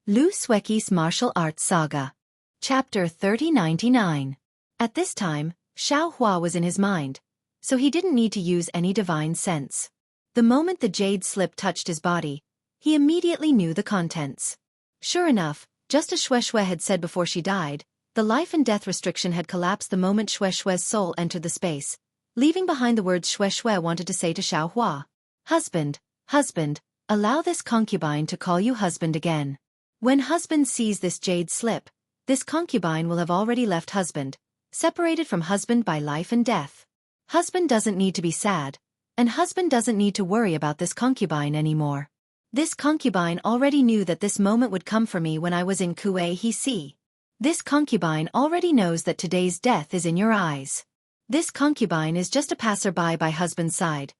Xueqi's Martial Arts Saga. Chapter 3099. At this time, Xiaohua was in his mind, so he didn't need to use any divine sense. The moment the jade slip touched his body, he immediately knew the contents. Sure enough, just as Xueqi had said before she died, the life and death restriction had collapsed the moment Xueqi's soul entered the space, leaving behind the words Xueqi wanted to say to Xiaohua. Husband, husband, allow this concubine to call you husband again. When husband sees this jade slip, this concubine will have already left husband, separated from husband by life and death. Husband doesn't need to be sad, and husband doesn't need to worry about this concubine anymore. This concubine already knew that this moment would come for me when I was in Xueqi. This concubine already knows that today's death is in your eyes. This concubine is just a passerby by husband's side,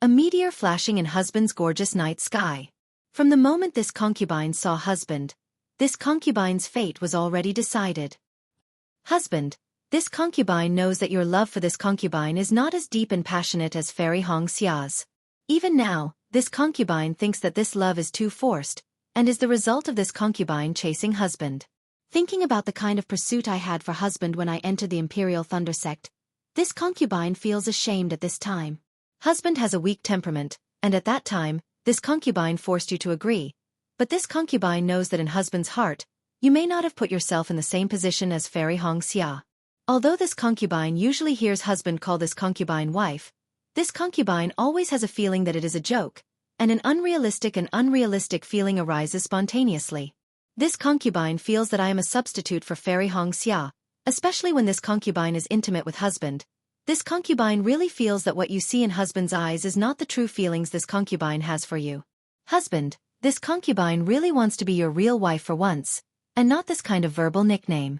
a meteor flashing in husband's gorgeous night sky. From the moment this concubine saw husband, this concubine's fate was already decided. Husband, this concubine knows that your love for this concubine is not as deep and passionate as Fairy Hong Xia's. Even now, this concubine thinks that this love is too forced, and is the result of this concubine chasing husband. Thinking about the kind of pursuit I had for husband when I entered the Imperial Thunder sect, this concubine feels ashamed at this time. Husband has a weak temperament, and at that time, this concubine forced you to agree, but this concubine knows that in husband's heart, you may not have put yourself in the same position as Fairy Hong Xia. Although this concubine usually hears husband call this concubine wife, this concubine always has a feeling that it is a joke, and an unrealistic feeling arises spontaneously. This concubine feels that I am a substitute for Fairy Hong Xia, especially when this concubine is intimate with husband. This concubine really feels that what you see in husband's eyes is not the true feelings this concubine has for you. Husband, this concubine really wants to be your real wife for once, and not this kind of verbal nickname.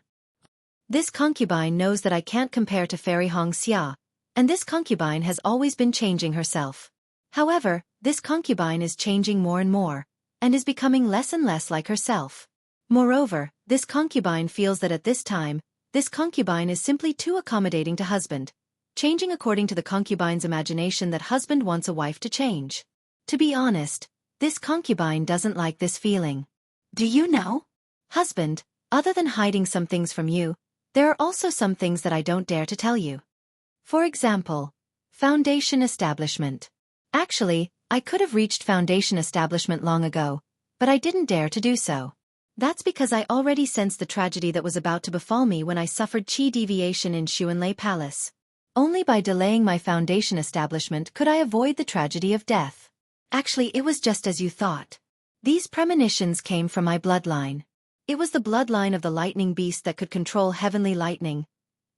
This concubine knows that I can't compare to Fairy Hong Xia, and this concubine has always been changing herself. However, this concubine is changing more and more, and is becoming less and less like herself. Moreover, this concubine feels that at this time, this concubine is simply too accommodating to husband, changing according to the concubine's imagination that husband wants a wife to change. To be honest, this concubine doesn't like this feeling. Do you know? Husband, other than hiding some things from you, there are also some things that I don't dare to tell you. For example, foundation establishment. Actually, I could have reached foundation establishment long ago, but I didn't dare to do so. That's because I already sensed the tragedy that was about to befall me when I suffered qi deviation in Xuanlei Palace. Only by delaying my foundation establishment could I avoid the tragedy of death. Actually, it was just as you thought. These premonitions came from my bloodline. It was the bloodline of the lightning beast that could control heavenly lightning.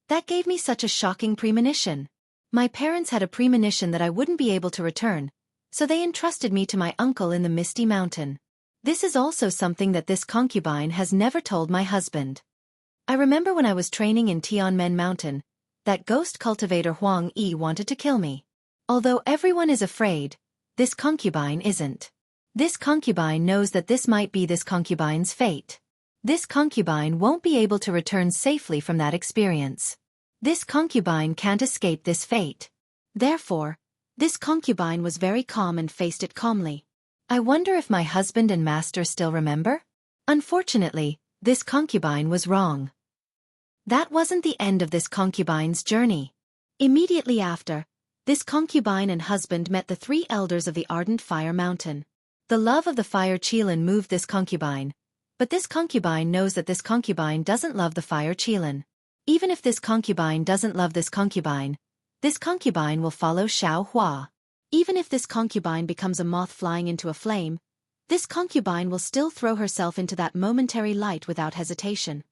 That gave me such a shocking premonition. My parents had a premonition that I wouldn't be able to return, so they entrusted me to my uncle in the Misty Mountain. This is also something that this concubine has never told my husband. I remember when I was training in Tianmen Mountain, that ghost cultivator Huang Yi wanted to kill me. Although everyone is afraid, this concubine isn't. This concubine knows that this might be this concubine's fate. This concubine won't be able to return safely from that experience. This concubine can't escape this fate. Therefore, this concubine was very calm and faced it calmly. I wonder if my husband and master still remember? Unfortunately, this concubine was wrong. That wasn't the end of this concubine's journey. Immediately after, this concubine and husband met the three elders of the Ardent Fire Mountain. The love of the fire Qilin moved this concubine, but this concubine knows that this concubine doesn't love the fire Qilin. Even if this concubine doesn't love this concubine will follow Xiaohua. Even if this concubine becomes a moth flying into a flame, this concubine will still throw herself into that momentary light without hesitation.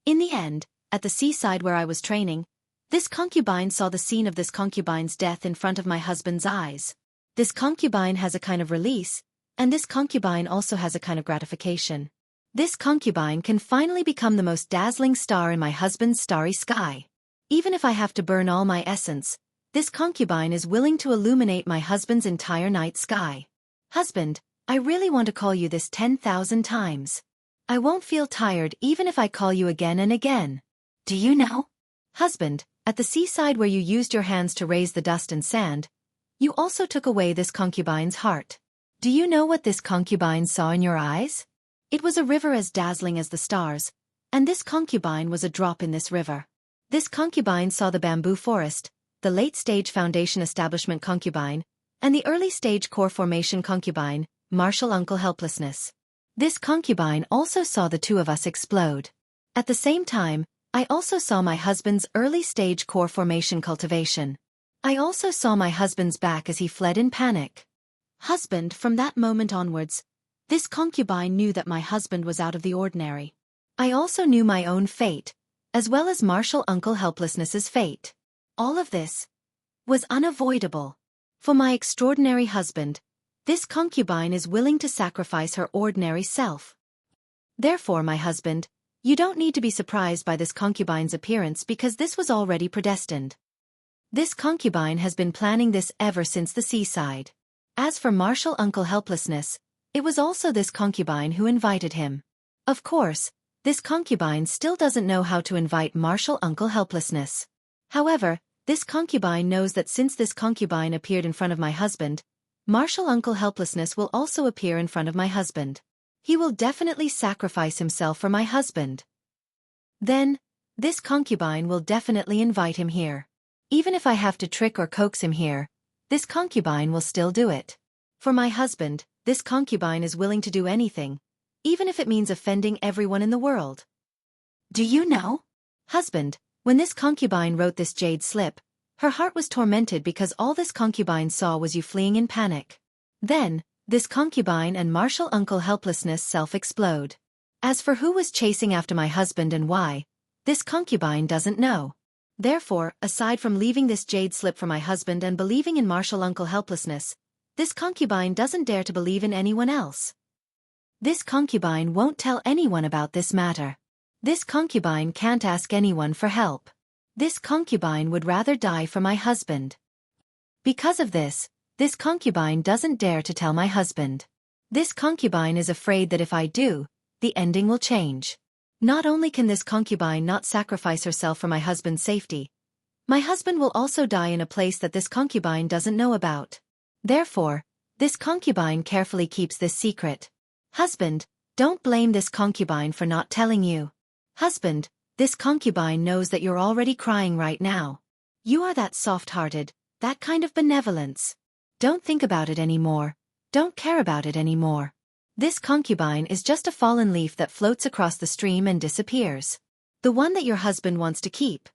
In the end, at the seaside where I was training, this concubine saw the scene of this concubine's death in front of my husband's eyes. This concubine has a kind of release, and this concubine also has a kind of gratification. This concubine can finally become the most dazzling star in my husband's starry sky. Even if I have to burn all my essence, this concubine is willing to illuminate my husband's entire night sky. Husband, I really want to call you this 10,000 times. I won't feel tired even if I call you again and again. Do you know? Husband, at the seaside where you used your hands to raise the dust and sand, you also took away this concubine's heart. Do you know what this concubine saw in your eyes? It was a river as dazzling as the stars, and this concubine was a drop in this river. This concubine saw the bamboo forest, the late-stage foundation establishment concubine, and the early-stage core formation concubine, martial uncle helplessness. This concubine also saw the two of us explode. At the same time, I also saw my husband's early-stage core formation cultivation. I also saw my husband's back as he fled in panic. Husband, from that moment onwards, this concubine knew that my husband was out of the ordinary. I also knew my own fate, as well as martial uncle helplessness's fate. All of this was unavoidable. For my extraordinary husband, this concubine is willing to sacrifice her ordinary self. Therefore, my husband, you don't need to be surprised by this concubine's appearance because this was already predestined. This concubine has been planning this ever since the seaside. As for martial uncle helplessness, it was also this concubine who invited him. Of course, this concubine still doesn't know how to invite martial uncle helplessness. However, this concubine knows that since this concubine appeared in front of my husband, martial uncle helplessness will also appear in front of my husband. He will definitely sacrifice himself for my husband. Then, this concubine will definitely invite him here. Even if I have to trick or coax him here, this concubine will still do it. For my husband, this concubine is willing to do anything, even if it means offending everyone in the world. Do you know? Husband, when this concubine wrote this jade slip, her heart was tormented because all this concubine saw was you fleeing in panic. Then, this concubine and martial uncle helplessness self-explode. As for who was chasing after my husband and why, this concubine doesn't know. Therefore, aside from leaving this jade slip for my husband and believing in martial uncle helplessness, this concubine doesn't dare to believe in anyone else. This concubine won't tell anyone about this matter. This concubine can't ask anyone for help. This concubine would rather die for my husband. Because of this concubine doesn't dare to tell my husband. This concubine is afraid that if I do, the ending will change. Not only can this concubine not sacrifice herself for my husband's safety, my husband will also die in a place that this concubine doesn't know about. Therefore, this concubine carefully keeps this secret. Husband, don't blame this concubine for not telling you. Husband, this concubine knows that you're already crying right now. You are that soft-hearted, that kind of benevolence. Don't think about it anymore. Don't care about it anymore. This concubine is just a fallen leaf that floats across the stream and disappears. The one that your husband wants to keep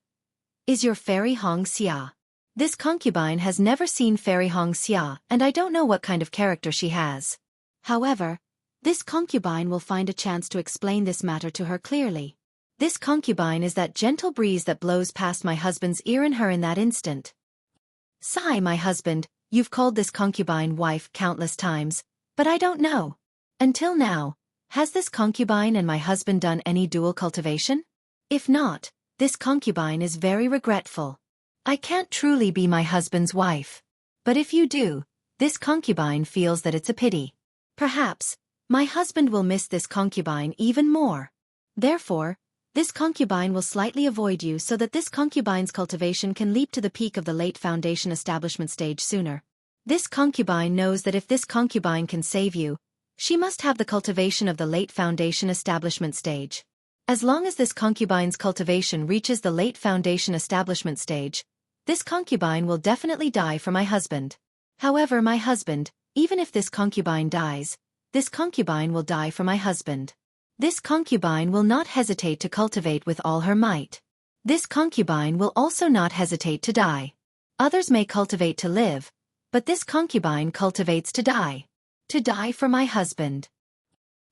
is your fairy Hong Xia. This concubine has never seen fairy Hong Xia, and I don't know what kind of character she has. However, this concubine will find a chance to explain this matter to her clearly. This concubine is that gentle breeze that blows past my husband's ear in her in that instant. Sigh, my husband, you've called this concubine wife countless times, but I don't know. Until now, has this concubine and my husband done any dual cultivation? If not, this concubine is very regretful. I can't truly be my husband's wife. But if you do, this concubine feels that it's a pity. Perhaps, my husband will miss this concubine even more. Therefore, this concubine will slightly avoid you so that this concubine's cultivation can leap to the peak of the late foundation establishment stage sooner. This concubine knows that if this concubine can save you, she must have the cultivation of the late foundation establishment stage. As long as this concubine's cultivation reaches the late foundation establishment stage, this concubine will definitely die for my husband. However, my husband, even if this concubine dies, this concubine will die for my husband. This concubine will not hesitate to cultivate with all her might. This concubine will also not hesitate to die. Others may cultivate to live, but this concubine cultivates to die. To die for my husband.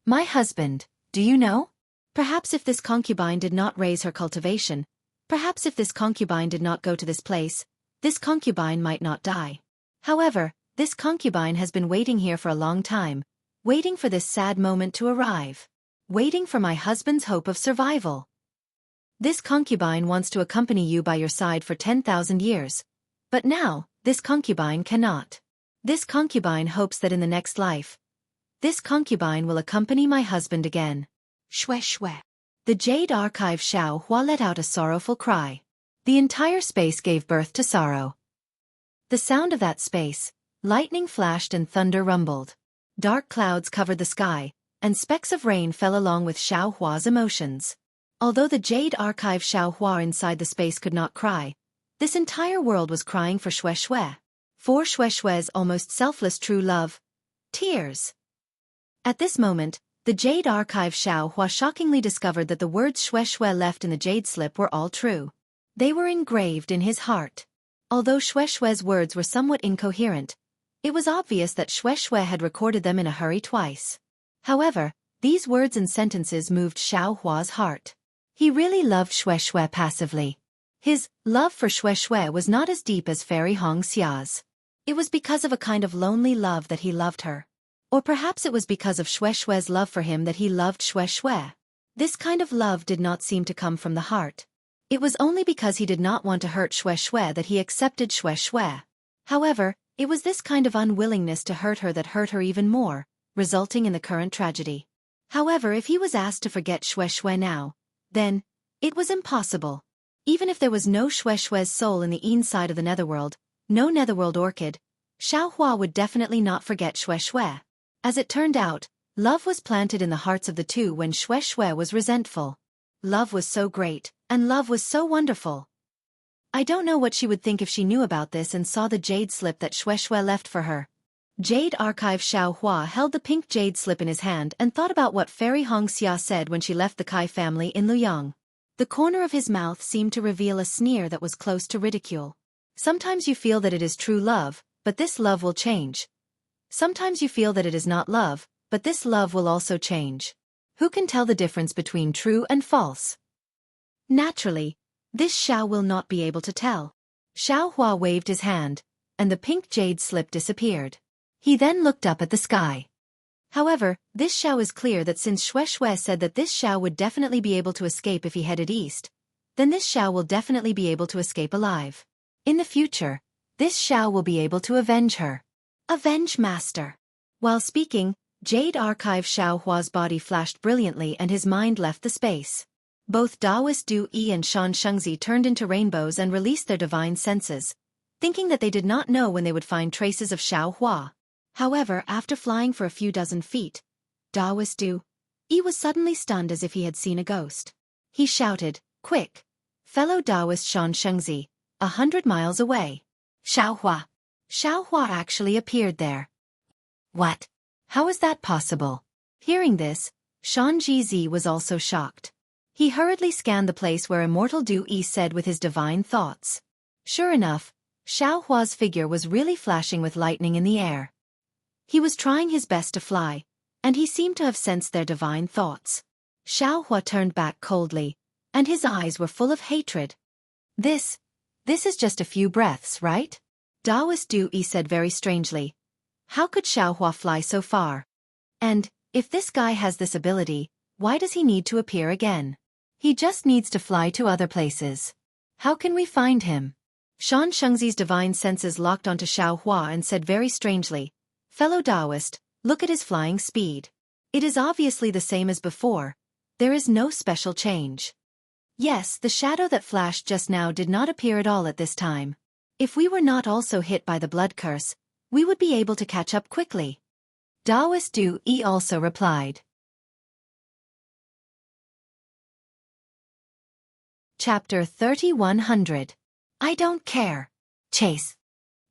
My husband, do you know? Perhaps if this concubine did not raise her cultivation, perhaps if this concubine did not go to this place, this concubine might not die. However, this concubine has been waiting here for a long time, waiting for this sad moment to arrive. Waiting for my husband's hope of survival. This concubine wants to accompany you by your side for 10,000 years. But now, this concubine cannot. This concubine hopes that in the next life, this concubine will accompany my husband again. Xueqi. The jade archive Xiaohua let out a sorrowful cry. The entire space gave birth to sorrow. The sound of that space, lightning flashed and thunder rumbled. Dark clouds covered the sky, and specks of rain fell along with Xiaohua's emotions. Although the jade archive Xiaohua inside the space could not cry, this entire world was crying for Xueqi. For Xueqi's almost selfless true love. Tears. At this moment, the jade archive Xiaohua shockingly discovered that the words Xueqi left in the jade slip were all true. They were engraved in his heart. Although Xueqi's words were somewhat incoherent, it was obvious that Xueqi had recorded them in a hurry twice. However, these words and sentences moved Xiaohua's heart. He really loved Xueqi passively. His love for Xueqi was not as deep as Fairy Hongxia's. It was because of a kind of lonely love that he loved her. Or perhaps it was because of Xueqi's love for him that he loved Xueqi. This kind of love did not seem to come from the heart. It was only because he did not want to hurt Xueqi that he accepted Xueqi. However, it was this kind of unwillingness to hurt her that hurt her even more, resulting in the current tragedy. However, if he was asked to forget Xueqi now, then it was impossible. Even if there was no Xueqi's soul in the inside of the netherworld, no netherworld orchid, Xiaohua would definitely not forget Xueqi. As it turned out, love was planted in the hearts of the two when Xueqi was resentful. Love was so great, and love was so wonderful. I don't know what she would think if she knew about this and saw the jade slip that Xueqi left for her. Jade Archive Xiaohua held the pink jade slip in his hand and thought about what Fairy Hongxia said when she left the Kai family in Luyang. The corner of his mouth seemed to reveal a sneer that was close to ridicule. Sometimes you feel that it is true love, but this love will change. Sometimes you feel that it is not love, but this love will also change. Who can tell the difference between true and false? Naturally, this Xiao will not be able to tell. Xiaohua waved his hand, and the pink jade slip disappeared. He then looked up at the sky. However, this Xiao is clear that since Xueqi said that this Xiao would definitely be able to escape if he headed east, then this Xiao will definitely be able to escape alive. In the future, this Xiao will be able to avenge her. Avenge Master. While speaking, Jade Archive Xiaohua's body flashed brilliantly and his mind left the space. Both Daoist Du Yi and Shan Shengzi turned into rainbows and released their divine senses, thinking that they did not know when they would find traces of Xiaohua. However, after flying for a few dozen feet, Daoist Du Yi was suddenly stunned as if he had seen a ghost. He shouted, "Quick! Fellow Daoist Shan Shengzi, 100 miles away. Xiaohua!" Xiaohua actually appeared there. What? How is that possible? Hearing this, Shan Jizi was also shocked. He hurriedly scanned the place where Immortal Du Yi said with his divine thoughts. Sure enough, Xiaohua's figure was really flashing with lightning in the air. He was trying his best to fly, and he seemed to have sensed their divine thoughts. Xiaohua turned back coldly, and his eyes were full of hatred. This is just a few breaths, right? Daoist Du Yi said very strangely. How could Xiaohua fly so far? And, if this guy has this ability, why does he need to appear again? He just needs to fly to other places. How can we find him? Shan Shengzi's divine senses locked onto Xiaohua and said very strangely, "Fellow Daoist, look at his flying speed. It is obviously the same as before. There is no special change." Yes, the shadow that flashed just now did not appear at all at this time. If we were not also hit by the blood curse, we would be able to catch up quickly. Daoist Du Yi also replied. Chapter 3100. I don't care. Chase.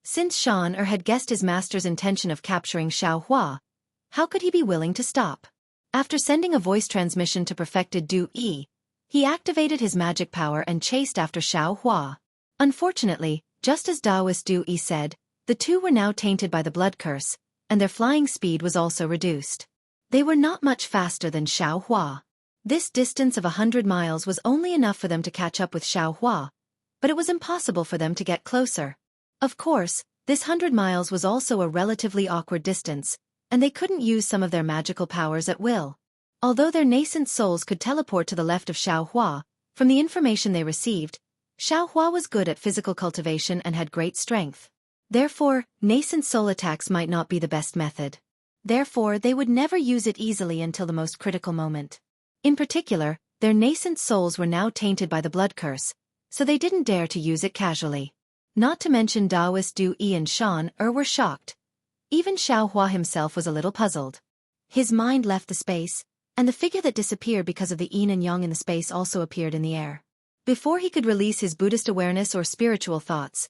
Since Shan had guessed his master's intention of capturing Xiaohua, how could he be willing to stop? After sending a voice transmission to perfected Du Yi, he activated his magic power and chased after Xiaohua. Unfortunately, just as Daoist Du Yi said, the two were now tainted by the blood curse, and their flying speed was also reduced. They were not much faster than Xiaohua. This distance of 100 miles was only enough for them to catch up with Xiaohua, but it was impossible for them to get closer. Of course, this 100 miles was also a relatively awkward distance, and they couldn't use some of their magical powers at will. Although their nascent souls could teleport to the left of Xiaohua, from the information they received, Xiaohua was good at physical cultivation and had great strength. Therefore, nascent soul attacks might not be the best method. Therefore, they would never use it easily until the most critical moment. In particular, their nascent souls were now tainted by the blood curse, so they didn't dare to use it casually. Not to mention Daoist Du Yi and Shan were shocked. Even Xiaohua himself was a little puzzled. His mind left the space, and the figure that disappeared because of the yin and yang in the space also appeared in the air. Before he could release his Buddhist awareness or spiritual thoughts,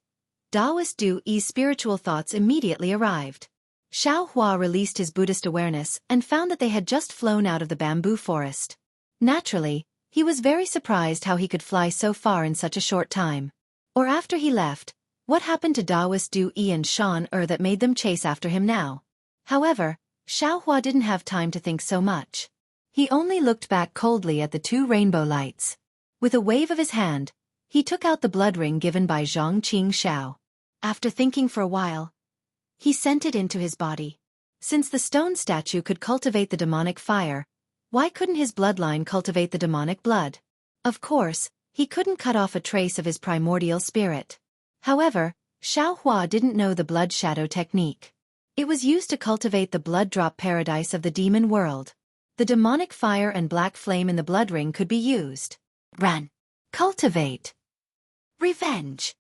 Taoist Du-Yi's spiritual thoughts immediately arrived. Xueqi released his Buddhist awareness and found that they had just flown out of the bamboo forest. Naturally, he was very surprised how he could fly so far in such a short time. Or after he left, what happened to Taoist Du-Yi and Shan that made them chase after him now? However, Xueqi didn't have time to think so much. He only looked back coldly at the two rainbow lights. With a wave of his hand, he took out the blood ring given by Zhang Qingxiao. After thinking for a while, he sent it into his body. Since the stone statue could cultivate the demonic fire, why couldn't his bloodline cultivate the demonic blood? Of course, he couldn't cut off a trace of his primordial spirit. However, Xueqi didn't know the blood shadow technique. It was used to cultivate the blood drop paradise of the demon world. The demonic fire and black flame in the blood ring could be used. Run. Cultivate. Revenge.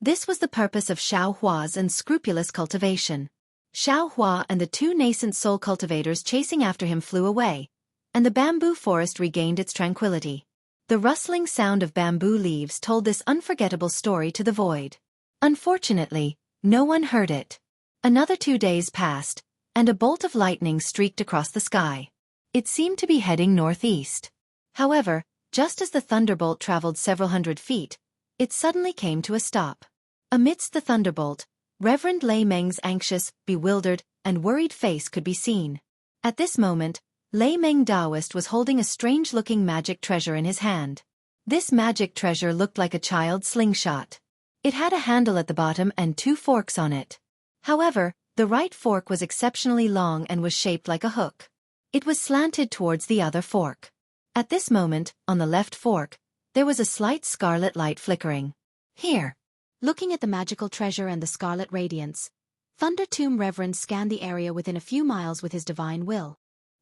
This was the purpose of Xueqi's unscrupulous cultivation. Xueqi and the two nascent soul cultivators chasing after him flew away, and the bamboo forest regained its tranquility. The rustling sound of bamboo leaves told this unforgettable story to the void. Unfortunately, no one heard it. Another 2 days passed, and a bolt of lightning streaked across the sky. It seemed to be heading northeast. However, just as the thunderbolt traveled several hundred feet, it suddenly came to a stop. Amidst the thunderbolt, Reverend Lei Meng's anxious, bewildered, and worried face could be seen. At this moment, Lei Meng Taoist was holding a strange-looking magic treasure in his hand. This magic treasure looked like a child's slingshot. It had a handle at the bottom and 2 forks on it. However, the right fork was exceptionally long and was shaped like a hook. It was slanted towards the other fork. At this moment, on the left fork, there was a slight scarlet light flickering. Here. Looking at the magical treasure and the scarlet radiance, Thunder Tomb Reverend scanned the area within a few miles with his divine will.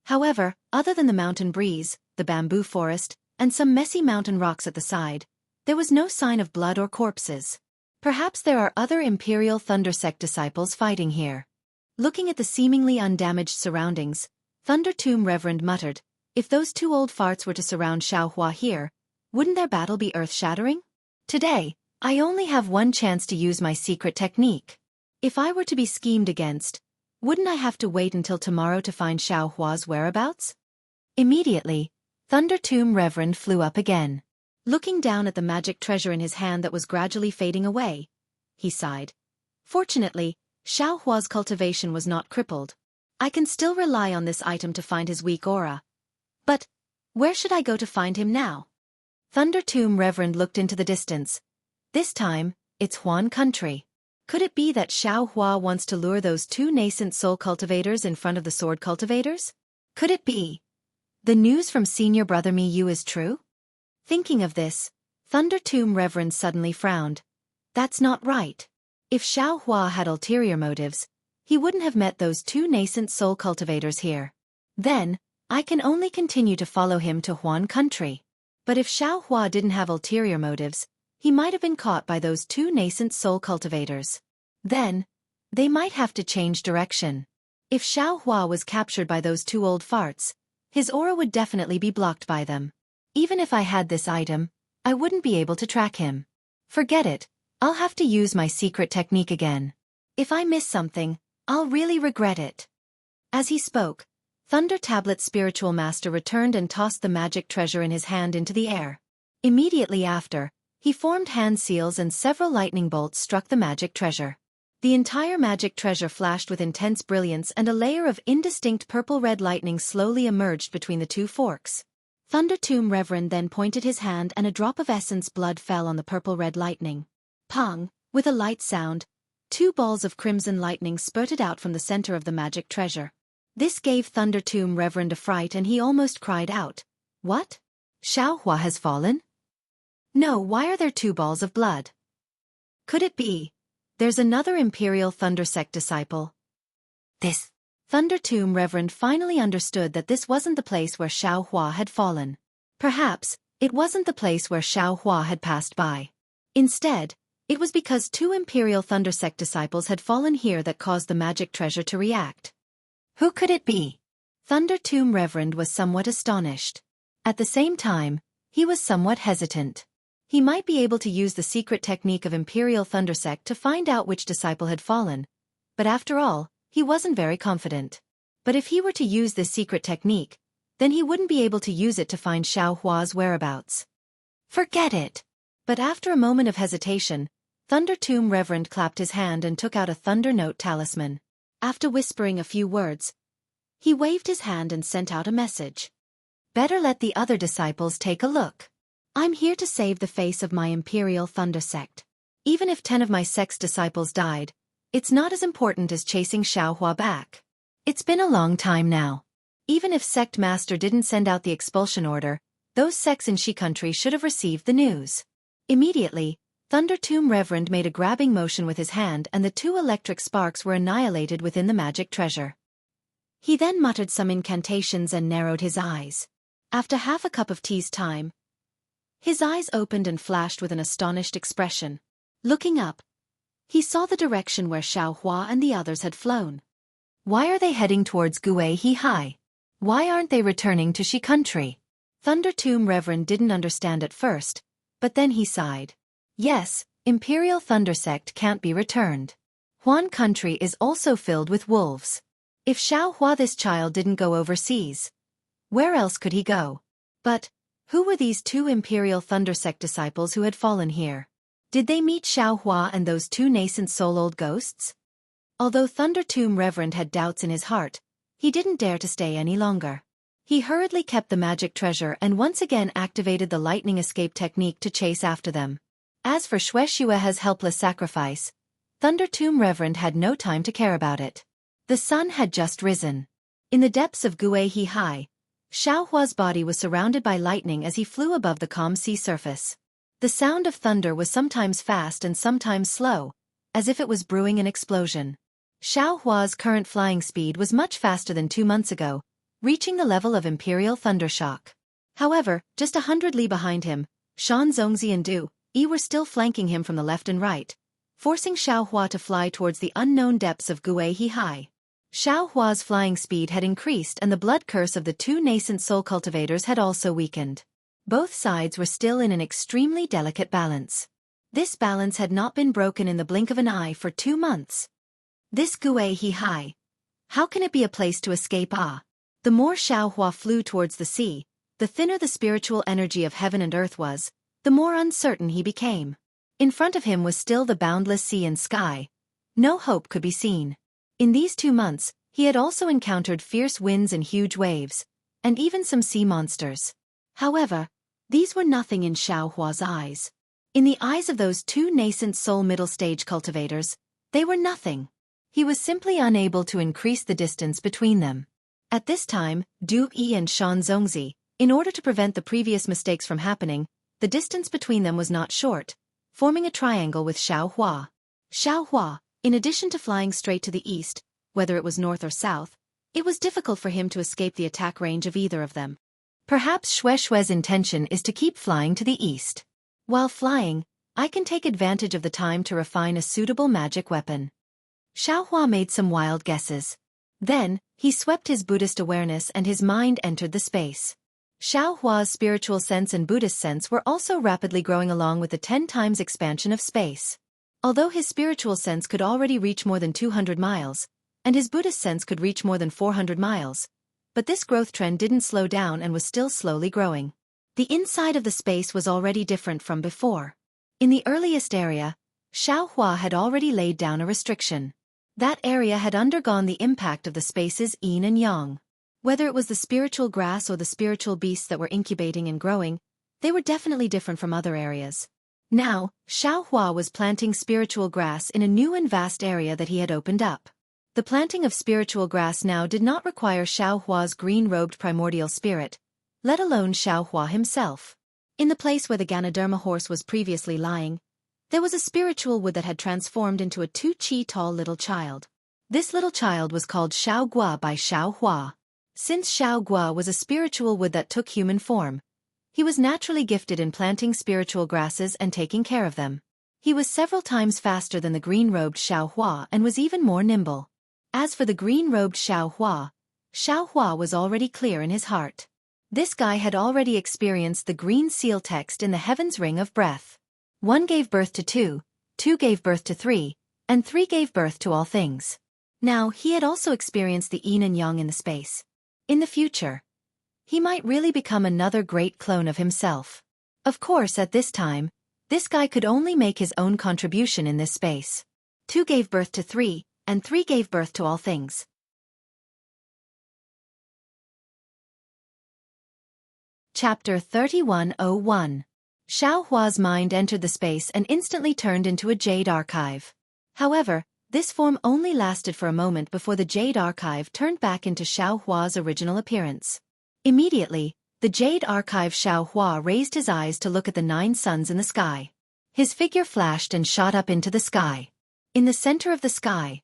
However, other than the mountain breeze, the bamboo forest, and some messy mountain rocks at the side, there was no sign of blood or corpses. Perhaps there are other Imperial Thunder Sect disciples fighting here. Looking at the seemingly undamaged surroundings, Thunder Tomb Reverend muttered, if those 2 old farts were to surround Xueqi here, wouldn't their battle be earth-shattering? Today, I only have one chance to use my secret technique. If I were to be schemed against, wouldn't I have to wait until tomorrow to find Xueqi's whereabouts? Immediately, Thunder Tomb Reverend flew up again. Looking down at the magic treasure in his hand that was gradually fading away, he sighed. Fortunately, Xueqi's cultivation was not crippled. I can still rely on this item to find his weak aura. But, where should I go to find him now? Thunder Tomb Reverend looked into the distance. This time, it's Huan country. Could it be that Xueqi wants to lure those 2 nascent soul cultivators in front of the sword cultivators? Could it be the news from senior brother Miyu is true? Thinking of this, Thunder Tomb Reverend suddenly frowned. That's not right. If Xueqi had ulterior motives, he wouldn't have met those 2 nascent soul cultivators here. Then, I can only continue to follow him to Huan country. But if Xueqi didn't have ulterior motives, he might have been caught by those 2 nascent soul cultivators. Then, they might have to change direction. If Xueqi was captured by those 2 old farts, his aura would definitely be blocked by them. Even if I had this item, I wouldn't be able to track him. Forget it, I'll have to use my secret technique again. If I miss something, I'll really regret it. As he spoke, Thunder Tablet's spiritual master returned and tossed the magic treasure in his hand into the air. Immediately after, he formed hand seals and several lightning bolts struck the magic treasure. The entire magic treasure flashed with intense brilliance and a layer of indistinct purple-red lightning slowly emerged between the 2 forks. Thunder Tomb Reverend then pointed his hand and a drop of essence blood fell on the purple-red lightning. Pong, with a light sound, 2 balls of crimson lightning spurted out from the center of the magic treasure. This gave Thunder Tomb Reverend a fright and he almost cried out. What? Xueqi has fallen? No, why are there 2 balls of blood? Could it be? There's another Imperial Thunder Sect disciple. This. Thunder Tomb Reverend finally understood that this wasn't the place where Xueqi had fallen. Perhaps, it wasn't the place where Xueqi had passed by. Instead, it was because 2 Imperial Thunder Sect disciples had fallen here that caused the magic treasure to react. Who could it be? Thunder Tomb Reverend was somewhat astonished. At the same time, he was somewhat hesitant. He might be able to use the secret technique of Imperial Thundersect to find out which disciple had fallen, but after all, he wasn't very confident. But if he were to use this secret technique, then he wouldn't be able to use it to find Xueqi's whereabouts. Forget it! But after a moment of hesitation, Thunder Tomb Reverend clapped his hand and took out a Thunder Note talisman. After whispering a few words, he waved his hand and sent out a message. Better let the other disciples take a look. I'm here to save the face of my Imperial Thunder Sect. Even if 10 of my sect's disciples died, it's not as important as chasing Xueqi back. It's been a long time now. Even if Sect Master didn't send out the expulsion order, those sects in Shi country should have received the news. Immediately, Thunder Tomb Reverend made a grabbing motion with his hand and the 2 electric sparks were annihilated within the magic treasure. He then muttered some incantations and narrowed his eyes. After half a cup of tea's time, his eyes opened and flashed with an astonished expression. Looking up, he saw the direction where Xueqi and the others had flown. Why are they heading towards Xueqi? Why aren't they returning to Shi country? Thunder Tomb Reverend didn't understand at first, but then he sighed. Yes, Imperial Thunder Sect can't be returned. Huan country is also filled with wolves. If Xueqi this child didn't go overseas, where else could he go? But who were these 2 Imperial Thunder Sect disciples who had fallen here? Did they meet Xueqi and those 2 nascent soul-old ghosts? Although Thunder Tomb Reverend had doubts in his heart, he didn't dare to stay any longer. He hurriedly kept the magic treasure and once again activated the lightning escape technique to chase after them. As for Xueqi's helpless sacrifice, Thunder Tomb Reverend had no time to care about it. The sun had just risen. In the depths of Xueqi, Xueqi's body was surrounded by lightning as he flew above the calm sea surface. The sound of thunder was sometimes fast and sometimes slow, as if it was brewing an explosion. Xueqi's current flying speed was much faster than 2 months ago, reaching the level of Imperial Thundershock. However, just 100 li behind him, Shan Zongzi and Du Yi were still flanking him from the left and right, forcing Xueqi to fly towards the unknown depths of Xueqi. Xueqi's flying speed had increased and the blood curse of the 2 nascent soul cultivators had also weakened. Both sides were still in an extremely delicate balance. This balance had not been broken in the blink of an eye for 2 months. This Xueqi, how can it be a place to escape? The more Xueqi flew towards the sea, the thinner the spiritual energy of heaven and earth was, the more uncertain he became. In front of him was still the boundless sea and sky. No hope could be seen. In these 2 months, he had also encountered fierce winds and huge waves, and even some sea monsters. However, these were nothing in Xueqi's eyes. In the eyes of those 2 nascent soul middle stage cultivators, they were nothing. He was simply unable to increase the distance between them. At this time, Du Yi and Shan Zongzi, in order to prevent the previous mistakes from happening, the distance between them was not short, forming a triangle with Xueqi. Xueqi, in addition to flying straight to the east, whether it was north or south, it was difficult for him to escape the attack range of either of them. Perhaps Xueqi's intention is to keep flying to the east. While flying, I can take advantage of the time to refine a suitable magic weapon. Xueqi made some wild guesses. Then, he swept his Buddhist awareness and his mind entered the space. Xueqi's spiritual sense and Buddhist sense were also rapidly growing along with the 10 times expansion of space. Although his spiritual sense could already reach more than 200 miles, and his Buddhist sense could reach more than 400 miles, but this growth trend didn't slow down and was still slowly growing. The inside of the space was already different from before. In the earliest area, Xueqi had already laid down a restriction. That area had undergone the impact of the space's yin and yang. Whether it was the spiritual grass or the spiritual beasts that were incubating and growing, they were definitely different from other areas. Now, Xueqi was planting spiritual grass in a new and vast area that he had opened up. The planting of spiritual grass now did not require Xueqi's green-robed primordial spirit, let alone Xueqi himself. In the place where the Ganoderma horse was previously lying, there was a spiritual wood that had transformed into a 2 chi tall little child. This little child was called Xueqi by Xueqi. Since Xueqi was a spiritual wood that took human form, he was naturally gifted in planting spiritual grasses and taking care of them. He was several times faster than the green-robed Xueqi and was even more nimble. As for the green-robed Xueqi, Xueqi was already clear in his heart. This guy had already experienced the green seal text in the heaven's ring of breath. 1 gave birth to 2, 2 gave birth to 3, and 3 gave birth to all things. Now, he had also experienced the yin and yang in the space. In the future, he might really become another great clone of himself. Of course, at this time, this guy could only make his own contribution in this space. 2 gave birth to 3, and 3 gave birth to all things. Chapter 3101. Xueqi's mind entered the space and instantly turned into a jade archive. However, this form only lasted for a moment before the jade archive turned back into Xueqi's original appearance. Immediately, the jade archive Xueqi raised his eyes to look at the 9 suns in the sky. His figure flashed and shot up into the sky. In the center of the sky,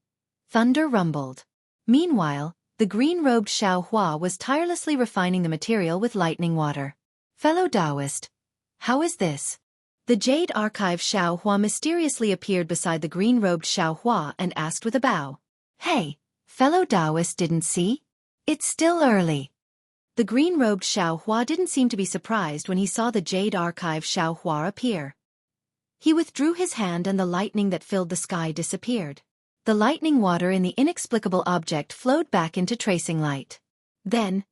thunder rumbled. Meanwhile, the green-robed Xueqi was tirelessly refining the material with lightning water. Fellow Taoist, how is this? The jade archive Xueqi mysteriously appeared beside the green-robed Xueqi and asked with a bow. Hey, fellow Taoist, didn't see? It's still early. The green-robed Xueqi didn't seem to be surprised when he saw the jade archive Xueqi appear. He withdrew his hand and the lightning that filled the sky disappeared. The lightning water in the inexplicable object flowed back into tracing light. Then,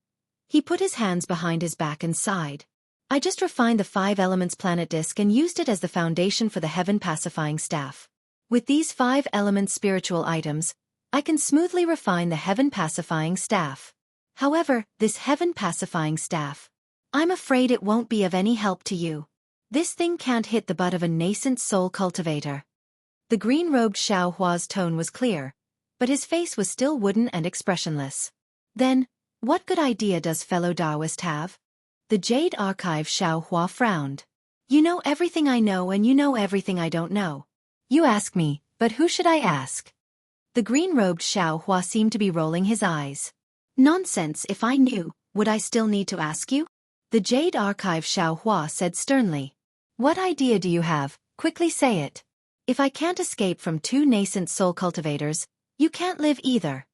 he put his hands behind his back and sighed. I just refined the 5 elements planet disk and used it as the foundation for the heaven pacifying staff. With these 5 elements spiritual items, I can smoothly refine the heaven pacifying staff. However, this heaven pacifying staff, I'm afraid it won't be of any help to you. This thing can't hit the butt of a nascent soul cultivator. The green-robed Xueqi's tone was clear, but his face was still wooden and expressionless. Then, what good idea does fellow Taoist have? The jade archive Xueqi frowned. You know everything I know and you know everything I don't know. You ask me, but who should I ask? The green-robed Xueqi seemed to be rolling his eyes. Nonsense, if I knew, would I still need to ask you? The jade archive Xueqi said sternly. What idea do you have? Quickly say it. If I can't escape from 2 nascent soul cultivators, you can't live either.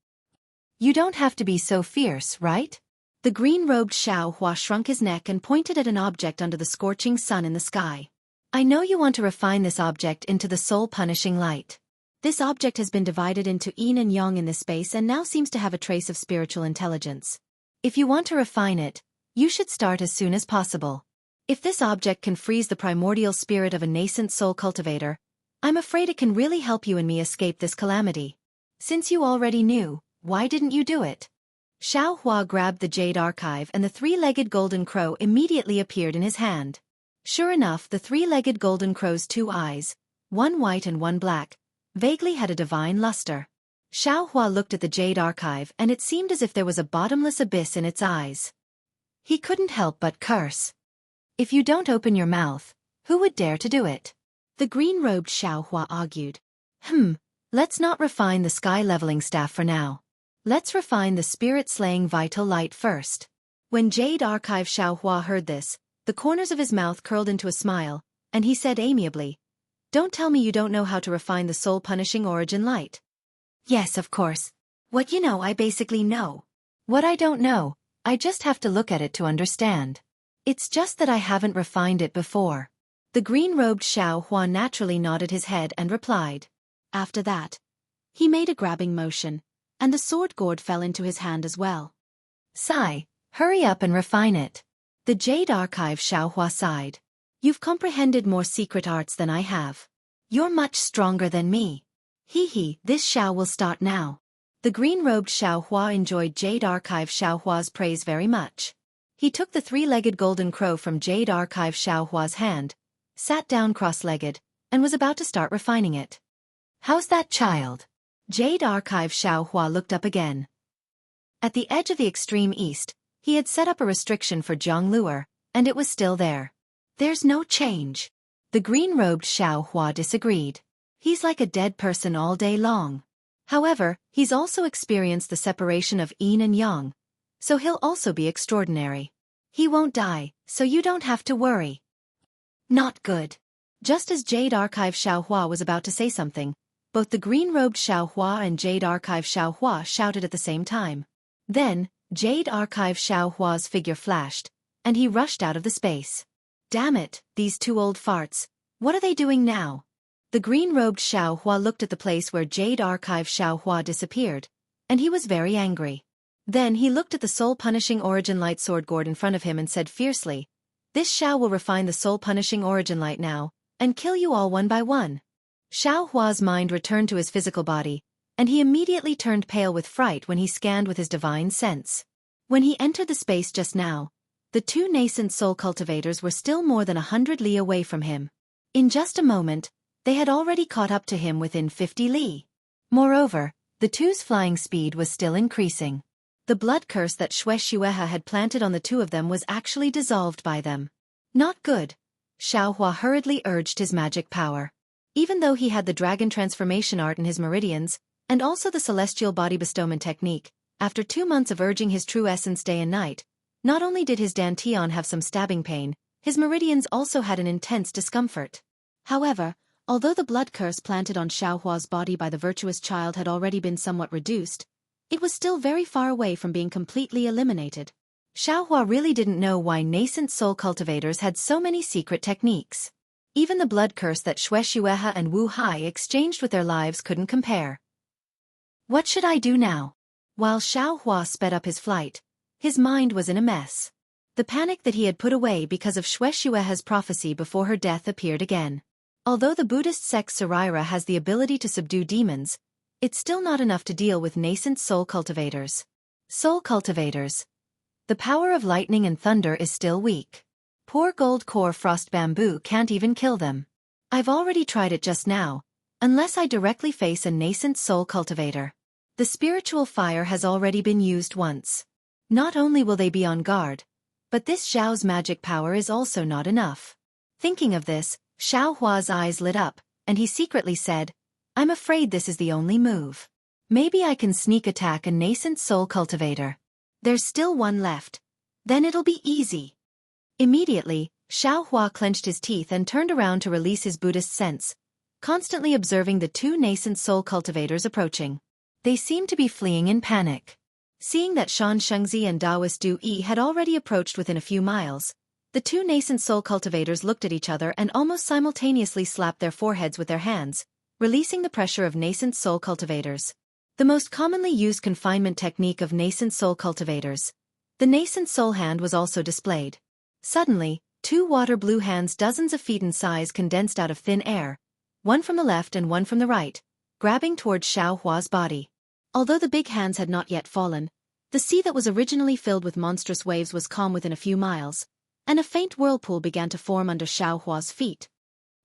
You don't have to be so fierce, right? The green-robed Xueqi shrunk his neck and pointed at an object under the scorching sun in the sky. I know you want to refine this object into the soul-punishing light. This object has been divided into yin and yang in this space and now seems to have a trace of spiritual intelligence. If you want to refine it, you should start as soon as possible. If this object can freeze the primordial spirit of a nascent soul cultivator, I'm afraid it can really help you and me escape this calamity. Since you already knew, why didn't you do it? Xueqi grabbed the jade archive and the 3-legged golden crow immediately appeared in his hand. Sure enough, the 3-legged golden crow's 2 eyes, one white and one black, vaguely had a divine luster. Xueqi looked at the jade archive and it seemed as if there was a bottomless abyss in its eyes. He couldn't help but curse. If you don't open your mouth, who would dare to do it? The green-robed Xueqi argued. Let's not refine the sky-leveling staff for now. Let's refine the spirit-slaying vital light first. When Jade Archive Xueqi heard this, the corners of his mouth curled into a smile, and he said amiably, Don't tell me you don't know how to refine the soul-punishing origin light. Yes, of course. What you know I basically know. What I don't know, I just have to look at it to understand. It's just that I haven't refined it before. The green-robed Xueqi naturally nodded his head and replied. After that, he made a grabbing motion, and the sword gourd fell into his hand as well. Sigh, hurry up and refine it. The Jade Archive Xueqi sighed. You've comprehended more secret arts than I have. You're much stronger than me. Hee, this Xiao will start now. The green-robed Xueqi enjoyed Jade Archive Xueqi's praise very much. He took the 3-legged golden crow from Jade Archive Xueqi's hand, sat down cross-legged, and was about to start refining it. How's that, child? Jade Archive Xueqi looked up again. At the edge of the extreme east, he had set up a restriction for Zhonglure, and it was still there. There's no change. The green-robed Xueqi disagreed. He's like a dead person all day long. However, he's also experienced the separation of yin and yang, so he'll also be extraordinary. He won't die, so you don't have to worry. Not good. Just as Jade Archive Xueqi was about to say something, both the green-robed Xueqi and Jade Archive Xueqi shouted at the same time. Then, Jade Archive Xiao Hua's figure flashed, and he rushed out of the space. Damn it, these two old farts. What are they doing now? The green-robed Xiao Hua looked at the place where Jade Archive Xiao Hua disappeared, and he was very angry. Then he looked at the soul-punishing Origin Light sword gourd in front of him and said fiercely, "This Xiao will refine the soul-punishing Origin Light now, and kill you all one by one." Xiao Hua's mind returned to his physical body, and he immediately turned pale with fright when he scanned with his divine sense. When he entered the space just now, the two nascent soul cultivators were still more than 100 li away from him. In just a moment, they had already caught up to him within 50 li. Moreover, the two's flying speed was still increasing. The blood curse that Xueqi had planted on the two of them was actually dissolved by them. Not good. Xiao Hua hurriedly urged his magic power. Even though he had the dragon transformation art in his meridians, and also the celestial body bestowment technique, after 2 months of urging his true essence day and night, not only did his dantian have some stabbing pain, his meridians also had an intense discomfort. However, although the blood curse planted on Xiao Hua's body by the virtuous child had already been somewhat reduced, it was still very far away from being completely eliminated. Xiao Hua really didn't know why nascent soul cultivators had so many secret techniques. Even the blood curse that Xueqi and Wu Hai exchanged with their lives couldn't compare. What should I do now? While Xiao Hua sped up his flight, his mind was in a mess. The panic that he had put away because of Xueqi's prophecy before her death appeared again. Although the Buddhist sect Saraira has the ability to subdue demons, it's still not enough to deal with nascent soul cultivators. Soul cultivators. The power of lightning and thunder is still weak. Poor gold core frost bamboo can't even kill them. I've already tried it just now, unless I directly face a nascent soul cultivator. The spiritual fire has already been used once. Not only will they be on guard, but this Xiao's magic power is also not enough. Thinking of this, Xiao Hua's eyes lit up, and he secretly said, "I'm afraid this is the only move. Maybe I can sneak attack a nascent soul cultivator. There's still one left. Then it'll be easy." Immediately, Xiao Hua clenched his teeth and turned around to release his Buddhist sense, constantly observing the two nascent soul cultivators approaching. They seemed to be fleeing in panic. Seeing that Shan Shengzi and Daoist Du Yi had already approached within a few miles, the two nascent soul cultivators looked at each other and almost simultaneously slapped their foreheads with their hands, releasing the pressure of nascent soul cultivators. The most commonly used confinement technique of nascent soul cultivators. The nascent soul hand was also displayed. Suddenly, two water blue hands dozens of feet in size condensed out of thin air, one from the left and one from the right, grabbing towards Xiao Hua's body. Although the big hands had not yet fallen, the sea that was originally filled with monstrous waves was calm within a few miles, and a faint whirlpool began to form under Xiao Hua's feet.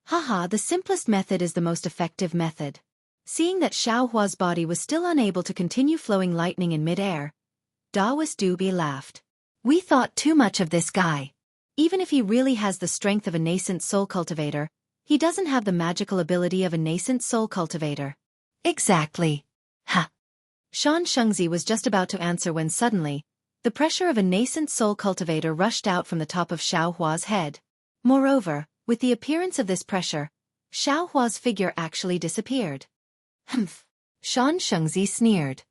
Haha, the simplest method is the most effective method. Seeing that Xiao Hua's body was still unable to continue flowing lightning in mid-air, Daoist Du Yi laughed. "We thought too much of this guy. Even if he really has the strength of a nascent soul cultivator, he doesn't have the magical ability of a nascent soul cultivator." "Exactly. Ha." Shan Shengzi was just about to answer when suddenly, the pressure of a nascent soul cultivator rushed out from the top of Xiao Hua's head. Moreover, with the appearance of this pressure, Xiao Hua's figure actually disappeared. "Humph." Shan Shengzi sneered.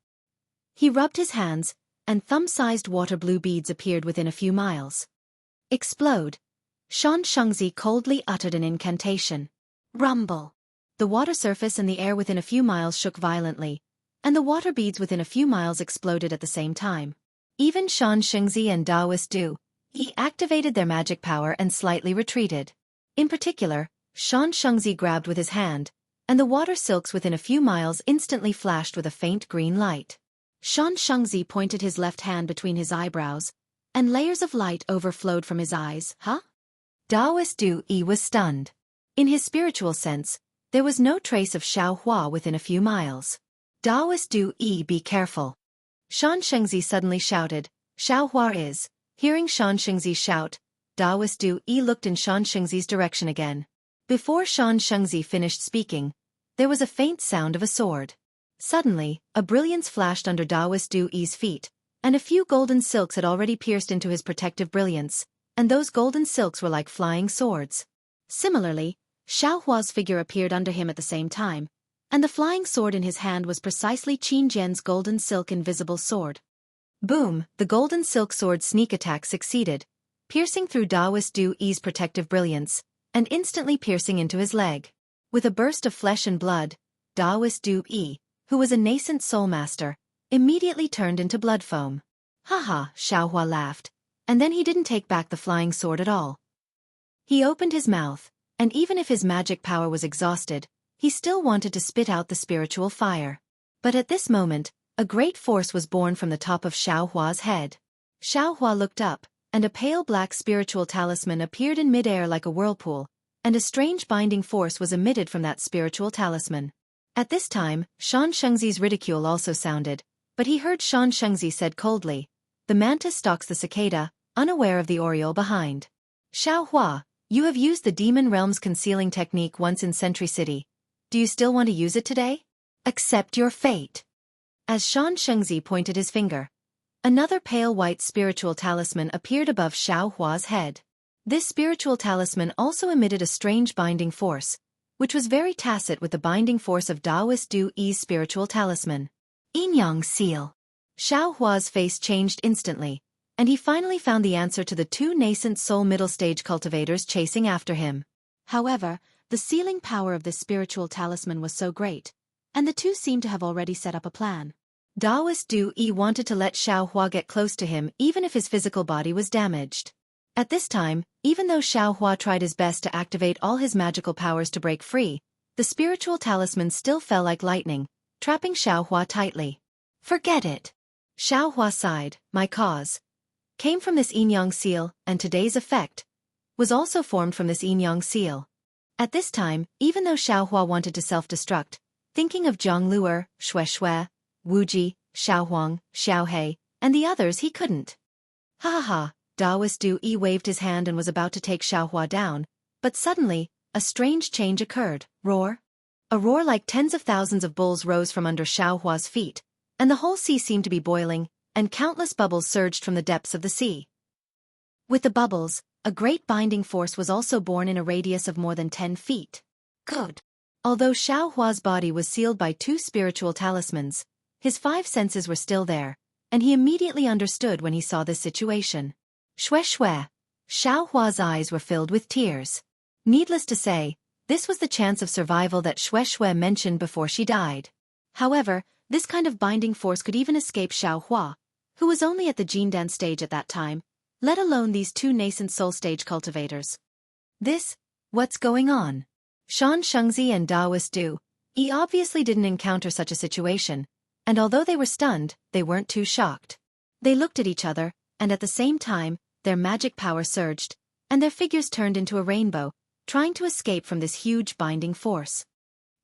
He rubbed his hands, and thumb-sized water blue beads appeared within a few miles. "Explode." Shan Shengzi coldly uttered an incantation. Rumble. The water surface and the air within a few miles shook violently, and the water beads within a few miles exploded at the same time. Even Shan Shengzi and Daoist Du Yi activated their magic power and slightly retreated. In particular, Shan Shengzi grabbed with his hand, and the water silks within a few miles instantly flashed with a faint green light. Shan Shengzi pointed his left hand between his eyebrows, and layers of light overflowed from his eyes. Huh? Daoist Du Yi was stunned. In his spiritual sense, there was no trace of Xiao Hua within a few miles. "Daoist Du Yi, be careful." Shan Shengzi suddenly shouted, "Xiao Hua is." Hearing Shan Shengzi shout, Daoist Du Yi looked in Shan Shengzi's direction again. Before Shan Shengzi finished speaking, there was a faint sound of a sword. Suddenly, a brilliance flashed under Daoist Du Yi's feet, and a few golden silks had already pierced into his protective brilliance, and those golden silks were like flying swords. Similarly, Xiao Hua's figure appeared under him at the same time, and the flying sword in his hand was precisely Qin Jian's golden silk invisible sword. Boom, the golden silk sword sneak attack succeeded, piercing through Daoist Du Yi's protective brilliance, and instantly piercing into his leg. With a burst of flesh and blood, Daoist Du Yi, who was a nascent soul master, immediately turned into blood foam. Haha, Xiaohua laughed, and then he didn't take back the flying sword at all. He opened his mouth, and even if his magic power was exhausted, he still wanted to spit out the spiritual fire. But at this moment, a great force was born from the top of Xiaohua's head. Xiaohua looked up, and a pale black spiritual talisman appeared in midair like a whirlpool, and a strange binding force was emitted from that spiritual talisman. At this time, Shan Shengzi's ridicule also sounded, but he heard Shan Shengzi said coldly, "The mantis stalks the cicada, unaware of the oriole behind." Xiaohua, you have used the demon realm's concealing technique once in Sentry City. Do you still want to use it today? Accept your fate. As Shan Shengzi pointed his finger, another pale white spiritual talisman appeared above Xiaohua's head. This spiritual talisman also emitted a strange binding force, which was very tacit with the binding force of Daoist Du Yi's spiritual talisman. Yin-Yang Seal. Xiaohua's face changed instantly, and he finally found the answer to the two nascent soul middle-stage cultivators chasing after him. However, the sealing power of this spiritual talisman was so great, and the two seemed to have already set up a plan. Daoist Du Yi wanted to let Xiaohua get close to him even if his physical body was damaged. At this time, even though Xiaohua tried his best to activate all his magical powers to break free, the spiritual talisman still fell like lightning, trapping Xiaohua tightly. Forget it. Xiaohua sighed, my cause came from this yin-yang seal, and today's effect was also formed from this yin-yang seal. At this time, even though Xiaohua wanted to self-destruct, thinking of Zhang Luer, Xueqi, Wuji, Xiaohuang, Xiaohe, and the others he couldn't. Ha ha ha, Daoist Du Yi waved his hand and was about to take Xiaohua down, but suddenly, a strange change occurred. Roar. A roar like tens of thousands of bulls rose from under Xiaohua's feet, and the whole sea seemed to be boiling, and countless bubbles surged from the depths of the sea. With the bubbles, a great binding force was also born in a radius of more than 10 feet. Good. Although Xiaohua's body was sealed by two spiritual talismans, his 5 senses were still there, and he immediately understood when he saw this situation. Xueqi. Xiaohua's eyes were filled with tears. Needless to say, this was the chance of survival that Xueqi mentioned before she died. However, this kind of binding force could even escape Xiaohua, who was only at the Jindan stage at that time, let alone these two nascent soul stage cultivators. What's going on? Shan Shengzi and Daoist Du Yi obviously didn't encounter such a situation, and although they were stunned, they weren't too shocked. They looked at each other, and at the same time, their magic power surged, and their figures turned into a rainbow, trying to escape from this huge binding force.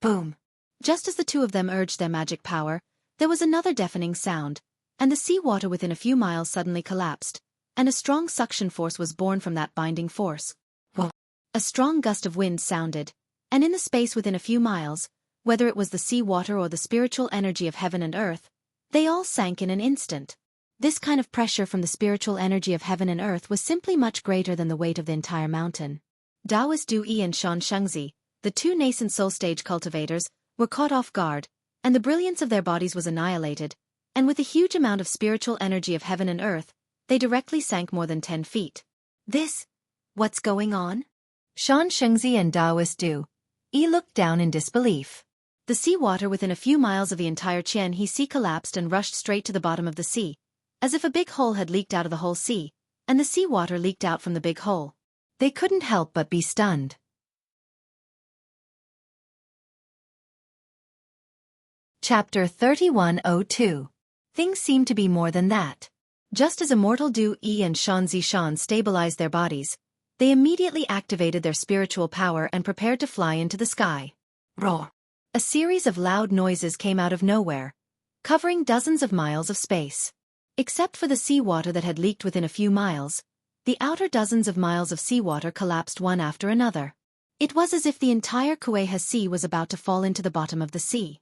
Boom! Just as the two of them urged their magic power, there was another deafening sound, and the seawater within a few miles suddenly collapsed, and a strong suction force was born from that binding force. Whoa! A strong gust of wind sounded, and in the space within a few miles, whether it was the seawater or the spiritual energy of heaven and earth, they all sank in an instant. This kind of pressure from the spiritual energy of heaven and earth was simply much greater than the weight of the entire mountain. Daoist Du Yi and Shan Shengzi, the two nascent soul stage cultivators, were caught off guard, and the brilliance of their bodies was annihilated, and with a huge amount of spiritual energy of heaven and earth, they directly sank more than 10 feet. What's going on? Shan Shengzi and Daoist Du Yi looked down in disbelief. The seawater within a few miles of the entire Qianhe Sea collapsed and rushed straight to the bottom of the sea, as if a big hole had leaked out of the whole sea, and the seawater leaked out from the big hole. They couldn't help but be stunned. Chapter 3102. Things seem to be more than that. Just as Immortal Du Yi and Shan Zishan stabilized their bodies, they immediately activated their spiritual power and prepared to fly into the sky. Roar! A series of loud noises came out of nowhere, covering dozens of miles of space. Except for the seawater that had leaked within a few miles, the outer dozens of miles of seawater collapsed one after another. It was as if the entire Xueqi Sea was about to fall into the bottom of the sea.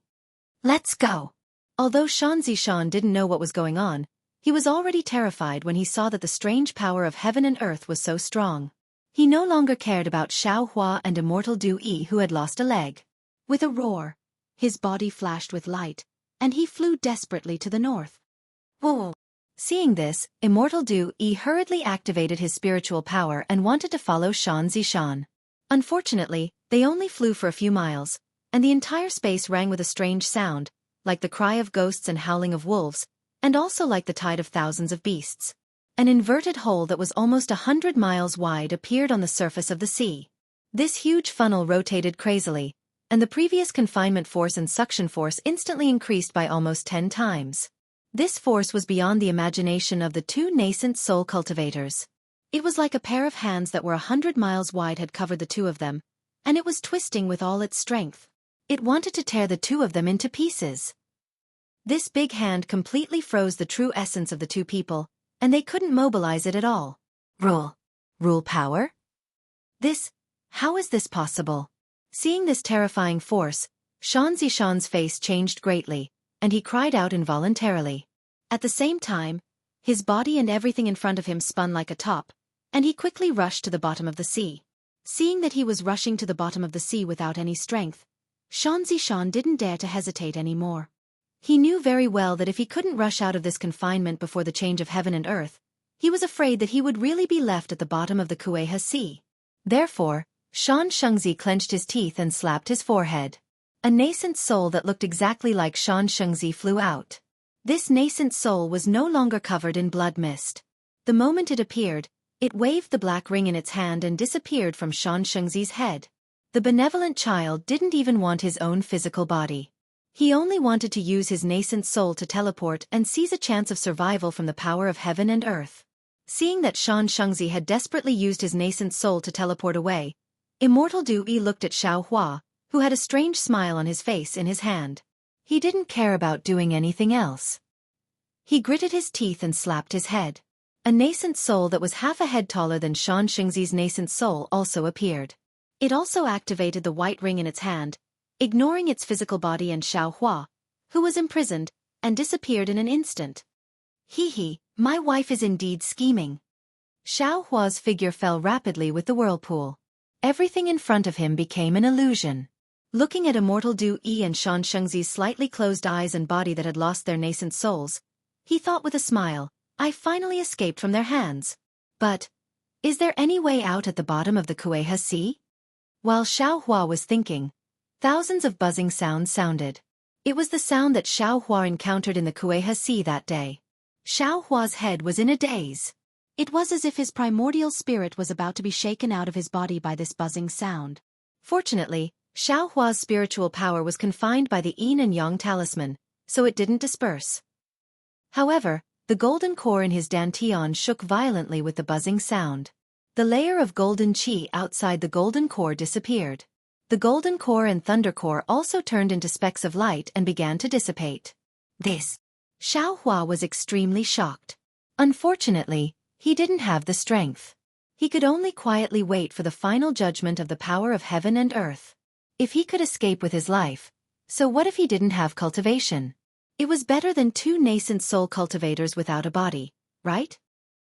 Let's go! Although Shan Zishan didn't know what was going on, he was already terrified when he saw that the strange power of heaven and earth was so strong. He no longer cared about Xiaohua and Immortal Du Yi who had lost a leg. With a roar, his body flashed with light, and he flew desperately to the north. Whoa! Seeing this, Immortal Du Yi hurriedly activated his spiritual power and wanted to follow Shan Zishan. Unfortunately, they only flew for a few miles, and the entire space rang with a strange sound, like the cry of ghosts and howling of wolves, and also like the tide of thousands of beasts. An inverted hole that was almost 100 miles wide appeared on the surface of the sea. This huge funnel rotated crazily, and the previous confinement force and suction force instantly increased by almost 10 times. This force was beyond the imagination of the two nascent soul cultivators. It was like a pair of hands that were 100 miles wide had covered the two of them, and it was twisting with all its strength. It wanted to tear the two of them into pieces. This big hand completely froze the true essence of the two people, and they couldn't mobilize it at all. Rule power? How is this possible? Seeing this terrifying force, Shan Zishan's face changed greatly, and he cried out involuntarily. At the same time, his body and everything in front of him spun like a top, and he quickly rushed to the bottom of the sea. Seeing that he was rushing to the bottom of the sea without any strength, Shan Zishan didn't dare to hesitate anymore. He knew very well that if he couldn't rush out of this confinement before the change of heaven and earth, he was afraid that he would really be left at the bottom of the Xueqi Sea. Therefore, Shan Shengzi clenched his teeth and slapped his forehead. A nascent soul that looked exactly like Shan Shengzi flew out. This nascent soul was no longer covered in blood mist. The moment it appeared, it waved the black ring in its hand and disappeared from Shan Shengzi's head. The benevolent child didn't even want his own physical body. He only wanted to use his nascent soul to teleport and seize a chance of survival from the power of heaven and earth. Seeing that Shan Shengzi had desperately used his nascent soul to teleport away, Immortal Du Yi looked at Xiaohua, who had a strange smile on his face in his hand. He didn't care about doing anything else. He gritted his teeth and slapped his head. A nascent soul that was half a head taller than Shan Shengzi's nascent soul also appeared. It also activated the white ring in its hand, ignoring its physical body and Xiaohua, who was imprisoned, and disappeared in an instant. My wife is indeed scheming. Xiaohua's figure fell rapidly with the whirlpool. Everything in front of him became an illusion. Looking at Immortal Du Yi and Shan Shengzi's slightly closed eyes and body that had lost their nascent souls, he thought with a smile, I finally escaped from their hands. But, is there any way out at the bottom of the Xueqi Sea? While Xiaohua was thinking, thousands of buzzing sounds sounded. It was the sound that Xiaohua encountered in the Xueqi Sea that day. Xiaohua's head was in a daze. It was as if his primordial spirit was about to be shaken out of his body by this buzzing sound. Fortunately, Xiaohua's spiritual power was confined by the yin and yang talisman, so it didn't disperse. However, the golden core in his dantian shook violently with the buzzing sound. The layer of golden qi outside the golden core disappeared. The golden core and thunder core also turned into specks of light and began to dissipate. Xiaohua was extremely shocked. Unfortunately, he didn't have the strength. He could only quietly wait for the final judgment of the power of heaven and earth. If he could escape with his life, so what if he didn't have cultivation? It was better than two nascent soul cultivators without a body, right?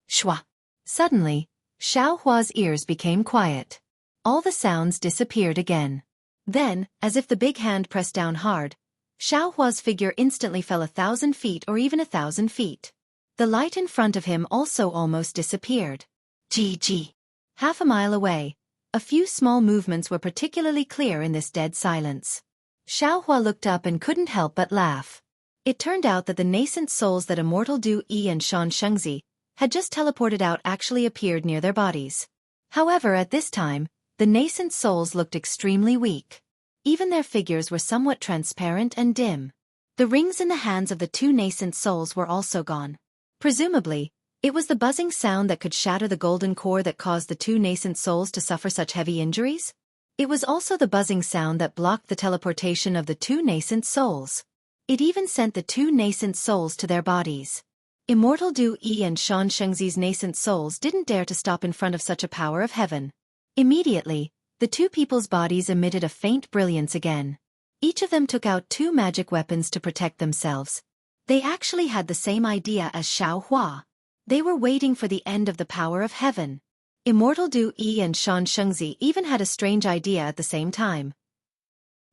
Shwa. Suddenly, Xiaohua's ears became quiet. All the sounds disappeared again. Then, as if the big hand pressed down hard, Xiaohua's figure instantly fell 1,000 feet or even 1,000 feet. The light in front of him also almost disappeared. Half a mile away, a few small movements were particularly clear in this dead silence. Xiaohua looked up and couldn't help but laugh. It turned out that the nascent souls that Immortal Du Yi and Shan Shengzi had just teleported out actually appeared near their bodies. However, at this time, the nascent souls looked extremely weak. Even their figures were somewhat transparent and dim. The rings in the hands of the two nascent souls were also gone. Presumably, it was the buzzing sound that could shatter the golden core that caused the two nascent souls to suffer such heavy injuries. It was also the buzzing sound that blocked the teleportation of the two nascent souls. It even sent the two nascent souls to their bodies. Immortal Du Yi and Shan Shengzi's nascent souls didn't dare to stop in front of such a power of heaven. Immediately, the two people's bodies emitted a faint brilliance again. Each of them took out two magic weapons to protect themselves. They actually had the same idea as Xiaohua. They were waiting for the end of the power of heaven. Immortal Du Yi and Shan Shengzi even had a strange idea at the same time.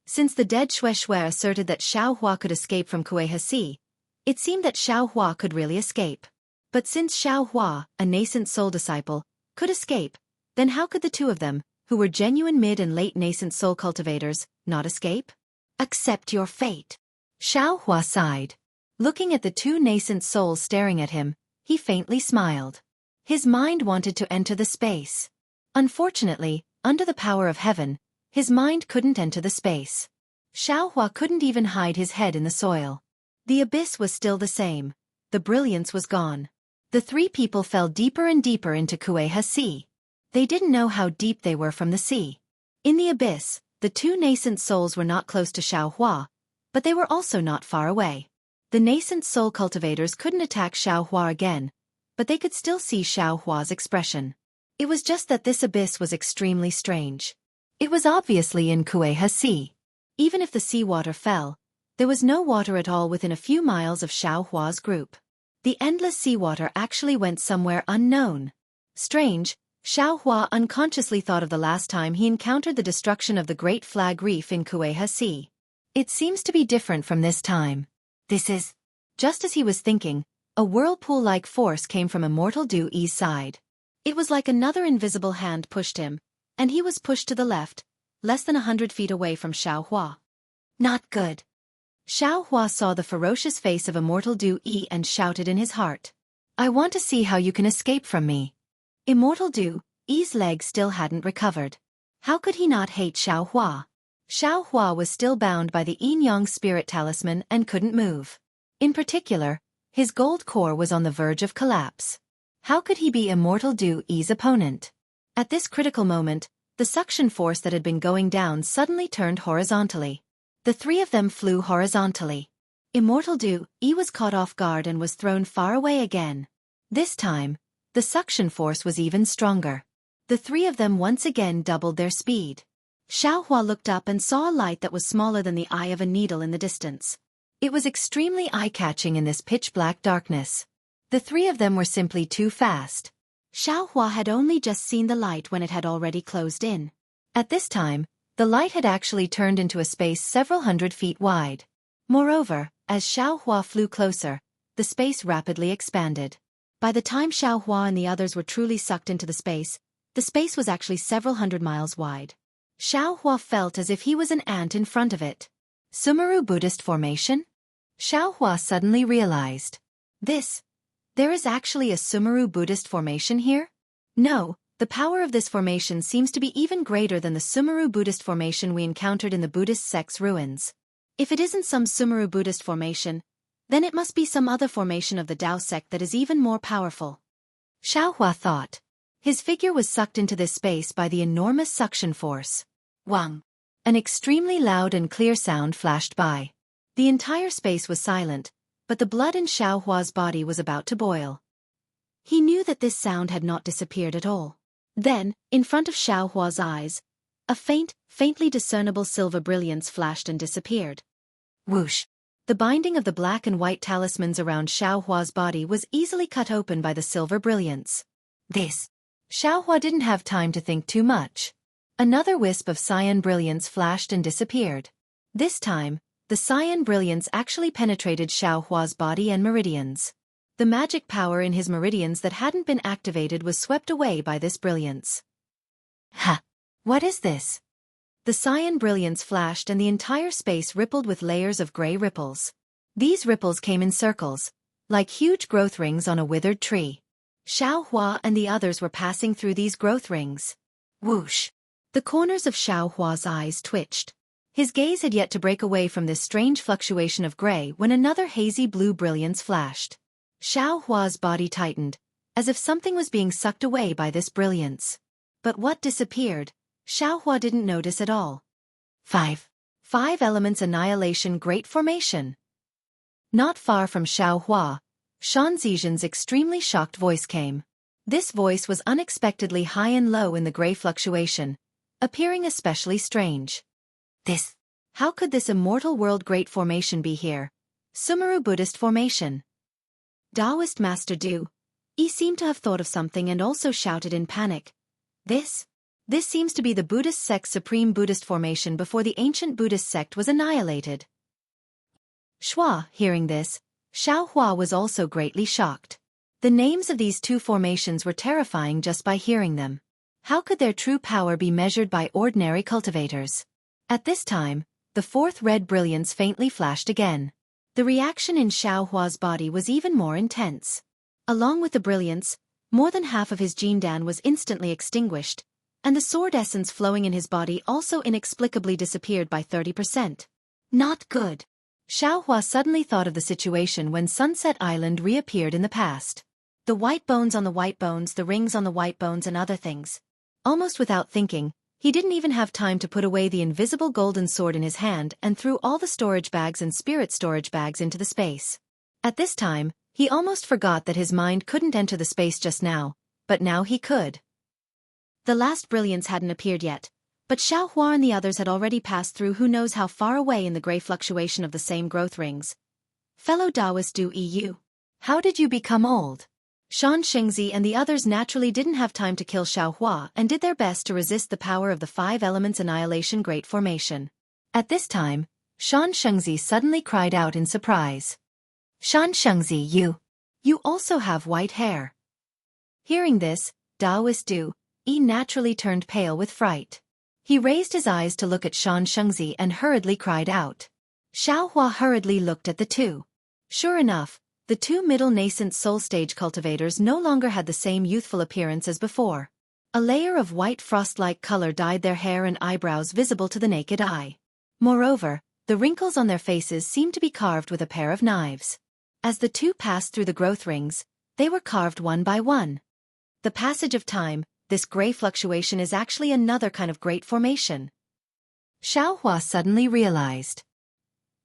Since the dead Xueqi asserted that Xiaohua could escape from Xueqi Sea, it seemed that Xiaohua could really escape. But since Xiao Hua, a nascent soul disciple, could escape, then how could the two of them, who were genuine mid and late nascent soul cultivators, not escape? Accept your fate. Xiao Hua sighed. Looking at the two nascent souls staring at him, he faintly smiled. His mind wanted to enter the space. Unfortunately, under the power of heaven, his mind couldn't enter the space. Xiao Hua couldn't even hide his head in the soil. The abyss was still the same. The brilliance was gone. The three people fell deeper and deeper into Xueqi Sea. They didn't know how deep they were from the sea. In the abyss, the two nascent souls were not close to Xiao Hua, but they were also not far away. The nascent soul cultivators couldn't attack Xiao Hua again, but they could still see Xiao Hua's expression. It was just that this abyss was extremely strange. It was obviously in Xueqi Sea. Even if the seawater fell, there was no water at all within a few miles of Xiao Hua's group. The endless seawater actually went somewhere unknown. Strange, Xiao Hua unconsciously thought of the last time he encountered the destruction of the Great Flag Reef in Xueqi Sea. It seems to be different from this time. This is... Just as he was thinking, a whirlpool-like force came from Immortal Du's side. It was like another invisible hand pushed him, and he was pushed to the left, less than 100 feet away from Xiao Hua. Not good. Xiao Hua saw the ferocious face of Immortal Du and shouted in his heart. I want to see how you can escape from me. Immortal Du's leg still hadn't recovered. How could he not hate Xiao Hua? Xiao Hua was still bound by the yin-yang spirit talisman and couldn't move. In particular, his gold core was on the verge of collapse. How could he be Immortal Du's opponent? At this critical moment, the suction force that had been going down suddenly turned horizontally. The three of them flew horizontally. Immortal Du was caught off guard and was thrown far away again. This time, the suction force was even stronger. The three of them once again doubled their speed. Xiao Hua looked up and saw a light that was smaller than the eye of a needle in the distance. It was extremely eye-catching in this pitch-black darkness. The three of them were simply too fast. Xiao Hua had only just seen the light when it had already closed in. At this time, the light had actually turned into a space several hundred feet wide. Moreover, as Xiao Hua flew closer, the space rapidly expanded. By the time Xiao Hua and the others were truly sucked into the space was actually several hundred miles wide. Xiao Hua felt as if he was an ant in front of it. Sumeru Buddhist formation? Xiao Hua suddenly realized. There is actually a Sumeru Buddhist formation here? No. The power of this formation seems to be even greater than the Sumeru Buddhist formation we encountered in the Buddhist sect's ruins. If it isn't some Sumeru Buddhist formation, then it must be some other formation of the Tao sect that is even more powerful. Xiao Hua thought. His figure was sucked into this space by the enormous suction force. Wang! An extremely loud and clear sound flashed by. The entire space was silent, but the blood in Xiao Hua's body was about to boil. He knew that this sound had not disappeared at all. Then, in front of Xiao Hua's eyes, a faintly discernible silver brilliance flashed and disappeared. Whoosh! The binding of the black and white talismans around Xiao Hua's body was easily cut open by the silver brilliance. Xiao Hua didn't have time to think too much. Another wisp of cyan brilliance flashed and disappeared. This time, the cyan brilliance actually penetrated Xiao Hua's body and meridians. The magic power in his meridians that hadn't been activated was swept away by this brilliance. Ha! What is this? The cyan brilliance flashed and the entire space rippled with layers of gray ripples. These ripples came in circles, like huge growth rings on a withered tree. Xiao Hua and the others were passing through these growth rings. Whoosh! The corners of Xiao Hua's eyes twitched. His gaze had yet to break away from this strange fluctuation of gray when another hazy blue brilliance flashed. Xiao Hua's body tightened, as if something was being sucked away by this brilliance. But what disappeared, Xiao Hua didn't notice at all. 5 Elements Annihilation Great Formation. Not far from Xiao Hua, Shan Zizhen's extremely shocked voice came. This voice was unexpectedly high and low in the gray fluctuation, appearing especially strange. How could this immortal world great formation be here? Sumeru Buddhist formation. Taoist Master Du seemed to have thought of something and also shouted in panic. This seems to be the Buddhist sect's supreme Buddhist formation before the ancient Buddhist sect was annihilated. Hearing this, Xiao Hua was also greatly shocked. The names of these two formations were terrifying just by hearing them. How could their true power be measured by ordinary cultivators? At this time, the fourth red brilliance faintly flashed again. The reaction in Xiaohua's body was even more intense. Along with the brilliance, more than half of his Jindan was instantly extinguished, and the sword essence flowing in his body also inexplicably disappeared by 30%. Not good. Xiaohua suddenly thought of the situation when Sunset Island reappeared in the past. The white bones on the white bones, the rings on the white bones, and other things. Almost without thinking, he didn't even have time to put away the invisible golden sword in his hand and threw all the storage bags and spirit storage bags into the space. At this time, he almost forgot that his mind couldn't enter the space just now, but now he could. The last brilliance hadn't appeared yet, but Xiaohua and the others had already passed through who knows how far away in the gray fluctuation of the same growth rings. Fellow Taoist Du Yu, how did you become old? Shan Shengzi and the others naturally didn't have time to kill Xiaohua and did their best to resist the power of the five elements annihilation great formation. At this time, Shan Shengzi suddenly cried out in surprise. Shan Shengzi, you also have white hair. Hearing this, Taoist Du Yi naturally turned pale with fright. He raised his eyes to look at Shan Shengzi and hurriedly cried out. Xiaohua hurriedly looked at the two. Sure enough, the two middle nascent soul stage cultivators no longer had the same youthful appearance as before. A layer of white frost-like color dyed their hair and eyebrows visible to the naked eye. Moreover, the wrinkles on their faces seemed to be carved with a pair of knives. As the two passed through the growth rings, they were carved one by one. The passage of time, this gray fluctuation is actually another kind of great formation. Xiaohua suddenly realized.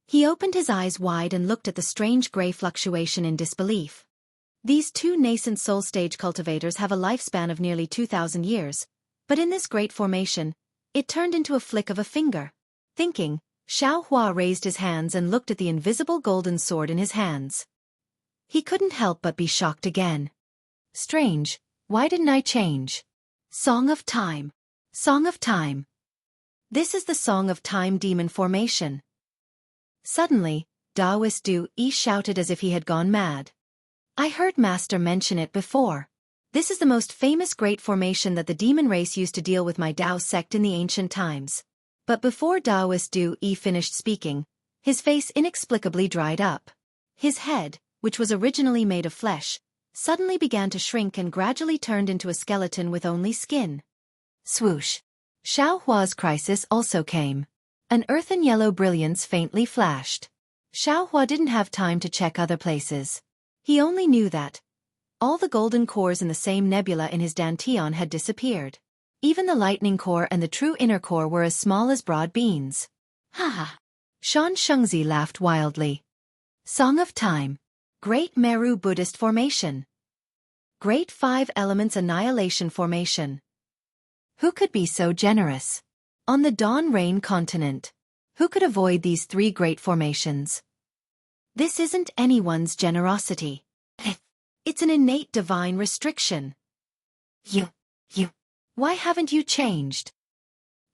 He opened his eyes wide and looked at the strange gray fluctuation in disbelief. These two nascent soul stage cultivators have a lifespan of nearly 2,000 years, but in this great formation, it turned into a flick of a finger. Thinking, Xiaohua raised his hands and looked at the invisible golden sword in his hands. He couldn't help but be shocked again. Strange, why didn't I change? Song of Time. Song of Time. This is the Song of Time demon formation. Suddenly, Taoist Du Yi shouted as if he had gone mad. I heard Master mention it before. This is the most famous great formation that the demon race used to deal with my Tao sect in the ancient times. But before Taoist Du Yi finished speaking, his face inexplicably dried up. His head, which was originally made of flesh, suddenly began to shrink and gradually turned into a skeleton with only skin. Swoosh. Xiaohua's crisis also came. An earthen yellow brilliance faintly flashed. Xiaohua didn't have time to check other places. He only knew that all the golden cores in the same nebula in his dantian had disappeared. Even the lightning core and the true inner core were as small as broad beans. Ha ha! Shan Shengzi laughed wildly. Song of Time. Great Meru Buddhist Formation. Great Five Elements Annihilation Formation. Who could be so generous? On the Dawn Rain continent, who could avoid these three great formations? This isn't anyone's generosity. It's an innate divine restriction. You. Why haven't you changed?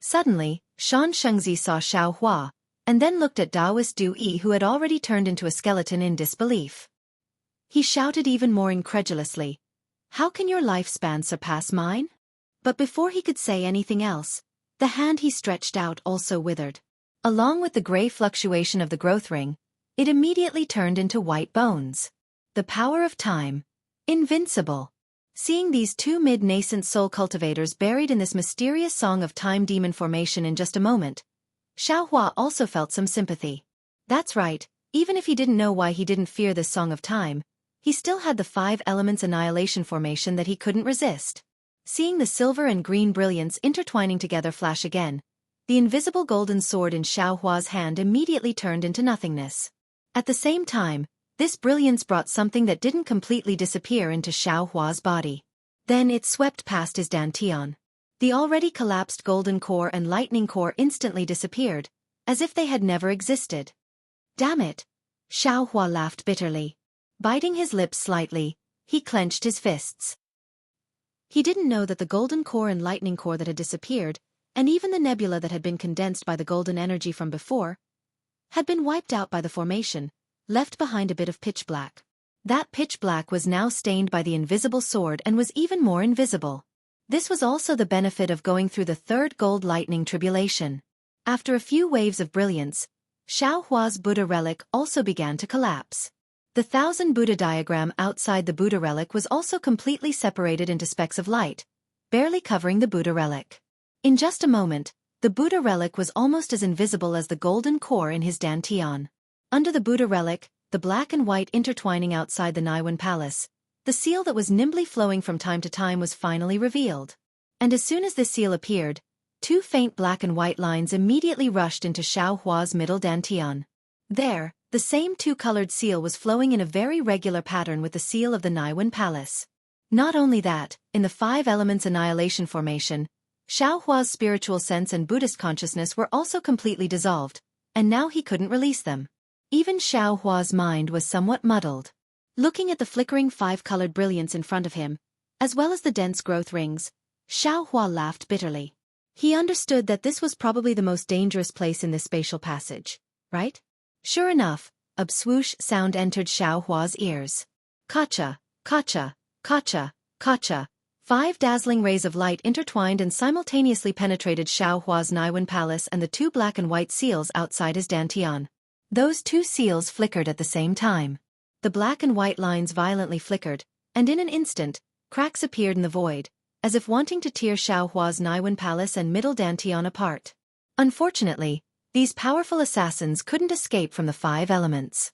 Suddenly, Shan Shengzi saw Xiaohua, and then looked at Taoist Du Yi who had already turned into a skeleton in disbelief. He shouted even more incredulously, How can your lifespan surpass mine? But before he could say anything else, the hand he stretched out also withered. Along with the gray fluctuation of the growth ring, it immediately turned into white bones. The power of time. Invincible. Seeing these two mid-nascent soul cultivators buried in this mysterious Song of Time demon formation in just a moment, Xiaohua also felt some sympathy. That's right, even if he didn't know why he didn't fear this Song of Time, he still had the five elements annihilation formation that he couldn't resist. Seeing the silver and green brilliance intertwining together flash again, the invisible golden sword in Xiaohua's hand immediately turned into nothingness. At the same time, this brilliance brought something that didn't completely disappear into Xiaohua's body. Then it swept past his dantian. The already collapsed golden core and lightning core instantly disappeared, as if they had never existed. Damn it! Xiaohua laughed bitterly. Biting his lips slightly, he clenched his fists. He didn't know that the golden core and lightning core that had disappeared, and even the nebula that had been condensed by the golden energy from before, had been wiped out by the formation, left behind a bit of pitch black. That pitch black was now stained by the invisible sword and was even more invisible. This was also the benefit of going through the third gold lightning tribulation. After a few waves of brilliance, Xiaohua's Buddha relic also began to collapse. The 1000 Buddha diagram outside the Buddha relic was also completely separated into specks of light, barely covering the Buddha relic. In just a moment, the Buddha relic was almost as invisible as the golden core in his dantian. Under the Buddha relic, the black and white intertwining outside the Naiwan palace, the seal that was nimbly flowing from time to time was finally revealed. And as soon as this seal appeared, two faint black and white lines immediately rushed into Xiaohua's middle dantian. There, the same two-colored seal was flowing in a very regular pattern with the seal of the Naiwan palace. Not only that, in the 5 elements annihilation formation, Xiaohua's spiritual sense and Buddhist consciousness were also completely dissolved, and now he couldn't release them. Even Xiaohua's mind was somewhat muddled. Looking at the flickering 5-colored brilliance in front of him, as well as the dense growth rings, Xiaohua laughed bitterly. He understood that this was probably the most dangerous place in this spatial passage, right? Sure enough, a swoosh sound entered Xiaohua's ears. Kacha, kacha, kacha, kacha. 5 dazzling rays of light intertwined and simultaneously penetrated Xiaohua's Naiwan palace and the 2 black and white seals outside his dantian. Those 2 seals flickered at the same time. The black and white lines violently flickered, and in an instant, cracks appeared in the void, as if wanting to tear Xiaohua's Naiwan palace and middle dantian apart. Unfortunately, these powerful assassins couldn't escape from the 5 elements.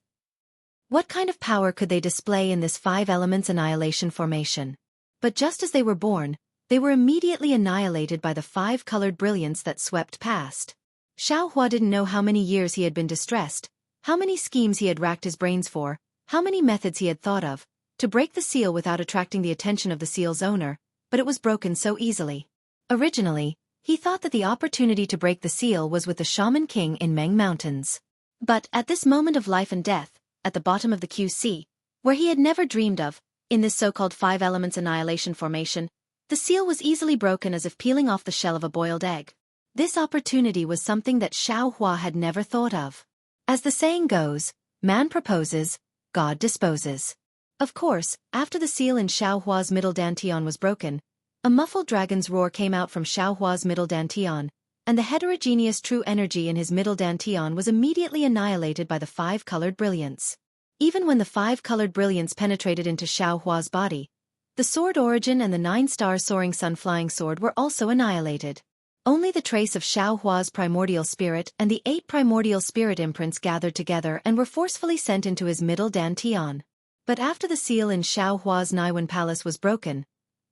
What kind of power could they display in this 5 elements annihilation formation? But just as they were born, they were immediately annihilated by the 5-colored brilliance that swept past. Xiaohua didn't know how many years he had been distressed, how many schemes he had racked his brains for, how many methods he had thought of, to break the seal without attracting the attention of the seal's owner, but it was broken so easily. Originally, he thought that the opportunity to break the seal was with the Shaman King in Meng Mountains. But at this moment of life and death, at the bottom of the QC, where he had never dreamed of, in this so-called 5 elements annihilation formation, the seal was easily broken as if peeling off the shell of a boiled egg. This opportunity was something that Xiaohua had never thought of. As the saying goes, man proposes, God disposes. Of course, after the seal in Xiaohua's middle dantian was broken, a muffled dragon's roar came out from Xiaohua's middle dantian, and the heterogeneous true energy in his middle dantian was immediately annihilated by the 5-colored brilliance. Even when the 5-colored brilliance penetrated into Xiaohua's body, the sword origin and the 9-star soaring sun flying sword were also annihilated. Only the trace of Xiaohua's primordial spirit and the 8 primordial spirit imprints gathered together and were forcefully sent into his middle dantian. But after the seal in Xiaohua's Naiwan palace was broken,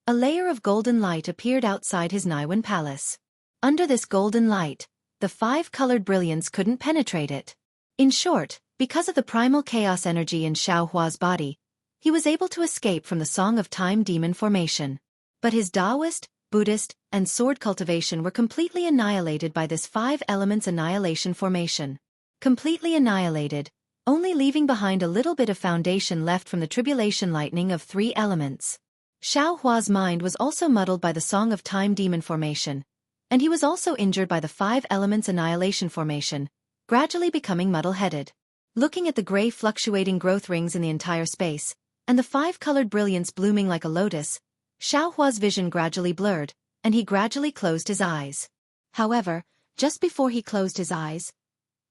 a layer of golden light appeared outside his Naiwan palace. Under this golden light, the 5-colored brilliance couldn't penetrate it. In short, because of the primal chaos energy in Xiaohua's body, he was able to escape from the Song of Time demon formation. But his Taoist, Buddhist, and sword cultivation were completely annihilated by this 5 elements annihilation formation. Completely annihilated, only leaving behind a little bit of foundation left from the tribulation lightning of 3 elements. Xiaohua's mind was also muddled by the Song of Time demon formation, and he was also injured by the 5 elements annihilation formation, gradually becoming muddle-headed. Looking at the gray fluctuating growth rings in the entire space, and the 5-colored brilliance blooming like a lotus, Xiaohua's vision gradually blurred, and he gradually closed his eyes. However, just before he closed his eyes,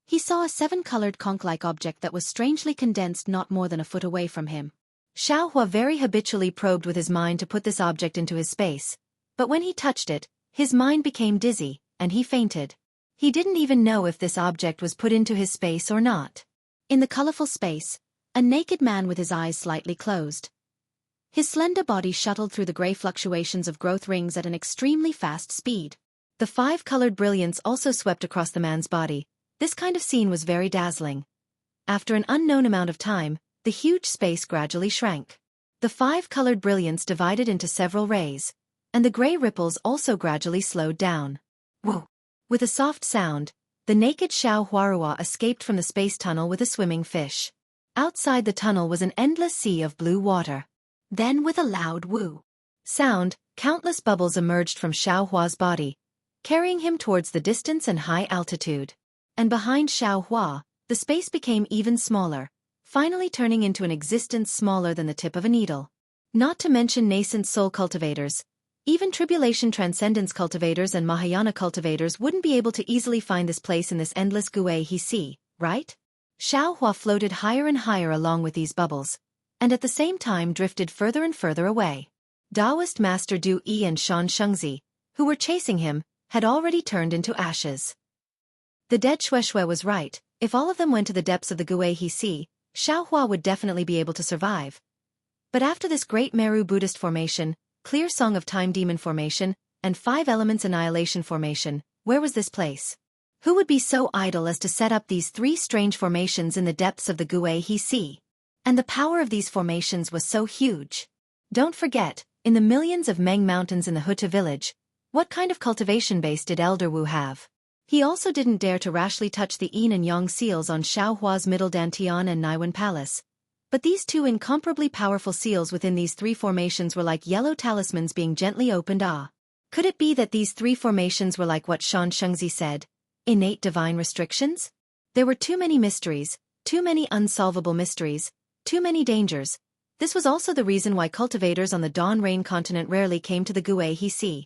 he saw a 7-colored conch-like object that was strangely condensed not more than a foot away from him. Xiaohua very habitually probed with his mind to put this object into his space, but when he touched it, his mind became dizzy, and he fainted. He didn't even know if this object was put into his space or not. In the colorful space, a naked man with his eyes slightly closed. His slender body shuttled through the gray fluctuations of growth rings at an extremely fast speed. The 5-colored brilliance also swept across the man's body. This kind of scene was very dazzling. After an unknown amount of time, the huge space gradually shrank. The 5-colored brilliance divided into several rays, and the gray ripples also gradually slowed down. Whoa! With a soft sound, the naked Xiaohuarua escaped from the space tunnel with a swimming fish. Outside the tunnel was an endless sea of blue water. Then with a loud woo sound, countless bubbles emerged from Xiaohua's body, carrying him towards the distance and high altitude. And behind Xiaohua, the space became even smaller, finally turning into an existence smaller than the tip of a needle. Not to mention nascent soul cultivators. Even tribulation transcendence cultivators and Mahayana cultivators wouldn't be able to easily find this place in this endless Xueqi, right? Xiaohua floated higher and higher along with these bubbles, and at the same time drifted further and further away. Taoist Master Du Yi and Shan Shengzi, who were chasing him, had already turned into ashes. The dead Xueqi was right. If all of them went to the depths of the Xueqi, Xiaohua would definitely be able to survive. But after this Great Meru Buddhist formation, Clear Song of Time Demon formation, and 5 Elements Annihilation formation, where was this place? Who would be so idle as to set up these 3 strange formations in the depths of the Xueqi? And the power of these formations was so huge. Don't forget, in the millions of Meng mountains in the Huta village, what kind of cultivation base did Elder Wu have? He also didn't dare to rashly touch the Yin and Yang seals on Xiaohua's Middle Dantian and Naiwan Palace. But these 2 incomparably powerful seals within these 3 formations were like yellow talismans being gently opened. Could it be that these 3 formations were like what Shan Shengzi said? Innate divine restrictions? There were too many mysteries, too many unsolvable mysteries, too many dangers. This was also the reason why cultivators on the Dawn Rain continent rarely came to the Xueqi.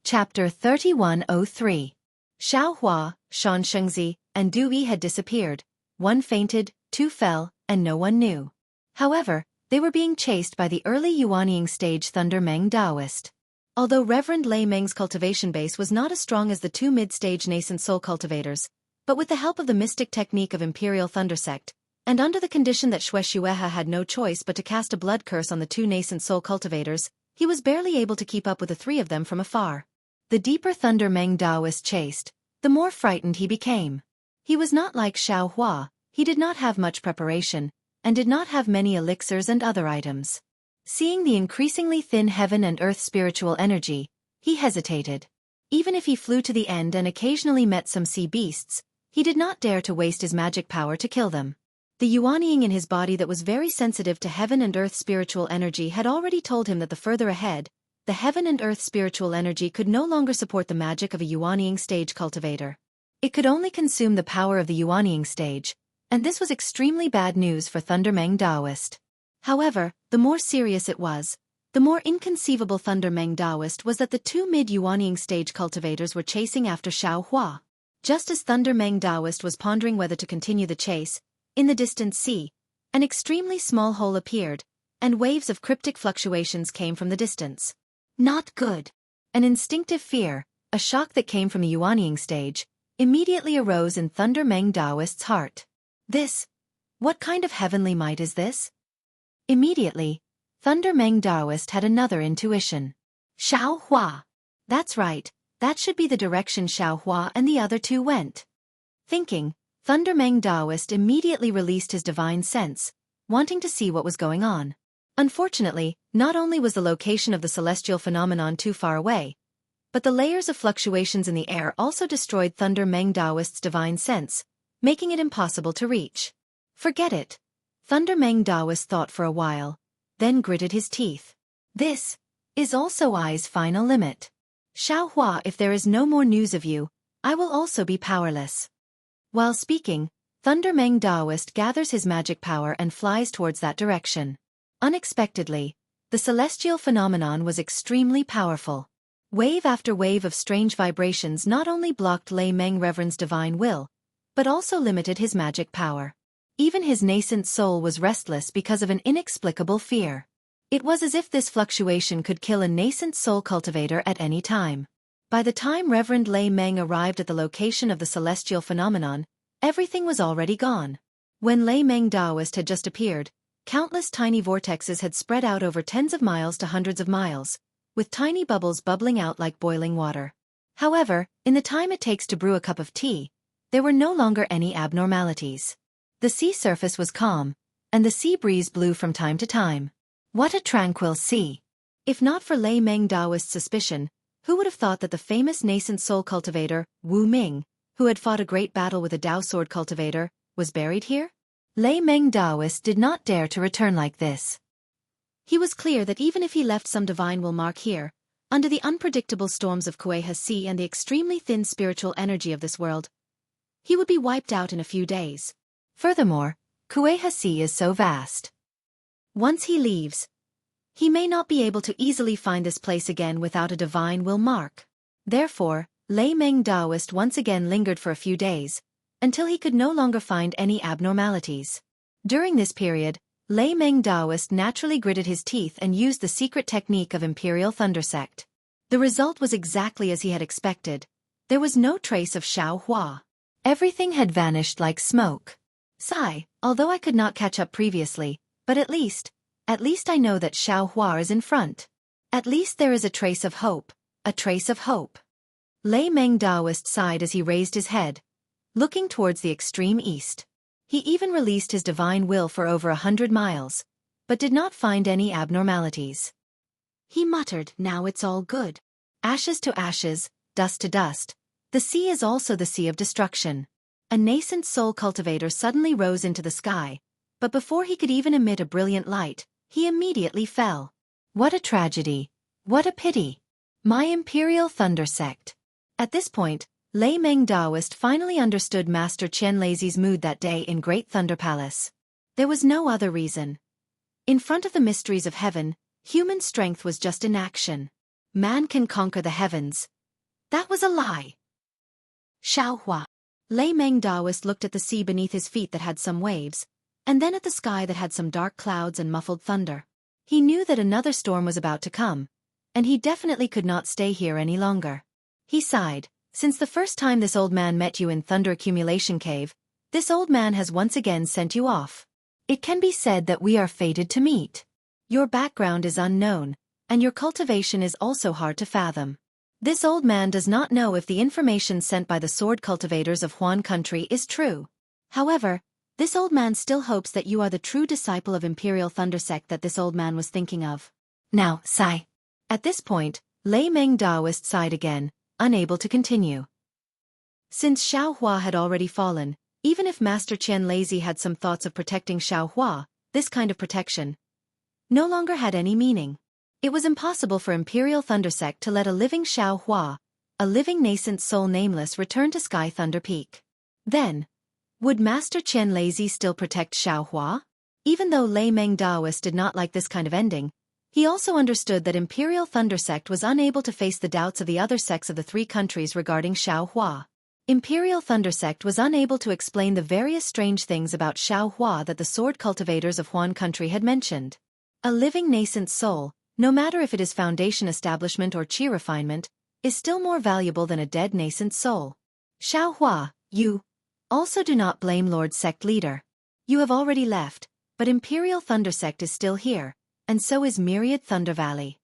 Chapter 3103. Xiaohua, Shan Shengzi, and Du Yi had disappeared. 1 fainted, 2 fell, and no one knew. However, they were being chased by the early Yuanying stage Thunder Meng Taoist. Although Reverend Lei Meng's cultivation base was not as strong as the 2 mid-stage nascent soul cultivators, but with the help of the mystic technique of Imperial Thunder Sect, and under the condition that Xueqi had no choice but to cast a blood curse on the 2 nascent soul cultivators, he was barely able to keep up with the 3 of them from afar. The deeper Thunder Meng Taoist chased, the more frightened he became. He was not like Xiaohua, he did not have much preparation, and did not have many elixirs and other items. Seeing the increasingly thin heaven and earth spiritual energy, he hesitated. Even if he flew to the end and occasionally met some sea beasts, he did not dare to waste his magic power to kill them. The Yuanying in his body that was very sensitive to heaven and earth spiritual energy had already told him that the further ahead, the heaven and earth spiritual energy could no longer support the magic of a Yuanying stage cultivator. It could only consume the power of the Yuanying stage, and this was extremely bad news for Thunder Meng Taoist. However, the more serious it was, the more inconceivable Thunder Meng Taoist was that the 2 mid-Yuanying stage cultivators were chasing after Xiaohua. Just as Thunder Meng Taoist was pondering whether to continue the chase, in the distant sea, an extremely small hole appeared, and waves of cryptic fluctuations came from the distance. Not good. An instinctive fear, a shock that came from the Yuanying stage, immediately arose in Thunder Meng Taoist's heart. What kind of heavenly might is this? Immediately, Thunder Meng Taoist had another intuition. Xiaohua. That's right, that should be the direction Xiaohua and the other 2 went. Thinking, Thunder Meng Taoist immediately released his divine sense, wanting to see what was going on. Unfortunately, not only was the location of the celestial phenomenon too far away, but the layers of fluctuations in the air also destroyed Thunder Meng Taoist's divine sense, making it impossible to reach. Forget it. Thunder Meng Taoist thought for a while, then gritted his teeth. This is also I's final limit. Xiaohua, if there is no more news of you, I will also be powerless. While speaking, Thunder Meng Taoist gathers his magic power and flies towards that direction. Unexpectedly, the celestial phenomenon was extremely powerful. Wave after wave of strange vibrations not only blocked Lei Meng Reverend's divine will, but also limited his magic power. Even his nascent soul was restless because of an inexplicable fear. It was as if this fluctuation could kill a nascent soul cultivator at any time. By the time Reverend Lei Meng arrived at the location of the celestial phenomenon, everything was already gone. When Lei Meng Taoist had just appeared, countless tiny vortexes had spread out over tens of miles to hundreds of miles, with tiny bubbles bubbling out like boiling water. However, in the time it takes to brew a cup of tea, there were no longer any abnormalities. The sea surface was calm, and the sea breeze blew from time to time. What a tranquil sea! If not for Lei Meng Taoist's suspicion, who would have thought that the famous nascent soul cultivator, Wu Ming, who had fought a great battle with a Dao sword cultivator, was buried here? Lei Meng Taoist did not dare to return like this. He was clear that even if he left some divine will mark here, Under the unpredictable storms of Xueqi and the extremely thin spiritual energy of this world, he would be wiped out in a few days. Furthermore, Xueqi is so vast. Once he leaves, he may not be able to easily find this place again without a divine will mark. Therefore, Lei Meng Daoist once again lingered for a few days, until he could no longer find any abnormalities. During this period, Lei Meng Daoist naturally gritted his teeth and used the secret technique of Imperial Thunder Sect. The result was exactly as he had expected. There was no trace of Xiaohua. Everything had vanished like smoke. Sigh, although I could not catch up previously, but at least I know that Xiaohua is in front. At least there is a trace of hope, a trace of hope. Lei Meng Daoist sighed as he raised his head, looking towards the extreme east. He even released his divine will for over 100 miles, but did not find any abnormalities. He muttered, "Now it's all good. Ashes to ashes, dust to dust. The sea is also the sea of destruction." A nascent soul cultivator suddenly rose into the sky, but before he could even emit a brilliant light, he immediately fell. What a tragedy! What a pity! My Imperial Thunder Sect. At this point, Lei Meng Daoist finally understood Master Qianleizi's mood that day in Great Thunder Palace. There was no other reason. In front of the mysteries of heaven, human strength was just inaction. Man can conquer the heavens. That was a lie. Xiaohua. Lei Meng Daoist looked at the sea beneath his feet that had some waves, and then at the sky that had some dark clouds and muffled thunder. He knew that another storm was about to come, and he definitely could not stay here any longer. He sighed. Since the first time this old man met you in Thunder Accumulation Cave, this old man has once again sent you off. It can be said that we are fated to meet. Your background is unknown, and your cultivation is also hard to fathom. This old man does not know if the information sent by the sword cultivators of Huan country is true. However, this old man still hopes that you are the true disciple of Imperial Thunder Sect that this old man was thinking of. Now, sigh. At this point, Lei Meng Daoist sighed again, unable to continue. Since Xiaohua had already fallen, even if Master Qianleizi had some thoughts of protecting Xiaohua, this kind of protection no longer had any meaning. It was impossible for Imperial Thunder Sect to let a living Xiaohua, a living nascent soul nameless, return to Sky Thunder Peak. Then, would Master Qianleizi still protect Xiaohua? Even though Lei Meng Daoist did not like this kind of ending, he also understood that Imperial Thunder Sect was unable to face the doubts of the other sects of the three countries regarding Xiaohua. Imperial Thunder Sect was unable to explain the various strange things about Xiaohua that the sword cultivators of Huan country had mentioned. A living nascent soul, no matter if it is foundation establishment or chi refinement, is still more valuable than a dead nascent soul. Xiaohua, you also do not blame Lord Sect Leader. You have already left, but Imperial Thunder Sect is still here, and so is Myriad Thunder Valley.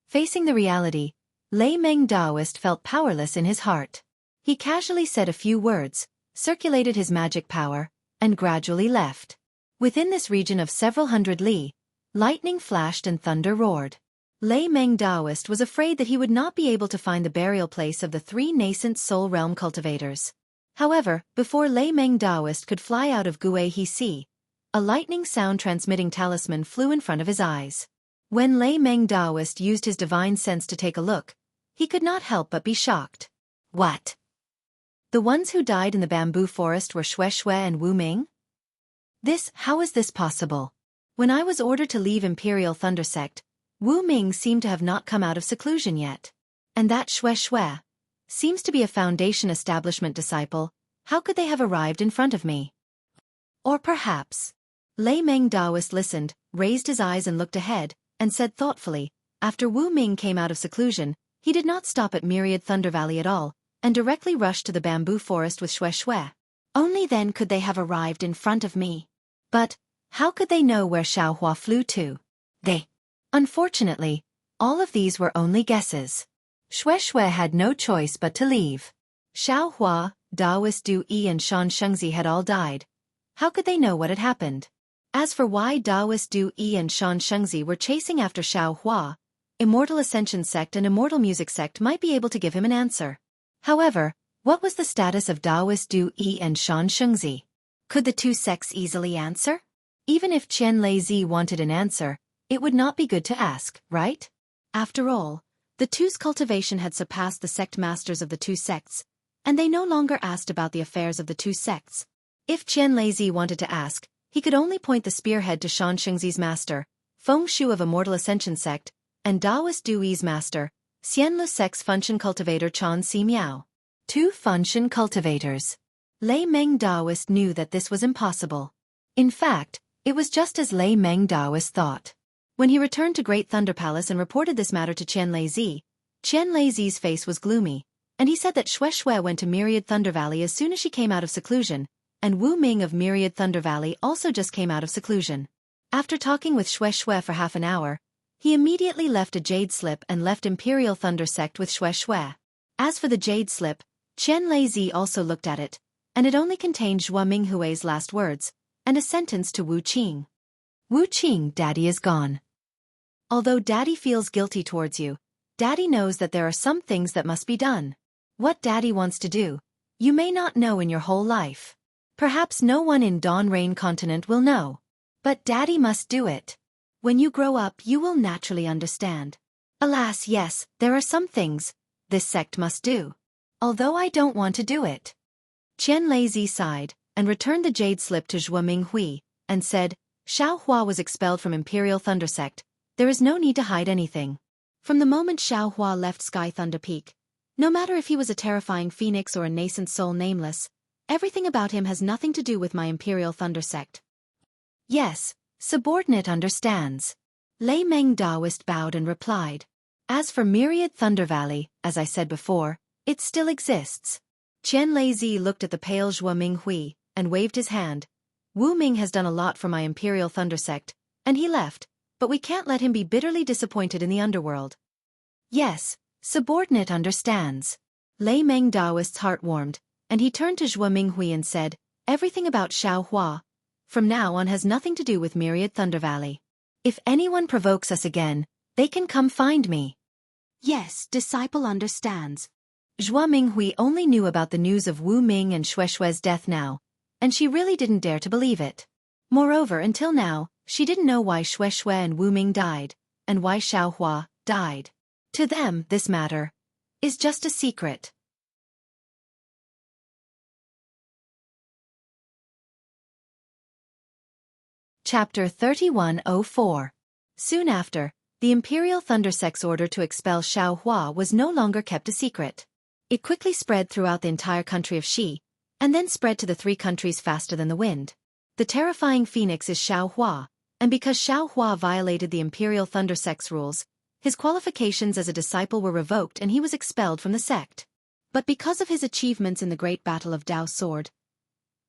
Facing the reality, Lei Meng Daoist felt powerless in his heart. He casually said a few words, circulated his magic power, and gradually left. Within this region of several hundred li, lightning flashed and thunder roared. Lei Meng Daoist was afraid that he would not be able to find the burial place of the three nascent soul realm cultivators. However, before Lei Meng Daoist could fly out of Xueqi, a lightning sound-transmitting talisman flew in front of his eyes. When Lei Meng Daoist used his divine sense to take a look, he could not help but be shocked. What? The ones who died in the bamboo forest were Xueqi and Wu Ming? How is this possible? When I was ordered to leave Imperial Thunder Sect, Wu Ming seemed to have not come out of seclusion yet. And that Xueqi seems to be a foundation establishment disciple. How could they have arrived in front of me? Or perhaps... Lei Meng Daoist listened, raised his eyes and looked ahead, and said thoughtfully, after Wu Ming came out of seclusion, he did not stop at Myriad Thunder Valley at all, and directly rushed to the bamboo forest with Xueqi. Only then could they have arrived in front of me. But, how could they know where Xiaohua flew to? Unfortunately, all of these were only guesses. Xueqi had no choice but to leave. Xiaohua, Daoist Du Yi and Shan Shengzi had all died. How could they know what had happened? As for why Daoist Du Yi and Shan Shengzi were chasing after Xiaohua, Immortal Ascension Sect and Immortal Music Sect might be able to give him an answer. However, what was the status of Daoist Du Yi and Shan Shengzi? Could the two sects easily answer? Even if Qianleizi wanted an answer, it would not be good to ask, right? After all, The two's cultivation had surpassed the sect masters of the two sects, and they no longer asked about the affairs of the two sects. If Qian Laizi wanted to ask, he could only point the spearhead to Shan Shengzi's master, Feng Shu of Immortal Ascension sect, and Taoist Duyi's master, Xian Lu sect's Funshan cultivator Chan Si Miao. Two Funshan cultivators. Lei Meng Taoist knew that this was impossible. In fact, it was just as Lei Meng Taoist thought. When he returned to Great Thunder Palace and reported this matter to Qian Laizi's face was gloomy, and he said that Xueqi went to Myriad Thunder Valley as soon as she came out of seclusion, and Wu Ming of Myriad Thunder Valley also just came out of seclusion. After talking with Xueqi for half an hour, he immediately left a jade slip and left Imperial Thunder Sect with Xueqi. As for the jade slip, Qian Laizi also looked at it, and it only contained Zhua Minghui's last words, and a sentence to Wu Qing. Wu Qing, Daddy is gone. Although Daddy feels guilty towards you, Daddy knows that there are some things that must be done. What Daddy wants to do, you may not know in your whole life. Perhaps no one in Dawn Rain continent will know. But Daddy must do it. When you grow up you will naturally understand. Alas, yes, there are some things this sect must do. Although I don't want to do it. Qian Laizi sighed, and returned the jade slip to Zhua Minghui, and said, Xiao Hua was expelled from Imperial Thunder Sect. There is no need to hide anything. From the moment Xiao Hua left Sky Thunder Peak, no matter if he was a terrifying phoenix or a nascent soul nameless, everything about him has nothing to do with my Imperial Thunder Sect. Yes, subordinate understands. Lei Meng Taoist bowed and replied. As for Myriad Thunder Valley, as I said before, it still exists. Qian Laizi looked at the pale Zhua Minghui, and waved his hand. Wu Ming has done a lot for my Imperial Thunder Sect, and he left, but we can't let him be bitterly disappointed in the underworld. Yes, subordinate understands. Lei Meng Taoist's heart warmed, and he turned to Zhua Minghui and said, everything about Xiao Hua, from now on has nothing to do with Myriad Thunder Valley. If anyone provokes us again, they can come find me. Yes, disciple understands. Zhua Minghui only knew about the news of Wu Ming and Xueqi's death now, and she really didn't dare to believe it. Moreover, until now, she didn't know why Xueqi and Wu Ming died, and why Xiao Hua died. To them, this matter is just a secret. Chapter 3104. Soon after, the Imperial Thunder Sect's order to expel Xiao Hua was no longer kept a secret. It quickly spread throughout the entire country of Xi, and then spread to the three countries faster than the wind. The terrifying phoenix is Xiao Hua, and because Xiao Hua violated the Imperial Thunder Sect's rules, his qualifications as a disciple were revoked and he was expelled from the sect. But because of his achievements in the Great Battle of Dao Sword,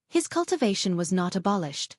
his cultivation was not abolished.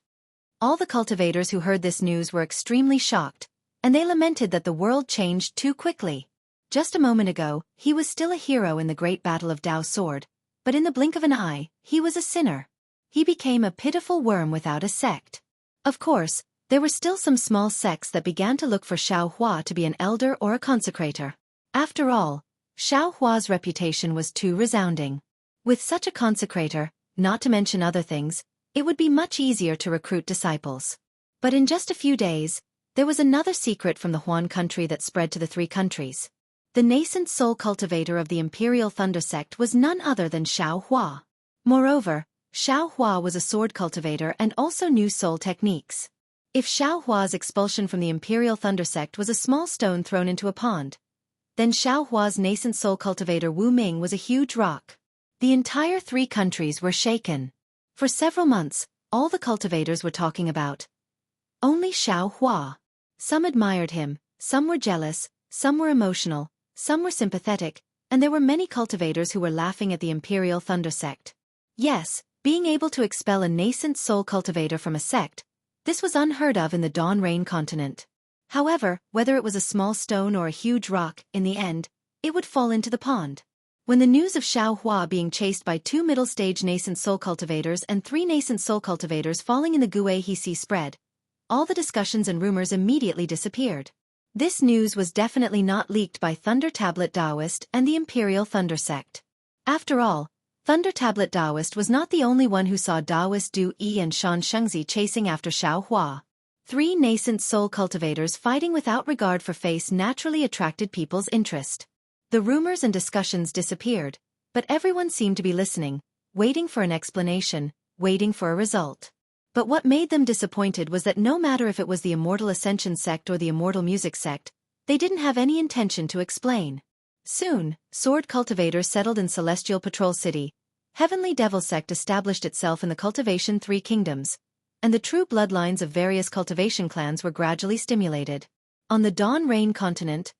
All the cultivators who heard this news were extremely shocked, and they lamented that the world changed too quickly. Just a moment ago, he was still a hero in the Great Battle of Dao Sword, but in the blink of an eye, he was a sinner. He became a pitiful worm without a sect. Of course, there were still some small sects that began to look for Xiao Hua to be an elder or a consecrator. After all, Xiao Hua's reputation was too resounding. With such a consecrator, not to mention other things, it would be much easier to recruit disciples. But in just a few days, there was another secret from the Huan country that spread to the three countries. The nascent soul cultivator of the Imperial Thunder Sect was none other than Xiao Hua. Moreover, Xiao Hua was a sword cultivator and also knew soul techniques. If Xiao Hua's expulsion from the Imperial Thunder Sect was a small stone thrown into a pond, then Xiao Hua's nascent soul cultivator Wu Ming was a huge rock. The entire three countries were shaken. For several months, all the cultivators were talking about only Xiao Hua. Some admired him, some were jealous, some were emotional, some were sympathetic, and there were many cultivators who were laughing at the Imperial Thunder Sect. Yes, being able to expel a nascent soul cultivator from a sect, this was unheard of in the Dawn Rain continent. However, whether it was a small stone or a huge rock, in the end, it would fall into the pond. When the news of Xiao Hua being chased by 2 middle-stage nascent soul cultivators and 3 nascent soul cultivators falling in the Guihai Sea spread, all the discussions and rumors immediately disappeared. This news was definitely not leaked by Thunder Tablet Taoist and the Imperial Thunder Sect. After all, Thunder Tablet Taoist was not the only one who saw Taoist Du Yi and Shan Shengzi chasing after Xiao Hua. Three nascent soul cultivators fighting without regard for face naturally attracted people's interest. The rumors and discussions disappeared, but everyone seemed to be listening, waiting for an explanation, waiting for a result. But what made them disappointed was that no matter if it was the Immortal Ascension sect or the Immortal Music sect, they didn't have any intention to explain. Soon, sword cultivators settled in Celestial Patrol City, Heavenly Devil sect established itself in the Cultivation Three Kingdoms, and the true bloodlines of various cultivation clans were gradually stimulated. On the Dawn Rain continent,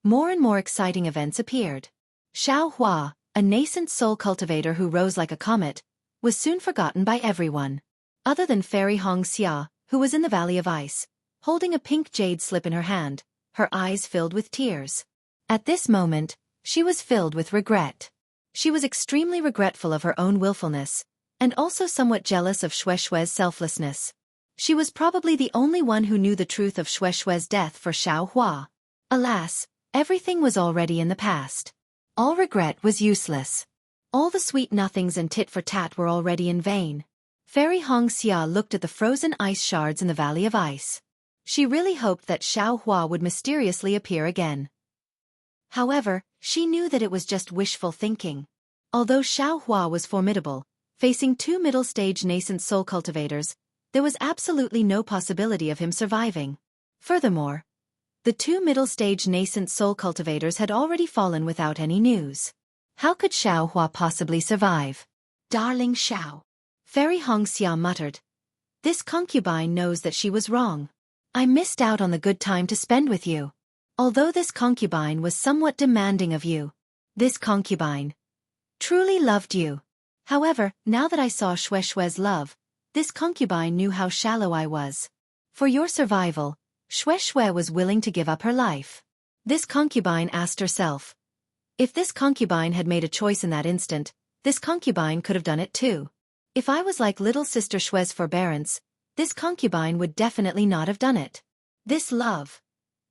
more and more exciting events appeared. Xueqi, a nascent soul cultivator who rose like a comet, was soon forgotten by everyone. Other than Fairy Hongxia, who was in the Valley of Ice, holding a pink jade slip in her hand, her eyes filled with tears. At this moment, she was filled with regret. She was extremely regretful of her own willfulness, and also somewhat jealous of Xueqi's selflessness. She was probably the only one who knew the truth of Xueqi's death for Xueqi. Alas, everything was already in the past. All regret was useless. All the sweet nothings and tit-for-tat were already in vain. Fairy Hongxia looked at the frozen ice shards in the Valley of Ice. She really hoped that Xueqi would mysteriously appear again. However, she knew that it was just wishful thinking. Although Xueqi was formidable, facing two middle-stage nascent soul cultivators, there was absolutely no possibility of him surviving. Furthermore, the two middle-stage nascent soul cultivators had already fallen without any news. How could Xueqi possibly survive? Darling Xiao, Fairy Hongxia muttered. This concubine knows that she was wrong. I missed out on the good time to spend with you. Although this concubine was somewhat demanding of you, this concubine truly loved you. However, now that I saw Xueqi's love, this concubine knew how shallow I was. For your survival, Xueqi was willing to give up her life. This concubine asked herself. If this concubine had made a choice in that instant, this concubine could have done it too. If I was like little sister Xue's forbearance, this concubine would definitely not have done it. This love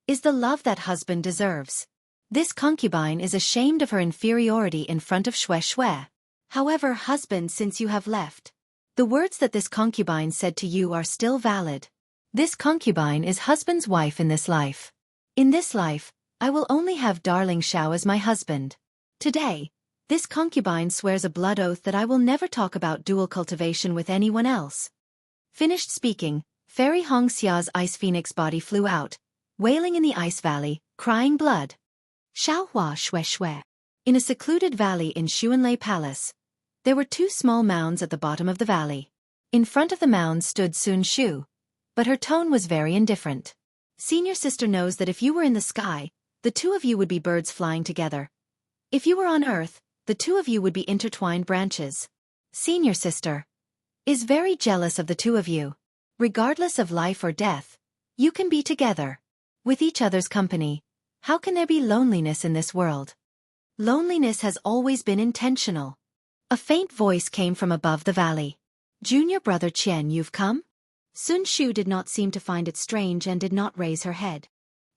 is the love that husband deserves. This concubine is ashamed of her inferiority in front of Xueqi. However, husband, since you have left, the words that this concubine said to you are still valid. This concubine is husband's wife in this life. In this life, I will only have darling Xiao as my husband. Today, this concubine swears a blood oath that I will never talk about dual cultivation with anyone else. Finished speaking, Fairy Hongxia's ice phoenix body flew out, wailing in the ice valley, crying blood. Xueqi. In a secluded valley in Xuanlei Palace, there were two small mounds at the bottom of the valley. In front of the mounds stood Sun Shu, but her tone was very indifferent. Senior sister knows that if you were in the sky, the two of you would be birds flying together. If you were on earth, the two of you would be intertwined branches. Senior sister is very jealous of the two of you. Regardless of life or death, you can be together. With each other's company, how can there be loneliness in this world? Loneliness has always been intentional. A faint voice came from above the valley. Junior brother Qian, you've come? Sun Shu did not seem to find it strange and did not raise her head.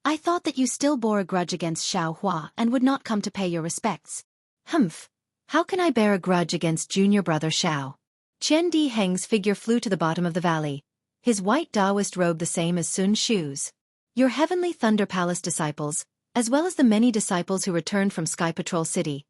I thought that you still bore a grudge against Xueqi and would not come to pay your respects. Humph. How can I bear a grudge against junior brother Xiao? Qian Di Heng's figure flew to the bottom of the valley, his white Taoist robe the same as Sun Shu's. Your Heavenly Thunder Palace disciples, as well as the many disciples who returned from Sky Patrol City,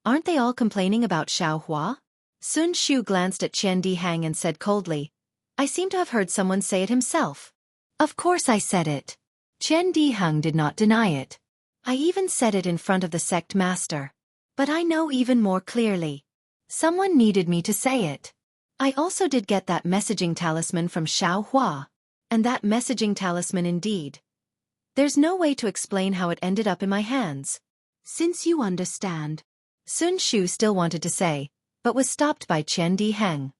aren't they all complaining about Xueqi? Sun Shu glanced at Qian Di Heng and said coldly, I seem to have heard someone say it himself. Of course I said it. Qian Di Heng did not deny it. I even said it in front of the sect master. But I know even more clearly. Someone needed me to say it. I also did get that messaging talisman from Xueqi. And that messaging talisman indeed. There's no way to explain how it ended up in my hands. Since you understand. Sun Shu still wanted to say, but was stopped by Qian Di Heng.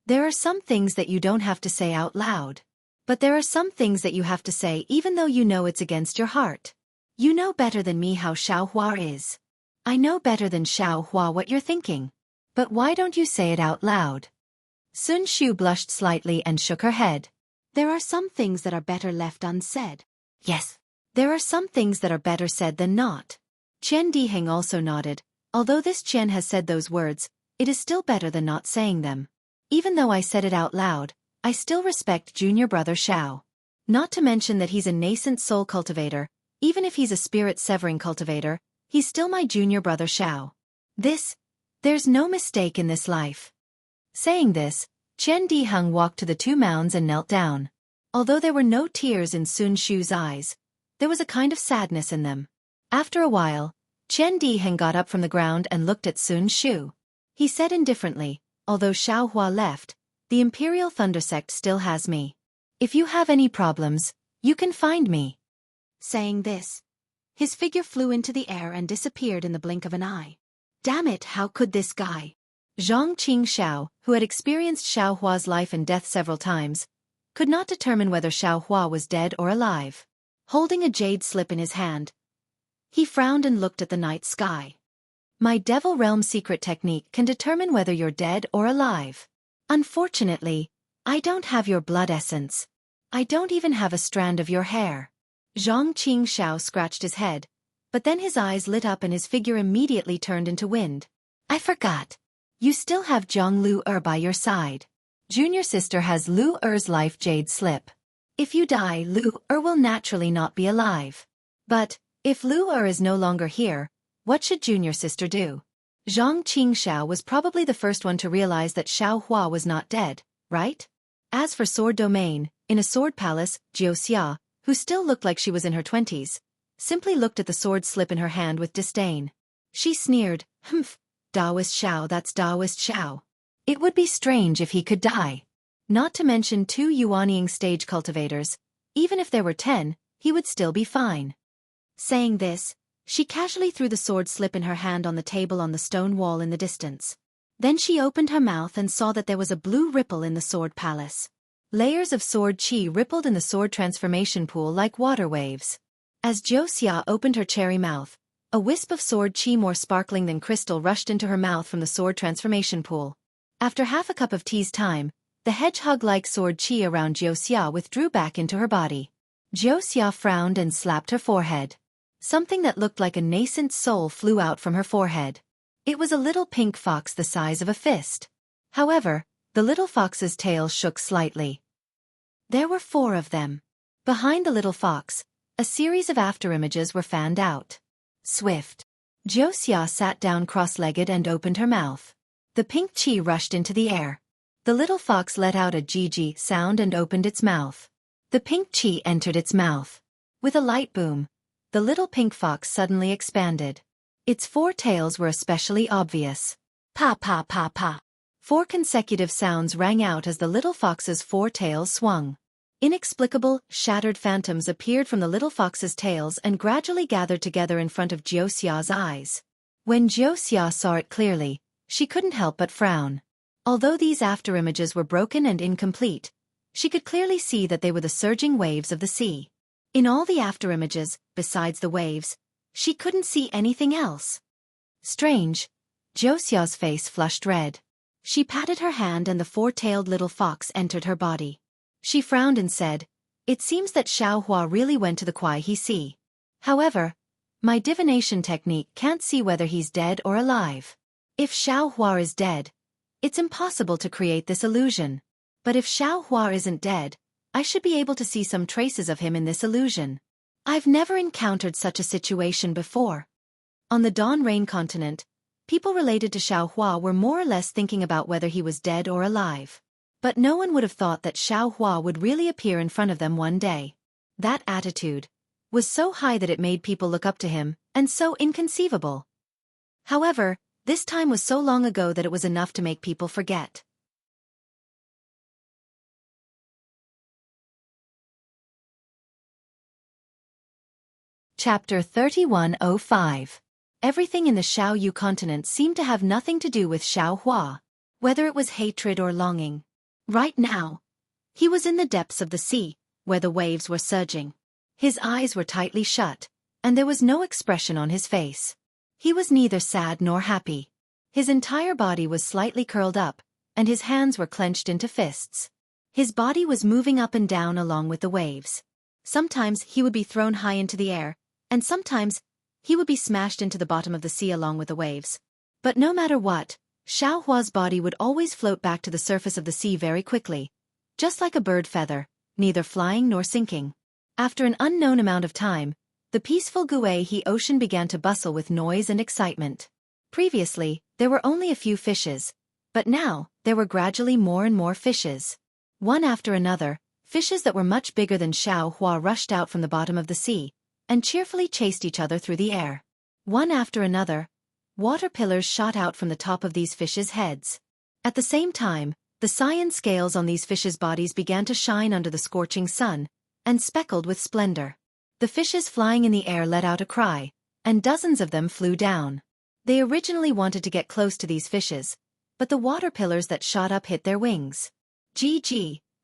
There are some things that you don't have to say out loud. But there are some things that you have to say even though you know it's against your heart. You know better than me how Xueqi is. I know better than Xueqi what you're thinking. But why don't you say it out loud? Sun Shu blushed slightly and shook her head. There are some things that are better left unsaid. Yes, there are some things that are better said than not. Qian Di Heng also nodded. Although this Qian has said those words, it is still better than not saying them. Even though I said it out loud, I still respect junior brother Xiao. Not to mention that he's a nascent soul cultivator. Even if he's a spirit-severing cultivator, he's still my junior brother Xiao. There's no mistake in this life. Saying this, Qian Diheng walked to the two mounds and knelt down. Although there were no tears in Sun Shu's eyes, there was a kind of sadness in them. After a while, Qian Diheng got up from the ground and looked at Sun Shu. He said indifferently, although Xiaohua left, the Imperial Thunder Sect still has me. If you have any problems, you can find me. Saying this, his figure flew into the air and disappeared in the blink of an eye. Damn it, how could this guy? Zhang Qingxiao, who had experienced Xiaohua's life and death several times, could not determine whether Xiaohua was dead or alive. Holding a jade slip in his hand, he frowned and looked at the night sky. My Devil Realm secret technique can determine whether you're dead or alive. Unfortunately, I don't have your blood essence. I don't even have a strand of your hair. Zhang Qingxiao scratched his head, but then his eyes lit up and his figure immediately turned into wind. I forgot. You still have Zhang Lu by your side. Junior sister has Lu life jade slip. If you die, Lu will naturally not be alive. But, if Lu is no longer here, what should junior sister do? Zhang Qingxiao was probably the first one to realize that Xiaohua was not dead, right? As for Sword Domain, in a sword palace, Jiuxia, who still looked like she was in her 20s, simply looked at the sword slip in her hand with disdain. She sneered, "Humph, Daoist Xiao, that's Daoist Xiao. It would be strange if he could die." Not to mention 2 Yuanying stage cultivators, even if there were 10, he would still be fine. Saying this, she casually threw the sword slip in her hand on the table on the stone wall in the distance. Then she opened her mouth and saw that there was a blue ripple in the sword palace. Layers of sword chi rippled in the sword transformation pool like water waves. As Jiuxia opened her cherry mouth, a wisp of sword chi more sparkling than crystal rushed into her mouth from the sword transformation pool. After half a cup of tea's time, the hedgehog-like sword chi around Jiuxia withdrew back into her body. Jiuxia frowned and slapped her forehead. Something that looked like a nascent soul flew out from her forehead. It was a little pink fox the size of a fist. However, the little fox's tail shook slightly. There were 4 of them. Behind the little fox, a series of afterimages were fanned out. Swift. Jiuxia sat down cross-legged and opened her mouth. The pink chi rushed into the air. The little fox let out a jiji sound and opened its mouth. The pink chi entered its mouth. With a light boom, the little pink fox suddenly expanded. Its 4 tails were especially obvious. Pa pa pa pa. 4 consecutive sounds rang out as the little fox's 4 tails swung. Inexplicable, shattered phantoms appeared from the little fox's tails and gradually gathered together in front of Jiuxia's eyes. When Jiuxia saw it clearly, she couldn't help but frown. Although these afterimages were broken and incomplete, she could clearly see that they were the surging waves of the sea. In all the afterimages, besides the waves, she couldn't see anything else. Strange. Jiuxia's face flushed red. She patted her hand and the 4-tailed little fox entered her body. She frowned and said, "It seems that Xiaohua really went to the Xueqi Sea. However, my divination technique can't see whether he's dead or alive. If Xiaohua is dead, it's impossible to create this illusion. But if Xiaohua isn't dead, I should be able to see some traces of him in this illusion. I've never encountered such a situation before." On the Dawn Rain continent, people related to Xiaohua were more or less thinking about whether he was dead or alive. But no one would have thought that Xiaohua would really appear in front of them one day. That attitude was so high that it made people look up to him, and so inconceivable. However, this time was so long ago that it was enough to make people forget. Chapter 3105. Everything in the Xiaoyu continent seemed to have nothing to do with Xiaohua, whether it was hatred or longing. Right now, he was in the depths of the sea, where the waves were surging. His eyes were tightly shut, and there was no expression on his face. He was neither sad nor happy. His entire body was slightly curled up, and his hands were clenched into fists. His body was moving up and down along with the waves. Sometimes he would be thrown high into the air, and sometimes he would be smashed into the bottom of the sea along with the waves. But no matter what, Xiaohua's body would always float back to the surface of the sea very quickly, just like a bird feather, neither flying nor sinking. After an unknown amount of time, the peaceful Xueqi ocean began to bustle with noise and excitement. Previously, there were only a few fishes, but now, there were gradually more and more fishes. One after another, fishes that were much bigger than Xueqi rushed out from the bottom of the sea, and cheerfully chased each other through the air. One after another, water pillars shot out from the top of these fishes' heads. At the same time, the cyan scales on these fishes' bodies began to shine under the scorching sun, and speckled with splendor. The fishes flying in the air let out a cry, and dozens of them flew down. They originally wanted to get close to these fishes, but the water pillars that shot up hit their wings.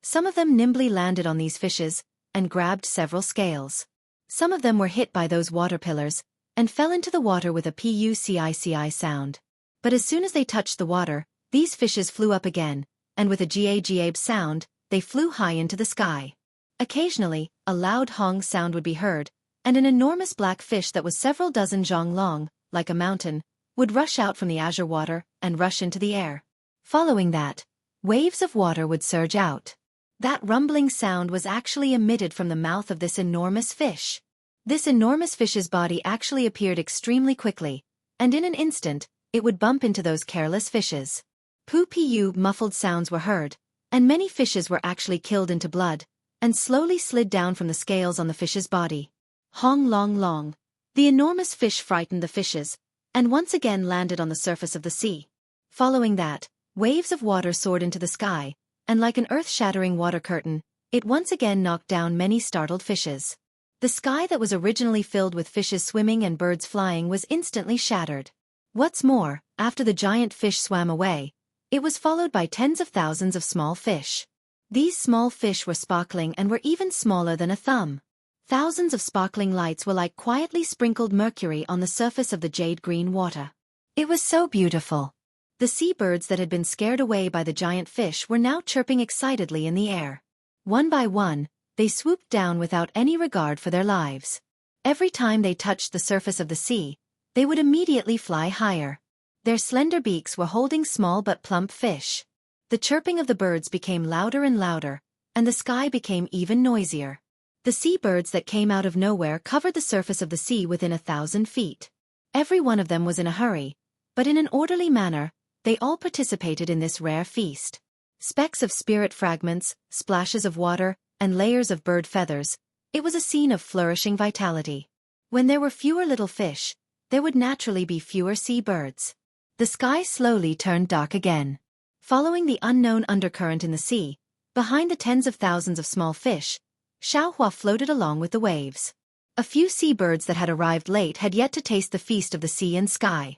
Some of them nimbly landed on these fishes, and grabbed several scales. Some of them were hit by those water pillars, and fell into the water with a pucici sound. But as soon as they touched the water, these fishes flew up again, and with a gaab sound, they flew high into the sky. Occasionally, a loud hong sound would be heard, and an enormous black fish that was several dozen zhong long, like a mountain, would rush out from the azure water and rush into the air. Following that, waves of water would surge out. That rumbling sound was actually emitted from the mouth of this enormous fish. This enormous fish's body actually appeared extremely quickly, and in an instant, it would bump into those careless fishes. Pu muffled sounds were heard, and many fishes were actually killed into blood, and slowly slid down from the scales on the fish's body. Hong long long. The enormous fish frightened the fishes, and once again landed on the surface of the sea. Following that, waves of water soared into the sky, and like an earth-shattering water curtain, it once again knocked down many startled fishes. The sky that was originally filled with fishes swimming and birds flying was instantly shattered. What's more, after the giant fish swam away, it was followed by tens of thousands of small fish. These small fish were sparkling and were even smaller than a thumb. Thousands of sparkling lights were like quietly sprinkled mercury on the surface of the jade-green water. It was so beautiful. The seabirds that had been scared away by the giant fish were now chirping excitedly in the air. One by one, they swooped down without any regard for their lives. Every time they touched the surface of the sea, they would immediately fly higher. Their slender beaks were holding small but plump fish. The chirping of the birds became louder and louder, and the sky became even noisier. The seabirds that came out of nowhere covered the surface of the sea within 1,000 feet. Every one of them was in a hurry, but in an orderly manner, they all participated in this rare feast. Specks of spirit fragments, splashes of water, and layers of bird feathers, it was a scene of flourishing vitality. When there were fewer little fish, there would naturally be fewer seabirds. The sky slowly turned dark again. Following the unknown undercurrent in the sea, behind the tens of thousands of small fish, Xueqi floated along with the waves. A few seabirds that had arrived late had yet to taste the feast of the sea and sky.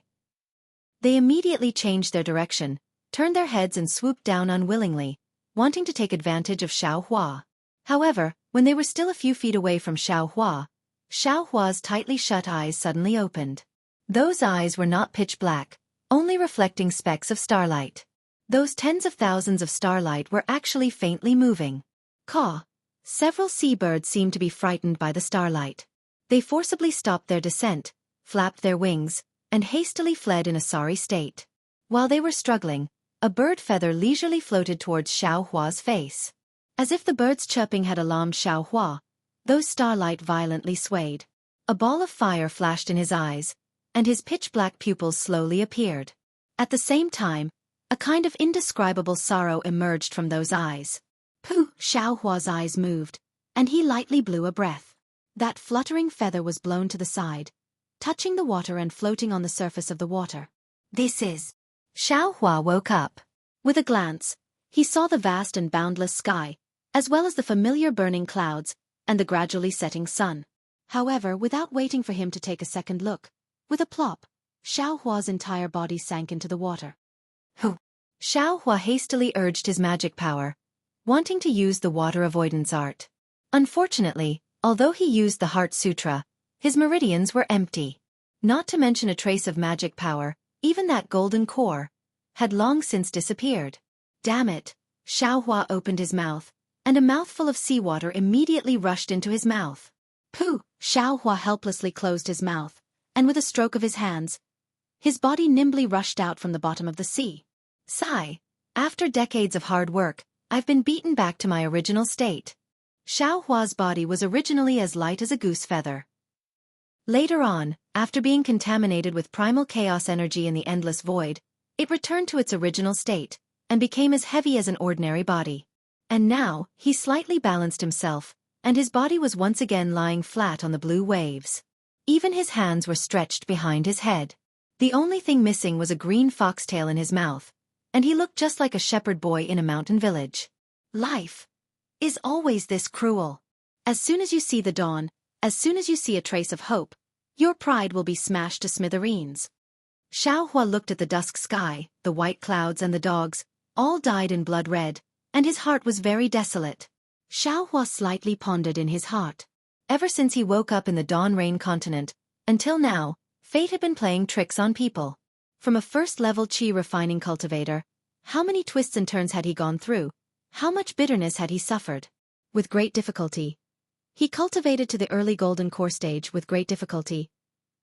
They immediately changed their direction, turned their heads and swooped down unwillingly, wanting to take advantage of Xueqi. However, when they were still a few feet away from Xueqi's tightly shut eyes suddenly opened. Those eyes were not pitch black, only reflecting specks of starlight. Those tens of thousands of starlight were actually faintly moving. Several seabirds seemed to be frightened by the starlight. They forcibly stopped their descent, flapped their wings, and hastily fled in a sorry state. While they were struggling, a bird feather leisurely floated towards Xueqi's face. As if the bird's chirping had alarmed Xueqi, those starlight violently swayed. A ball of fire flashed in his eyes, and his pitch-black pupils slowly appeared. At the same time, a kind of indescribable sorrow emerged from those eyes. Xueqi's eyes moved, and he lightly blew a breath. That fluttering feather was blown to the side, touching the water and floating on the surface of the water. This is... Xueqi woke up. With a glance, he saw the vast and boundless sky, as well as the familiar burning clouds, and the gradually setting sun. However, without waiting for him to take a second look, with a plop, Xueqi's entire body sank into the water. Xueqi hastily urged his magic power, wanting to use the water avoidance art. Unfortunately, although he used the Heart Sutra, his meridians were empty. Not to mention a trace of magic power, even that golden core, had long since disappeared. Damn it! Xueqi opened his mouth, and a mouthful of seawater immediately rushed into his mouth. Xueqi helplessly closed his mouth, and with a stroke of his hands, his body nimbly rushed out from the bottom of the sea. Sigh. After decades of hard work, I've been beaten back to my original state. Xiaohua's body was originally as light as a goose feather. Later on, after being contaminated with primal chaos energy in the endless void, it returned to its original state, and became as heavy as an ordinary body. And now, he slightly balanced himself, and his body was once again lying flat on the blue waves. Even his hands were stretched behind his head. The only thing missing was a green foxtail in his mouth, and he looked just like a shepherd boy in a mountain village. Life is always this cruel. As soon as you see the dawn, as soon as you see a trace of hope, your pride will be smashed to smithereens. Xiaohua looked at the dusk sky, the white clouds and the dogs, all dyed in blood red, and his heart was very desolate. Xiaohua slightly pondered in his heart. Ever since he woke up in the Dawn Rain continent, until now, fate had been playing tricks on people. From a first-level qi refining cultivator, how many twists and turns had he gone through? How much bitterness had he suffered? With great difficulty. He cultivated to the early golden core stage with great difficulty.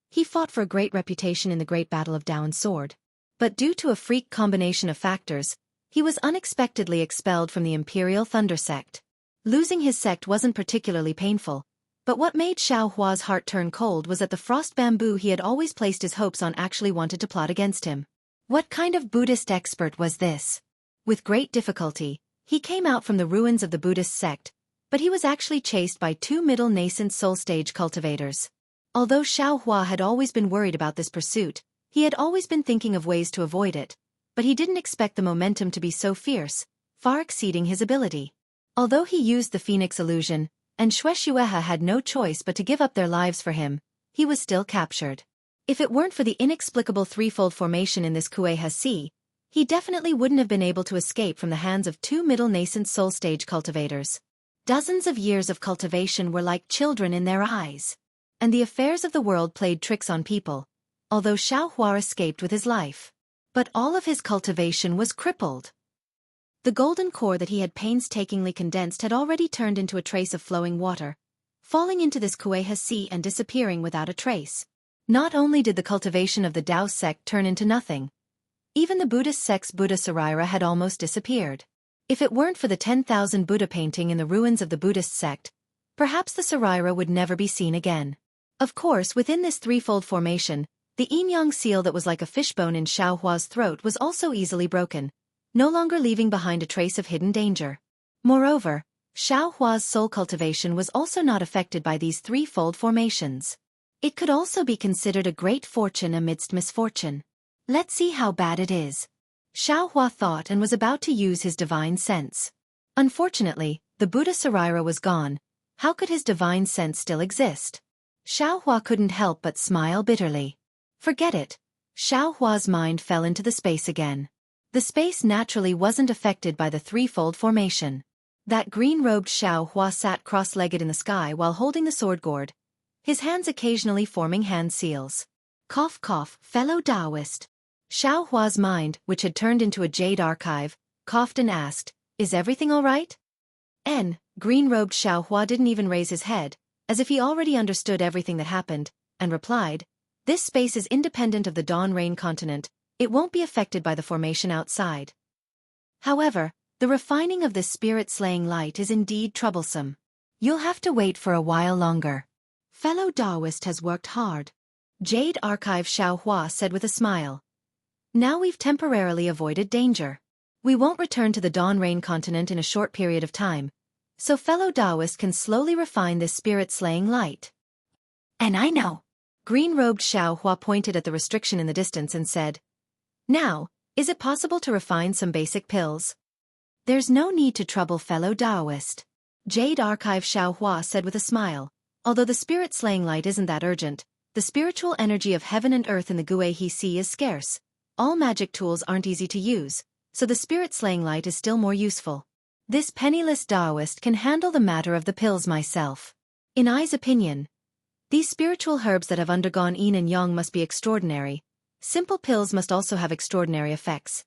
He fought for a great reputation in the great battle of Daoan's sword. But due to a freak combination of factors, he was unexpectedly expelled from the Imperial Thunder sect. Losing his sect wasn't particularly painful, but what made Xiaohua's heart turn cold was that the frost bamboo he had always placed his hopes on actually wanted to plot against him. What kind of Buddhist expert was this? With great difficulty, he came out from the ruins of the Buddhist sect, but he was actually chased by two middle nascent soul stage cultivators. Although Xiaohua had always been worried about this pursuit, he had always been thinking of ways to avoid it, but he didn't expect the momentum to be so fierce, far exceeding his ability. Although he used the Phoenix illusion, and Xueqi had no choice but to give up their lives for him, he was still captured. If it weren't for the inexplicable threefold formation in this Xueqi Sea, he definitely wouldn't have been able to escape from the hands of two middle nascent soul stage cultivators. Dozens of years of cultivation were like children in their eyes. And the affairs of the world played tricks on people, although Xiaohua escaped with his life. But all of his cultivation was crippled. The golden core that he had painstakingly condensed had already turned into a trace of flowing water, falling into this Xueqi Sea and disappearing without a trace. Not only did the cultivation of the Tao sect turn into nothing, even the Buddhist sect's Buddha Sarira had almost disappeared. If it weren't for the 10,000 Buddha painting in the ruins of the Buddhist sect, perhaps the Sarira would never be seen again. Of course, within this threefold formation, the yin-yang seal that was like a fishbone in Xiaohua's throat was also easily broken, no longer leaving behind a trace of hidden danger. Moreover, Xiaohua's soul cultivation was also not affected by these threefold formations. It could also be considered a great fortune amidst misfortune. Let's see how bad it is. Xiaohua thought and was about to use his divine sense. Unfortunately, the Buddha Sarira was gone. How could his divine sense still exist? Xiaohua couldn't help but smile bitterly. Forget it. Xiaohua's mind fell into the space again. The space naturally wasn't affected by the threefold formation. That green-robed Xiaohua sat cross-legged in the sky while holding the sword gourd, his hands occasionally forming hand seals. Cough cough, fellow Taoist. Xiaohua's mind, which had turned into a jade archive, coughed and asked, "Is everything all right?" Green-robed Xiaohua didn't even raise his head, as if he already understood everything that happened, and replied, "This space is independent of the Dawn Rain continent. It won't be affected by the formation outside. However, the refining of this spirit-slaying light is indeed troublesome. You'll have to wait for a while longer. Fellow Taoist has worked hard." Jade Archive Xiaohua said with a smile. "Now we've temporarily avoided danger. We won't return to the Dawn Rain continent in a short period of time, so fellow Taoist can slowly refine this spirit-slaying light." "And I know." Green-robed Xiaohua pointed at the restriction in the distance and said, "Now, is it possible to refine some basic pills?" "There's no need to trouble fellow Taoist." Jade Archive Xiaohua said with a smile. "Although the spirit-slaying light isn't that urgent, the spiritual energy of heaven and earth in the Xueqi Sea is scarce. All magic tools aren't easy to use, so the spirit-slaying light is still more useful. This penniless Taoist can handle the matter of the pills myself. In I's opinion, these spiritual herbs that have undergone yin and yang must be extraordinary. Simple pills must also have extraordinary effects."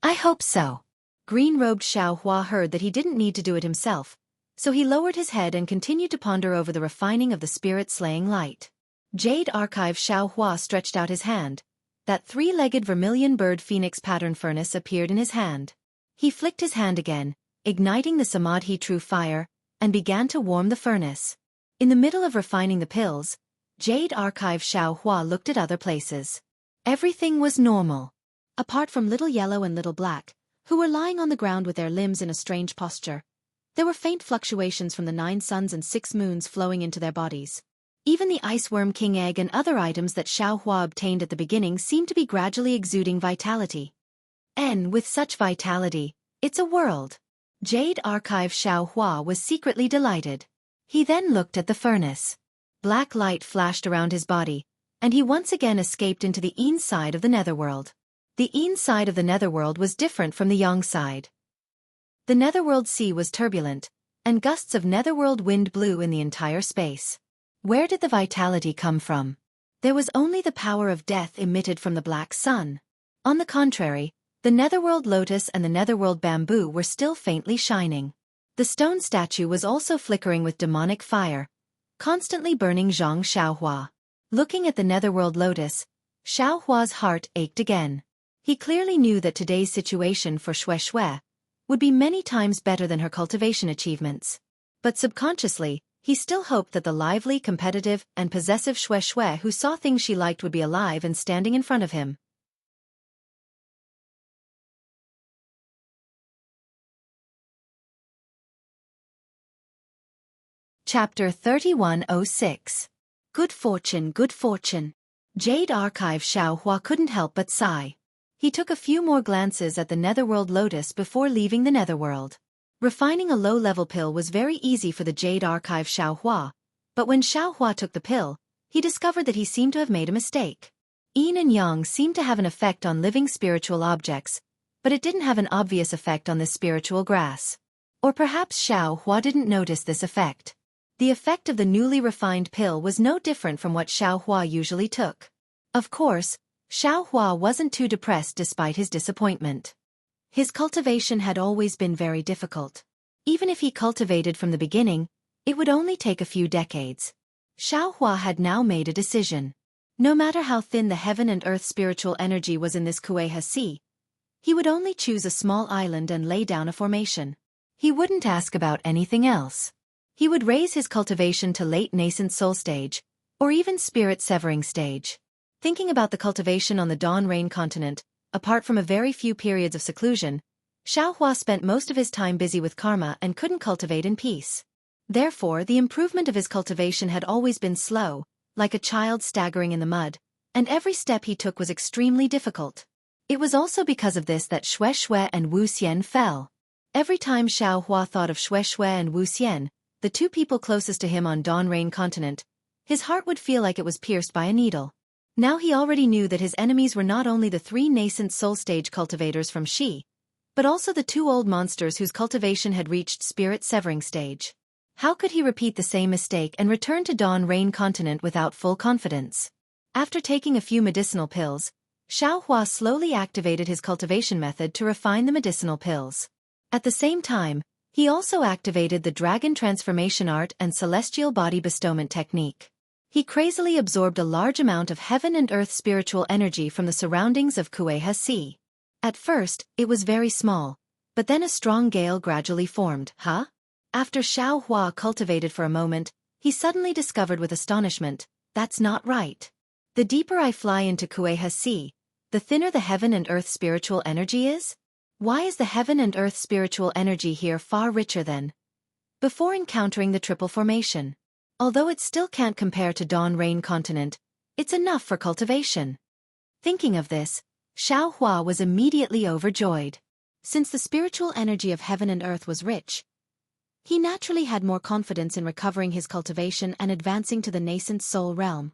"I hope so." Green-robed Xiaohua heard that he didn't need to do it himself, so he lowered his head and continued to ponder over the refining of the spirit-slaying light. Jade Archive Xiaohua stretched out his hand. That three-legged vermilion bird phoenix pattern furnace appeared in his hand. He flicked his hand again, igniting the Samadhi true fire, and began to warm the furnace. In the middle of refining the pills, Jade Archive Xiaohua looked at other places. Everything was normal. Apart from Little Yellow and Little Black, who were lying on the ground with their limbs in a strange posture, there were faint fluctuations from the 9 suns and 6 moons flowing into their bodies. Even the Iceworm King Egg and other items that Xiaohua obtained at the beginning seemed to be gradually exuding vitality. And with such vitality, it's a world. Jade Archive Xiaohua was secretly delighted. He then looked at the furnace. Black light flashed around his body, and he once again escaped into the Yin side of the netherworld. The Yin side of the netherworld was different from the Yang side. The netherworld sea was turbulent, and gusts of netherworld wind blew in the entire space. Where did the vitality come from? There was only the power of death emitted from the black sun. On the contrary, the netherworld lotus and the netherworld bamboo were still faintly shining. The stone statue was also flickering with demonic fire, constantly burning Zhang Xiaohua. Looking at the netherworld lotus, Xiaohua's heart ached again. He clearly knew that today's situation for Xueqi would be many times better than her cultivation achievements. But subconsciously, he still hoped that the lively, competitive, and possessive Xueqi who saw things she liked would be alive and standing in front of him. Chapter 3106. Good fortune, good fortune. Jade Archive Xiaohua couldn't help but sigh. He took a few more glances at the netherworld lotus before leaving the netherworld. Refining a low-level pill was very easy for the Jade Archive Xiaohua, but when Xiaohua took the pill, he discovered that he seemed to have made a mistake. Yin and Yang seemed to have an effect on living spiritual objects, but it didn't have an obvious effect on this spiritual grass. Or perhaps Xiaohua didn't notice this effect. The effect of the newly refined pill was no different from what Xiaohua usually took. Of course, Xiaohua wasn't too depressed despite his disappointment. His cultivation had always been very difficult. Even if he cultivated from the beginning, it would only take a few decades. Xiaohua had now made a decision. No matter how thin the heaven and earth spiritual energy was in this Xueqi Sea, he would only choose a small island and lay down a formation. He wouldn't ask about anything else. He would raise his cultivation to late nascent soul stage, or even spirit severing stage. Thinking about the cultivation on the Dawn Rain continent, apart from a very few periods of seclusion, Xiaohua spent most of his time busy with karma and couldn't cultivate in peace. Therefore, the improvement of his cultivation had always been slow, like a child staggering in the mud, and every step he took was extremely difficult. It was also because of this that Xueqi and Wu Xian fell. Every time Xiaohua thought of Xueqi and Wu Xian, the two people closest to him on Dawn Rain continent, his heart would feel like it was pierced by a needle. Now he already knew that his enemies were not only the 3 nascent soul stage cultivators from Xi, but also the 2 old monsters whose cultivation had reached spirit severing stage. How could he repeat the same mistake and return to Dawn Rain continent without full confidence? After taking a few medicinal pills, Xiaohua slowly activated his cultivation method to refine the medicinal pills. At the same time, he also activated the Dragon Transformation Art and Celestial Body Bestowment Technique. He crazily absorbed a large amount of heaven and earth spiritual energy from the surroundings of Xueqi Sea. At first, it was very small, but then a strong gale gradually formed. After Xiaohua cultivated for a moment, he suddenly discovered with astonishment, that's not right. The deeper I fly into Xueqi Sea, the thinner the heaven and earth spiritual energy is? Why is the heaven and earth spiritual energy here far richer than before encountering the triple formation? Although it still can't compare to Dawn Rain continent, it's enough for cultivation. Thinking of this, Xiaohua was immediately overjoyed. Since the spiritual energy of heaven and earth was rich, he naturally had more confidence in recovering his cultivation and advancing to the nascent soul realm.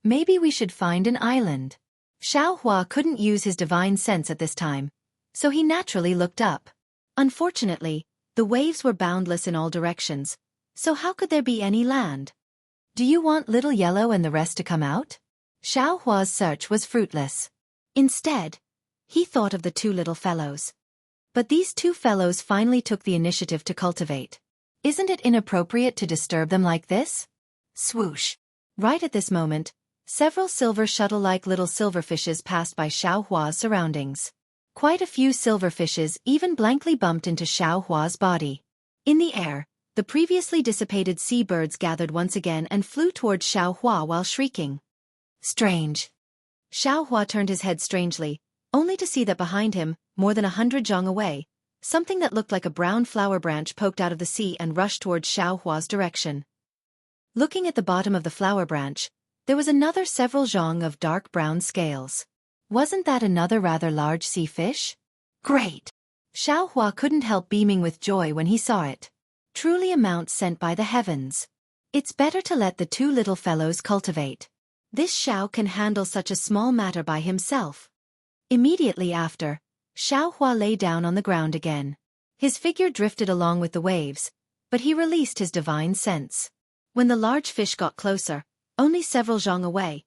Maybe we should find an island. Xiaohua couldn't use his divine sense at this time, so he naturally looked up. Unfortunately, the waves were boundless in all directions, so how could there be any land? Do you want Little Yellow and the rest to come out? Xiaohua's search was fruitless. Instead, he thought of the 2 little fellows. But these 2 fellows finally took the initiative to cultivate. Isn't it inappropriate to disturb them like this? Swoosh! Right at this moment, several silver shuttle-like little silverfishes passed by Xiaohua's surroundings. Quite a few silverfishes even blankly bumped into Xiaohua's body. In the air, the previously dissipated seabirds gathered once again and flew towards Xueqi while shrieking. Strange. Xueqi turned his head strangely, only to see that behind him, more than 100 zhang away, something that looked like a brown flower branch poked out of the sea and rushed towards Xueqi's direction. Looking at the bottom of the flower branch, there was another several zhang of dark brown scales. Wasn't that another rather large sea fish? Great! Xueqi couldn't help beaming with joy when he saw it. Truly a mount sent by the heavens. It's better to let the two little fellows cultivate. This Xiao can handle such a small matter by himself. Immediately after, Xueqi lay down on the ground again. His figure drifted along with the waves, but he released his divine sense. When the large fish got closer, only several zhang away,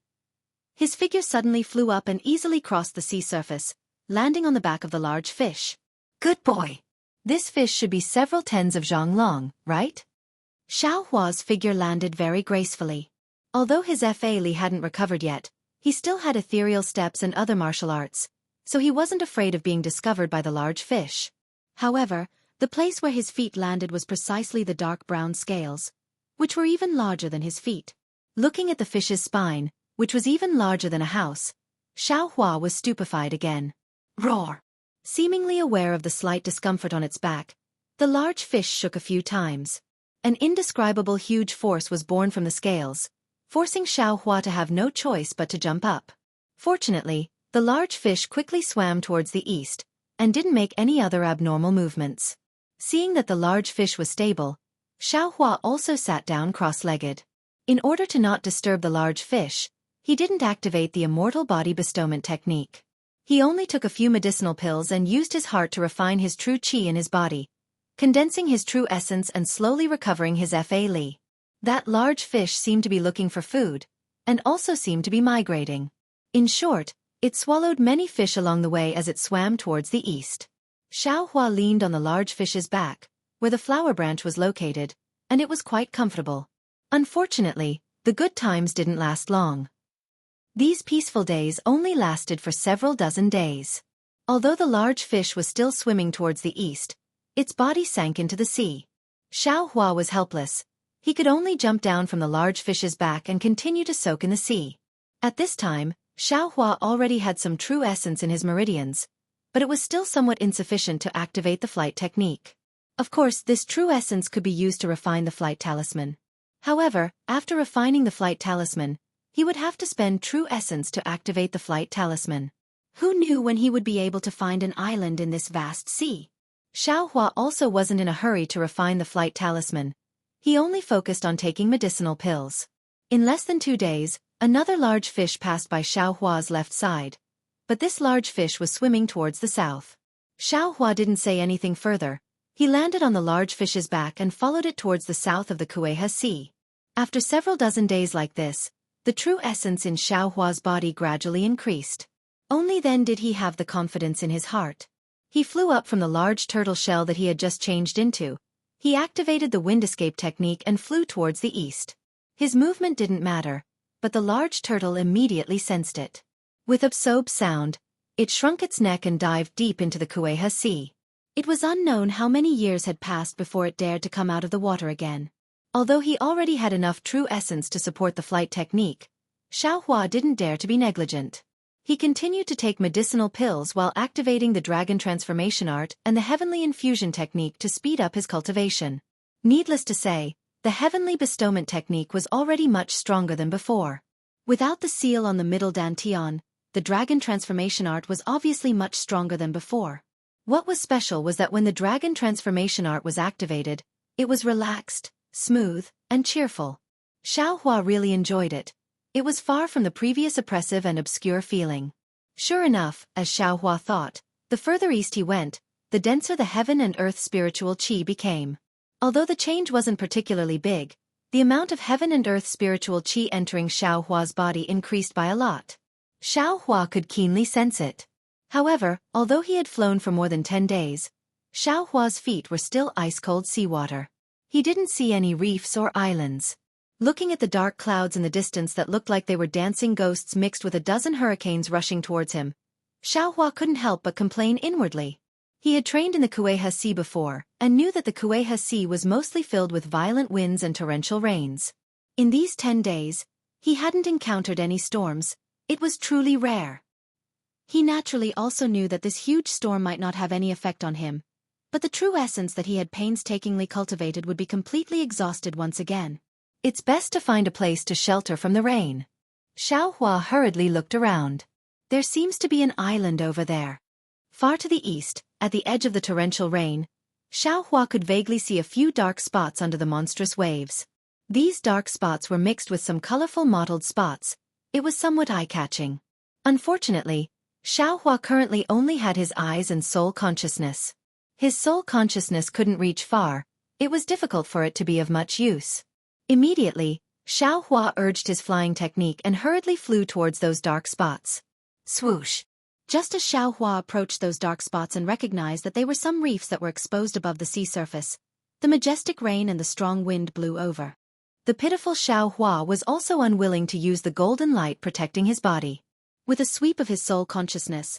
his figure suddenly flew up and easily crossed the sea surface, landing on the back of the large fish. Good boy! This fish should be several tens of zhang long, right? Xueqi's figure landed very gracefully. Although his Fa Li hadn't recovered yet, he still had ethereal steps and other martial arts, so he wasn't afraid of being discovered by the large fish. However, the place where his feet landed was precisely the dark brown scales, which were even larger than his feet. Looking at the fish's spine, which was even larger than a house, Xueqi was stupefied again. Roar! Seemingly aware of the slight discomfort on its back, the large fish shook a few times. An indescribable huge force was born from the scales, forcing Xueqi to have no choice but to jump up. Fortunately, the large fish quickly swam towards the east, and didn't make any other abnormal movements. Seeing that the large fish was stable, Xueqi also sat down cross-legged. In order to not disturb the large fish, he didn't activate the immortal body bestowment technique. He only took a few medicinal pills and used his heart to refine his true qi in his body, condensing his true essence and slowly recovering his Fa Li. That large fish seemed to be looking for food, and also seemed to be migrating. In short, it swallowed many fish along the way as it swam towards the east. Xueqi leaned on the large fish's back, where the flower branch was located, and it was quite comfortable. Unfortunately, the good times didn't last long. These peaceful days only lasted for several dozen days. Although the large fish was still swimming towards the east, its body sank into the sea. Xueqi was helpless. He could only jump down from the large fish's back and continue to soak in the sea. At this time, Xueqi already had some true essence in his meridians, but it was still somewhat insufficient to activate the flight technique. Of course, this true essence could be used to refine the flight talisman. However, after refining the flight talisman, he would have to spend true essence to activate the flight talisman. Who knew when he would be able to find an island in this vast sea? Xueqi also wasn't in a hurry to refine the flight talisman. He only focused on taking medicinal pills. In less than 2 days, another large fish passed by Xueqi's left side, but this large fish was swimming towards the south. Xueqi didn't say anything further. He landed on the large fish's back and followed it towards the south of the Xueqi Sea. After several dozen days like this, the true essence in Xueqi's body gradually increased. Only then did he have the confidence in his heart. He flew up from the large turtle shell that he had just changed into. He activated the wind escape technique and flew towards the east. His movement didn't matter, but the large turtle immediately sensed it. With a psob sound, it shrunk its neck and dived deep into the Xueqi Sea. It was unknown how many years had passed before it dared to come out of the water again. Although he already had enough true essence to support the flight technique, Xueqi didn't dare to be negligent. He continued to take medicinal pills while activating the dragon transformation art and the heavenly infusion technique to speed up his cultivation. Needless to say, the heavenly bestowment technique was already much stronger than before. Without the seal on the middle dantian, the dragon transformation art was obviously much stronger than before. What was special was that when the dragon transformation art was activated, it was relaxed, smooth, and cheerful. Xueqi really enjoyed it. It was far from the previous oppressive and obscure feeling. Sure enough, as Xueqi thought, the further east he went, the denser the heaven and earth spiritual qi became. Although the change wasn't particularly big, the amount of heaven and earth spiritual qi entering Xueqi's body increased by a lot. Xueqi could keenly sense it. However, although he had flown for more than 10 days, Xueqi's feet were still ice-cold seawater. He didn't see any reefs or islands. Looking at the dark clouds in the distance that looked like they were dancing ghosts mixed with a dozen hurricanes rushing towards him, Xueqi couldn't help but complain inwardly. He had trained in the Xueqi Sea before, and knew that the Xueqi Sea was mostly filled with violent winds and torrential rains. In these 10 days, he hadn't encountered any storms. It was truly rare. He naturally also knew that this huge storm might not have any effect on him, but the true essence that he had painstakingly cultivated would be completely exhausted once again. It's best to find a place to shelter from the rain. Xueqi hurriedly looked around. There seems to be an island over there. Far to the east, at the edge of the torrential rain, Xueqi could vaguely see a few dark spots under the monstrous waves. These dark spots were mixed with some colorful mottled spots. It was somewhat eye-catching. Unfortunately, Xueqi currently only had his eyes and soul consciousness. His soul consciousness couldn't reach far. It was difficult for it to be of much use. Immediately, Xueqi urged his flying technique and hurriedly flew towards those dark spots. Swoosh! Just as Xueqi approached those dark spots and recognized that they were some reefs that were exposed above the sea surface, the majestic rain and the strong wind blew over. The pitiful Xueqi was also unwilling to use the golden light protecting his body. With a sweep of his soul consciousness,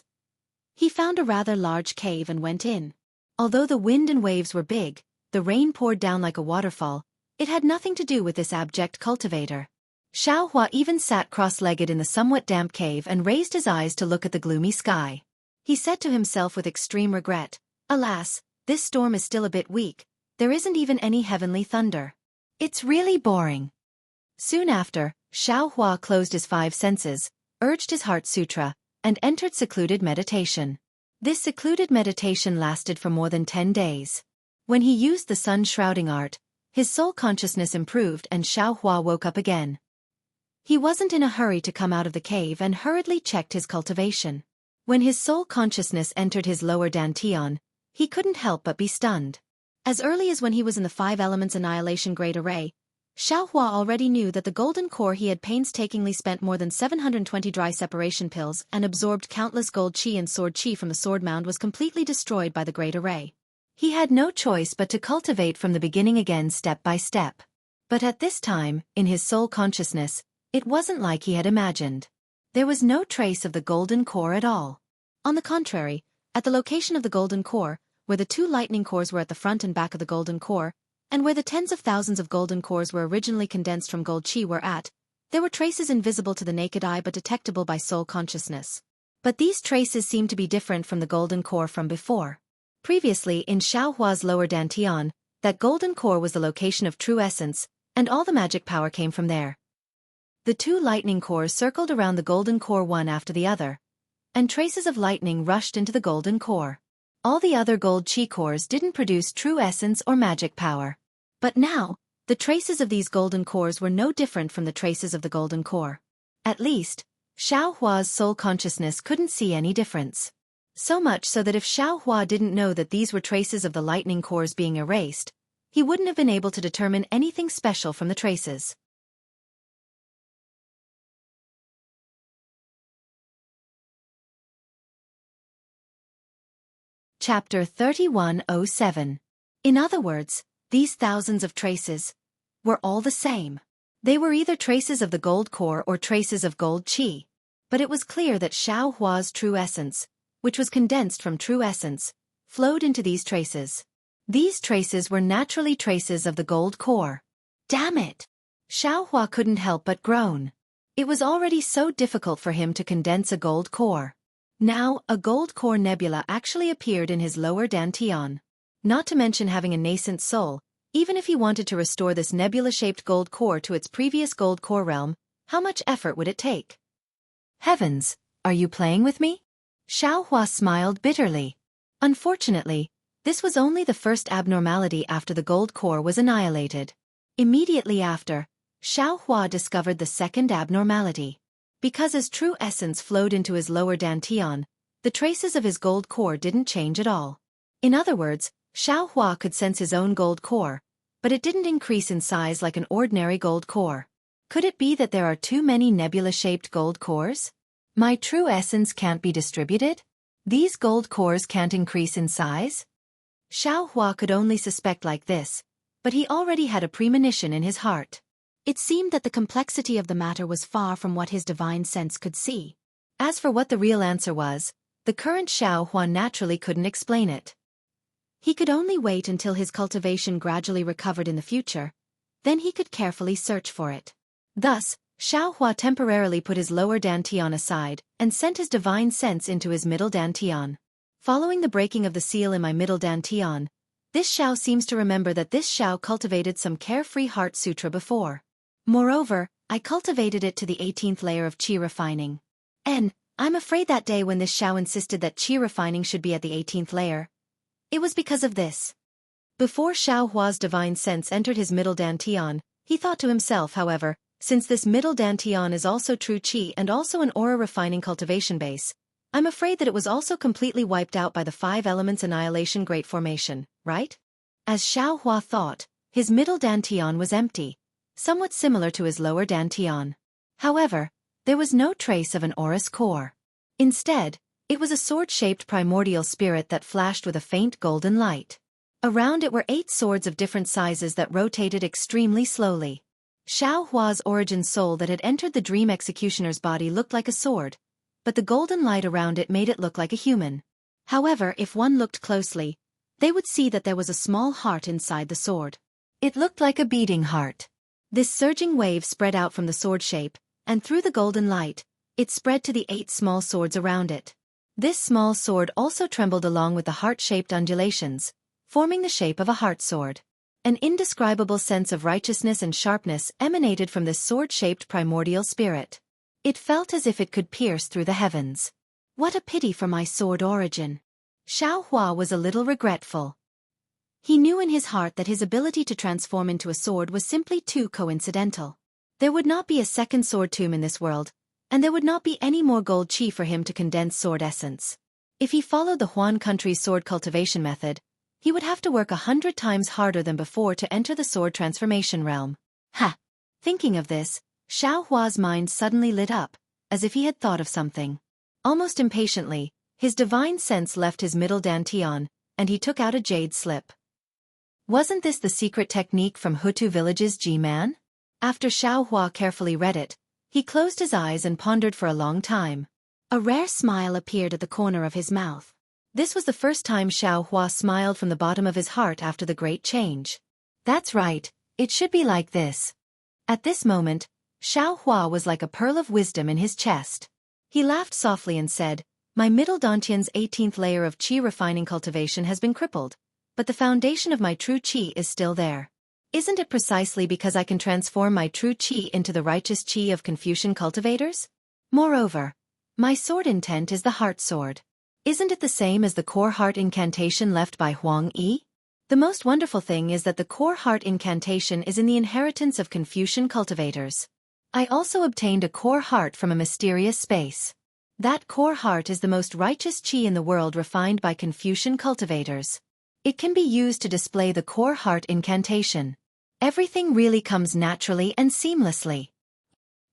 he found a rather large cave and went in. Although the wind and waves were big, the rain poured down like a waterfall. It had nothing to do with this abject cultivator. Xueqi even sat cross-legged in the somewhat damp cave and raised his eyes to look at the gloomy sky. He said to himself with extreme regret, "Alas, this storm is still a bit weak. There isn't even any heavenly thunder. It's really boring." Soon after, Xueqi closed his 5 senses, urged his heart sutra, and entered secluded meditation. This secluded meditation lasted for more than 10 days. When he used the sun-shrouding art, his soul consciousness improved and Xueqi woke up again. He wasn't in a hurry to come out of the cave and hurriedly checked his cultivation. When his soul consciousness entered his lower dantian, he couldn't help but be stunned. As early as when he was in the 5 Elements Annihilation Great Array, Xueqi already knew that the golden core he had painstakingly spent more than 720 dry separation pills and absorbed countless gold chi and sword chi from the sword mound was completely destroyed by the Great Array. He had no choice but to cultivate from the beginning again step by step. But at this time, in his soul consciousness, it wasn't like he had imagined. There was no trace of the golden core at all. On the contrary, at the location of the golden core, where the 2 lightning cores were at the front and back of the golden core, and where the tens of thousands of golden cores were originally condensed from gold chi were at, there were traces invisible to the naked eye but detectable by soul consciousness. But these traces seemed to be different from the golden core from before. Previously in Xueqi's lower dantian, that golden core was the location of true essence, and all the magic power came from there. The 2 lightning cores circled around the golden core one after the other, and traces of lightning rushed into the golden core. All the other gold chi cores didn't produce true essence or magic power. But now, the traces of these golden cores were no different from the traces of the golden core. At least, Xueqi's soul consciousness couldn't see any difference. So much so that if Xueqi didn't know that these were traces of the lightning cores being erased, he wouldn't have been able to determine anything special from the traces. Chapter 3107. In other words, these thousands of traces were all the same. They were either traces of the gold core or traces of gold chi. But it was clear that Xueqi's true essence, which was condensed from true essence, flowed into these traces. These traces were naturally traces of the gold core. Damn it! Xueqi couldn't help but groan. It was already so difficult for him to condense a gold core. Now, a gold core nebula actually appeared in his lower dantian. Not to mention having a nascent soul, even if he wanted to restore this nebula-shaped gold core to its previous gold core realm, how much effort would it take? Heavens, are you playing with me? Xueqi smiled bitterly. Unfortunately, this was only the first abnormality after the gold core was annihilated. Immediately after, Xueqi discovered the second abnormality. Because his true essence flowed into his lower dantian, the traces of his gold core didn't change at all. In other words, Xueqi could sense his own gold core, but it didn't increase in size like an ordinary gold core. Could it be that there are too many nebula-shaped gold cores? My true essence can't be distributed? These gold cores can't increase in size? Xueqi could only suspect like this, but he already had a premonition in his heart. It seemed that the complexity of the matter was far from what his divine sense could see. As for what the real answer was, the current Xiao Hua naturally couldn't explain it. He could only wait until his cultivation gradually recovered in the future, then he could carefully search for it. Thus, Xiao Hua temporarily put his lower dantian aside and sent his divine sense into his middle dantian. Following the breaking of the seal in my middle dantian, this Xiao seems to remember that this Xiao cultivated some carefree heart sutra before. Moreover, I cultivated it to the 18th layer of qi refining. And I'm afraid that day when this Xiao insisted that qi refining should be at the 18th layer, it was because of this. Before Xiao Hua's divine sense entered his middle dantian, he thought to himself, however, since this middle dantian is also true qi and also an aura refining cultivation base, I'm afraid that it was also completely wiped out by the 5 elements annihilation great formation, right? As Xiao Hua thought, his middle dantian was empty, somewhat similar to his lower dantian. However, there was no trace of an aurous core. Instead, it was a sword-shaped primordial spirit that flashed with a faint golden light. Around it were 8 swords of different sizes that rotated extremely slowly. Xiao Hua's origin soul that had entered the dream executioner's body looked like a sword, but the golden light around it made it look like a human. However, if one looked closely, they would see that there was a small heart inside the sword. It looked like a beating heart. This surging wave spread out from the sword shape, and through the golden light, it spread to the 8 small swords around it. This small sword also trembled along with the heart-shaped undulations, forming the shape of a heart sword. An indescribable sense of righteousness and sharpness emanated from this sword-shaped primordial spirit. It felt as if it could pierce through the heavens. What a pity for my sword origin. Xiao Hua was a little regretful. He knew in his heart that his ability to transform into a sword was simply too coincidental. There would not be a second sword tomb in this world, and there would not be any more gold qi for him to condense sword essence. If he followed the Huan country's sword cultivation method, he would have to work 100 times harder than before to enter the sword transformation realm. Ha! Thinking of this, Xiao Hua's mind suddenly lit up, as if he had thought of something. Almost impatiently, his divine sense left his middle dantian, and he took out a jade slip. Wasn't this the secret technique from Hutu village's G-Man? After Xiao Hua carefully read it, he closed his eyes and pondered for a long time. A rare smile appeared at the corner of his mouth. This was the first time Xiao Hua smiled from the bottom of his heart after the great change. That's right, it should be like this. At this moment, Xiao Hua was like a pearl of wisdom in his chest. He laughed softly and said, "My middle dantian's 18th layer of qi refining cultivation has been crippled, but the foundation of my true qi is still there. Isn't it precisely because I can transform my true qi into the righteous qi of Confucian cultivators? Moreover, my sword intent is the heart sword. Isn't it the same as the core heart incantation left by Huang Yi? The most wonderful thing is that the core heart incantation is in the inheritance of Confucian cultivators. I also obtained a core heart from a mysterious space. That core heart is the most righteous qi in the world refined by Confucian cultivators. It can be used to display the core heart incantation. Everything really comes naturally and seamlessly."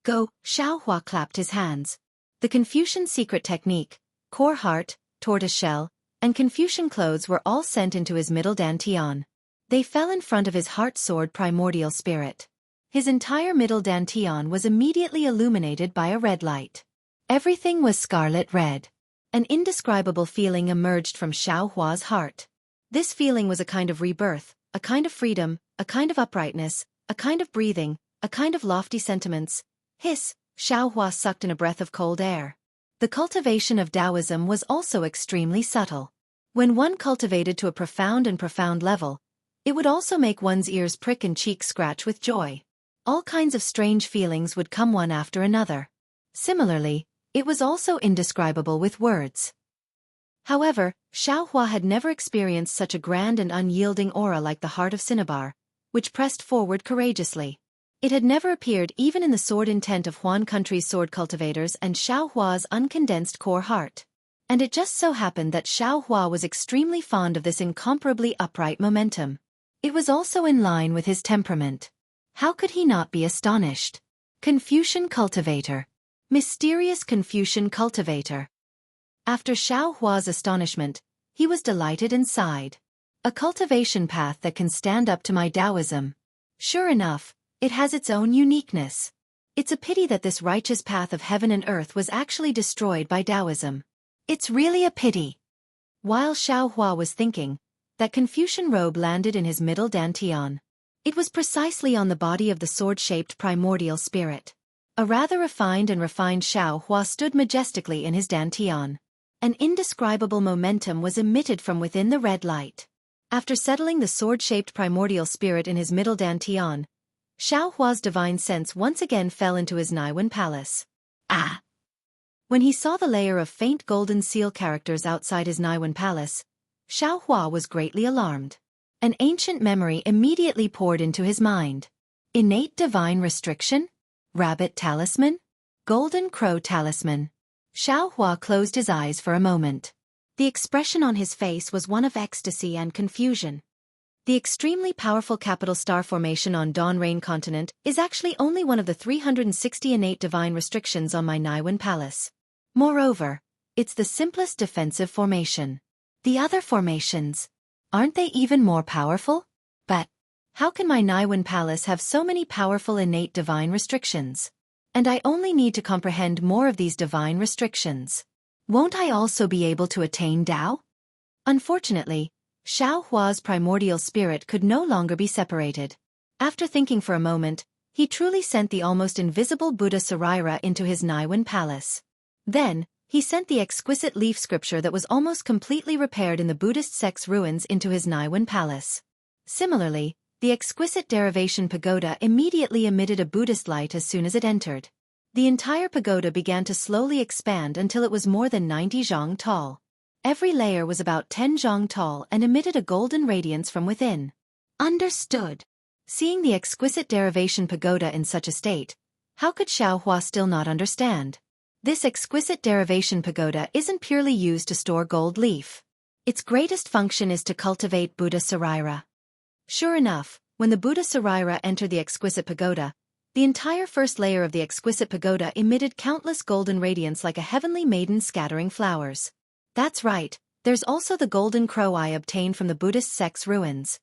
Go, Xiao Hua clapped his hands. The Confucian secret technique, core heart, tortoise shell, and Confucian clothes were all sent into his middle dantian. They fell in front of his heart sword primordial spirit. His entire middle dantian was immediately illuminated by a red light. Everything was scarlet red. An indescribable feeling emerged from Xiao Hua's heart. This feeling was a kind of rebirth, a kind of freedom, a kind of uprightness, a kind of breathing, a kind of lofty sentiments. Hiss, Xiao Hua sucked in a breath of cold air. The cultivation of Taoism was also extremely subtle. When one cultivated to a profound level, it would also make one's ears prick and cheeks scratch with joy. All kinds of strange feelings would come one after another. Similarly, it was also indescribable with words. However, Xiao Hua had never experienced such a grand and unyielding aura like the heart of cinnabar, which pressed forward courageously. It had never appeared even in the sword intent of Huan country's sword cultivators and Xiao Hua's uncondensed core heart. And it just so happened that Xiao Hua was extremely fond of this incomparably upright momentum. It was also in line with his temperament. How could he not be astonished? Confucian cultivator. Mysterious Confucian cultivator. After Xiao Hua's astonishment, he was delighted and sighed. A cultivation path that can stand up to my Taoism. Sure enough, it has its own uniqueness. It's a pity that this righteous path of heaven and earth was actually destroyed by Taoism. It's really a pity. While Xiaohua was thinking, that Confucian robe landed in his middle dantian. It was precisely on the body of the sword-shaped primordial spirit. A rather refined Xiaohua stood majestically in his dantian. An indescribable momentum was emitted from within the red light. After settling the sword-shaped primordial spirit in his middle dantian, Xiaohua's divine sense once again fell into his Naiwen palace. Ah! When he saw the layer of faint golden seal characters outside his Naiwen palace, Xiaohua was greatly alarmed. An ancient memory immediately poured into his mind. Innate divine restriction? Rabbit talisman? Golden crow talisman? Xiaohua closed his eyes for a moment. The expression on his face was one of ecstasy and confusion. The extremely powerful capital star formation on Dawn Rain continent is actually only one of the 360 innate divine restrictions on my Naiwen palace. Moreover, it's the simplest defensive formation. The other formations, aren't they even more powerful? But how can my Naiwen palace have so many powerful innate divine restrictions? And I only need to comprehend more of these divine restrictions. Won't I also be able to attain Tao? Unfortunately, Xiaohua's primordial spirit could no longer be separated. After thinking for a moment, he truly sent the almost invisible Buddha Sarira into his Naiwen palace. Then, he sent the exquisite leaf scripture that was almost completely repaired in the Buddhist sect's ruins into his Naiwen palace. Similarly, the exquisite derivation pagoda immediately emitted a Buddhist light as soon as it entered. The entire pagoda began to slowly expand until it was more than 90 zhang tall. Every layer was about 10 zhang tall and emitted a golden radiance from within. Understood. Seeing the exquisite derivation pagoda in such a state, how could Xiaohua still not understand? This exquisite derivation pagoda isn't purely used to store gold leaf. Its greatest function is to cultivate Buddha Sarira. Sure enough, when the Buddha Sarira entered the exquisite pagoda, the entire first layer of the exquisite pagoda emitted countless golden radiance like a heavenly maiden scattering flowers. That's right, there's also the golden crow eye obtained from the Buddhist sect's ruins.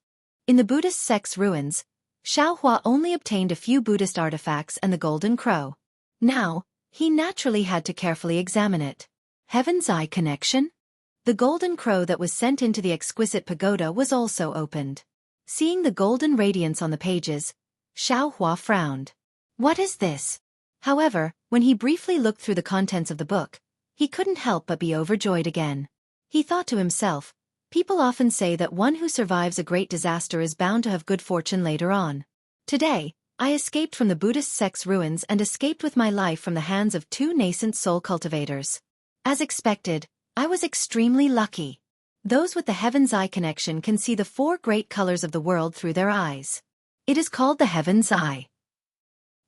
In the Buddhist sect's ruins, Xiaohua only obtained a few Buddhist artifacts and the golden crow. Now, he naturally had to carefully examine it. Heaven's eye connection? The golden crow that was sent into the exquisite pagoda was also opened. Seeing the golden radiance on the pages, Xiaohua frowned. What is this? However, when he briefly looked through the contents of the book, he couldn't help but be overjoyed again. He thought to himself, people often say that one who survives a great disaster is bound to have good fortune later on. Today, I escaped from the Buddhist sect's ruins and escaped with my life from the hands of 2 nascent soul cultivators. As expected, I was extremely lucky. Those with the Heaven's Eye connection can see the 4 great colors of the world through their eyes. It is called the Heaven's Eye.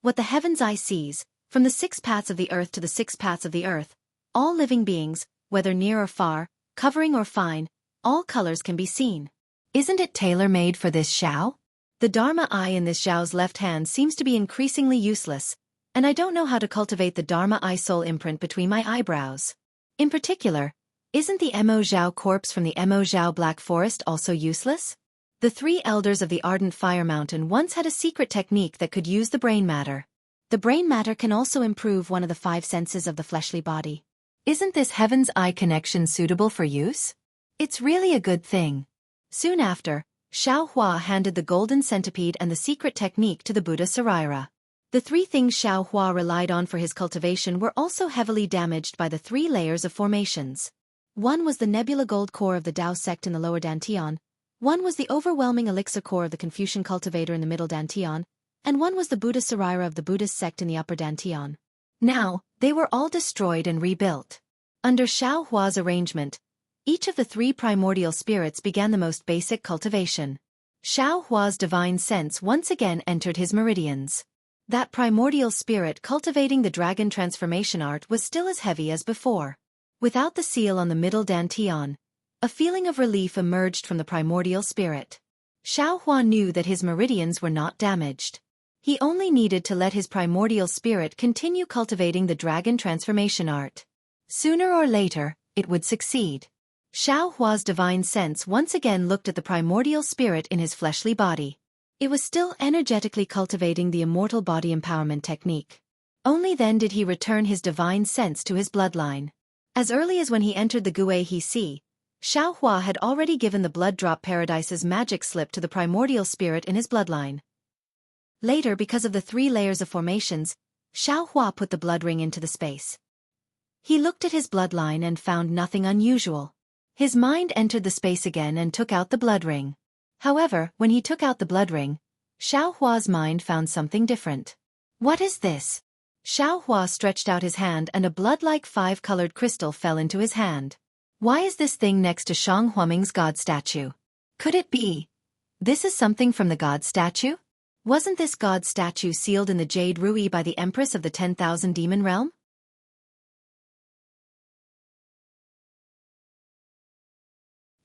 What the Heaven's Eye sees, from the 6 paths of the earth to the 6 paths of the earth, all living beings, whether near or far, covering or fine, all colors can be seen. Isn't it tailor-made for this Xiao? The Dharma eye in this Xiao's left hand seems to be increasingly useless, and I don't know how to cultivate the Dharma eye soul imprint between my eyebrows. In particular, isn't the Mo Zhao corpse from the Mo Zhao Black Forest also useless? The 3 elders of the Ardent Fire Mountain once had a secret technique that could use the brain matter. The brain matter can also improve one of the 5 senses of the fleshly body. Isn't this Heaven's Eye connection suitable for use? It's really a good thing. Soon after, Xiaohua handed the golden centipede and the secret technique to the Buddha Sarira. The 3 things Xiaohua relied on for his cultivation were also heavily damaged by the 3 layers of formations. One was the nebula gold core of the Tao sect in the lower dantian, one was the overwhelming elixir core of the Confucian cultivator in the middle dantian, and one was the Buddha Sarira of the Buddhist sect in the upper dantian. Now, they were all destroyed and rebuilt. Under Xiaohua's arrangement, each of the 3 primordial spirits began the most basic cultivation. Xiaohua's divine sense once again entered his meridians. That primordial spirit cultivating the dragon transformation art was still as heavy as before. Without the seal on the middle dantian, a feeling of relief emerged from the primordial spirit. Xiaohua knew that his meridians were not damaged. He only needed to let his primordial spirit continue cultivating the dragon transformation art. Sooner or later, it would succeed. Xiaohua's divine sense once again looked at the primordial spirit in his fleshly body. It was still energetically cultivating the immortal body empowerment technique. Only then did he return his divine sense to his bloodline. As early as when he entered the Xueqi Sea, Xuehua had already given the Blood Drop Paradise's magic slip to the primordial spirit in his bloodline. Later, because of the 3 layers of formations, Xuehua put the blood ring into the space. He looked at his bloodline and found nothing unusual. His mind entered the space again and took out the blood ring. However, when he took out the blood ring, Xuehua's mind found something different. What is this? Xuehua stretched out his hand and a blood-like 5-colored crystal fell into his hand. Why is this thing next to Shang Huaming's god statue? Could it be? This is something from the god statue? Wasn't this god statue sealed in the jade ruby by the Empress of the 10,000 Demon Realm?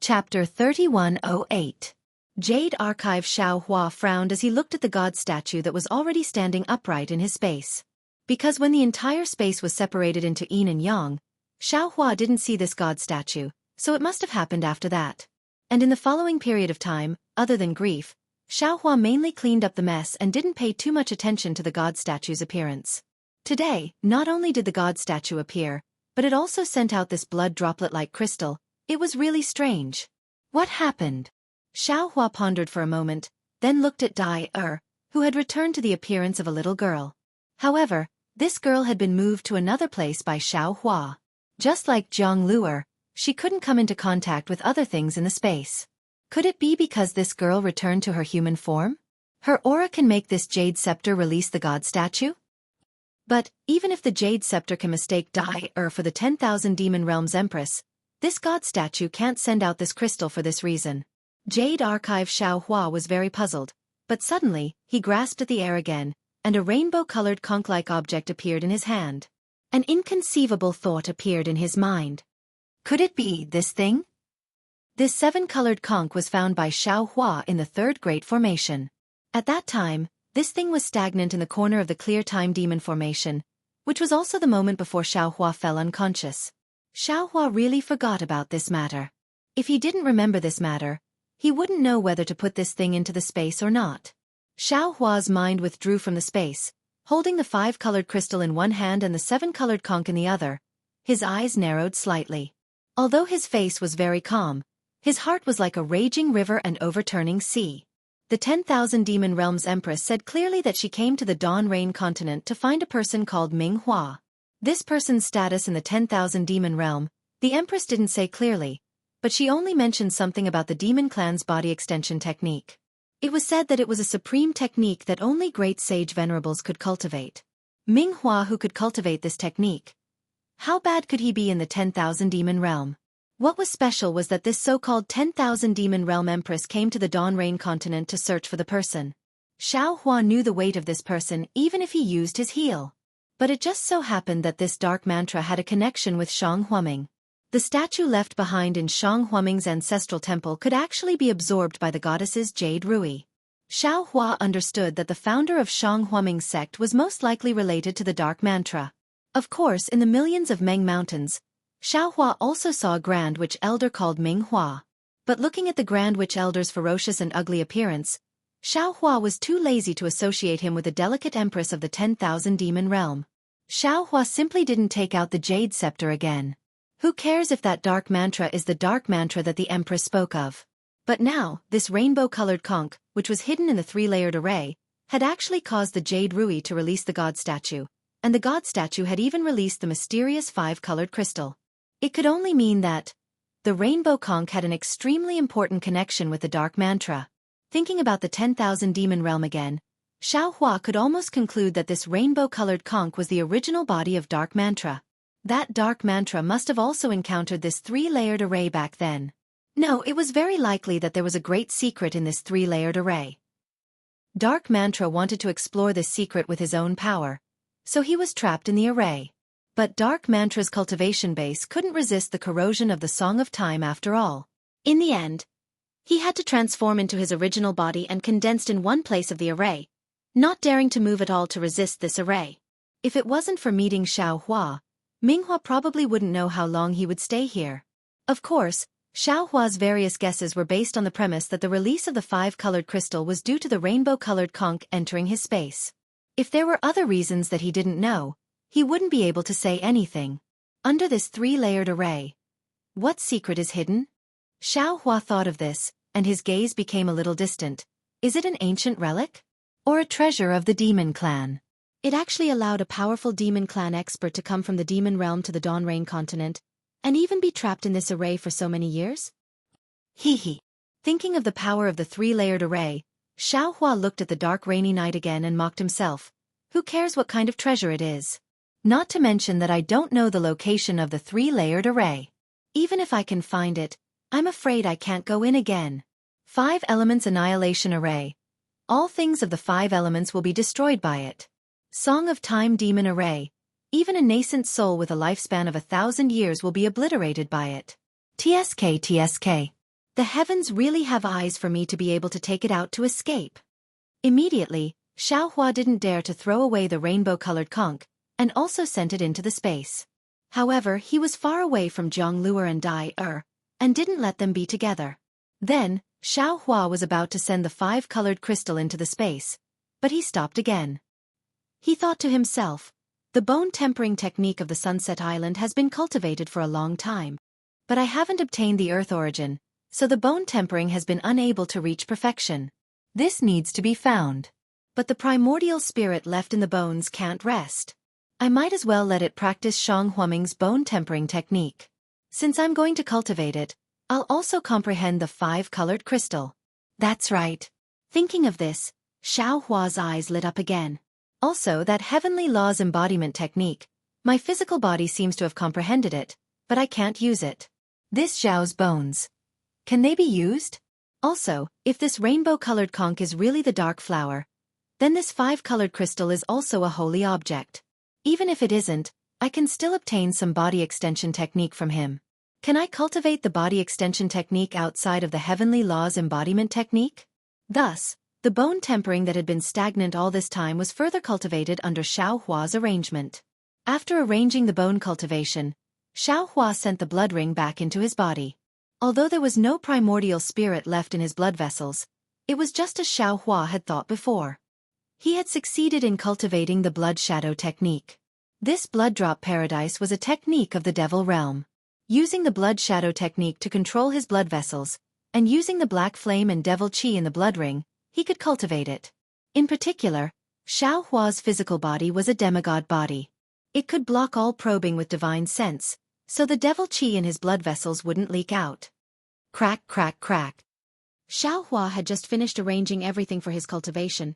Chapter 3108. Jade Archive. Xuehua frowned as he looked at the god statue that was already standing upright in his space. Because when the entire space was separated into yin and yang, Xuehua didn't see this god statue, so it must have happened after that. And in the following period of time, other than grief, Xuehua mainly cleaned up the mess and didn't pay too much attention to the god statue's appearance. Today, not only did the god statue appear, but it also sent out this blood droplet-like crystal. It was really strange. What happened? Xuehua pondered for a moment, then looked at Dai who had returned to the appearance of a little girl. However, this girl had been moved to another place by Xuehua. Just like Jiang Luer, she couldn't come into contact with other things in the space. Could it be because this girl returned to her human form? Her aura can make this jade scepter release the god statue? But, even if the jade scepter can mistake Dai for the 10,000 Demon Realms Empress, this god statue can't send out this crystal for this reason. Jade Archive. Xuehua was very puzzled, but suddenly, he grasped at the air again, and a rainbow-colored conch-like object appeared in his hand. An inconceivable thought appeared in his mind. Could it be this thing? This 7-colored conch was found by Xuehua in the 3rd Great Formation. At that time, this thing was stagnant in the corner of the Clear Time Demon Formation, which was also the moment before Xuehua fell unconscious. Xuehua really forgot about this matter. If he didn't remember this matter, he wouldn't know whether to put this thing into the space or not. Xuehua's mind withdrew from the space, holding the 5-colored crystal in one hand and the 7-colored conch in the other. His eyes narrowed slightly. Although his face was very calm, his heart was like a raging river and overturning sea. The 10,000 Demon Realms Empress said clearly that she came to the Dawn Rain continent to find a person called Ming Hua. This person's status in the 10,000 Demon Realm, the Empress didn't say clearly, but she only mentioned something about the Demon Clan's body extension technique. It was said that it was a supreme technique that only great sage venerables could cultivate. Ming Hua, who could cultivate this technique. How bad could he be in the 10,000 Demon Realm? What was special was that this so-called 10,000 Demon Realm Empress came to the Dawn Rain continent to search for the person. Xuehua knew the weight of this person even if he used his heel. But it just so happened that this dark mantra had a connection with Shang Huaming. The statue left behind in Shang Huaming's ancestral temple could actually be absorbed by the goddess's jade ruby. Xuehua understood that the founder of Shang Huaming's sect was most likely related to the dark mantra. Of course, in the millions of Meng Mountains, Xuehua also saw a Grand Witch Elder called Ming Hua. But looking at the Grand Witch Elder's ferocious and ugly appearance, Xuehua was too lazy to associate him with the delicate Empress of the 10,000 Demon Realm. Xuehua simply didn't take out the jade scepter again. Who cares if that dark mantra is the dark mantra that the Empress spoke of? But now, this rainbow-colored conch, which was hidden in the 3-layered array, had actually caused the jade ruby to release the god statue, and the god statue had even released the mysterious 5-colored crystal. It could only mean that the rainbow conch had an extremely important connection with the dark mantra. Thinking about the 10,000 Demon Realm again, Xuehua could almost conclude that this rainbow-colored conch was the original body of dark mantra. That dark mantra must have also encountered this 3-layered array back then. No, it was very likely that there was a great secret in this 3-layered array. Dark mantra wanted to explore this secret with his own power, so he was trapped in the array. But dark mantra's cultivation base couldn't resist the corrosion of the Song of Time after all. In the end, he had to transform into his original body and condensed in one place of the array, not daring to move at all to resist this array. If it wasn't for meeting Xuehua, Minghua probably wouldn't know how long he would stay here. Of course, Xuehua's various guesses were based on the premise that the release of the 5-colored crystal was due to the rainbow-colored conch entering his space. If there were other reasons that he didn't know, he wouldn't be able to say anything. Under this three-layered array, what secret is hidden? Xiaohua thought of this, and his gaze became a little distant. Is it an ancient relic? Or a treasure of the demon clan? It actually allowed a powerful demon clan expert to come from the demon realm to the Dawn Rain continent, and even be trapped in this array for so many years? Hee. Thinking of the power of the three-layered array, Xiaohua looked at the dark rainy night again and mocked himself. Who cares what kind of treasure it is? Not to mention that I don't know the location of the three-layered array. Even if I can find it, I'm afraid I can't go in again. 5 Elements Annihilation Array. All things of the 5 elements will be destroyed by it. Song of Time Demon Array. Even a nascent soul with a lifespan of 1,000 years will be obliterated by it. TSK. The heavens really have eyes for me to be able to take it out to escape. Immediately, Xiaohua didn't dare to throw away the rainbow-colored conch, and also sent it into the space. However, he was far away from Zhongluer and Dai and didn't let them be together. Then, Xiaohua was about to send the 5-colored crystal into the space, but he stopped again. He thought to himself, the bone tempering technique of the Sunset Island has been cultivated for a long time. But I haven't obtained the Earth origin, so the bone tempering has been unable to reach perfection. This needs to be found. But the primordial spirit left in the bones can't rest. I might as well let it practice Shang Huaming's bone tempering technique. Since I'm going to cultivate it, I'll also comprehend the 5-colored crystal. That's right. Thinking of this, Xiaohua's eyes lit up again. Also, that heavenly law's embodiment technique. My physical body seems to have comprehended it, but I can't use it. This Xiao's bones. Can they be used? Also, if this rainbow-colored conch is really the dark flower, then this 5-colored crystal is also a holy object. Even if it isn't, I can still obtain some body extension technique from him. Can I cultivate the body extension technique outside of the heavenly law's embodiment technique? Thus, the bone tempering that had been stagnant all this time was further cultivated under Xiaohua's arrangement. After arranging the bone cultivation, Xiaohua sent the blood ring back into his body. Although there was no primordial spirit left in his blood vessels, it was just as Xiaohua had thought before. He had succeeded in cultivating the blood shadow technique. This blood drop paradise was a technique of the devil realm. Using the blood shadow technique to control his blood vessels, and using the black flame and devil chi in the blood ring, he could cultivate it. In particular, Xiaohua's physical body was a demigod body. It could block all probing with divine sense, so the devil chi in his blood vessels wouldn't leak out. Crack. Xiaohua had just finished arranging everything for his cultivation,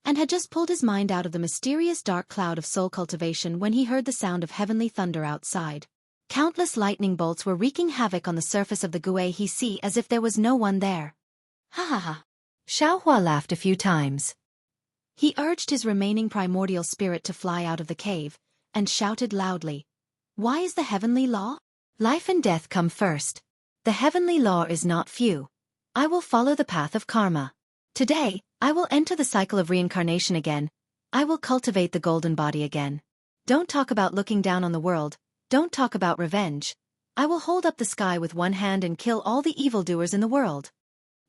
and had just pulled his mind out of the mysterious dark cloud of soul cultivation when he heard the sound of heavenly thunder outside. Countless lightning bolts were wreaking havoc on the surface of the Xueqi Sea as if there was no one there. Ha. Xiaohua laughed a few times. He urged his remaining primordial spirit to fly out of the cave, and shouted loudly, "Why is the heavenly law? Life and death come first. The heavenly law is not few. I will follow the path of karma. Today, I will enter the cycle of reincarnation again. I will cultivate the golden body again. Don't talk about looking down on the world. Don't talk about revenge. I will hold up the sky with one hand and kill all the evildoers in the world."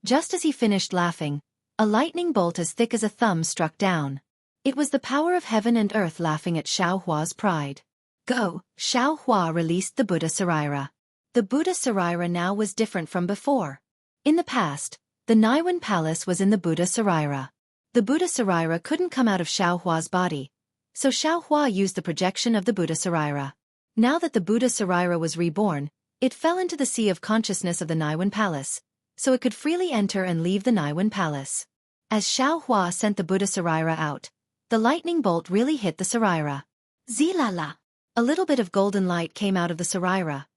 Just as he finished laughing, a lightning bolt as thick as a thumb struck down. It was the power of heaven and earth laughing at Xiaohua's pride. Go! Xiaohua released the Buddha Sarira. The Buddha Sarira now was different from before. In the past, the Naiwan Palace was in the Buddha Sarira. The Buddha Sarira couldn't come out of Xiaohua's body, so Xiaohua used the projection of the Buddha Sarira. Now that the Buddha Sarira was reborn, it fell into the sea of consciousness of the Naiwan Palace, so it could freely enter and leave the Naiwan Palace. As Xiaohua sent the Buddha Sarira out, the lightning bolt really hit the Sarira. Zilala! A little bit of golden light came out of the Sarira.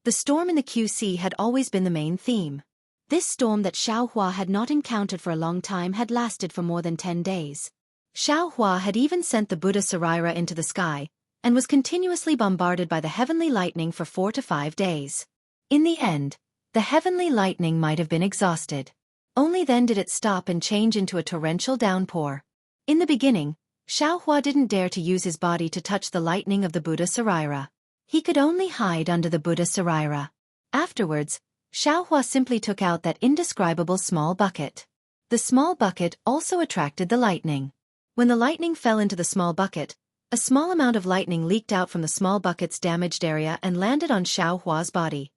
The storm in the QC had always been the main theme. This storm that Xiaohua had not encountered for a long time had lasted for more than 10 days. Xiaohua had even sent the Buddha Sarira into the sky, and was continuously bombarded by the heavenly lightning for 4 to 5 days. In the end, the heavenly lightning might have been exhausted. Only then did it stop and change into a torrential downpour. In the beginning, Xiaohua didn't dare to use his body to touch the lightning of the Buddha Sarira. He could only hide under the Buddha Sarira. Afterwards, Xiaohua simply took out that indescribable small bucket. The small bucket also attracted the lightning. When the lightning fell into the small bucket, A small amount of lightning leaked out from the small bucket's damaged area and landed on Xueqi's body.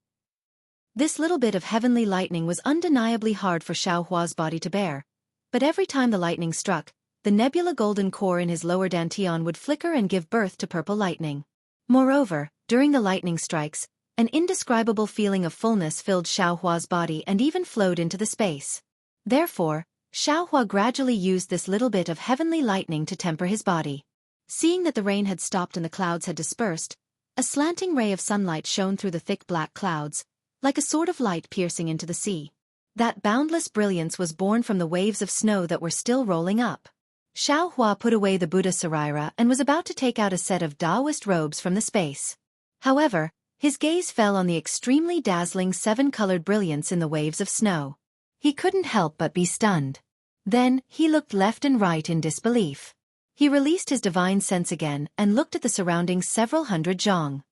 This little bit of heavenly lightning was undeniably hard for Xueqi's body to bear, but every time the lightning struck, the nebula golden core in his lower dantian would flicker and give birth to purple lightning. Moreover, during the lightning strikes, an indescribable feeling of fullness filled Xueqi's body and even flowed into the space. Therefore, Xueqi gradually used this little bit of heavenly lightning to temper his body. Seeing that the rain had stopped and the clouds had dispersed, a slanting ray of sunlight shone through the thick black clouds, like a sword of light piercing into the sea. That boundless brilliance was born from the waves of snow that were still rolling up. Xueqi put away the Buddha Sarira and was about to take out a set of Taoist robes from the space. However, his gaze fell on the extremely dazzling seven-colored brilliance in the waves of snow. He couldn't help but be stunned. Then, he looked left and right in disbelief. He released his divine sense again and looked at the surrounding several hundred zhang.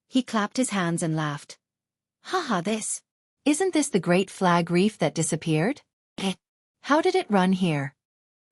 He clapped his hands and laughed. Haha, isn't this the great flag reef that disappeared? How did it run here?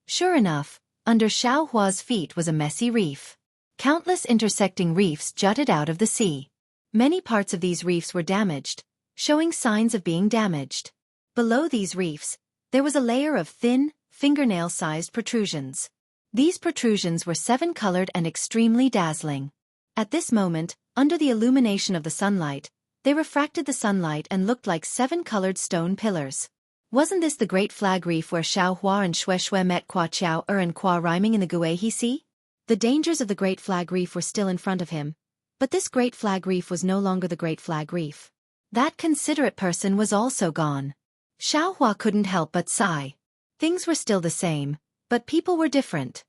Sure enough, under Xueqi's feet was a messy reef. Countless intersecting reefs jutted out of the sea. Many parts of these reefs were damaged, showing signs of being damaged. Below these reefs, there was a layer of thin, fingernail-sized protrusions. These protrusions were seven-colored and extremely dazzling. At this moment, under the illumination of the sunlight, they refracted the sunlight and looked like seven-colored stone pillars. Wasn't this the Great Flag Reef where Xueqi and Xueqi met Kwa Chao and Kwa rhyming in the Guihe Sea? The dangers of the Great Flag Reef were still in front of him, but this Great Flag Reef was no longer the Great Flag Reef. That considerate person was also gone. Xueqi couldn't help but sigh. Things were still the same, but people were different.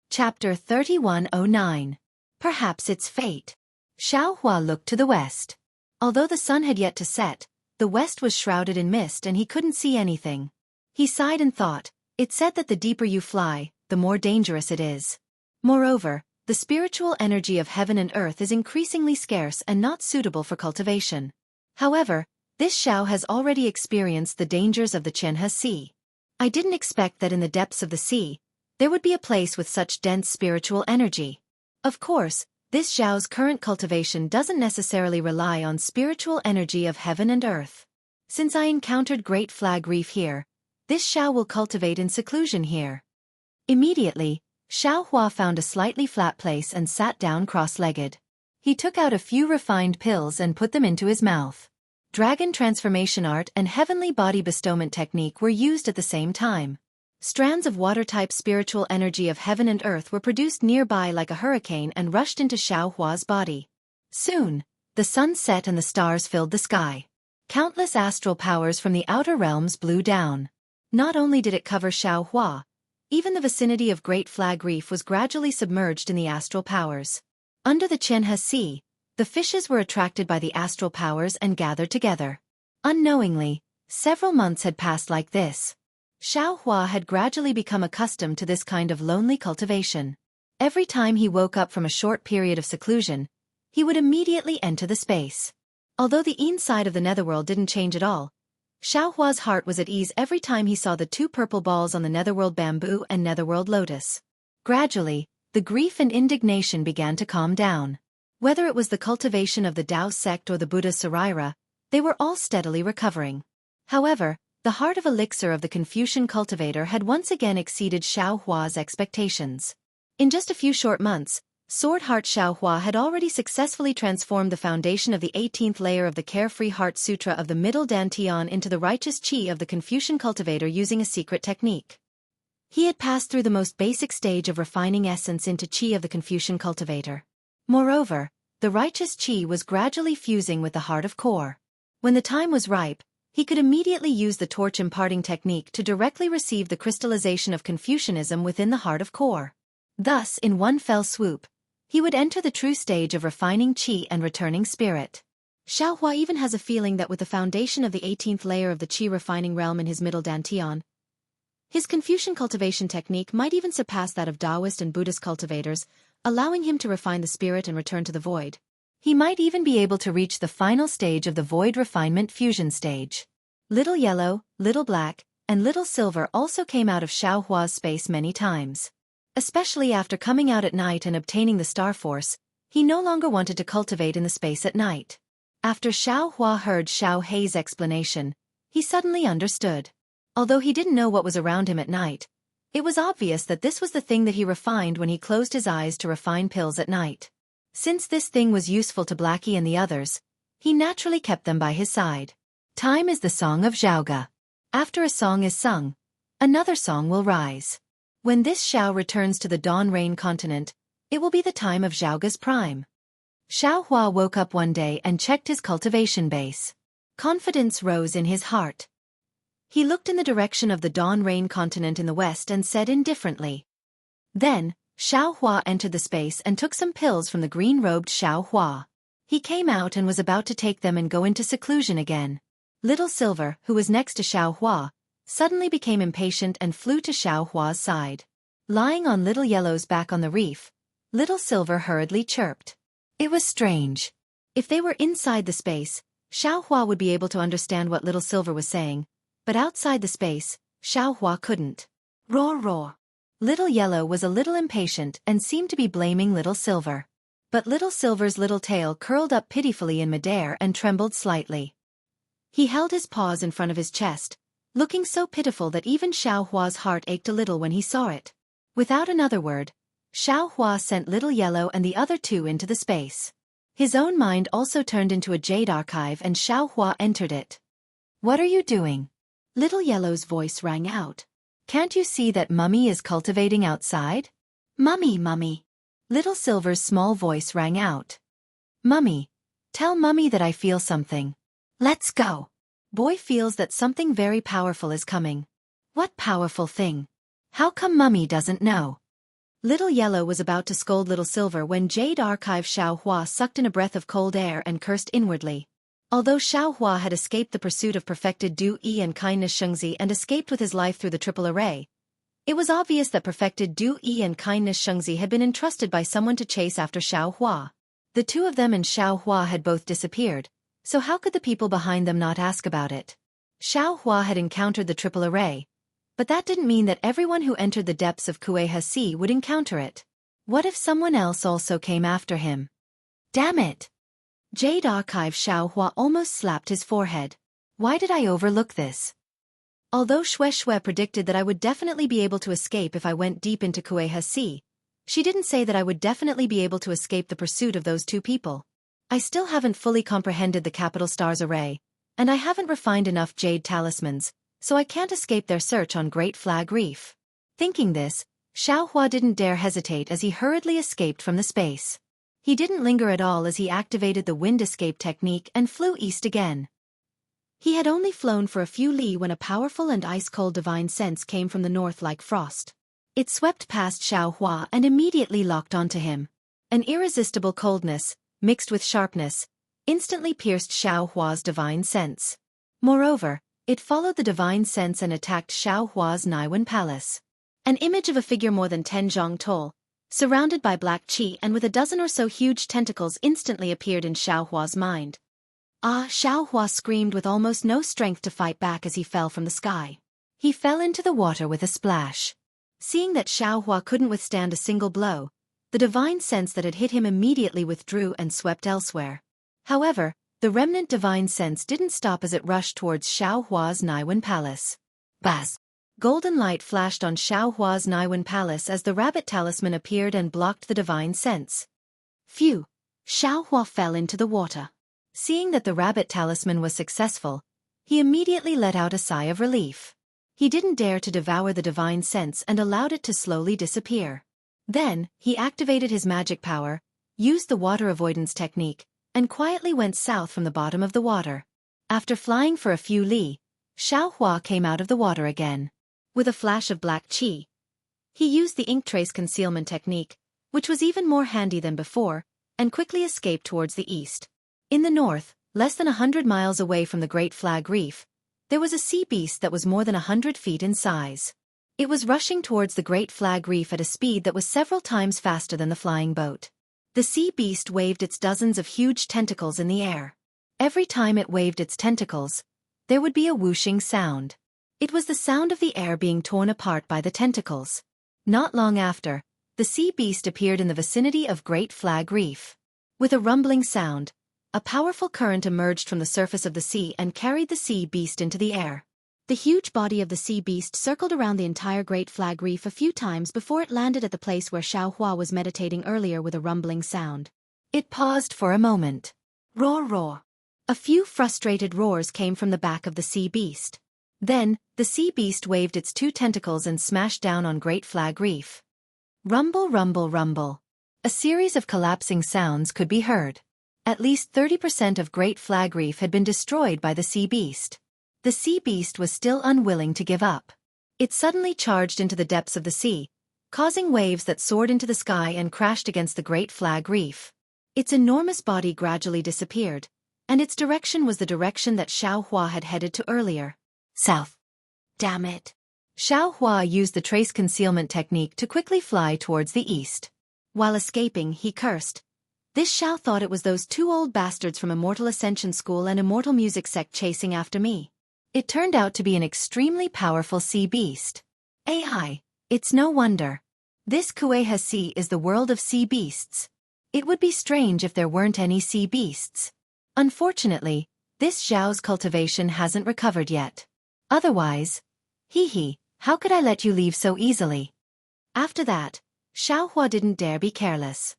Chapter 3109. Perhaps it's fate. Xueqi looked to the west. Although the sun had yet to set, the west was shrouded in mist and he couldn't see anything. He sighed and thought, it's said that the deeper you fly, the more dangerous it is. Moreover, the spiritual energy of heaven and earth is increasingly scarce and not suitable for cultivation. However, this Xiao has already experienced the dangers of the Qianhe Sea. I didn't expect that in the depths of the sea, there would be a place with such dense spiritual energy. Of course, this Xiao's current cultivation doesn't necessarily rely on spiritual energy of heaven and earth. Since I encountered Great Flag Reef here, this Xiao will cultivate in seclusion here. Immediately, Xueqi found a slightly flat place and sat down cross-legged. He took out a few refined pills and put them into his mouth. Dragon transformation art and heavenly body bestowment technique were used at the same time. Strands of water-type spiritual energy of heaven and earth were produced nearby like a hurricane and rushed into Xueqi's body. Soon, the sun set and the stars filled the sky. Countless astral powers from the outer realms blew down. Not only did it cover Xueqi, even the vicinity of Great Flag Reef was gradually submerged in the astral powers. Under the Qianhe Sea, the fishes were attracted by the astral powers and gathered together. Unknowingly, several months had passed like this. Xueqi had gradually become accustomed to this kind of lonely cultivation. Every time he woke up from a short period of seclusion, he would immediately enter the space. Although the inside of the netherworld didn't change at all, Xueqi's heart was at ease every time he saw the two purple balls on the netherworld bamboo and netherworld lotus. Gradually, the grief and indignation began to calm down. Whether it was the cultivation of the Tao sect or the Buddha Sarira, they were all steadily recovering. However, the heart of elixir of the Confucian cultivator had once again exceeded Xueqi's expectations. In just a few short months, Sword Heart Xueqi had already successfully transformed the foundation of the 18th layer of the Carefree Heart Sutra of the Middle Dantian into the righteous qi of the Confucian cultivator using a secret technique. He had passed through the most basic stage of refining essence into qi of the Confucian cultivator. Moreover, the righteous qi was gradually fusing with the heart of core. When the time was ripe, he could immediately use the torch imparting technique to directly receive the crystallization of Confucianism within the heart of core. Thus, in one fell swoop, he would enter the true stage of refining qi and returning spirit. Xueqi even has a feeling that with the foundation of the 18th layer of the qi refining realm in his middle dantian, his Confucian cultivation technique might even surpass that of Taoist and Buddhist cultivators, allowing him to refine the spirit and return to the void. He might even be able to reach the final stage of the void refinement fusion stage. Little yellow, little black, and Little Silver also came out of Xiaohua's space many times. Especially after coming out at night and obtaining the Star Force, he no longer wanted to cultivate in the space at night. After Xiaohua heard Xiao Hei's explanation, he suddenly understood. Although he didn't know what was around him at night, it was obvious that this was the thing that he refined when he closed his eyes to refine pills at night. Since this thing was useful to Blackie and the others, he naturally kept them by his side. Time is the song of Xiaoga. After a song is sung, another song will rise. When this Xiao returns to the Dawn Rain continent, it will be the time of Xiaoga's prime. Xiaohua woke up one day and checked his cultivation base. Confidence rose in his heart. He looked in the direction of the Dawn Rain continent in the west and said indifferently. Then, Xiaohua entered the space and took some pills from the green-robed Xiaohua. He came out and was about to take them and go into seclusion again. Little Silver, who was next to Xiaohua, suddenly became impatient and flew to Xiaohua's side. Lying on Little Yellow's back on the reef, Little Silver hurriedly chirped. It was strange. If they were inside the space, Xiaohua would be able to understand what Little Silver was saying, but outside the space, Xiaohua couldn't. Roar roar. Little Yellow was a little impatient and seemed to be blaming Little Silver. But Little Silver's little tail curled up pitifully in midair and trembled slightly. He held his paws in front of his chest, looking so pitiful that even Xiaohua's heart ached a little when he saw it. Without another word, Xiaohua sent Little Yellow and the other two into the space. His own mind also turned into a jade archive and Xiaohua entered it. What are you doing? Little Yellow's voice rang out. Can't you see that Mummy is cultivating outside? Mummy, Mummy. Little Silver's small voice rang out. Mummy, tell Mummy that I feel something. Let's go. Boy feels that something very powerful is coming. What powerful thing? How come Mummy doesn't know? Little Yellow was about to scold Little Silver when Jade Archive Xiaohua sucked in a breath of cold air and cursed inwardly. Although Xiaohua had escaped the pursuit of perfected Du-Yi and kindness Xueqi and escaped with his life through the triple array, it was obvious that perfected Du-Yi and kindness Xueqi had been entrusted by someone to chase after Xiaohua. The two of them and Xiaohua had both disappeared, so how could the people behind them not ask about it? Xiaohua had encountered the triple array, but that didn't mean that everyone who entered the depths of Xueqi would encounter it. What if someone else also came after him? Damn it! Jade Archive Xiaohua almost slapped his forehead. Why did I overlook this? Although Xueqi predicted that I would definitely be able to escape if I went deep into Xueqi, she didn't say that I would definitely be able to escape the pursuit of those two people. I still haven't fully comprehended the Capital Stars array, and I haven't refined enough jade talismans, so I can't escape their search on Great Flag Reef. Thinking this, Xiaohua didn't dare hesitate as he hurriedly escaped from the space. He didn't linger at all as he activated the wind escape technique and flew east again. He had only flown for a few li when a powerful and ice-cold divine sense came from the north like frost. It swept past Xiaohua and immediately locked onto him. An irresistible coldness, mixed with sharpness, instantly pierced Xiaohua's divine sense. Moreover, it followed the divine sense and attacked Xiaohua's Naiwen Palace. An image of a figure more than 10 zhang tall, surrounded by black qi and with a dozen or so huge tentacles instantly appeared in Xiaohua's mind. Ah! Xiaohua screamed with almost no strength to fight back as he fell from the sky. He fell into the water with a splash. Seeing that Xiaohua couldn't withstand a single blow, the divine sense that had hit him immediately withdrew and swept elsewhere. However, the remnant divine sense didn't stop as it rushed towards Xiaohua's Naiwen Palace. Buzz! Golden light flashed on Xiaohua's Naiwen Palace as the rabbit talisman appeared and blocked the divine sense. Phew! Xiaohua fell into the water. Seeing that the rabbit talisman was successful, he immediately let out a sigh of relief. He didn't dare to devour the divine sense and allowed it to slowly disappear. Then, he activated his magic power, used the water avoidance technique, and quietly went south from the bottom of the water. After flying for a few li, Xiaohua came out of the water again. With a flash of black qi, he used the ink trace concealment technique, which was even more handy than before, and quickly escaped towards the east. In the north, less than 100 miles away from the Great Flag Reef, there was a sea beast that was more than 100 feet in size. It was rushing towards the Great Flag Reef at a speed that was several times faster than the flying boat. The sea beast waved its dozens of huge tentacles in the air. Every time it waved its tentacles, there would be a whooshing sound. It was the sound of the air being torn apart by the tentacles. Not long after, the sea beast appeared in the vicinity of Great Flag Reef. With a rumbling sound, a powerful current emerged from the surface of the sea and carried the sea beast into the air. The huge body of the sea beast circled around the entire Great Flag Reef a few times before it landed at the place where Xueqi was meditating earlier with a rumbling sound. It paused for a moment. Roar, roar. A few frustrated roars came from the back of the sea beast. Then, the sea beast waved its two tentacles and smashed down on Great Flag Reef. Rumble, rumble, rumble. A series of collapsing sounds could be heard. At least 30% of Great Flag Reef had been destroyed by the sea beast. The sea beast was still unwilling to give up. It suddenly charged into the depths of the sea, causing waves that soared into the sky and crashed against the Great Flag Reef. Its enormous body gradually disappeared, and its direction was the direction that Xueqi had headed to earlier. South. Damn it. Xueqi used the trace concealment technique to quickly fly towards the east. While escaping, he cursed. This Xiao thought it was those two old bastards from Immortal Ascension School and Immortal Music Sect chasing after me. It turned out to be an extremely powerful sea beast. Ai, it's no wonder. This Xueqi Sea is the world of sea beasts. It would be strange if there weren't any sea beasts. Unfortunately, this Xiao's cultivation hasn't recovered yet. Otherwise, how could I let you leave so easily? After that, Xueqi didn't dare be careless.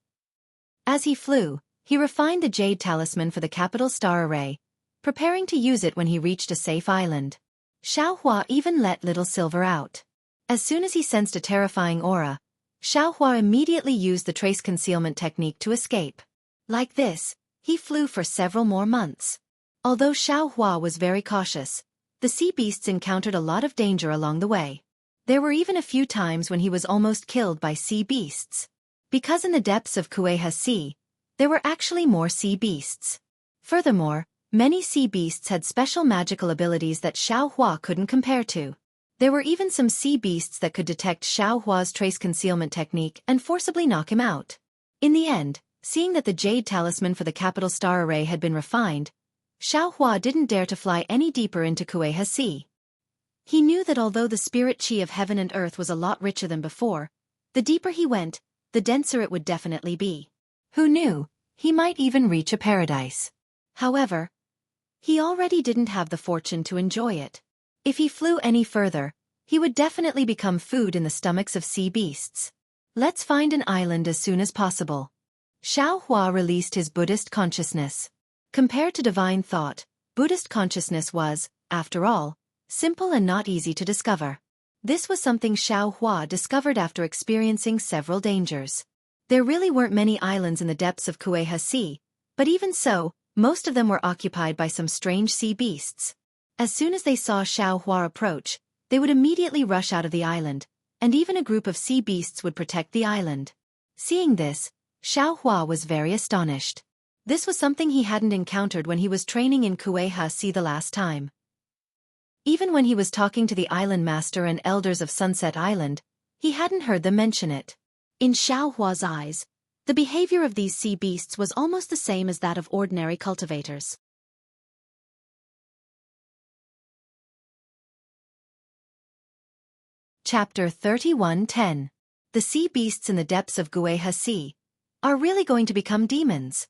As he flew, he refined the jade talisman for the capital star array, preparing to use it when he reached a safe island. Xueqi even let Little Silver out. As soon as he sensed a terrifying aura, Xueqi immediately used the trace concealment technique to escape. Like this, he flew for several more months. Although Xueqi was very cautious, the sea beasts encountered a lot of danger along the way. There were even a few times when he was almost killed by sea beasts. Because in the depths of Xueqi Sea, there were actually more sea beasts. Furthermore, many sea beasts had special magical abilities that Xueqi couldn't compare to. There were even some sea beasts that could detect Xueqi's trace concealment technique and forcibly knock him out. In the end, seeing that the jade talisman for the capital star array had been refined, Xueqi didn't dare to fly any deeper into Xueqi Sea. He knew that although the spirit chi of heaven and earth was a lot richer than before, the deeper he went, the denser it would definitely be. Who knew, he might even reach a paradise. However, he already didn't have the fortune to enjoy it. If he flew any further, he would definitely become food in the stomachs of sea beasts. Let's find an island as soon as possible. Xueqi released his Buddhist consciousness. Compared to divine thought, Buddhist consciousness was, after all, simple and not easy to discover. This was something Xueqi discovered after experiencing several dangers. There really weren't many islands in the depths of Xueqi Sea, but even so, most of them were occupied by some strange sea beasts. As soon as they saw Xueqi approach, they would immediately rush out of the island, and even a group of sea beasts would protect the island. Seeing this, Xueqi was very astonished. This was something he hadn't encountered when he was training in Xueqi Sea the last time. Even when he was talking to the island master and elders of Sunset Island, he hadn't heard them mention it. In Xueqi's eyes, the behavior of these sea beasts was almost the same as that of ordinary cultivators. Chapter 31:10. The sea beasts in the depths of Xueqi Sea are really going to become demons.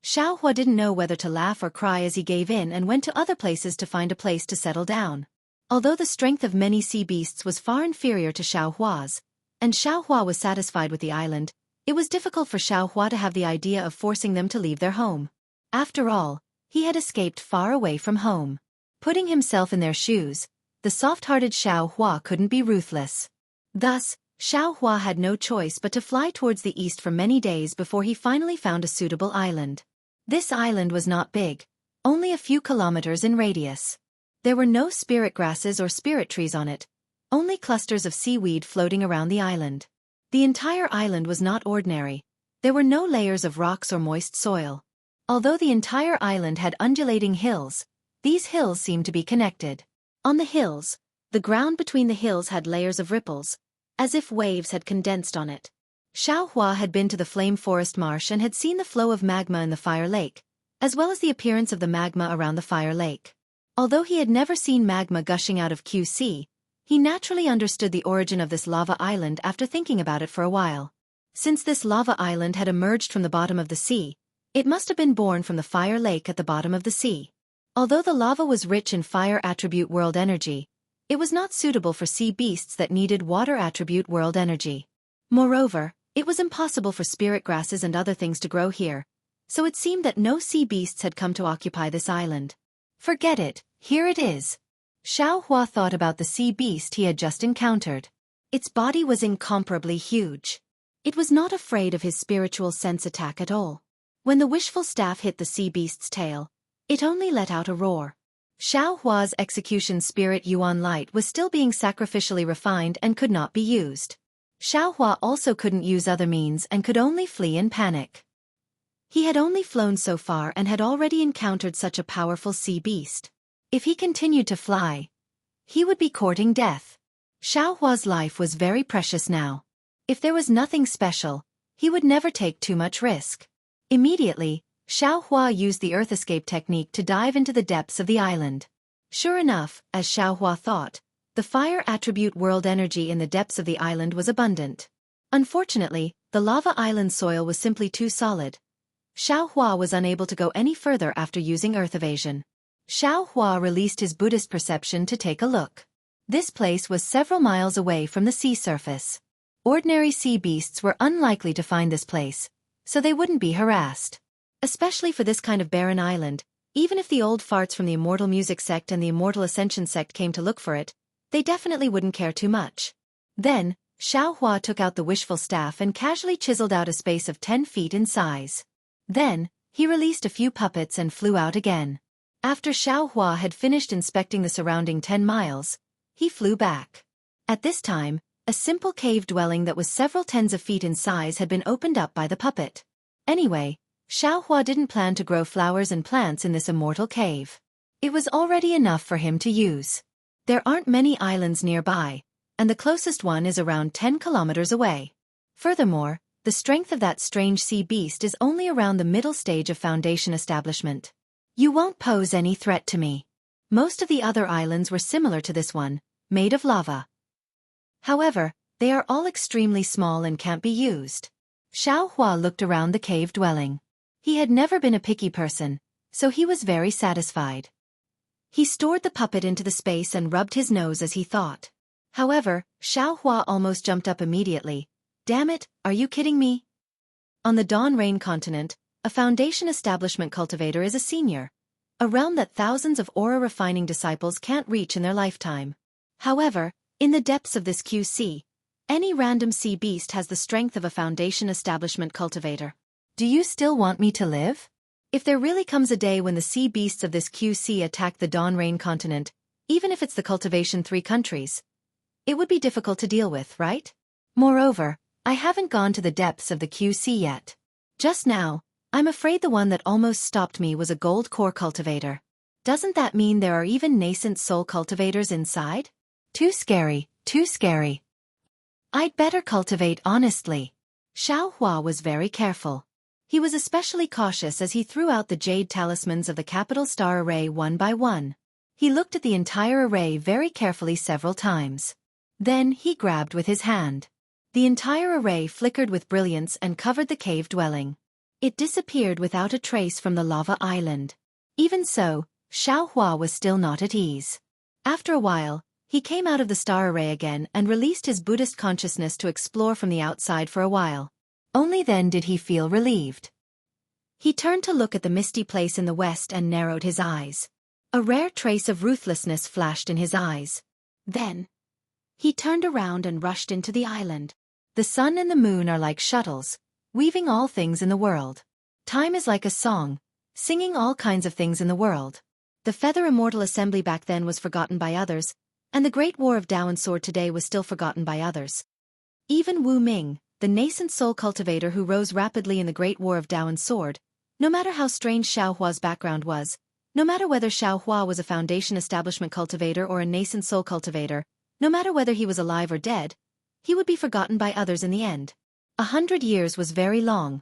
Xueqi didn't know whether to laugh or cry as he gave in and went to other places to find a place to settle down. Although the strength of many sea beasts was far inferior to Xueqi's, and Xueqi was satisfied with the island, it was difficult for Xueqi to have the idea of forcing them to leave their home. After all, he had escaped far away from home. Putting himself in their shoes, the soft-hearted Xueqi couldn't be ruthless. Thus, Xueqi had no choice but to fly towards the east for many days before he finally found a suitable island. This island was not big, only a few kilometers in radius. There were no spirit grasses or spirit trees on it, only clusters of seaweed floating around the island. The entire island was not ordinary. There were no layers of rocks or moist soil. Although the entire island had undulating hills, these hills seemed to be connected. On the hills, the ground between the hills had layers of ripples, as if waves had condensed on it. Xueqi had been to the Flame Forest Marsh and had seen the flow of magma in the Fire Lake, as well as the appearance of the magma around the Fire Lake. Although he had never seen magma gushing out of QC, he naturally understood the origin of this lava island after thinking about it for a while. Since this lava island had emerged from the bottom of the sea, it must have been born from the fire lake at the bottom of the sea. Although the lava was rich in fire attribute world energy, it was not suitable for sea beasts that needed water attribute world energy. Moreover, it was impossible for spirit grasses and other things to grow here, so it seemed that no sea beasts had come to occupy this island. Forget it, here it is. Xueqi thought about the sea beast he had just encountered. Its body was incomparably huge. It was not afraid of his spiritual sense attack at all. When the wishful staff hit the sea beast's tail, it only let out a roar. Xueqi's execution spirit Yuan light was still being sacrificially refined and could not be used. Xueqi also couldn't use other means and could only flee in panic. He had only flown so far and had already encountered such a powerful sea beast. If he continued to fly, he would be courting death. Xueqi's life was very precious now. If there was nothing special, he would never take too much risk. Immediately, Xueqi used the earth escape technique to dive into the depths of the island. Sure enough, as Xueqi thought, the fire attribute world energy in the depths of the island was abundant. Unfortunately, the lava island soil was simply too solid. Xueqi was unable to go any further after using earth evasion. Xueqi released his Buddhist perception to take a look. This place was several miles away from the sea surface. Ordinary sea beasts were unlikely to find this place, so they wouldn't be harassed. Especially for this kind of barren island, even if the old farts from the Immortal Music sect and the Immortal Ascension sect came to look for it, they definitely wouldn't care too much. Then, Xueqi took out the wishful staff and casually chiseled out a space of 10 feet in size. Then, he released a few puppets and flew out again. After Xueqi had finished inspecting the surrounding 10 miles, he flew back. At this time, a simple cave dwelling that was several tens of feet in size had been opened up by the puppet. Anyway, Xueqi didn't plan to grow flowers and plants in this immortal cave. It was already enough for him to use. There aren't many islands nearby, and the closest one is around 10 kilometers away. Furthermore, the strength of that strange sea beast is only around the middle stage of Foundation establishment. You won't pose any threat to me. Most of the other islands were similar to this one, made of lava. However, they are all extremely small and can't be used. Xueqi looked around the cave dwelling. He had never been a picky person, so he was very satisfied. He stored the puppet into the space and rubbed his nose as he thought. However, Xueqi almost jumped up immediately. Damn it, are you kidding me? On the Dawn Rain continent, a Foundation establishment cultivator is a senior, a realm that thousands of aura-refining disciples can't reach in their lifetime. However, in the depths of this QC, any random sea beast has the strength of a Foundation establishment cultivator. Do you still want me to live? If there really comes a day when the sea beasts of this QC attack the Dawn Rain continent, even if it's the Cultivation 3 countries, it would be difficult to deal with, right? Moreover, I haven't gone to the depths of the QC yet. Just now, I'm afraid the one that almost stopped me was a gold core cultivator. Doesn't that mean there are even nascent soul cultivators inside? Too scary, too scary. I'd better cultivate honestly. Xueqi was very careful. He was especially cautious as he threw out the jade talismans of the capital star array one by one. He looked at the entire array very carefully several times. Then he grabbed with his hand. The entire array flickered with brilliance and covered the cave dwelling. It disappeared without a trace from the lava island. Even so, Xueqi was still not at ease. After a while, he came out of the star array again and released his Buddhist consciousness to explore from the outside for a while. Only then did he feel relieved. He turned to look at the misty place in the west and narrowed his eyes. A rare trace of ruthlessness flashed in his eyes. Then, he turned around and rushed into the island. The sun and the moon are like shuttles, weaving all things in the world. Time is like a song, singing all kinds of things in the world. The Feather Immortal Assembly back then was forgotten by others, and the Great War of Tao and Sword today was still forgotten by others. Even Wu Ming, the nascent soul cultivator who rose rapidly in the Great War of Tao and Sword, no matter how strange Xueqi's background was, no matter whether Xueqi was a Foundation establishment cultivator or a nascent soul cultivator, no matter whether he was alive or dead, he would be forgotten by others in the end. 100 years was very long.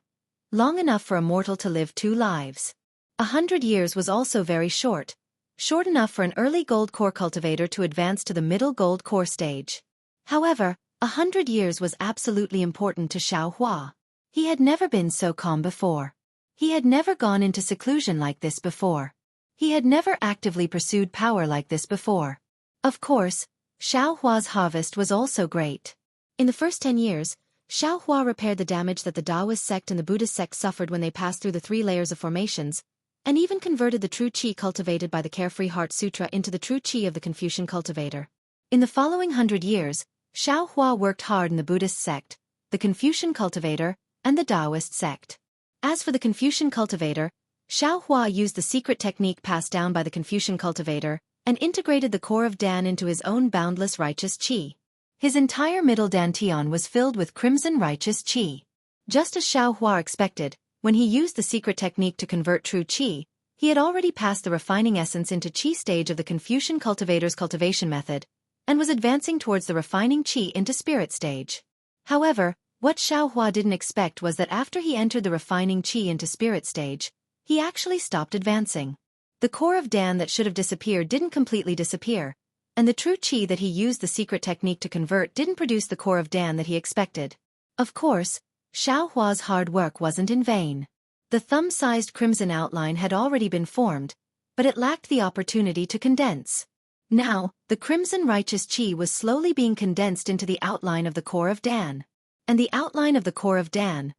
Long enough for a mortal to live 2 lives. 100 years was also very short, short enough for an early gold core cultivator to advance to the middle gold core stage. However, 100 years was absolutely important to Xueqi. He had never been so calm before. He had never gone into seclusion like this before. He had never actively pursued power like this before. Of course, Xueqi's harvest was also great. In the first 10 years, Xueqi repaired the damage that the Taoist sect and the Buddhist sect suffered when they passed through the 3 layers of formations, and even converted the true qi cultivated by the Carefree Heart Sutra into the true qi of the Confucian cultivator. In the following 100 years, Xueqi worked hard in the Buddhist sect, the Confucian cultivator, and the Taoist sect. As for the Confucian cultivator, Xueqi used the secret technique passed down by the Confucian cultivator, and integrated the core of Dan into his own boundless righteous qi. His entire middle dantian was filled with crimson righteous qi. Just as Xueqi expected, when he used the secret technique to convert true qi, he had already passed the refining essence into qi stage of the Confucian cultivator's cultivation method, and was advancing towards the refining qi into spirit stage. However, what Xueqi didn't expect was that after he entered the refining qi into spirit stage, he actually stopped advancing. The core of Dan that should have disappeared didn't completely disappear, and the true qi that he used the secret technique to convert didn't produce the core of Dan that he expected. Of course, Xueqi's hard work wasn't in vain. The thumb-sized crimson outline had already been formed, but it lacked the opportunity to condense. Now, the crimson righteous qi was slowly being condensed into the outline of the core of Dan. And the outline of the core of Dan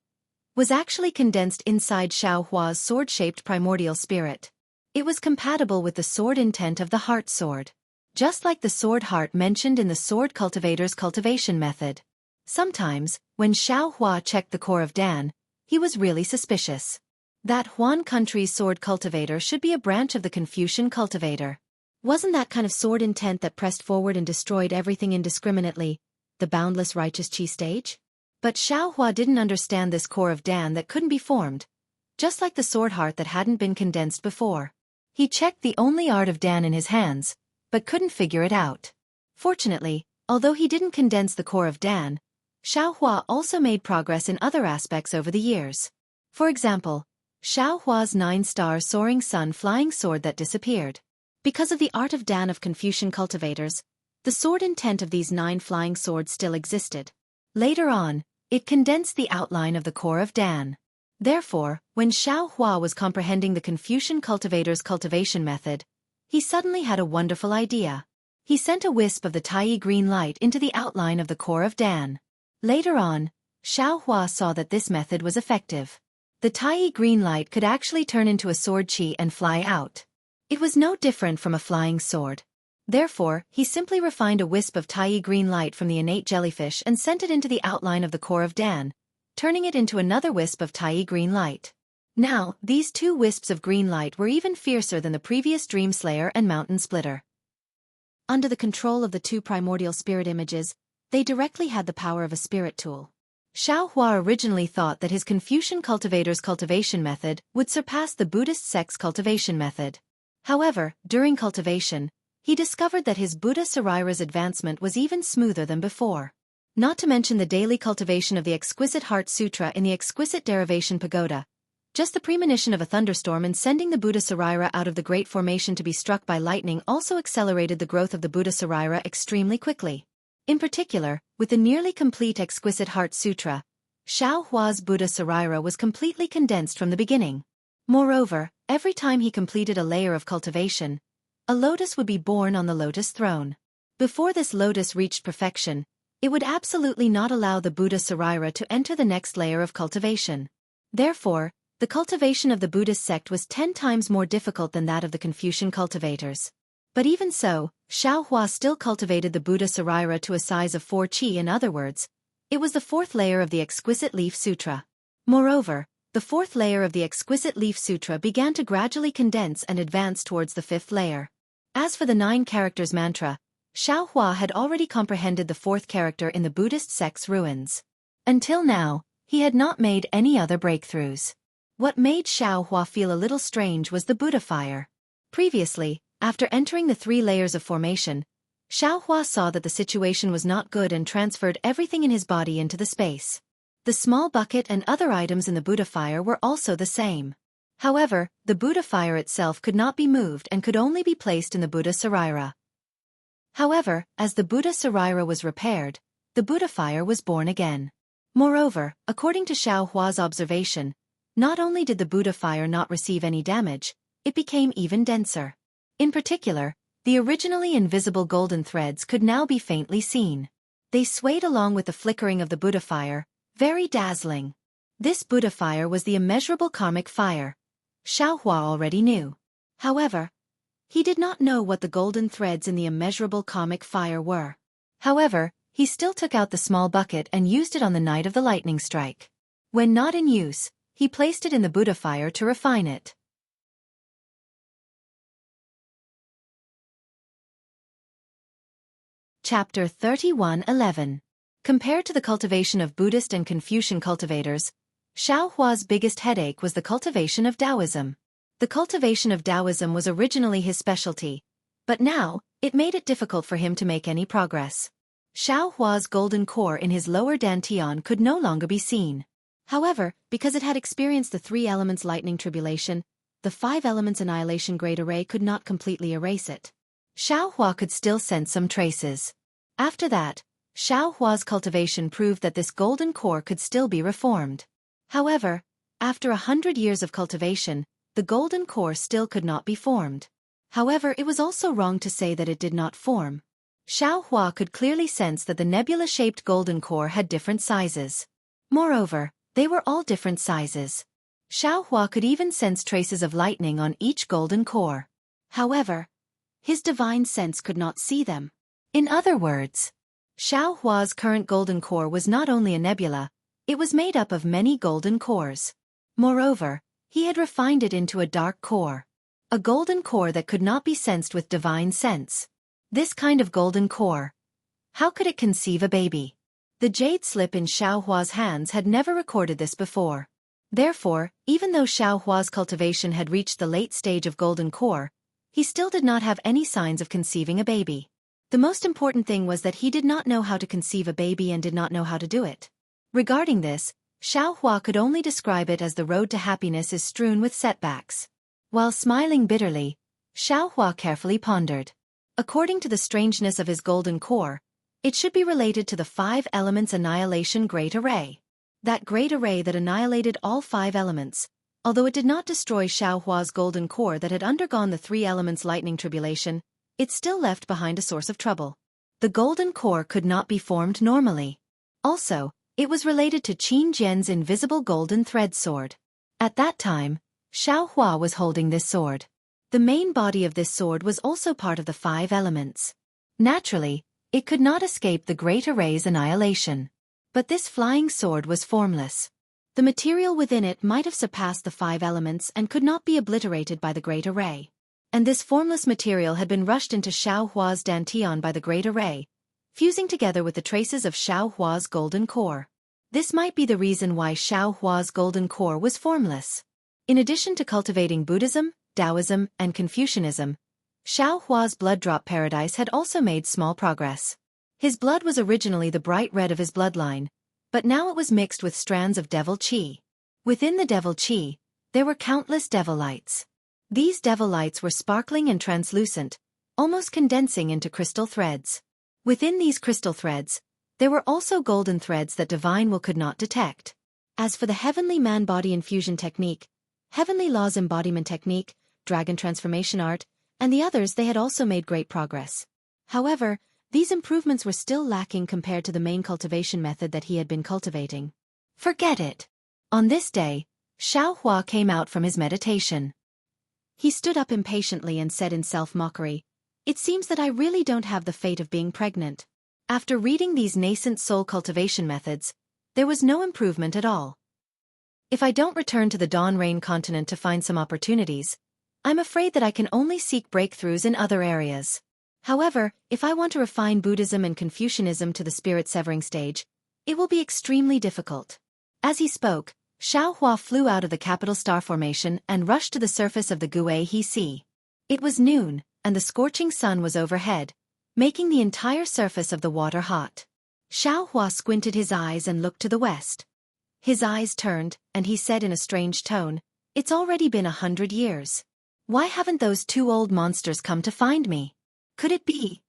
was actually condensed inside Xueqi's sword-shaped primordial spirit. It was compatible with the sword intent of the heart sword, just like the sword heart mentioned in the sword cultivator's cultivation method. Sometimes, when Xueqi checked the core of Dan, he was really suspicious. That Huan country's sword cultivator should be a branch of the Confucian cultivator. Wasn't that kind of sword intent that pressed forward and destroyed everything indiscriminately, the boundless righteous qi stage? But Xueqi didn't understand this core of Dan that couldn't be formed, just like the sword heart that hadn't been condensed before. He checked the only art of Dan in his hands, but couldn't figure it out. Fortunately, although he didn't condense the core of Dan, Xueqi also made progress in other aspects over the years. For example, Xueqi's 9-star soaring sun flying sword that disappeared. Because of the art of Dan of Confucian cultivators, the sword intent of these 9 flying swords still existed. Later on, it condensed the outline of the core of Dan. Therefore, when Xueqi was comprehending the Confucian cultivator's cultivation method, he suddenly had a wonderful idea. He sent a wisp of the Tai green light into the outline of the core of Dan. Later on, Xueqi saw that this method was effective. The Tai green light could actually turn into a sword qi and fly out. It was no different from a flying sword. Therefore, he simply refined a wisp of Tai green light from the innate jellyfish and sent it into the outline of the core of Dan, turning it into another wisp of Tai green light. Now, these 2 wisps of green light were even fiercer than the previous Dream Slayer and Mountain Splitter. Under the control of the 2 primordial spirit images, they directly had the power of a spirit tool. Xueqi originally thought that his Confucian cultivator's cultivation method would surpass the Buddhist sect's cultivation method. However, during cultivation, he discovered that his Buddha Sarira's advancement was even smoother than before. Not to mention the daily cultivation of the exquisite Heart Sutra in the exquisite Derivation Pagoda. Just the premonition of a thunderstorm and sending the Buddha Sarira out of the great formation to be struck by lightning also accelerated the growth of the Buddha Sarira extremely quickly. In particular, with the nearly complete exquisite Heart Sutra, Xueqi's Buddha Sarira was completely condensed from the beginning. Moreover, every time he completed a layer of cultivation, a lotus would be born on the lotus throne. Before this lotus reached perfection, it would absolutely not allow the Buddha Sarira to enter the next layer of cultivation. Therefore, the cultivation of the Buddhist sect was 10 times more difficult than that of the Confucian cultivators. But even so, Xueqi still cultivated the Buddha Sarira to a size of 4 qi. In other words, it was the 4th layer of the Exquisite Leaf Sutra. Moreover, the 4th layer of the Exquisite Leaf Sutra began to gradually condense and advance towards the 5th layer. As for the 9 characters mantra, Xueqi had already comprehended the 4th character in the Buddhist sect's ruins. Until now, he had not made any other breakthroughs. What made Xueqi feel a little strange was the Buddha fire. Previously, after entering the 3 layers of formation, Xueqi saw that the situation was not good and transferred everything in his body into the space. The small bucket and other items in the Buddha fire were also the same. However, the Buddha fire itself could not be moved and could only be placed in the Buddha Sarira. However, as the Buddha Sarira was repaired, the Buddha fire was born again. Moreover, according to Xueqi's observation, not only did the Buddha fire not receive any damage, it became even denser. In particular, the originally invisible golden threads could now be faintly seen. They swayed along with the flickering of the Buddha fire, very dazzling. This Buddha fire was the immeasurable karmic fire. Xueqi already knew. However, he did not know what the golden threads in the immeasurable karmic fire were. However, he still took out the small bucket and used it on the night of the lightning strike. When not in use, he placed it in the Buddha fire to refine it. Chapter 31:11. Compared to the cultivation of Buddhist and Confucian cultivators, Xueqi's biggest headache was the cultivation of Taoism. The cultivation of Taoism was originally his specialty, but now, it made it difficult for him to make any progress. Xueqi's golden core in his lower dantian could no longer be seen. However, because it had experienced the 3 elements lightning tribulation, the 5 elements annihilation great array could not completely erase it. Xueqi could still sense some traces. After that, Xueqi's cultivation proved that this golden core could still be reformed. However, after 100 years of cultivation, the golden core still could not be formed. However, it was also wrong to say that it did not form. Xueqi could clearly sense that the nebula-shaped golden core had different sizes. Moreover, they were all different sizes. Xueqi could even sense traces of lightning on each golden core. However, his divine sense could not see them. In other words, Xueqi's current golden core was not only a nebula, it was made up of many golden cores. Moreover, he had refined it into a dark core. A golden core that could not be sensed with divine sense. This kind of golden core. How could it conceive a baby? The jade slip in Xueqi's hands had never recorded this before. Therefore, even though Xueqi's cultivation had reached the late stage of golden core, he still did not have any signs of conceiving a baby. The most important thing was that he did not know how to conceive a baby and did not know how to do it. Regarding this, Xueqi could only describe it as the road to happiness is strewn with setbacks. While smiling bitterly, Xueqi carefully pondered. According to the strangeness of his golden core, it should be related to the 5 elements annihilation great array. That great array that annihilated all 5 elements, although it did not destroy Xueqi's golden core that had undergone the 3 elements lightning tribulation, it still left behind a source of trouble. The golden core could not be formed normally. Also, it was related to Qin Jian's invisible golden thread sword. At that time, Xueqi was holding this sword. The main body of this sword was also part of the 5 elements. Naturally, it could not escape the great array's annihilation. But this flying sword was formless. The material within it might have surpassed the 5 elements and could not be obliterated by the great array. And this formless material had been rushed into Xueqi's dantian by the great array, fusing together with the traces of Xueqi's golden core. This might be the reason why Xueqi's golden core was formless. In addition to cultivating Buddhism, Taoism, and Confucianism, Xueqi's blood drop paradise had also made small progress. His blood was originally the bright red of his bloodline, but now it was mixed with strands of devil qi. Within the devil qi, there were countless devil lights. These devil lights were sparkling and translucent, almost condensing into crystal threads. Within these crystal threads, there were also golden threads that divine will could not detect. As for the heavenly man-body infusion technique, heavenly laws embodiment technique, dragon transformation art, and the others, they had also made great progress. However, these improvements were still lacking compared to the main cultivation method that he had been cultivating. Forget it. On this day, Xueqi came out from his meditation. He stood up impatiently and said in self-mockery, "It seems that I really don't have the fate of being pregnant." After reading these nascent soul cultivation methods, there was no improvement at all. If I don't return to the Dawn Rain continent to find some opportunities, I'm afraid that I can only seek breakthroughs in other areas. However, if I want to refine Buddhism and Confucianism to the spirit-severing stage, it will be extremely difficult. As he spoke, Xueqi flew out of the capital star formation and rushed to the surface of the Xueqi Sea. It was noon, and the scorching sun was overhead, making the entire surface of the water hot. Xueqi squinted his eyes and looked to the west. His eyes turned, and he said in a strange tone, It's already been 100 years. Why haven't those two old monsters come to find me? Could it be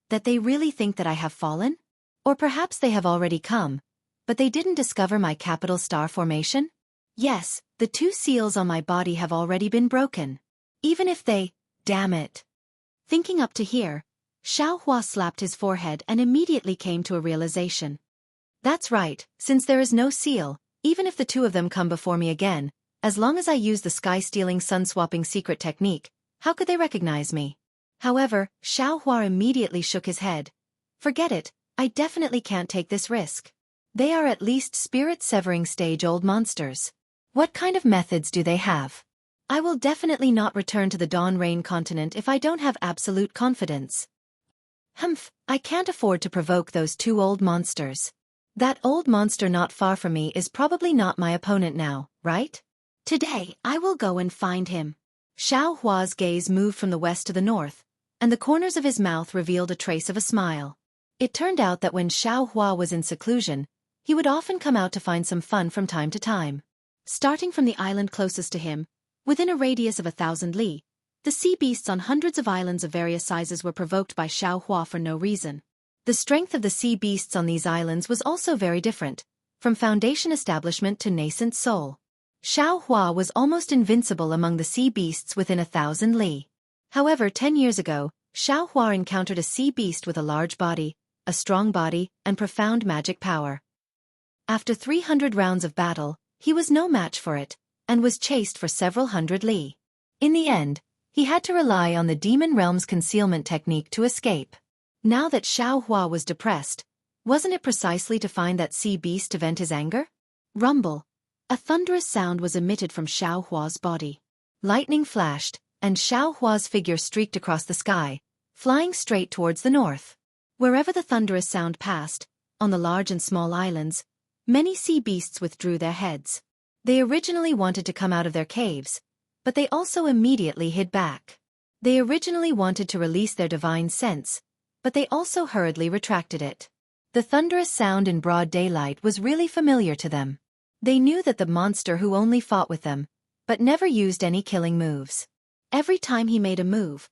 that they really think that I have fallen? Or perhaps they have already come, but they didn't discover my capital star formation? Yes, the two seals on my body have already been broken. Even if they, damn it. Thinking up to here, Xiaohua slapped his forehead and immediately came to a realization. That's right, since there is no seal, even if the two of them come before me again, as long as I use the sky-stealing sun-swapping secret technique, how could they recognize me? However, Xiaohua immediately shook his head. Forget it, I definitely can't take this risk. They are at least spirit-severing stage-old monsters. What kind of methods do they have? I will definitely not return to the Dawn Rain continent if I don't have absolute confidence. Humph, I can't afford to provoke those two old monsters. That old monster not far from me is probably not my opponent now, right? Today, I will go and find him. Xiaohua's gaze moved from the west to the north, and the corners of his mouth revealed a trace of a smile. It turned out that when Xiaohua was in seclusion, he would often come out to find some fun from time to time. Starting from the island closest to him, within a radius of 1,000 li, the sea beasts on hundreds of islands of various sizes were provoked by Xiaohua for no reason. The strength of the sea beasts on these islands was also very different, from foundation establishment to nascent soul. Xiaohua was almost invincible among the sea beasts within 1,000 li. However, 10 years ago, Xiaohua encountered a sea beast with a large body, a strong body, and profound magic power. After 300 rounds of battle, he was no match for it, and was chased for several hundred li. In the end, he had to rely on the demon realm's concealment technique to escape. Now that Xiaohua was depressed, wasn't it precisely to find that sea beast to vent his anger? Rumble. A thunderous sound was emitted from Xiaohua's body. Lightning flashed, and Xiaohua's figure streaked across the sky, flying straight towards the north. Wherever the thunderous sound passed, on the large and small islands, many sea beasts withdrew their heads. They originally wanted to come out of their caves, but they also immediately hid back. They originally wanted to release their divine sense, but they also hurriedly retracted it. The thunderous sound in broad daylight was really familiar to them. They knew that the monster who only fought with them, but never used any killing moves. Every time he made a move,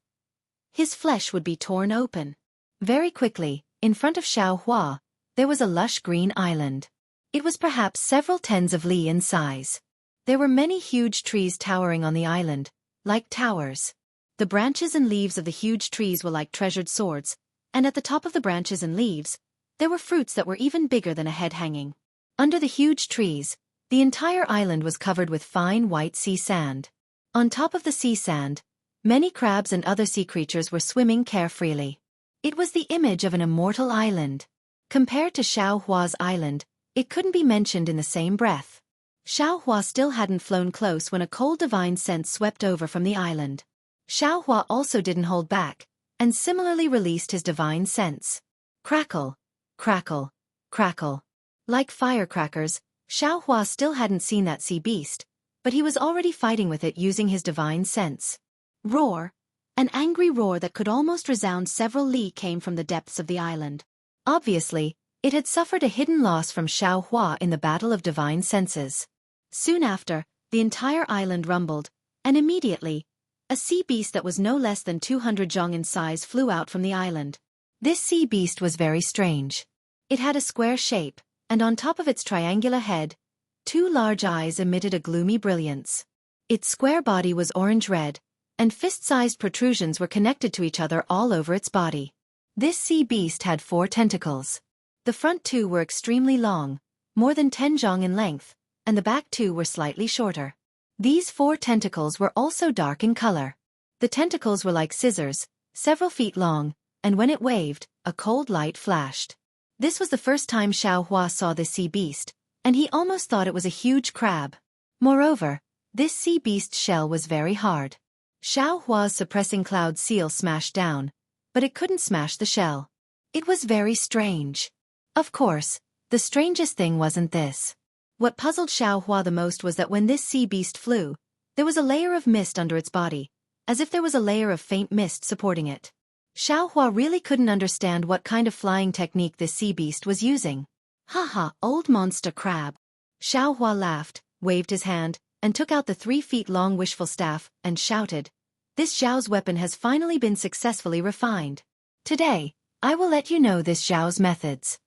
his flesh would be torn open. Very quickly, in front of Xiaohua, there was a lush green island. It was perhaps several tens of li in size. There were many huge trees towering on the island, like towers. The branches and leaves of the huge trees were like treasured swords, and at the top of the branches and leaves, there were fruits that were even bigger than a head hanging. Under the huge trees, the entire island was covered with fine white sea sand. On top of the sea sand, many crabs and other sea creatures were swimming carefreely. It was the image of an immortal island. Compared to Xiaohua's island, it couldn't be mentioned in the same breath. Xiaohua still hadn't flown close when a cold divine sense swept over from the island. Xiaohua also didn't hold back, and similarly released his divine sense. Crackle, crackle, crackle. Like firecrackers, Xiaohua still hadn't seen that sea beast, but he was already fighting with it using his divine sense. Roar. An angry roar that could almost resound several li came from the depths of the island. Obviously, it had suffered a hidden loss from Xiaohua in the battle of divine senses. Soon after, the entire island rumbled, and immediately, a sea beast that was no less than 200 zhong in size flew out from the island. This sea beast was very strange. It had a square shape, and on top of its triangular head, two large eyes emitted a gloomy brilliance. Its square body was orange-red, and fist-sized protrusions were connected to each other all over its body. This sea beast had 4 tentacles. The front 2 were extremely long, more than 10 zhong in length, and the back 2 were slightly shorter. These 4 tentacles were also dark in color. The tentacles were like scissors, several feet long, and when it waved, a cold light flashed. This was the first time Xiaohua saw this sea beast, and he almost thought it was a huge crab. Moreover, this sea beast's shell was very hard. Xiaohua's suppressing cloud seal smashed down, but it couldn't smash the shell. It was very strange. Of course, the strangest thing wasn't this. What puzzled Xiaohua the most was that when this sea beast flew, there was a layer of mist under its body, as if there was a layer of faint mist supporting it. Xiaohua really couldn't understand what kind of flying technique this sea beast was using. Haha, old monster crab. Xiaohua laughed, waved his hand, and took out the 3-feet-long wishful staff, and shouted, "This Zhao's weapon has finally been successfully refined. Today, I will let you know this Zhao's methods."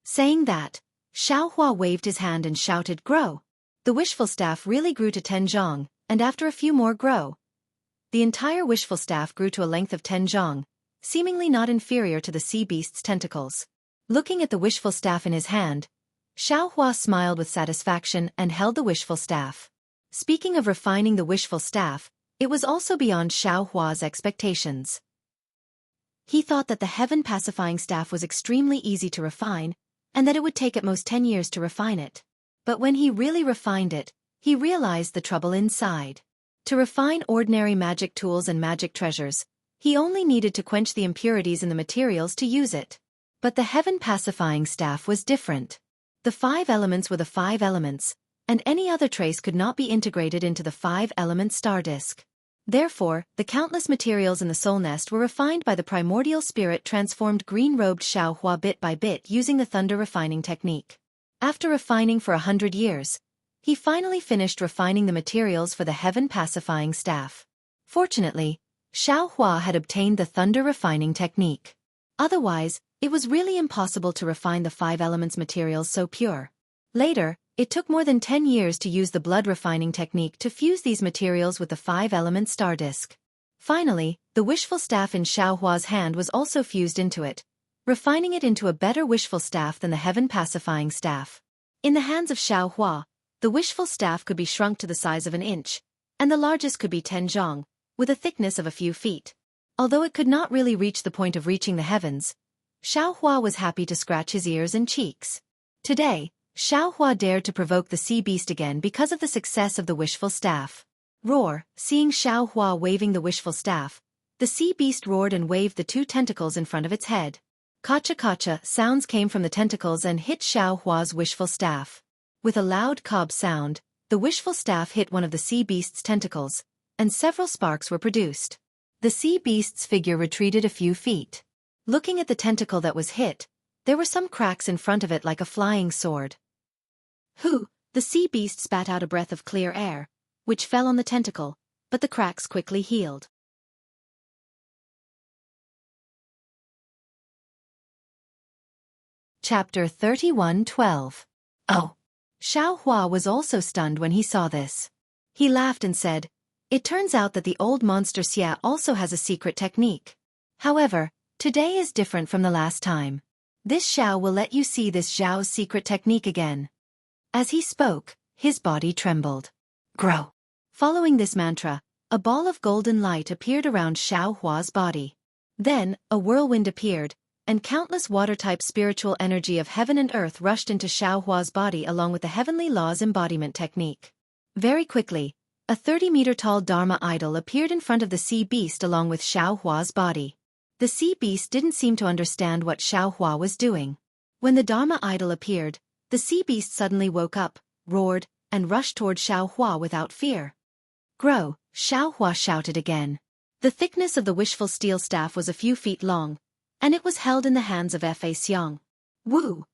Saying that, Xiaohua waved his hand and shouted, "Grow!" The wishful staff really grew to 10 zhang, and after a few more grow, the entire wishful staff grew to a length of 10 zhang, seemingly not inferior to the sea beast's tentacles. Looking at the wishful staff in his hand, Xiaohua smiled with satisfaction and held the wishful staff. Speaking of refining the wishful staff, it was also beyond Xiaohua's expectations. He thought that the heaven-pacifying staff was extremely easy to refine, and that it would take at most 10 years to refine it. But when he really refined it, he realized the trouble inside. To refine ordinary magic tools and magic treasures, he only needed to quench the impurities in the materials to use it. But the heaven-pacifying staff was different. The 5 elements were the 5 elements, and any other trace could not be integrated into the 5-element star disk. Therefore, the countless materials in the soul nest were refined by the primordial spirit transformed green-robed Xiaohua bit by bit using the thunder refining technique. After refining for 100 years, he finally finished refining the materials for the heaven-pacifying staff. Fortunately, Xiaohua had obtained the thunder refining technique. Otherwise, it was really impossible to refine the 5 elements materials so pure. Later, it took more than 10 years to use the blood refining technique to fuse these materials with the 5-element star disk. Finally, the wishful staff in Xiaohua's hand was also fused into it, refining it into a better wishful staff than the heaven-pacifying staff. In the hands of Xiaohua, the wishful staff could be shrunk to the size of an inch, and the largest could be 10 zhang, with a thickness of a few feet. Although it could not really reach the point of reaching the heavens, Xiaohua was happy to scratch his ears and cheeks. Today, Xiaohua dared to provoke the sea beast again because of the success of the wishful staff. Roar! Seeing Xiaohua waving the wishful staff, the sea beast roared and waved the 2 tentacles in front of its head. Kacha-kacha sounds came from the tentacles and hit Xiaohua's wishful staff. With a loud cob sound, the wishful staff hit one of the sea beast's tentacles, and several sparks were produced. The sea beast's figure retreated a few feet. Looking at the tentacle that was hit, there were some cracks in front of it like a flying sword. Hoo! The sea beast spat out a breath of clear air, which fell on the tentacle, but the cracks quickly healed. Chapter 31:12. Oh! Xiaohua was also stunned when he saw this. He laughed and said, "It turns out that the old monster Xia also has a secret technique. However, today is different from the last time. This Xiao will let you see this Zhao's secret technique again." As he spoke, his body trembled. Grow! Following this mantra, a ball of golden light appeared around Xiaohua's body. Then, a whirlwind appeared, and countless water-type spiritual energy of heaven and earth rushed into Xiaohua's body along with the heavenly laws embodiment technique. Very quickly, a 30-meter-tall Dharma idol appeared in front of the sea beast along with Xiaohua's body. The sea beast didn't seem to understand what Xiaohua was doing. When the Dharma idol appeared, the sea beast suddenly woke up, roared, and rushed toward Xiaohua without fear. "Grow!" Xiaohua shouted again. The thickness of the wishful steel staff was a few feet long, and it was held in the hands of Fa Xiang. Woo!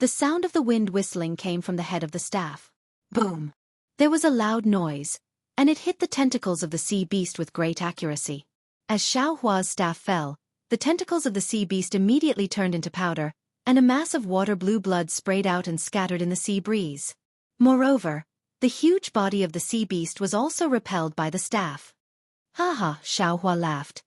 The sound of the wind whistling came from the head of the staff. Boom! There was a loud noise, and it hit the tentacles of the sea beast with great accuracy. As Xiaohua's staff fell, the tentacles of the sea beast immediately turned into powder, and a mass of water-blue blood sprayed out and scattered in the sea breeze. Moreover, the huge body of the sea beast was also repelled by the staff. "Ha ha!" Xiaohua laughed.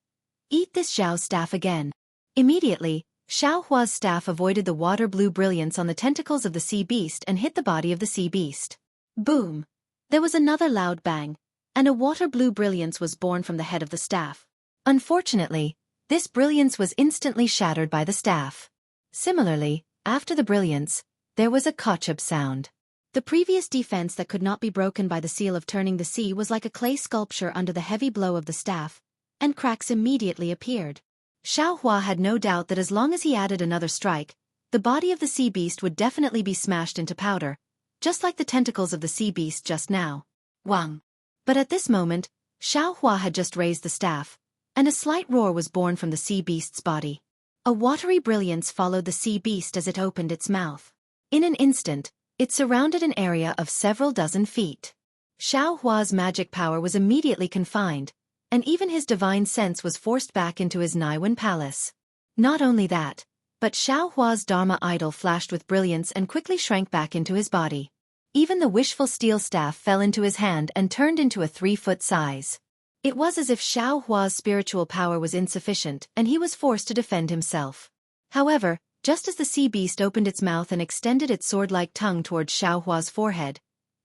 "Eat this Zhao staff again." Immediately, Xiaohua's staff avoided the water-blue brilliance on the tentacles of the sea beast and hit the body of the sea beast. Boom! There was another loud bang, and a water-blue brilliance was born from the head of the staff. Unfortunately, this brilliance was instantly shattered by the staff. Similarly, after the brilliance, there was a kochub sound. The previous defense that could not be broken by the seal of turning the sea was like a clay sculpture under the heavy blow of the staff, and cracks immediately appeared. Xiaohua had no doubt that as long as he added another strike, the body of the sea beast would definitely be smashed into powder, just like the tentacles of the sea beast just now. Wang! But at this moment, Xiaohua had just raised the staff, and a slight roar was born from the sea beast's body. A watery brilliance followed the sea beast as it opened its mouth. In an instant, it surrounded an area of several dozen feet. Xiao Hua's magic power was immediately confined, and even his divine sense was forced back into his Naiwan palace. Not only that, but Xiao Hua's Dharma idol flashed with brilliance and quickly shrank back into his body. Even the wishful steel staff fell into his hand and turned into a 3-foot size. It was as if Xiao Hua's spiritual power was insufficient and he was forced to defend himself. However, just as the sea beast opened its mouth and extended its sword-like tongue towards Xiao Hua's forehead,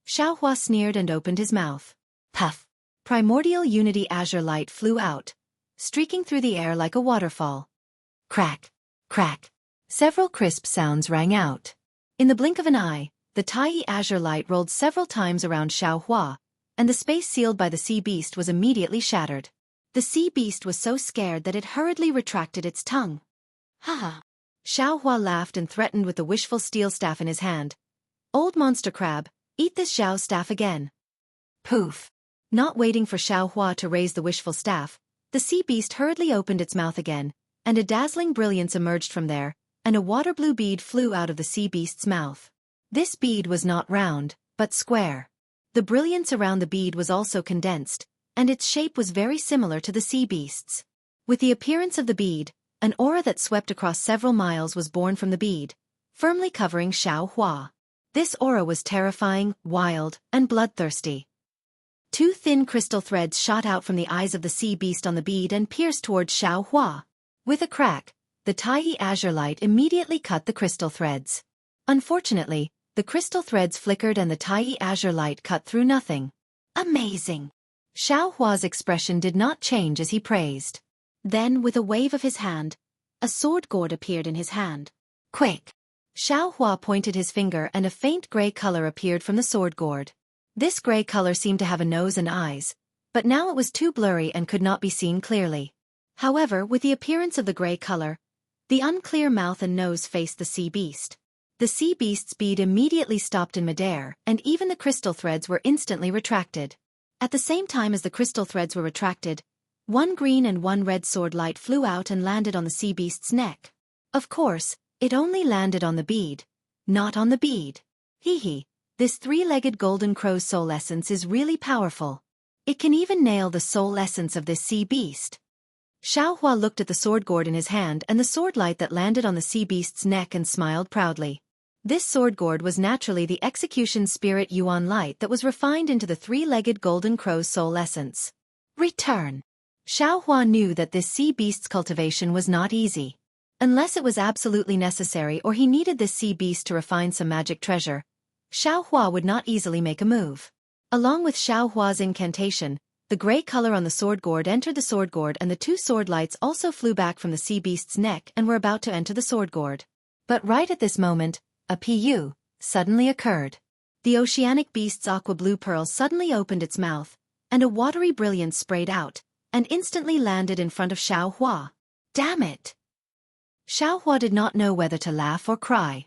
Xiao Hua sneered and opened his mouth. Puff! Primordial unity azure light flew out, streaking through the air like a waterfall. Crack! Crack! Several crisp sounds rang out. In the blink of an eye, the tiny azure light rolled several times around Xiao Hua, and the space sealed by the sea beast was immediately shattered. The sea beast was so scared that it hurriedly retracted its tongue. Ha ha! Xiao Hua laughed and threatened with the wishful steel staff in his hand. Old monster crab, eat this Xiao staff again. Poof! Not waiting for Xiao Hua to raise the wishful staff, the sea beast hurriedly opened its mouth again, and a dazzling brilliance emerged from there, and a water blue bead flew out of the sea beast's mouth. This bead was not round, but square. The brilliance around the bead was also condensed, and its shape was very similar to the sea beast's. With the appearance of the bead, an aura that swept across several miles was born from the bead, firmly covering Xiao Hua. This aura was terrifying, wild, and bloodthirsty. 2 thin crystal threads shot out from the eyes of the sea beast on the bead and pierced towards Xiao Hua. With a crack, the tiny azure light immediately cut the crystal threads. Unfortunately, the crystal threads flickered and the tiny azure light cut through nothing. Amazing! Xiao Hua's expression did not change as he praised. Then, with a wave of his hand, a sword gourd appeared in his hand. Quick! Xiao Hua pointed his finger and a faint gray color appeared from the sword gourd. This gray color seemed to have a nose and eyes, but now it was too blurry and could not be seen clearly. However, with the appearance of the gray color, the unclear mouth and nose faced the sea beast. The sea beast's bead immediately stopped in midair, and even the crystal threads were instantly retracted. At the same time as the crystal threads were retracted, 1 green and 1 red sword light flew out and landed on the sea beast's neck. Of course, it only landed on the bead, not on the bead. Hee hee, this 3-legged golden crow's soul essence is really powerful. It can even nail the soul essence of this sea beast. Xiao Hua looked at the sword gourd in his hand and the sword light that landed on the sea beast's neck and smiled proudly. This sword gourd was naturally the execution spirit Yuan light that was refined into the 3-legged golden crow's soul essence. Return! Xiao Hua knew that this sea beast's cultivation was not easy. Unless it was absolutely necessary or he needed this sea beast to refine some magic treasure, Xiao Hua would not easily make a move. Along with Xiao Hua's incantation, the gray color on the sword gourd entered the sword gourd and the 2 sword lights also flew back from the sea beast's neck and were about to enter the sword gourd. But right at this moment, a PU suddenly occurred. The oceanic beast's aqua blue pearl suddenly opened its mouth, and a watery brilliance sprayed out, and instantly landed in front of Xiao Hua. Damn it! Xiao Hua did not know whether to laugh or cry.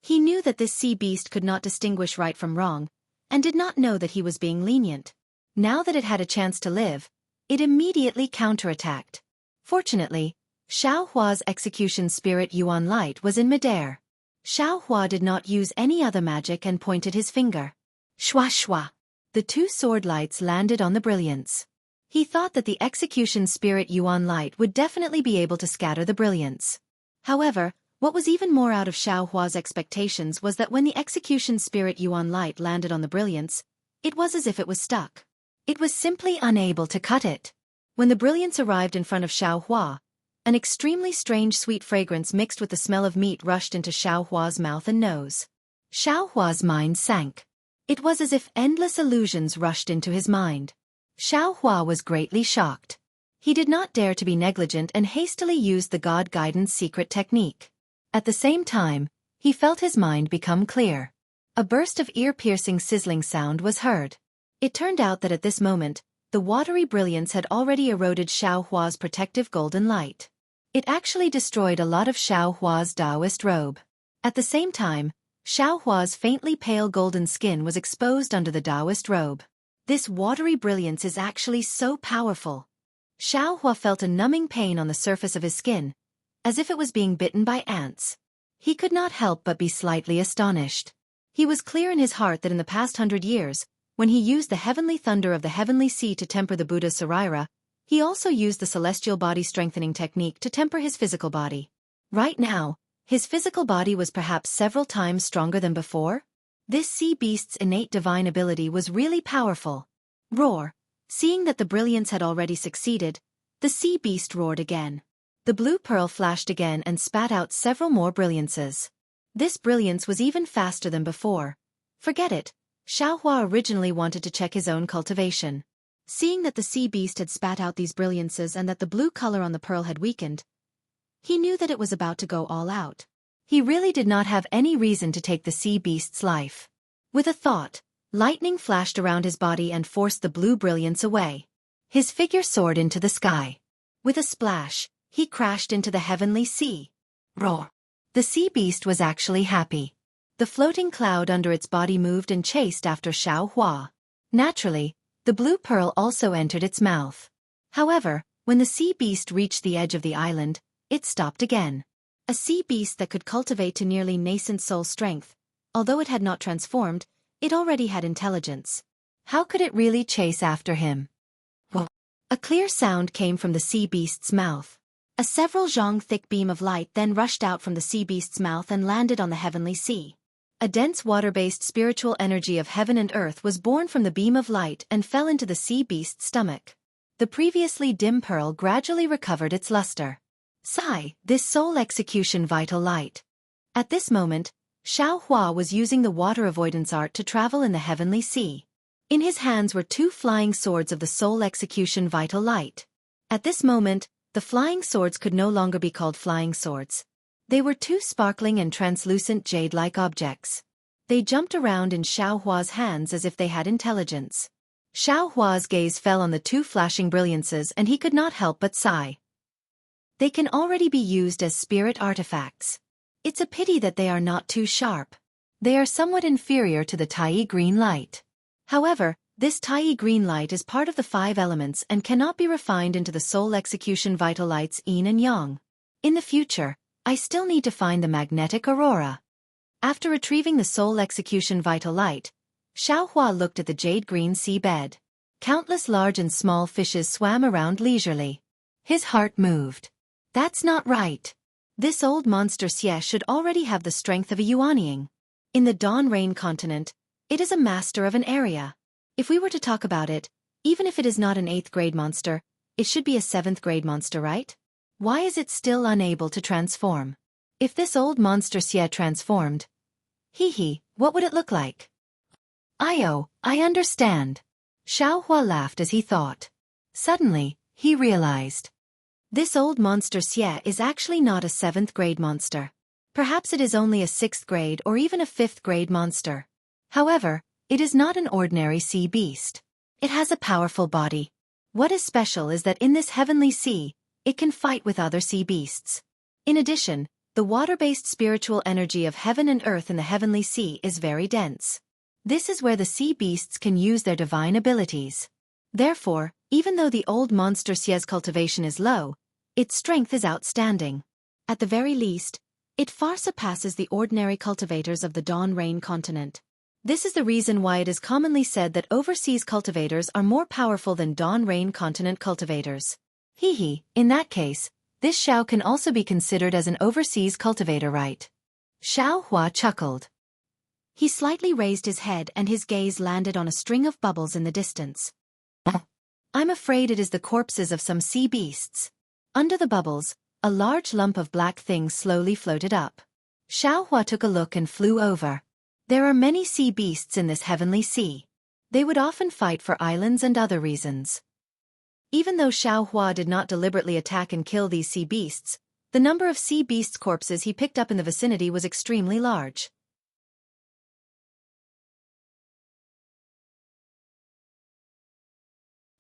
He knew that this sea beast could not distinguish right from wrong, and did not know that he was being lenient. Now that it had a chance to live, it immediately counterattacked. Fortunately, Xiao Hua's execution spirit Yuan light was in midair. Xiao Hua did not use any other magic and pointed his finger. Shwa shwa! The 2 sword lights landed on the brilliance. He thought that the execution spirit Yuan light would definitely be able to scatter the brilliance. However, what was even more out of Xiao Hua's expectations was that when the execution spirit Yuan light landed on the brilliance, it was as if it was stuck. It was simply unable to cut it. When the brilliance arrived in front of Xiao Hua, an extremely strange sweet fragrance mixed with the smell of meat rushed into Xiao Hua's mouth and nose. Xiao Hua's mind sank. It was as if endless illusions rushed into his mind. Xiao Hua was greatly shocked. He did not dare to be negligent and hastily used the God Guidance secret technique. At the same time, he felt his mind become clear. A burst of ear-piercing sizzling sound was heard. It turned out that at this moment, the watery brilliance had already eroded Xiao Hua's protective golden light. It actually destroyed a lot of Xiao Hua's Taoist robe. At the same time, Xiao Hua's faintly pale golden skin was exposed under the Taoist robe. This watery brilliance is actually so powerful. Xiao Hua felt a numbing pain on the surface of his skin, as if it was being bitten by ants. He could not help but be slightly astonished. He was clear in his heart that in the past 100 years, When he used the heavenly thunder of the heavenly sea to temper the Buddha's Saraira, he also used the celestial body strengthening technique to temper his physical body. Right now, his physical body was perhaps several times stronger than before. This sea beast's innate divine ability was really powerful. Roar. Seeing that the brilliance had already succeeded, the sea beast roared again. The blue pearl flashed again and spat out several more brilliances. This brilliance was even faster than before. Forget it. Xueqi originally wanted to check his own cultivation. Seeing that the sea beast had spat out these brilliances and that the blue color on the pearl had weakened, he knew that it was about to go all out. He really did not have any reason to take the sea beast's life. With a thought, lightning flashed around his body and forced the blue brilliance away. His figure soared into the sky. With a splash, he crashed into the heavenly sea. Roar! The sea beast was actually happy. The floating cloud under its body moved and chased after Xueqi. Naturally, the blue pearl also entered its mouth. However, when the sea beast reached the edge of the island, it stopped again. A sea beast that could cultivate to nearly nascent soul strength, although it had not transformed, it already had intelligence. How could it really chase after him? Whoa! A clear sound came from the sea beast's mouth. A several zhong thick beam of light then rushed out from the sea beast's mouth and landed on the heavenly sea. A dense water-based spiritual energy of heaven and earth was born from the beam of light and fell into the sea beast's stomach. The previously dim pearl gradually recovered its luster. Sigh, this soul execution vital light. At this moment, Xueqi was using the water avoidance art to travel in the heavenly sea. In his hands were two flying swords of the soul execution vital light. At this moment, the flying swords could no longer be called flying swords. They were two sparkling and translucent jade-like objects. They jumped around in Xueqi's hands as if they had intelligence. Xueqi's gaze fell on the two flashing brilliances and he could not help but sigh. They can already be used as spirit artifacts. It's a pity that they are not too sharp. They are somewhat inferior to the Tai green light. However, this Tai green light is part of the 5 elements and cannot be refined into the soul execution vital lights Yin and Yang. In the future, I still need to find the magnetic aurora. After retrieving the soul execution vital light, Xueqi looked at the jade-green sea bed. Countless large and small fishes swam around leisurely. His heart moved. That's not right. This old monster Xie should already have the strength of a Yuanying. In the Dawn Rain continent, it is a master of an area. If we were to talk about it, even if it is not an 8th grade monster, it should be a 7th grade monster, right? Why is it still unable to transform? If this old monster Xie transformed, what would it look like? I understand. Xueqi laughed as he thought. Suddenly, he realized. This old monster Xie is actually not a 7th grade monster. Perhaps it is only a 6th grade or even a 5th grade monster. However, it is not an ordinary sea beast. It has a powerful body. What is special is that in this heavenly sea, it can fight with other sea beasts. In addition, the water-based spiritual energy of heaven and earth in the heavenly sea is very dense. This is where the sea beasts can use their divine abilities. Therefore, even though the old monster Xie's cultivation is low, its strength is outstanding. At the very least, it far surpasses the ordinary cultivators of the Dawn Rain continent. This is the reason why it is commonly said that overseas cultivators are more powerful than Dawn Rain continent cultivators. In that case, this Xiao can also be considered as an overseas cultivator, right? Xueqi chuckled. He slightly raised his head and his gaze landed on a string of bubbles in the distance. I'm afraid it is the corpses of some sea beasts. Under the bubbles, a large lump of black things slowly floated up. Xueqi took a look and flew over. There are many sea beasts in this heavenly sea. They would often fight for islands and other reasons. Even though Xueqi did not deliberately attack and kill these sea beasts, the number of sea beasts' corpses he picked up in the vicinity was extremely large.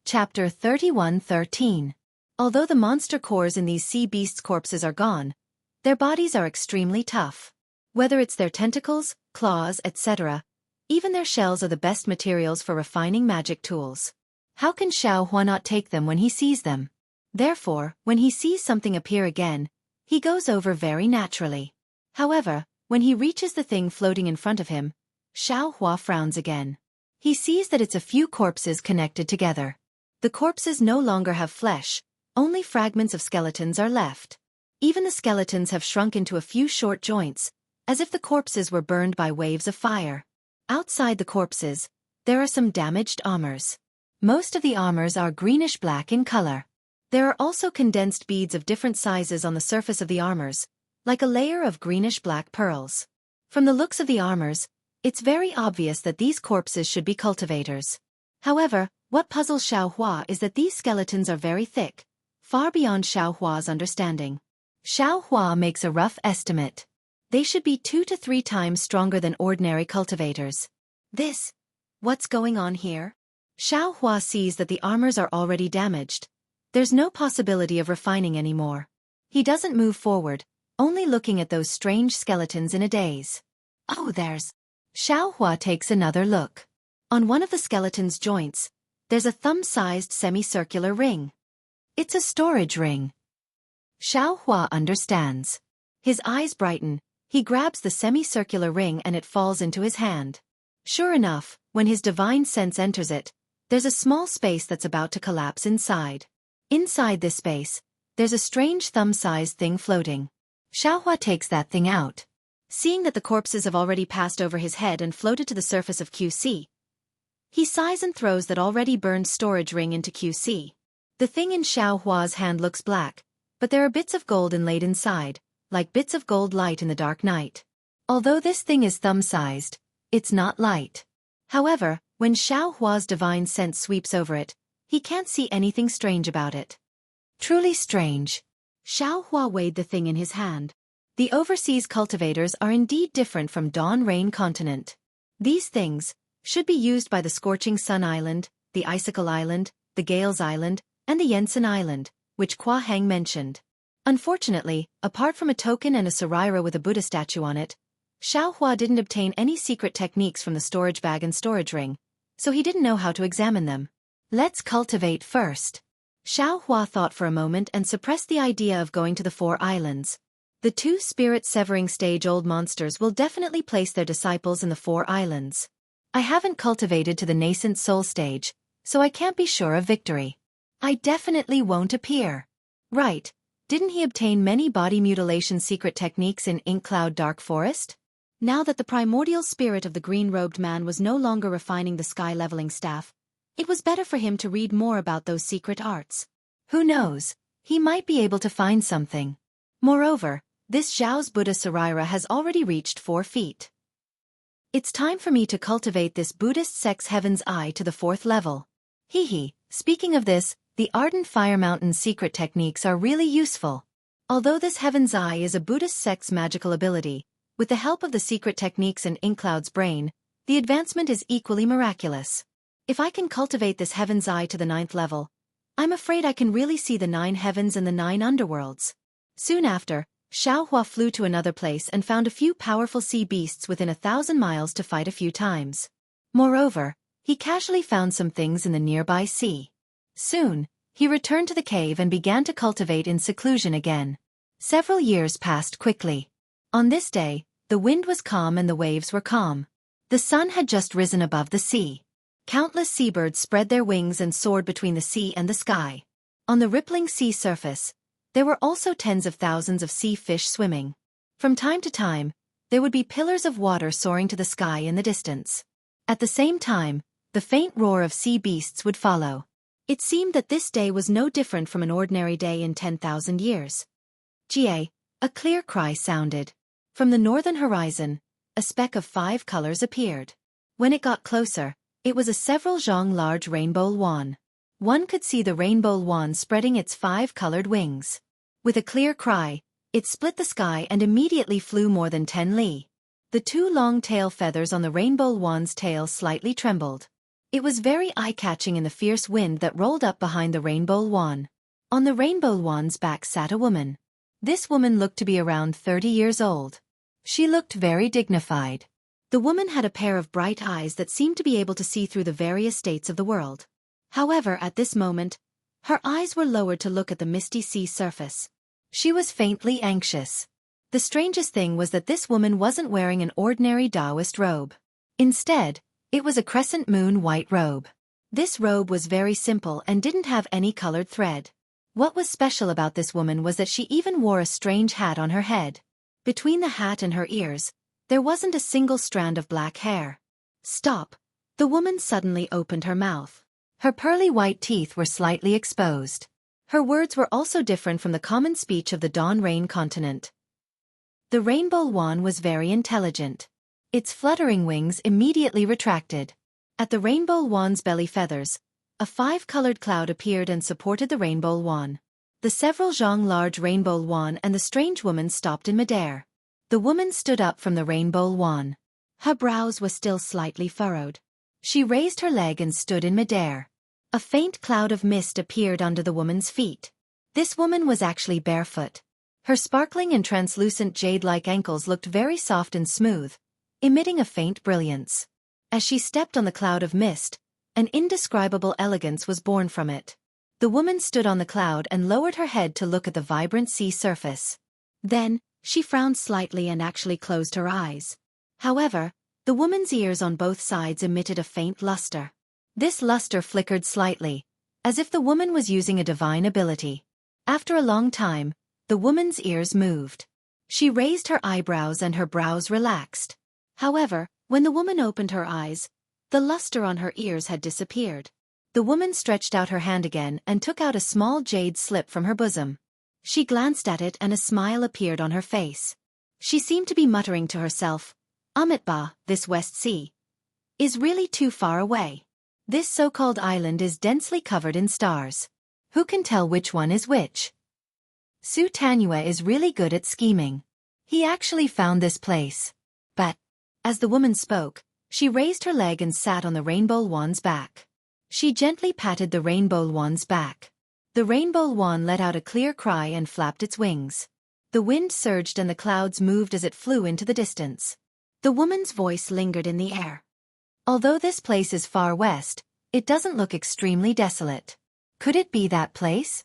Chapter 31:13. Although the monster cores in these sea beasts' corpses are gone, their bodies are extremely tough. Whether it's their tentacles, claws, etc., even their shells are the best materials for refining magic tools. How can Xueqi not take them when he sees them? Therefore, when he sees something appear again, he goes over very naturally. However, when he reaches the thing floating in front of him, Xueqi frowns again. He sees that it's a few corpses connected together. The corpses no longer have flesh, only fragments of skeletons are left. Even the skeletons have shrunk into a few short joints, as if the corpses were burned by waves of fire. Outside the corpses, there are some damaged armors. Most of the armors are greenish-black in color. There are also condensed beads of different sizes on the surface of the armors, like a layer of greenish-black pearls. From the looks of the armors, it's very obvious that these corpses should be cultivators. However, what puzzles Xueqi is that these skeletons are very thick, far beyond Xueqi's understanding. Xueqi makes a rough estimate. They should be 2 to 3 times stronger than ordinary cultivators. What's going on here? Xueqi sees that the armors are already damaged. There's no possibility of refining anymore. He doesn't move forward, only looking at those strange skeletons in a daze. Oh, Xueqi takes another look. On one of the skeleton's joints, there's a thumb-sized semicircular ring. It's a storage ring. Xueqi understands. His eyes brighten, he grabs the semicircular ring and it falls into his hand. Sure enough, when his divine sense enters it, there's a small space that's about to collapse inside. Inside this space, there's a strange thumb-sized thing floating. Xueqi takes that thing out. Seeing that the corpses have already passed over his head and floated to the surface of Xueqi, he sighs and throws that already burned storage ring into Xueqi. The thing in Xueqi's hand looks black, but there are bits of gold inlaid inside, like bits of gold light in the dark night. Although this thing is thumb-sized, it's not light. However, when Xueqi's divine sense sweeps over it, he can't see anything strange about it. Truly strange. Xueqi weighed the thing in his hand. The overseas cultivators are indeed different from Dawn Rain Continent. These things should be used by the Scorching Sun Island, the Icicle Island, the Gales Island, and the Yensen Island, which Kwa Heng mentioned. Unfortunately, apart from a token and a Sarira with a Buddha statue on it, Xueqi didn't obtain any secret techniques from the storage bag and storage ring, so he didn't know how to examine them. Let's cultivate first. Xueqi thought for a moment and suppressed the idea of going to the 4 islands. The 2 spirit-severing stage-old monsters will definitely place their disciples in the 4 islands. I haven't cultivated to the nascent soul stage, so I can't be sure of victory. I definitely won't appear. Right, didn't he obtain many body mutilation secret techniques in Ink Cloud Dark Forest? Now that the primordial spirit of the green-robed man was no longer refining the sky-leveling staff, it was better for him to read more about those secret arts. Who knows, he might be able to find something. Moreover, this Zhao's Buddha Sarira has already reached 4 feet. It's time for me to cultivate this Buddhist sex Heaven's Eye to the 4th level. Speaking of this, the Ardent Fire Mountain's secret techniques are really useful. Although this Heaven's Eye is a Buddhist sex magical ability, with the help of the secret techniques in Inkcloud's brain, the advancement is equally miraculous. If I can cultivate this Heaven's Eye to the 9th level, I'm afraid I can really see the 9 heavens and the 9 underworlds. Soon after, Xueqi flew to another place and found a few powerful sea beasts within 1,000 miles to fight a few times. Moreover, he casually found some things in the nearby sea. Soon, he returned to the cave and began to cultivate in seclusion again. Several years passed quickly. On this day, the wind was calm and the waves were calm. The sun had just risen above the sea. Countless seabirds spread their wings and soared between the sea and the sky. On the rippling sea surface, there were also tens of thousands of sea fish swimming. From time to time, there would be pillars of water soaring to the sky in the distance. At the same time, the faint roar of sea beasts would follow. It seemed that this day was no different from an ordinary day in 10,000 years. Jie, a clear cry sounded. From the northern horizon, a speck of 5 colors appeared. When it got closer, it was a several zhong large rainbow swan. One could see the rainbow swan spreading its 5-colored wings. With a clear cry, it split the sky and immediately flew more than 10 li. The 2 long tail feathers on the rainbow swan's tail slightly trembled. It was very eye-catching in the fierce wind that rolled up behind the rainbow swan. On the rainbow swan's back sat a woman. This woman looked to be around 30 years old. She looked very dignified. The woman had a pair of bright eyes that seemed to be able to see through the various states of the world. However, at this moment, her eyes were lowered to look at the misty sea surface. She was faintly anxious. The strangest thing was that this woman wasn't wearing an ordinary Taoist robe. Instead, It was a crescent moon white robe. This robe was very simple and didn't have any colored thread. What was special about this woman was that she even wore a strange hat on her head. Between the hat and her ears, there wasn't a single strand of black hair. Stop! The woman suddenly opened her mouth. Her pearly white teeth were slightly exposed. Her words were also different from the common speech of the Dawn Rain continent. The rainbow swan was very intelligent. Its fluttering wings immediately retracted. At the rainbow swan's belly feathers, a five-colored cloud appeared and supported the rainbow swan. The several large rainbow swan and the strange woman stopped in midair. The woman stood up from the rainbow swan. Her brows were still slightly furrowed. She raised her leg and stood in midair. A faint cloud of mist appeared under the woman's feet. This woman was actually barefoot. Her sparkling and translucent jade-like ankles looked very soft and smooth, emitting a faint brilliance. As she stepped on the cloud of mist, an indescribable elegance was born from it. The woman stood on the cloud and lowered her head to look at the vibrant sea surface. Then, she frowned slightly and actually closed her eyes. However, the woman's ears on both sides emitted a faint luster. This luster flickered slightly, as if the woman was using a divine ability. After a long time, the woman's ears moved. She raised her eyebrows and her brows relaxed. However, when the woman opened her eyes, the luster on her ears had disappeared. The woman stretched out her hand again and took out a small jade slip from her bosom. She glanced at it and a smile appeared on her face. She seemed to be muttering to herself, "Amitba, this West Sea is really too far away. This so-called island is densely covered in stars. Who can tell which one is which? Su Tanua is really good at scheming. He actually found this place." But, as the woman spoke, she raised her leg and sat on the rainbow swan's back. She gently patted the rainbow swan's back. The rainbow swan let out a clear cry and flapped its wings. The wind surged and the clouds moved as it flew into the distance. The woman's voice lingered in the air. "Although this place is far west, it doesn't look extremely desolate. Could it be that place?"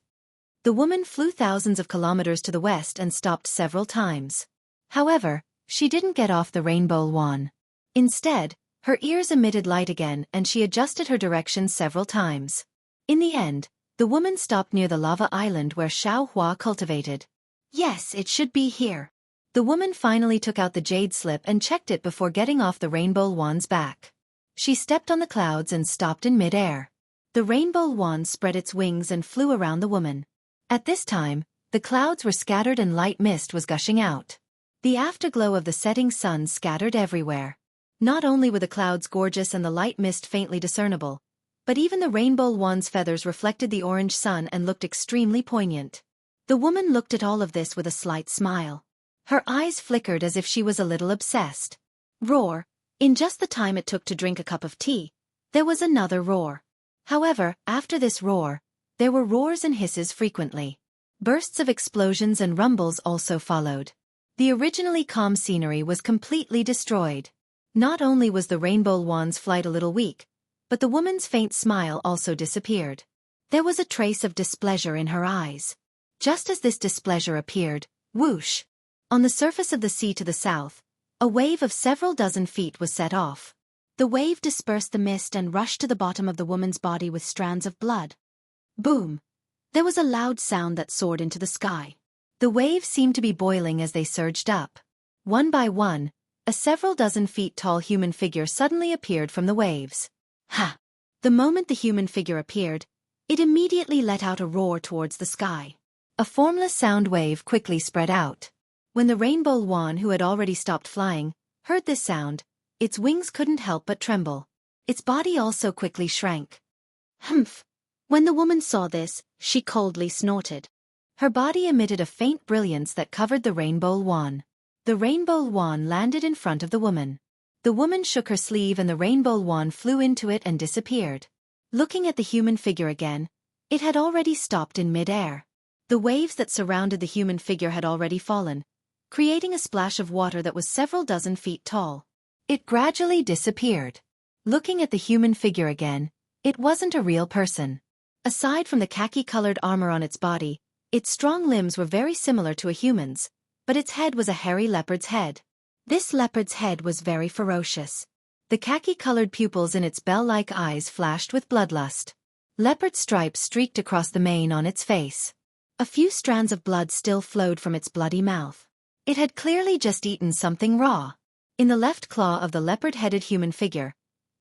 The woman flew thousands of kilometers to the west and stopped several times. However, she didn't get off the rainbow swan. Instead, her ears emitted light again and she adjusted her direction several times. In the end, the woman stopped near the lava island where Xueqi cultivated. "Yes, it should be here." The woman finally took out the jade slip and checked it before getting off the rainbow swan's back. She stepped on the clouds and stopped in mid-air. The rainbow swan spread its wings and flew around the woman. At this time, the clouds were scattered and light mist was gushing out. The afterglow of the setting sun scattered everywhere. Not only were the clouds gorgeous and the light mist faintly discernible, but even the rainbow swan's feathers reflected the orange sun and looked extremely poignant. The woman looked at all of this with a slight smile. Her eyes flickered as if she was a little obsessed. Roar! In just the time it took to drink a cup of tea, there was another roar. However, after this roar, there were roars and hisses frequently. Bursts of explosions and rumbles also followed. The originally calm scenery was completely destroyed. Not only was the rainbow swan's flight a little weak, but the woman's faint smile also disappeared. There was a trace of displeasure in her eyes. Just as this displeasure appeared, whoosh! On the surface of the sea to the south, a wave of several dozen feet was set off. The wave dispersed the mist and rushed to the bottom of the woman's body with strands of blood. Boom! There was a loud sound that soared into the sky. The waves seemed to be boiling as they surged up. One by one, a several dozen feet tall human figure suddenly appeared from the waves. Ha! The moment the human figure appeared, it immediately let out a roar towards the sky. A formless sound wave quickly spread out. When the rainbow swan, who had already stopped flying, heard this sound, its wings couldn't help but tremble. Its body also quickly shrank. Humph! When the woman saw this, she coldly snorted. Her body emitted a faint brilliance that covered the rainbow swan. The rainbow swan landed in front of the woman. The woman shook her sleeve and the rainbow swan flew into it and disappeared. Looking at the human figure again, it had already stopped in mid-air. The waves that surrounded the human figure had already fallen, creating a splash of water that was several dozen feet tall. It gradually disappeared. Looking at the human figure again, it wasn't a real person. Aside from the khaki-colored armor on its body, its strong limbs were very similar to a human's, but its head was a hairy leopard's head. This leopard's head was very ferocious. The khaki-colored pupils in its bell-like eyes flashed with bloodlust. Leopard stripes streaked across the mane on its face. A few strands of blood still flowed from its bloody mouth. It had clearly just eaten something raw. In the left claw of the leopard-headed human figure,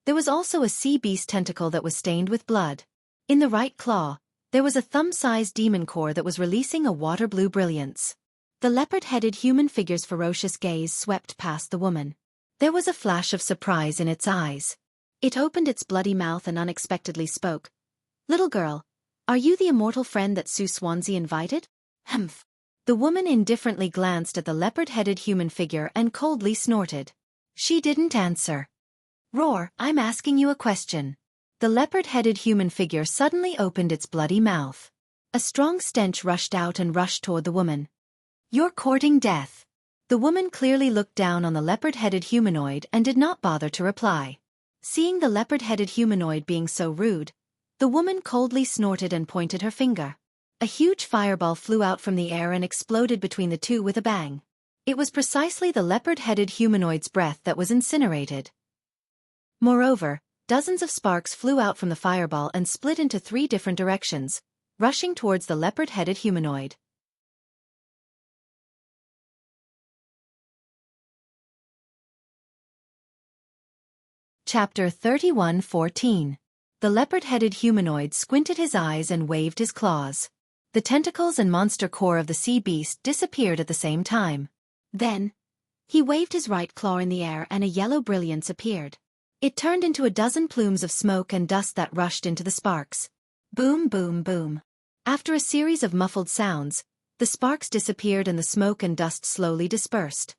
there was also a sea beast tentacle that was stained with blood. In the right claw, there was a thumb-sized demon core that was releasing a water-blue brilliance. The leopard-headed human figure's ferocious gaze swept past the woman. There was a flash of surprise in its eyes. It opened its bloody mouth and unexpectedly spoke. "Little girl, are you the immortal friend that Xueqi invited?" "Humph." The woman indifferently glanced at the leopard-headed human figure and coldly snorted. She didn't answer. "Roar, I'm asking you a question." The leopard-headed human figure suddenly opened its bloody mouth. A strong stench rushed out and rushed toward the woman. "You're courting death." The woman clearly looked down on the leopard-headed humanoid and did not bother to reply. Seeing the leopard-headed humanoid being so rude, the woman coldly snorted and pointed her finger. A huge fireball flew out from the air and exploded between the two with a bang. It was precisely the leopard-headed humanoid's breath that was incinerated. Moreover, dozens of sparks flew out from the fireball and split into 3 different directions, rushing towards the leopard-headed humanoid. Chapter 31:14. The leopard-headed humanoid squinted his eyes and waved his claws. The tentacles and monster core of the sea beast disappeared at the same time. Then, he waved his right claw in the air and a yellow brilliance appeared. It turned into a dozen plumes of smoke and dust that rushed into the sparks. Boom, boom, boom. After a series of muffled sounds, the sparks disappeared and the smoke and dust slowly dispersed.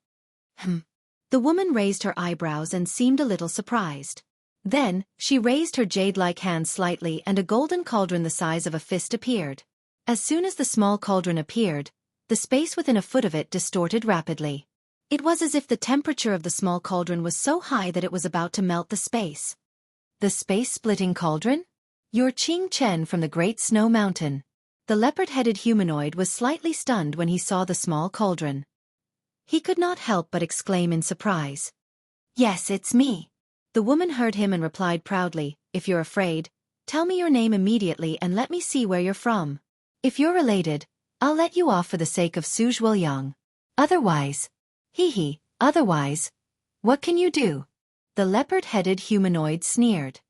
The woman raised her eyebrows and seemed a little surprised. Then, she raised her jade-like hand slightly and a golden cauldron the size of a fist appeared. As soon as the small cauldron appeared, the space within a foot of it distorted rapidly. It was as if the temperature of the small cauldron was so high that it was about to melt the space. The space-splitting cauldron? You're Qing Chen from the Great Snow Mountain. The leopard-headed humanoid was slightly stunned when he saw the small cauldron. He could not help but exclaim in surprise. "Yes, it's me." The woman heard him and replied proudly, "If you're afraid, tell me your name immediately and let me see where you're from. If you're related, I'll let you off for the sake of Xueqi. Otherwise, otherwise, what can you do?" The leopard-headed humanoid sneered.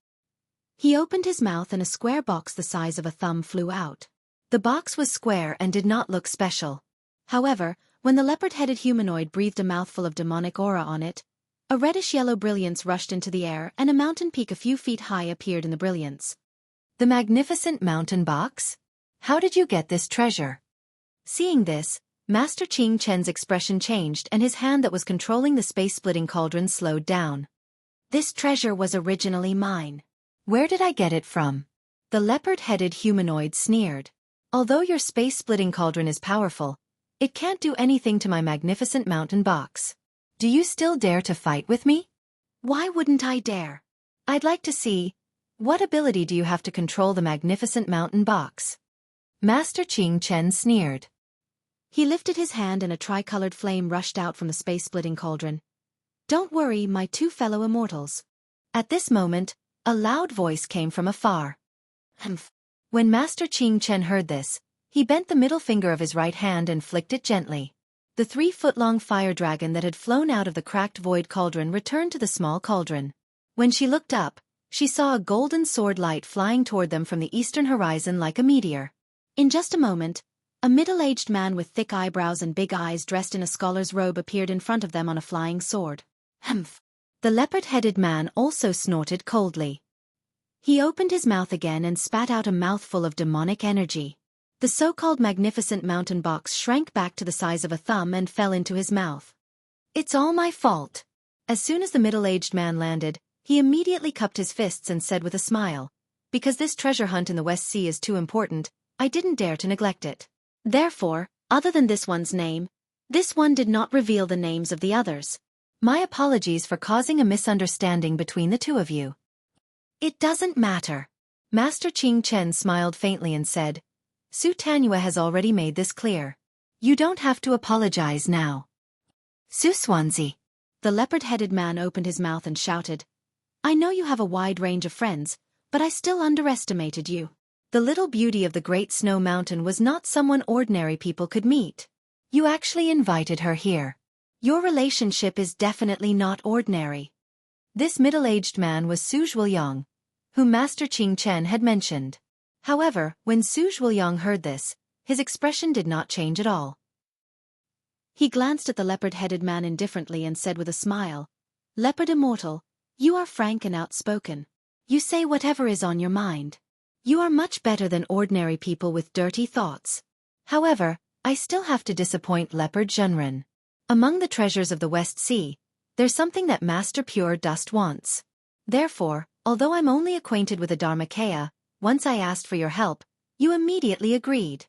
He opened his mouth and a square box the size of a thumb flew out. The box was square and did not look special. However, when the leopard-headed humanoid breathed a mouthful of demonic aura on it, a reddish-yellow brilliance rushed into the air and a mountain peak a few feet high appeared in the brilliance. "The magnificent mountain box? How did you get this treasure?" Seeing this, Master Qing Chen's expression changed and his hand that was controlling the space-splitting cauldron slowed down. "This treasure was originally mine." "Where did I get it from?" The leopard-headed humanoid sneered. "Although your space-splitting cauldron is powerful, it can't do anything to my magnificent mountain box. Do you still dare to fight with me?" "Why wouldn't I dare? I'd like to see, what ability do you have to control the magnificent mountain box?" Master Qing Chen sneered. He lifted his hand and a tricolored flame rushed out from the space-splitting cauldron. "Don't worry, my 2 fellow immortals." At this moment, a loud voice came from afar. "Humph." When Master Qing Chen heard this, he bent the middle finger of his right hand and flicked it gently. The 3-foot-long fire dragon that had flown out of the cracked void cauldron returned to the small cauldron. When she looked up, she saw a golden sword light flying toward them from the eastern horizon like a meteor. In just a moment, a middle-aged man with thick eyebrows and big eyes dressed in a scholar's robe appeared in front of them on a flying sword. "Humph." The leopard-headed man also snorted coldly. He opened his mouth again and spat out a mouthful of demonic energy. The so-called magnificent mountain box shrank back to the size of a thumb and fell into his mouth. "It's all my fault." As soon as the middle-aged man landed, he immediately cupped his fists and said with a smile, "Because this treasure hunt in the West Sea is too important, I didn't dare to neglect it. Therefore, other than this one's name, this one did not reveal the names of the others. My apologies for causing a misunderstanding between the two of you." "It doesn't matter." Master Qing Chen smiled faintly and said, "Su Tanyue has already made this clear. You don't have to apologize now." "Xueqi." The leopard-headed man opened his mouth and shouted, I know you have a wide range of friends, but I still underestimated you. The little beauty of the Great Snow Mountain was not someone ordinary people could meet. You actually invited her here. Your relationship is definitely not ordinary. This middle-aged man was Xueqi, whom Master Qing Chen had mentioned. However, when Xueqi heard this, his expression did not change at all. He glanced at the leopard-headed man indifferently and said with a smile, "Leopard Immortal, you are frank and outspoken. You say whatever is on your mind. You are much better than ordinary people with dirty thoughts. However, I still have to disappoint Leopard Zhenren. Among the treasures of the West Sea, there's something that Master Pure Dust wants. Therefore, although I'm only acquainted with the Dharmakaya, once I asked for your help, you immediately agreed."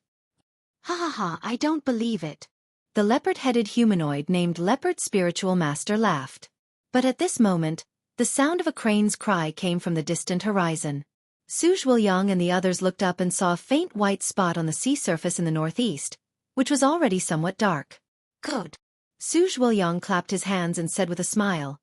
"Ha ha ha, I don't believe it." The leopard-headed humanoid named Leopard Spiritual Master laughed. But at this moment, the sound of a crane's cry came from the distant horizon. Xueqi and the others looked up and saw a faint white spot on the sea surface in the northeast, which was already somewhat dark. "Good." Xueqi clapped his hands and said with a smile,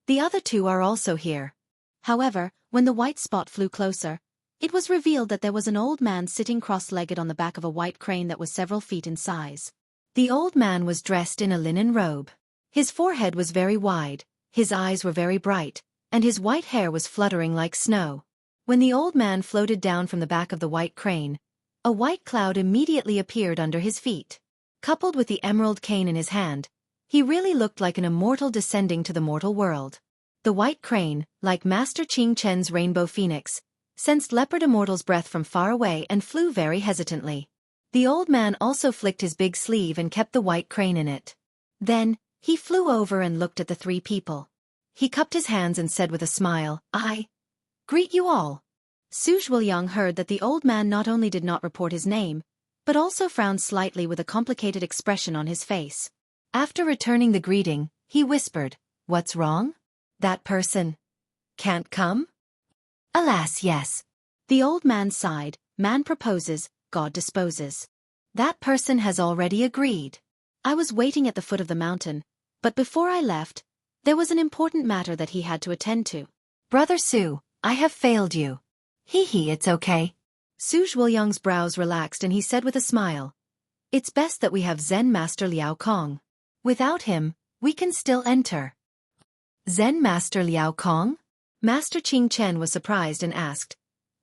"The other two are also here." However, when the white spot flew closer, it was revealed that there was an old man sitting cross-legged on the back of a white crane that was several feet in size. The old man was dressed in a linen robe. His forehead was very wide, his eyes were very bright, and his white hair was fluttering like snow. When the old man floated down from the back of the white crane, a white cloud immediately appeared under his feet. Coupled with the emerald cane in his hand, he really looked like an immortal descending to the mortal world. The white crane, like Master Qing Chen's rainbow phoenix, sensed Leopard Immortal's breath from far away and flew very hesitantly. The old man also flicked his big sleeve and kept the white crane in it. Then, he flew over and looked at the three people. He cupped his hands and said with a smile, "I greet you all." Xueqi heard that the old man not only did not report his name, but also frowned slightly with a complicated expression on his face. After returning the greeting, he whispered, "What's wrong? That person can't come?" "Alas, yes." The old man sighed. "Man proposes, God disposes. That person has already agreed. I was waiting at the foot of the mountain, but before I left, there was an important matter that he had to attend to." "Brother Su, I have failed you." "Hee, it's okay." Xueqi's brows relaxed and he said with a smile, "It's best that we have Zen Master Liao Kong. Without him, we can still enter." "Zen Master Liao Kong?" Master Qing Chen was surprised and asked,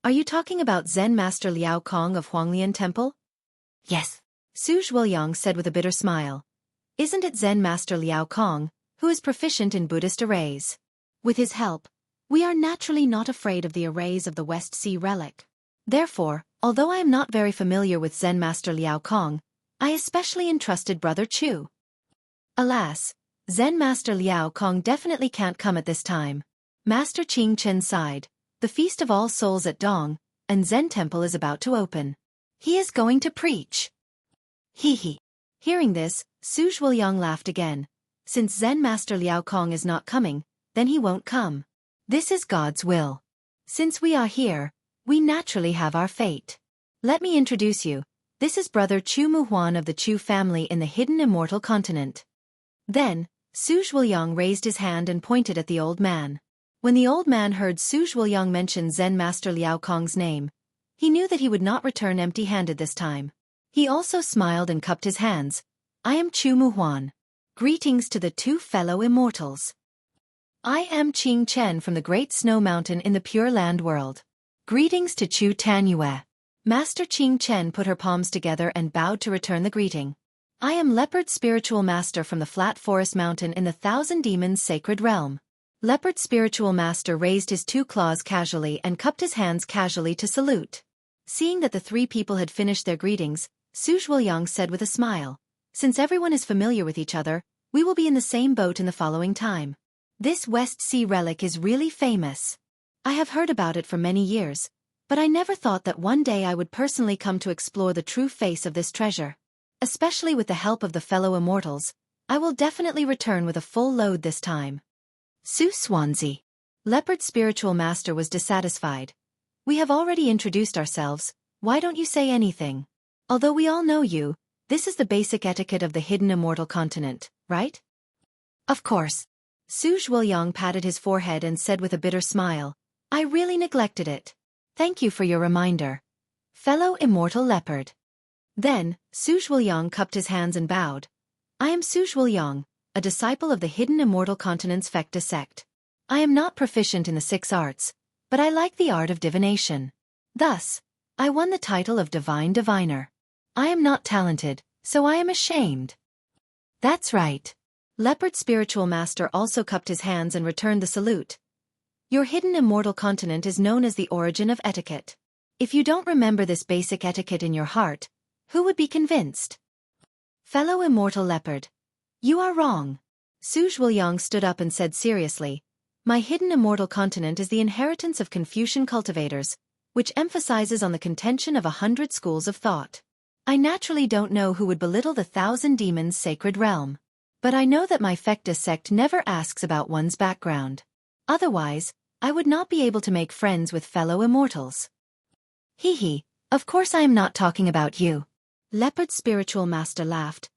"Are you talking about Zen Master Liao Kong of Huanglian Temple?" "Yes," Xueqi said with a bitter smile. "Isn't it Zen Master Liao Kong, who is proficient in Buddhist arrays? With his help, we are naturally not afraid of the arrays of the West Sea relic. Therefore, although I am not very familiar with Zen Master Liao Kong, I especially entrusted Brother Chu." "Alas, Zen Master Liao Kong definitely can't come at this time." Master Qing Chen sighed. "The Feast of All Souls at Dong, and Zen Temple is about to open. He is going to preach." Hee. Hearing this, Xueqi laughed again. "Since Zen Master Liao Kong is not coming, then he won't come. This is God's will. Since we are here, we naturally have our fate. Let me introduce you. This is Brother Chu Muhuan of the Chu family in the hidden immortal continent." Then, Xueqi raised his hand and pointed at the old man. When the old man heard Xueqi mention Zen Master Liao Kong's name, he knew that he would not return empty-handed this time. He also smiled and cupped his hands. "I am Chu Muhuan. Greetings to the two fellow immortals. I am Qing Chen from the Great Snow Mountain in the Pure Land world. Greetings to Chu Tanyue." Master Qing Chen put her palms together and bowed to return the greeting. "I am Leopard Spiritual Master from the Flat Forest Mountain in the Thousand Demons Sacred Realm." Leopard Spiritual Master raised his two claws casually and cupped his hands casually to salute. Seeing that the three people had finished their greetings, Xueqi said with a smile, "Since everyone is familiar with each other, we will be in the same boat in the following time. This West Sea relic is really famous. I have heard about it for many years, but I never thought that one day I would personally come to explore the true face of this treasure. Especially with the help of the fellow immortals, I will definitely return with a full load this time." "Su Swansea." Leopard Spiritual Master was dissatisfied. "We have already introduced ourselves, why don't you say anything? Although we all know you, this is the basic etiquette of the hidden immortal continent, right?" "Of course." Su Zhuoyang patted his forehead and said with a bitter smile, I really neglected it. Thank you for your reminder. Fellow immortal leopard. Then, Su Zhuoyang cupped his hands and bowed. I am Su Zhuoyang, a disciple of the hidden immortal continent's Fecta sect. I am not proficient in the 6 arts, but I like the art of divination. Thus, I won the title of Divine Diviner. I am not talented, so I am ashamed. That's right. Leopard Spiritual Master also cupped his hands and returned the salute. Your hidden immortal continent is known as the origin of etiquette. If you don't remember this basic etiquette in your heart, who would be convinced? Fellow immortal leopard. You are wrong. Su Zhuoyang stood up and said seriously, my hidden immortal continent is the inheritance of Confucian cultivators, which emphasizes on the contention of 100 schools of thought. I naturally don't know who would belittle the 1,000 demons' sacred realm. But I know that my Fecta sect never asks about one's background. Otherwise, I would not be able to make friends with fellow immortals. Hee, of course I am not talking about you. Leopard Spiritual Master laughed.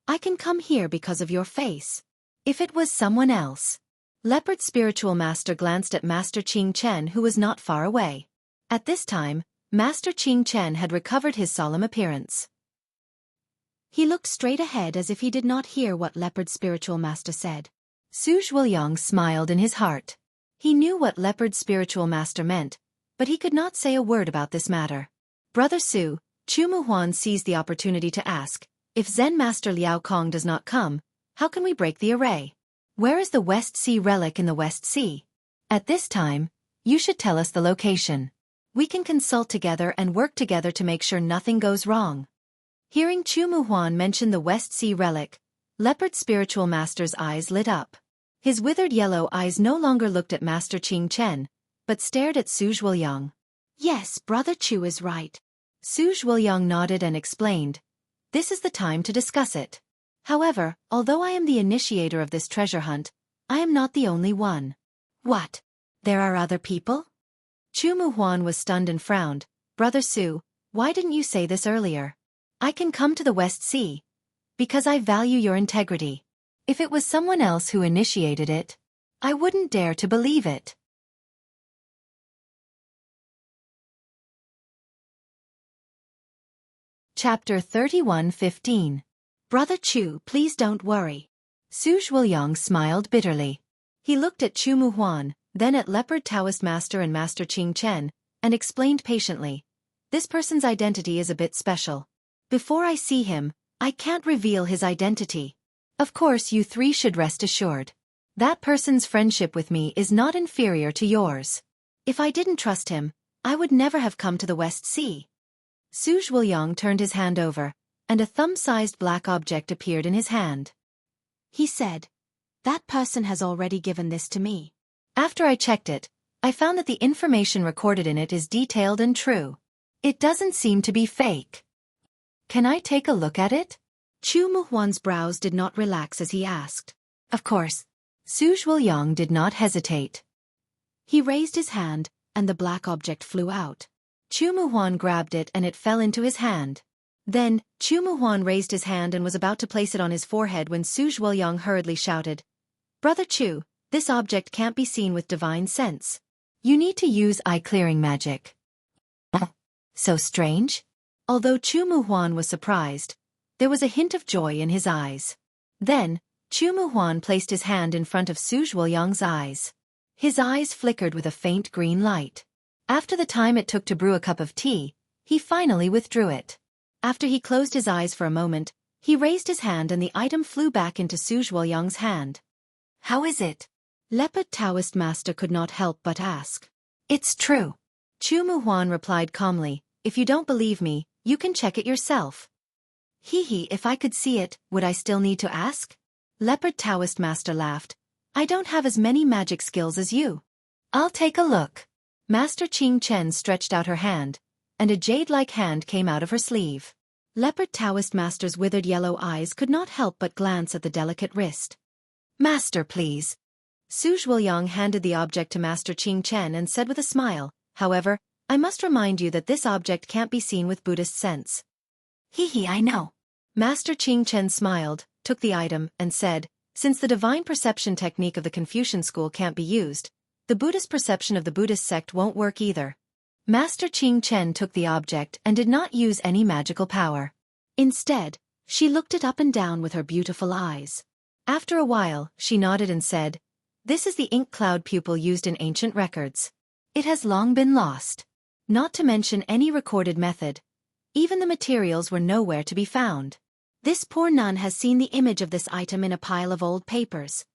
I can come here because of your face. If it was someone else. Leopard Spiritual Master glanced at Master Qing Chen, who was not far away. At this time, Master Qing Chen had recovered his solemn appearance. He looked straight ahead as if he did not hear what Leopard Spiritual Master said. Su Zhuoyang smiled in his heart. He knew what Leopard Spiritual Master meant, but he could not say a word about this matter. Brother Su, Chu Muhuan seized the opportunity to ask, if Zen Master Liao Kong does not come, how can we break the array? Where is the West Sea relic in the West Sea? At this time, you should tell us the location. We can consult together and work together to make sure nothing goes wrong. Hearing Chu Muhuan mention the West Sea relic, Leopard Spiritual Master's eyes lit up. His withered yellow eyes no longer looked at Master Qing Chen, but stared at Su Zhuoyang. Yes, Brother Chu is right. Su Zhuoyang nodded and explained, this is the time to discuss it. However, although I am the initiator of this treasure hunt, I am not the only one. What? There are other people? Chu Muhuan was stunned and frowned. Brother Su, why didn't you say this earlier? I can come to the West Sea. Because I value your integrity. If it was someone else who initiated it, I wouldn't dare to believe it. Chapter 31:15. Brother Chu, please don't worry. Su Zhuoyang smiled bitterly. He looked at Chu Muhuan, then at Leopard Taoist Master and Master Qing Chen, and explained patiently, this person's identity is a bit special. Before I see him, I can't reveal his identity. Of course you 3 should rest assured. That person's friendship with me is not inferior to yours. If I didn't trust him, I would never have come to the West Sea. Su Zhuoyang turned his hand over, and a thumb-sized black object appeared in his hand. He said, that person has already given this to me. After I checked it, I found that the information recorded in it is detailed and true. It doesn't seem to be fake. Can I take a look at it? Chu Muhuan's brows did not relax as he asked. Of course. Su Zhuoyang did not hesitate. He raised his hand, and the black object flew out. Chu Muhuan grabbed it and it fell into his hand. Then, Chu Muhuan raised his hand and was about to place it on his forehead when Su Zhuoyang hurriedly shouted, Brother Chu, this object can't be seen with divine sense. You need to use eye-clearing magic. So strange? Although Chu Muhuan was surprised, there was a hint of joy in his eyes. Then, Chu Muhuan placed his hand in front of Su Zhuoyang's eyes. His eyes flickered with a faint green light. After the time it took to brew a cup of tea, he finally withdrew it. After he closed his eyes for a moment, he raised his hand and the item flew back into Su Zhuoyang's hand. How is it? Leopard Taoist Master could not help but ask. It's true. Chu Muhuan replied calmly, if you don't believe me, you can check it yourself. If I could see it, would I still need to ask? Leopard Taoist Master laughed. I don't have as many magic skills as you. I'll take a look. Master Qing Chen stretched out her hand, and a jade-like hand came out of her sleeve. Leopard Taoist Master's withered yellow eyes could not help but glance at the delicate wrist. Master, please. Su Zhuoyang handed the object to Master Qing Chen and said with a smile, however, I must remind you that this object can't be seen with Buddhist sense. I know. Master Qing Chen smiled, took the item, and said, Since the divine perception technique of the Confucian school can't be used, the Buddhist perception of the Buddhist sect won't work either. Master Ching Chen took the object and did not use any magical power. Instead, she looked it up and down with her beautiful eyes. After a while, she nodded and said, "This is the ink cloud pupil used in ancient records. It has long been lost. Not to mention any recorded method. Even the materials were nowhere to be found. This poor nun has seen the image of this item in a pile of old papers."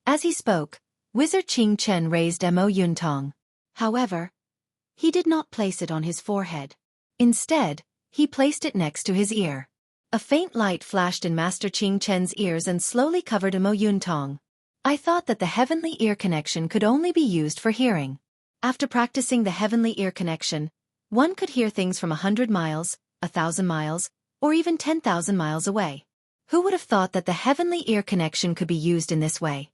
As he spoke, Wizard Ching Chen raised Mo Yuntong. However, he did not place it on his forehead. Instead, he placed it next to his ear. A faint light flashed in Master Ching Chen's ears and slowly covered Mo Yuntong. I thought that the heavenly ear connection could only be used for hearing. After practicing the heavenly ear connection, one could hear things from 100 miles, 1,000 miles, or even 10,000 miles away. Who would have thought that the heavenly ear connection could be used in this way?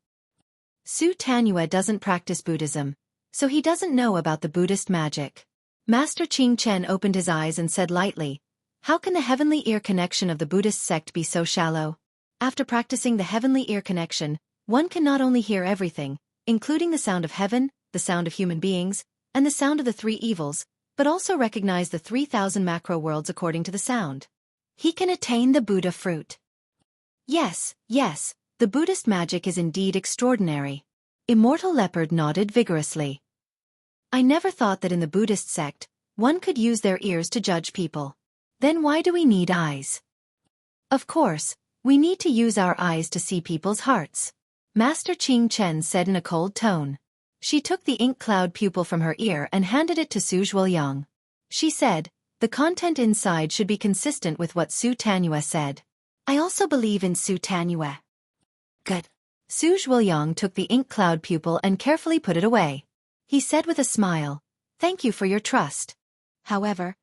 Su Tanyue doesn't practice Buddhism, so he doesn't know about the Buddhist magic. Master Ching Chen opened his eyes and said lightly, "How can the heavenly ear connection of the Buddhist sect be so shallow?" After practicing the heavenly ear connection, one can not only hear everything, including the sound of heaven, the sound of human beings, and the sound of the three evils, but also recognize the 3,000 macro worlds according to the sound. He can attain the Buddha fruit. Yes, the Buddhist magic is indeed extraordinary. Immortal Leopard nodded vigorously. I never thought that in the Buddhist sect, one could use their ears to judge people. Then why do we need eyes? Of course, we need to use our eyes to see people's hearts. Master Ching Chen said in a cold tone. She took the ink cloud pupil from her ear and handed it to Su Zhuoyang. She said, "The content inside should be consistent with what Su Tanyue said. I also believe in Su Tanyue." Good. Su Zhuoyang took the ink cloud pupil and carefully put it away. He said with a smile, "Thank you for your trust." However,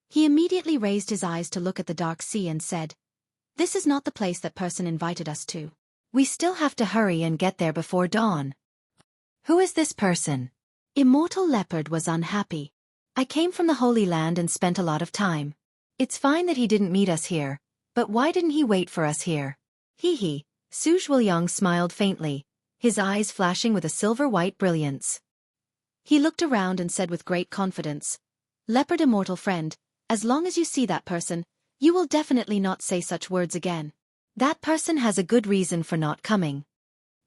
he immediately raised his eyes to look at the dark sea and said, "This is not the place that person invited us to. We still have to hurry and get there before dawn." Who is this person? Immortal Leopard was unhappy. I came from the Holy Land and spent a lot of time. It's fine that he didn't meet us here, but why didn't he wait for us here? Hee. Su Zhuoyang smiled faintly, his eyes flashing with a silver-white brilliance. He looked around and said with great confidence, "Leopard immortal friend, as long as you see that person, you will definitely not say such words again. That person has a good reason for not coming."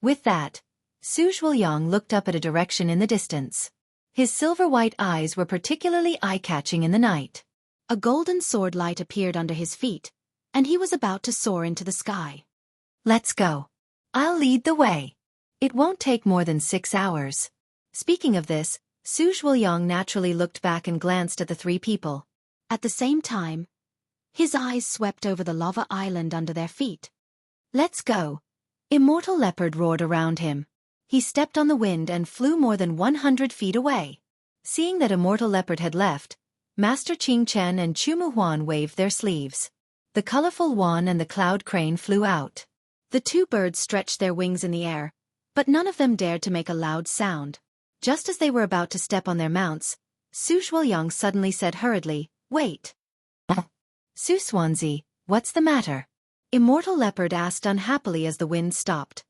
With that, Su Zhuoyang looked up at a direction in the distance. His silver-white eyes were particularly eye-catching in the night. A golden sword light appeared under his feet, and he was about to soar into the sky. "Let's go. I'll lead the way. It won't take more than 6 hours." Speaking of this, Su Zhuoyang naturally looked back and glanced at the three people. At the same time, his eyes swept over the lava island under their feet. "Let's go." Immortal Leopard roared around him. He stepped on the wind and flew more than 100 feet away. Seeing that Immortal Leopard had left, Master Ching Chen and Chumu Huan waved their sleeves. The colorful Wan and the cloud crane flew out. The two birds stretched their wings in the air, but none of them dared to make a loud sound. Just as they were about to step on their mounts, Su Zhuoyang suddenly said hurriedly, "Wait." "Su Swanzi, what's the matter?" Immortal Leopard asked unhappily as the wind stopped.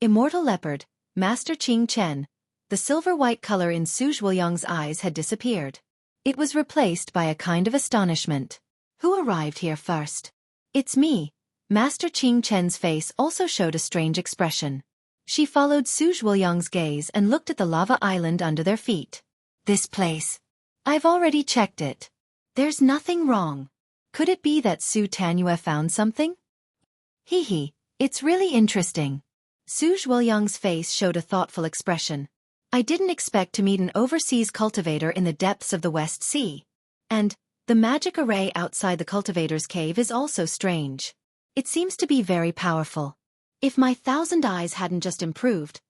Immortal Leopard, Master Ching Chen, the silver-white color in Su Zhuoyang's eyes had disappeared. It was replaced by a kind of astonishment. "Who arrived here first?" "It's me." Master Ching Chen's face also showed a strange expression. She followed Su Zhuoyang's gaze and looked at the lava island under their feet. "This place. I've already checked it. There's nothing wrong. Could it be that Su Tanyue found something?" Hee, it's really interesting. Su Zhuoyang's face showed a thoughtful expression. "I didn't expect to meet an overseas cultivator in the depths of the West Sea. And the magic array outside the cultivator's cave is also strange. It seems to be very powerful. If my 1,000 eyes hadn't just improved,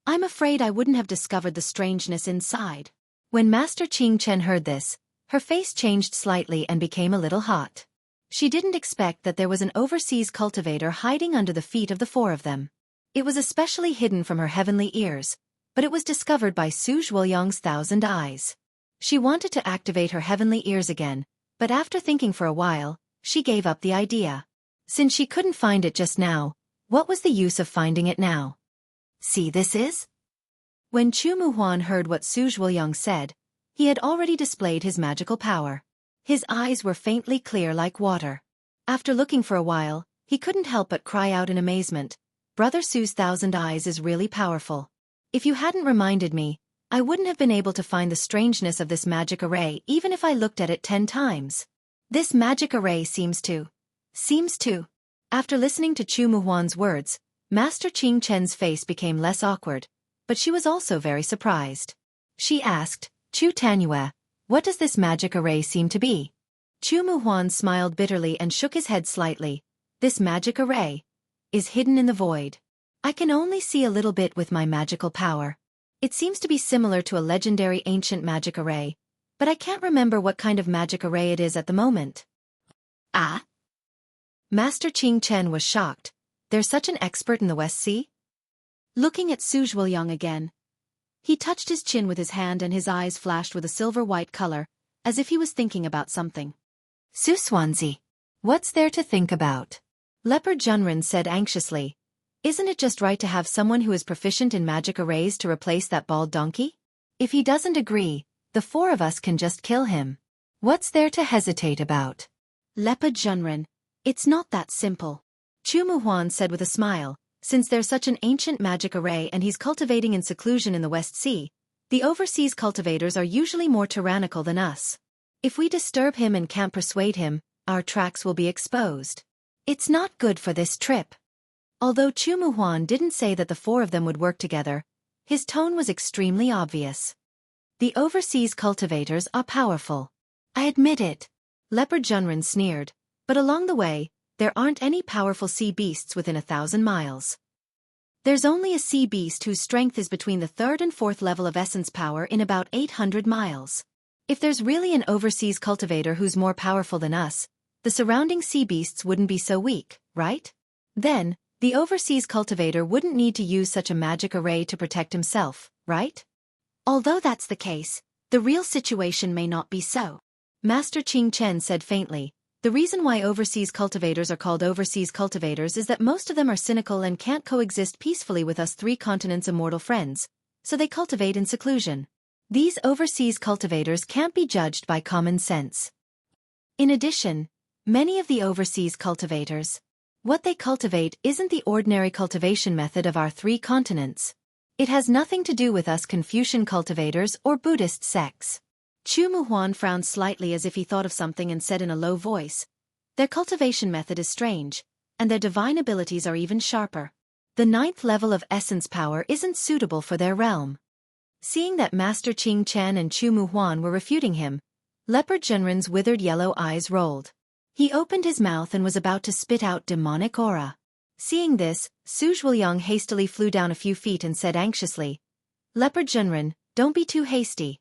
I'm afraid I wouldn't have discovered the strangeness inside." When Master Ching Chen heard this, her face changed slightly and became a little hot. She didn't expect that there was an overseas cultivator hiding under the feet of the four of them. It was especially hidden from her heavenly ears, but it was discovered by Su Zhuoyang's 1,000 eyes. She wanted to activate her heavenly ears again, but after thinking for a while, she gave up the idea. Since she couldn't find it just now, What was the use of finding it now? See, this is? When Chu Muhuan heard what Su Zhuoyang said, he had already displayed his magical power. His eyes were faintly clear like water. After looking for a while, he couldn't help but cry out in amazement, Brother Su's 1,000 eyes is really powerful. If you hadn't reminded me, I wouldn't have been able to find the strangeness of this magic array even if I looked at it 10 times. This magic array seems to. After listening to Chu Muhuan's words, Master Qing Chen's face became less awkward, but she was also very surprised. She asked, Chu Tanyue, what does this magic array seem to be? Chu Muhuan smiled bitterly and shook his head slightly. This magic array is hidden in the void. I can only see a little bit with my magical power. It seems to be similar to a legendary ancient magic array, but I can't remember what kind of magic array it is at the moment. Ah? Master Qing Chen was shocked. There's such an expert in the West Sea? Looking at Su Zhuoyang again, he touched his chin with his hand and his eyes flashed with a silver-white color, as if he was thinking about something. Su Swanzi, what's there to think about? Leopard Junren said anxiously. Isn't it just right to have someone who is proficient in magic arrays to replace that bald donkey? If he doesn't agree, the 4 of us can just kill him. What's there to hesitate about? Leopard Junren, it's not that simple. Chu Muhuan said with a smile, since there's such an ancient magic array and he's cultivating in seclusion in the West Sea, the overseas cultivators are usually more tyrannical than us. If we disturb him and can't persuade him, our tracks will be exposed. It's not good for this trip. Although Chu Muhuan didn't say that the 4 of them would work together, his tone was extremely obvious. The overseas cultivators are powerful. I admit it. Leopard Junren sneered, but along the way, there aren't any powerful sea beasts within 1,000 miles. There's only a sea beast whose strength is between the 3rd and 4th level of essence power in about 800 miles. If there's really an overseas cultivator who's more powerful than us, the surrounding sea beasts wouldn't be so weak, right? Then, the overseas cultivator wouldn't need to use such a magic array to protect himself, right? Although that's the case, the real situation may not be so. Master Qing Chen said faintly, the reason why overseas cultivators are called overseas cultivators is that most of them are cynical and can't coexist peacefully with us 3 continents' immortal friends, so they cultivate in seclusion. These overseas cultivators can't be judged by common sense. In addition, many of the overseas cultivators, what they cultivate isn't the ordinary cultivation method of our 3 continents. It has nothing to do with us Confucian cultivators or Buddhist sects. Chu Muhuan frowned slightly as if he thought of something and said in a low voice, their cultivation method is strange, and their divine abilities are even sharper. The 9th level of essence power isn't suitable for their realm. Seeing that Master Qing Chen and Chu Muhuan were refuting him, Leopard Junren's withered yellow eyes rolled. He opened his mouth and was about to spit out demonic aura. Seeing this, Su Zhuoyang hastily flew down a few feet and said anxiously, Leopard Junren, don't be too hasty.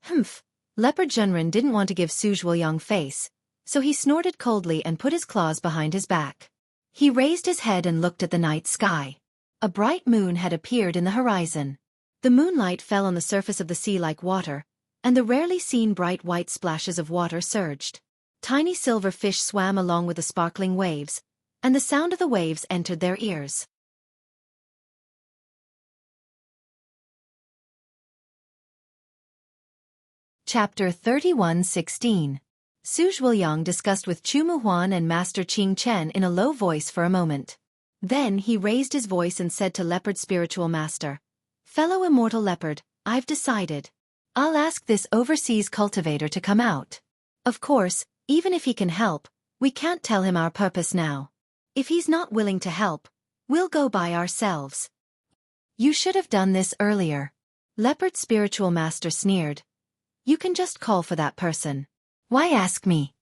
Humph. Leopard Junren didn't want to give Su Zhuoyang face, so he snorted coldly and put his claws behind his back. He raised his head and looked at the night sky. A bright moon had appeared in the horizon. The moonlight fell on the surface of the sea like water, and the rarely seen bright white splashes of water surged. Tiny silver fish swam along with the sparkling waves, and the sound of the waves entered their ears. Chapter 31:16. Su Zhuoyang discussed with Chu Muhuan and Master Qing Chen in a low voice for a moment. Then he raised his voice and said to Leopard Spiritual Master, Fellow Immortal Leopard, I've decided. I'll ask this overseas cultivator to come out. Of course, even if he can help, we can't tell him our purpose now. If he's not willing to help, we'll go by ourselves. You should have done this earlier. Leopard Spiritual Master sneered. You can just call for that person. Why ask me?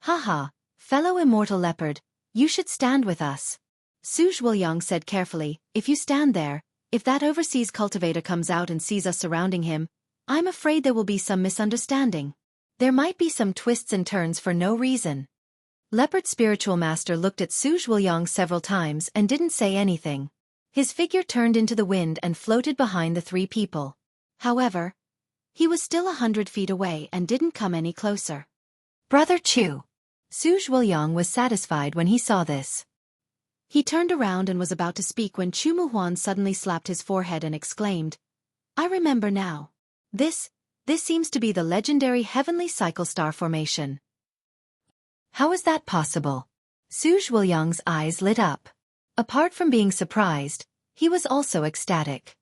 Haha, fellow Immortal Leopard, you should stand with us. Su Zhuoyang said carefully, if you stand there, if that overseas cultivator comes out and sees us surrounding him, I'm afraid there will be some misunderstanding. There might be some twists and turns for no reason. Leopard Spiritual Master looked at Su Zhuoyang several times and didn't say anything. His figure turned into the wind and floated behind the 3 people. However, he was still 100 feet away and didn't come any closer. Brother Chu. Su Zhuoyang was satisfied when he saw this. He turned around and was about to speak when Chumuhuan suddenly slapped his forehead and exclaimed, "I remember now. This seems to be the legendary Heavenly Cycle Star Formation." How is that possible? Su Zhuoyang's eyes lit up. Apart from being surprised, he was also ecstatic.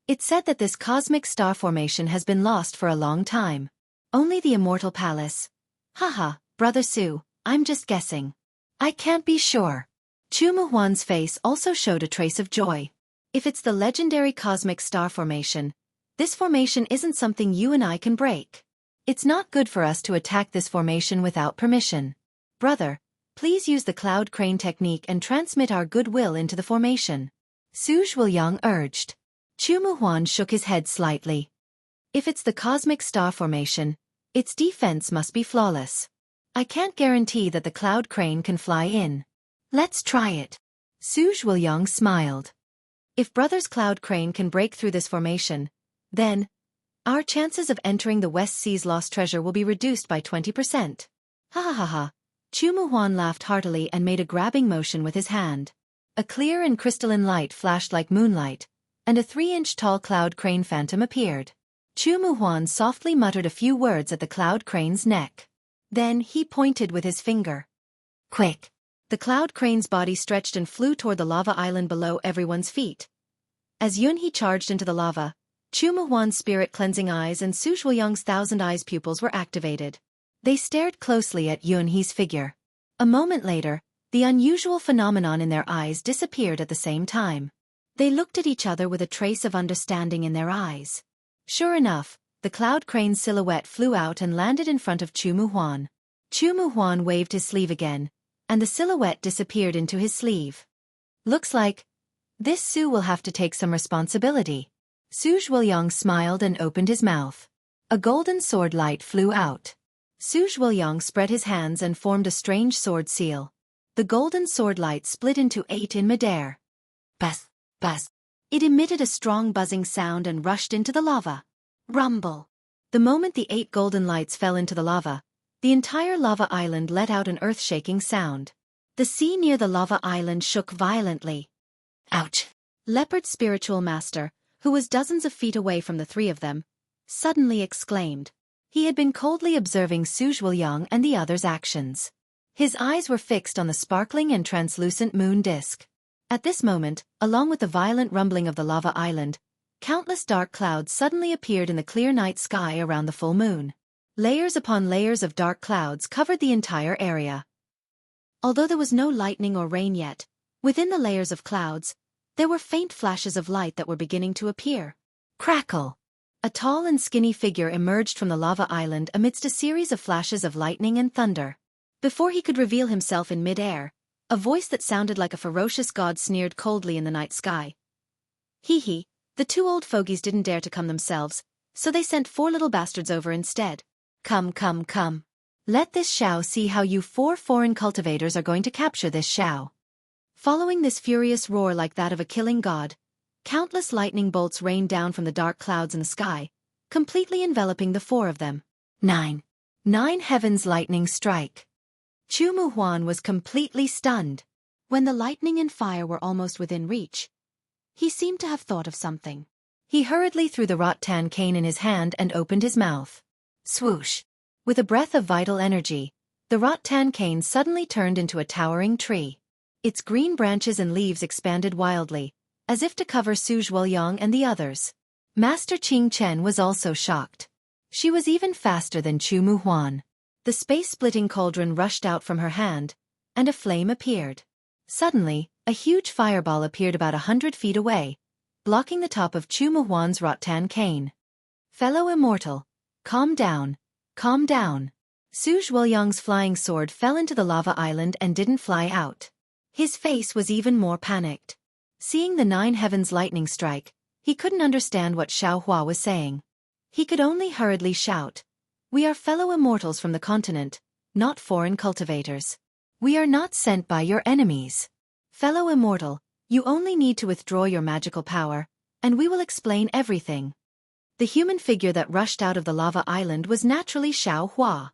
It's said that this cosmic star formation has been lost for a long time. Only the Immortal Palace. Haha, Brother Su, I'm just guessing. I can't be sure. Chumuhuan's face also showed a trace of joy. If it's the legendary cosmic star formation, this formation isn't something you and I can break. It's not good for us to attack this formation without permission. Brother, please use the cloud crane technique and transmit our goodwill into the formation. Su Zhuoyang urged. Chumuhuan shook his head slightly. If it's the cosmic star formation, its defense must be flawless. I can't guarantee that the cloud crane can fly in. Let's try it. Su Zhuoyang smiled. If Brother's cloud crane can break through this formation, then our chances of entering the West Sea's lost treasure will be reduced by 20%. Ha ha ha ha. Chumuhuan laughed heartily and made a grabbing motion with his hand. A clear and crystalline light flashed like moonlight, and a 3-inch tall cloud crane phantom appeared. Chumuhuan softly muttered a few words at the cloud crane's neck. Then he pointed with his finger. Quick! The cloud crane's body stretched and flew toward the lava island below everyone's feet. As Yunhe charged into the lava, Chumuhuan's spirit-cleansing eyes and Su Zhuoyang's thousand eyes pupils were activated. They stared closely at Yunhe's figure. A moment later, the unusual phenomenon in their eyes disappeared at the same time. They looked at each other with a trace of understanding in their eyes. Sure enough, the cloud crane's silhouette flew out and landed in front of Chumuhuan. Chumuhuan waved his sleeve again, and the silhouette disappeared into his sleeve. Looks like this Su will have to take some responsibility. Su Zhuoyang smiled and opened his mouth. A golden sword light flew out. Su Zhuoyang spread his hands and formed a strange sword seal. The golden sword light split into 8 in midair. Buzz, buzz. It emitted a strong buzzing sound and rushed into the lava. Rumble. The moment the 8 golden lights fell into the lava, the entire lava island let out an earth-shaking sound. The sea near the lava island shook violently. Ouch! Leopard's spiritual master, who was dozens of feet away from the 3 of them, suddenly exclaimed. He had been coldly observing Su Zhuoyang and the others' actions. His eyes were fixed on the sparkling and translucent moon disk. At this moment, along with the violent rumbling of the lava island, countless dark clouds suddenly appeared in the clear night sky around the full moon. Layers upon layers of dark clouds covered the entire area. Although there was no lightning or rain yet, within the layers of clouds, there were faint flashes of light that were beginning to appear. Crackle! A tall and skinny figure emerged from the lava island amidst a series of flashes of lightning and thunder. Before he could reveal himself in mid-air, a voice that sounded like a ferocious god sneered coldly in the night sky. Hee, the 2 old fogies didn't dare to come themselves, so they sent 4 little bastards over instead. Come. Let this Xiao see how you 4 foreign cultivators are going to capture this Xiao. Following this furious roar like that of a killing god, countless lightning bolts rained down from the dark clouds in the sky, completely enveloping the 4 of them. 9 heavens lightning strike. Chumuhuan was completely stunned. When the lightning and fire were almost within reach, he seemed to have thought of something. He hurriedly threw the rattan cane in his hand and opened his mouth. Swoosh! With a breath of vital energy, the rattan cane suddenly turned into a towering tree. Its green branches and leaves expanded wildly, as if to cover Su Zhuoyang and the others. Master Qing Chen was also shocked. She was even faster than Chumuhuan. The space-splitting cauldron rushed out from her hand, and a flame appeared. Suddenly, a huge fireball appeared about 100 feet away, blocking the top of Chumuhuan's rattan cane. Fellow immortal, calm down, calm down. Su Zhuoyang's flying sword fell into the lava island and didn't fly out. His face was even more panicked. Seeing the 9 heavens lightning strike, he couldn't understand what Xiaohua was saying. He could only hurriedly shout, "We are fellow immortals from the continent, not foreign cultivators. We are not sent by your enemies. Fellow immortal, you only need to withdraw your magical power, and we will explain everything." The human figure that rushed out of the lava island was naturally Xiaohua.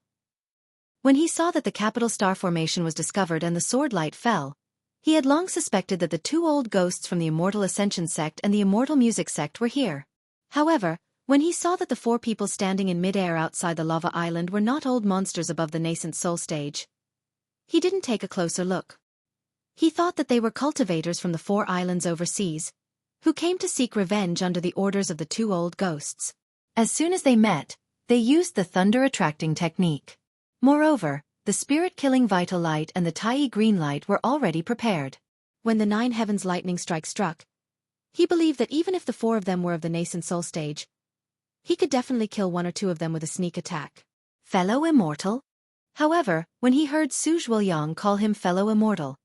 When he saw that the capital star formation was discovered and the sword light fell, He had long suspected that the two old ghosts from the Immortal Ascension sect and the Immortal Music sect were here. However, when he saw that the four people standing in mid-air outside the lava island were not old monsters above the nascent soul stage, he didn't take a closer look. He thought that they were cultivators from the 4 islands overseas, who came to seek revenge under the orders of the two old ghosts. As soon as they met, they used the thunder-attracting technique. Moreover, the spirit-killing vital light and the Tai green light were already prepared. When the 9 heavens lightning strike struck, he believed that even if the 4 of them were of the nascent soul stage, he could definitely kill 1 or 2 of them with a sneak attack. Fellow immortal? However, when he heard Xueqi call him fellow immortal,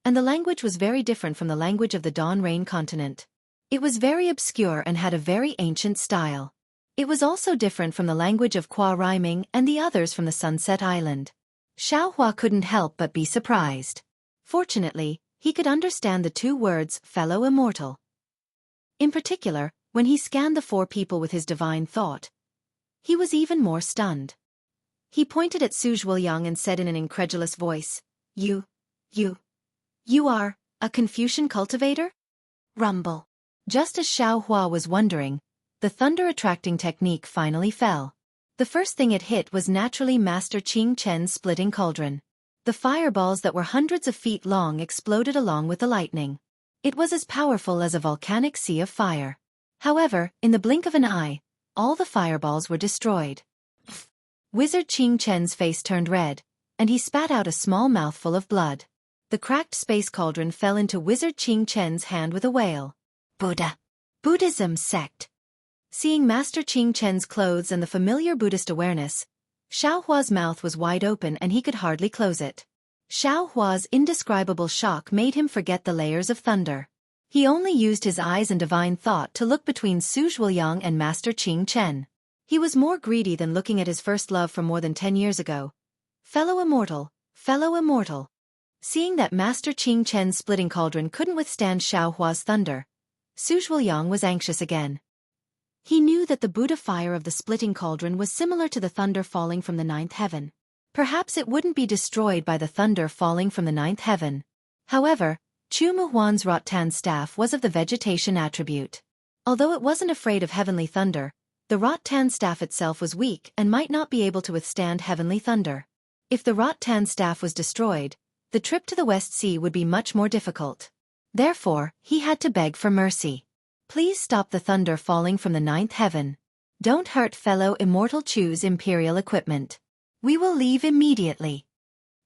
and the language was very different from the language of the Dawn Rain continent. It was very obscure and had a very ancient style. It was also different from the language of Qua rhyming and the others from the Sunset Island. Xiaohua couldn't help but be surprised. Fortunately, he could understand the 2 words, fellow immortal. In particular, when he scanned the 4 people with his divine thought, he was even more stunned. He pointed at Xueqi and said in an incredulous voice, You are a Confucian cultivator? Rumble. Just as Xiaohua was wondering, the thunder-attracting technique finally fell. The first thing it hit was naturally Master Qing Chen's splitting cauldron. The fireballs that were hundreds of feet long exploded along with the lightning. It was as powerful as a volcanic sea of fire. However, in the blink of an eye, all the fireballs were destroyed. Wizard Qing Chen's face turned red, and he spat out a small mouthful of blood. The cracked space cauldron fell into Wizard Qing Chen's hand with a wail. Buddhism sect. Seeing Master Qing Chen's clothes and the familiar Buddhist awareness, Xiaohua's mouth was wide open and he could hardly close it. Xiaohua's indescribable shock made him forget the layers of thunder. He only used his eyes and divine thought to look between Xueqi and Master Qing Chen. He was more greedy than looking at his first love from more than 10 years ago. Fellow immortal, fellow immortal. Seeing that Master Qing Chen's splitting cauldron couldn't withstand Xiaohua's thunder, Xueqi was anxious again. He knew that the Buddha fire of the splitting cauldron was similar to the thunder falling from the 9th heaven. Perhaps it wouldn't be destroyed by the thunder falling from the 9th heaven. However, Chu Muhuan's Rattan staff was of the vegetation attribute. Although it wasn't afraid of heavenly thunder, the Rattan staff itself was weak and might not be able to withstand heavenly thunder. If the Rattan staff was destroyed, the trip to the West Sea would be much more difficult. Therefore, he had to beg for mercy. Please stop the thunder falling from the 9th heaven. Don't hurt fellow immortal Chu's imperial equipment. We will leave immediately.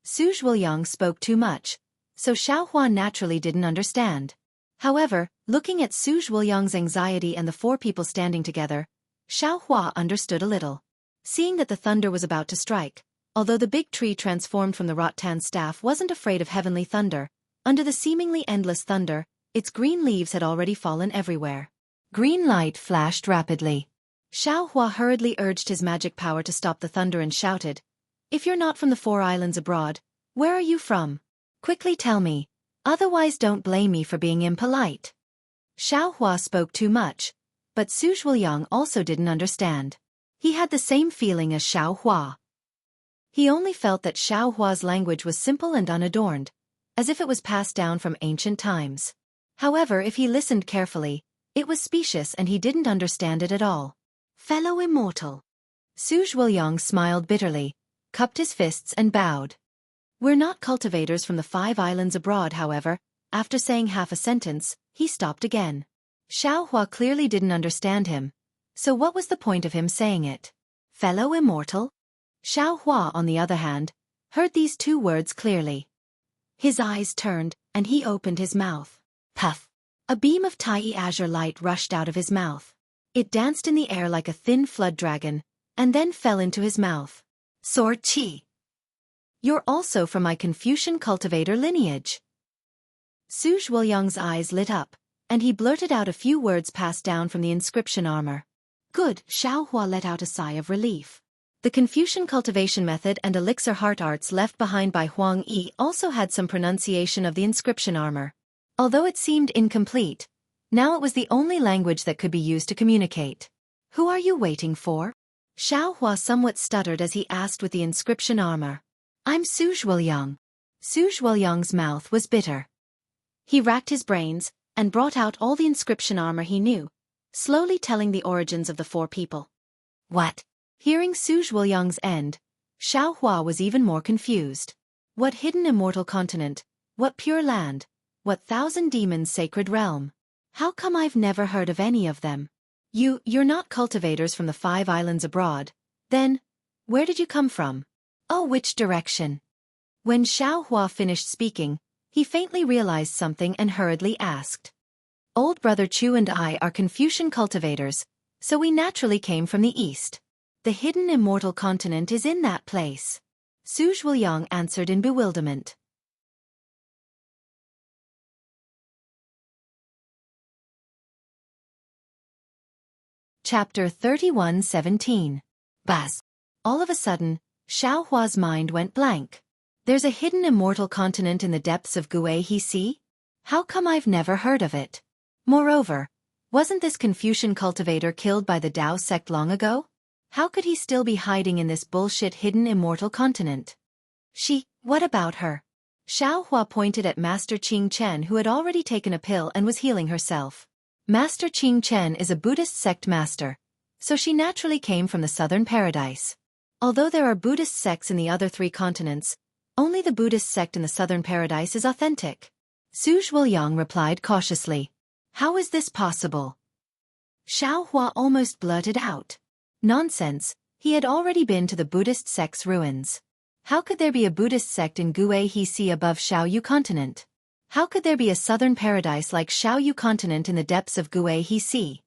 Xueqi spoke too much, so Xiaohua naturally didn't understand. However, looking at Xueqi's anxiety and the 4 people standing together, Xiaohua understood a little. Seeing that the thunder was about to strike, although the big tree transformed from the Rattan staff wasn't afraid of heavenly thunder, under the seemingly endless thunder, its green leaves had already fallen everywhere. Green light flashed rapidly. Xiaohua hurriedly urged his magic power to stop the thunder and shouted, If you're not from the 4 islands abroad, where are you from? Quickly tell me, otherwise don't blame me for being impolite. Xiaohua spoke too much, but Xueqi also didn't understand. He had the same feeling as Xiaohua. He only felt that Xiaohua's language was simple and unadorned, as if it was passed down from ancient times. However, if he listened carefully, it was specious and he didn't understand it at all. Fellow immortal. Xueqi smiled bitterly, cupped his fists and bowed. We're not cultivators from the 5 islands abroad. However, after saying half a sentence, he stopped again. Xiaohua clearly didn't understand him, so what was the point of him saying it? Fellow immortal? Xiaohua, on the other hand, heard these 2 words clearly. His eyes turned, and he opened his mouth. Puff! A beam of Tai azure light rushed out of his mouth. It danced in the air like a thin flood dragon, and then fell into his mouth. Sword Qi! You're also from my Confucian cultivator lineage. Xueqi's eyes lit up, and he blurted out a few words passed down from the inscription armor. Good, Xiaohua let out a sigh of relief. The Confucian cultivation method and elixir heart arts left behind by Huang Yi also had some pronunciation of the inscription armor. Although it seemed incomplete, now it was the only language that could be used to communicate. Who are you waiting for? Xiaohua somewhat stuttered as he asked with the inscription armor. I'm Xueqi. Xueqi's mouth was bitter. He racked his brains and brought out all the inscription armor he knew, slowly telling the origins of the four people. What? Hearing Su Zhuoyang's end, Xiao Hua was even more confused. What hidden immortal continent? What pure land? What thousand demons sacred realm? How come I've never heard of any of them? You're not cultivators from the 5 islands abroad. Then, where did you come from? Oh, which direction? When Xiao Hua finished speaking, he faintly realized something and hurriedly asked. Old brother Chu and I are Confucian cultivators, so we naturally came from the east. The hidden immortal continent is in that place. Su Zhuoyang answered in bewilderment. Chapter 31:17. Buzz. All of a sudden, Xiao Hua's mind went blank. There's a hidden immortal continent in the depths of Xueqi Sea? How come I've never heard of it? Moreover, wasn't this Confucian cultivator killed by the Tao sect long ago? How could he still be hiding in this bullshit hidden immortal continent? What about her? Xiao Hua pointed at Master Qing Chen, who had already taken a pill and was healing herself. Master Qing Chen is a Buddhist sect master, so she naturally came from the southern paradise. Although there are Buddhist sects in the other 3 continents, only the Buddhist sect in the southern paradise is authentic. Su Zhuoyang replied cautiously. How is this possible? Xiao Hua almost blurted out. Nonsense, he had already been to the Buddhist sect's ruins. How could there be a Buddhist sect in Xueqi Sea above Xiaoyu continent? How could there be a southern paradise like Xiaoyu continent in the depths of Xueqi Sea?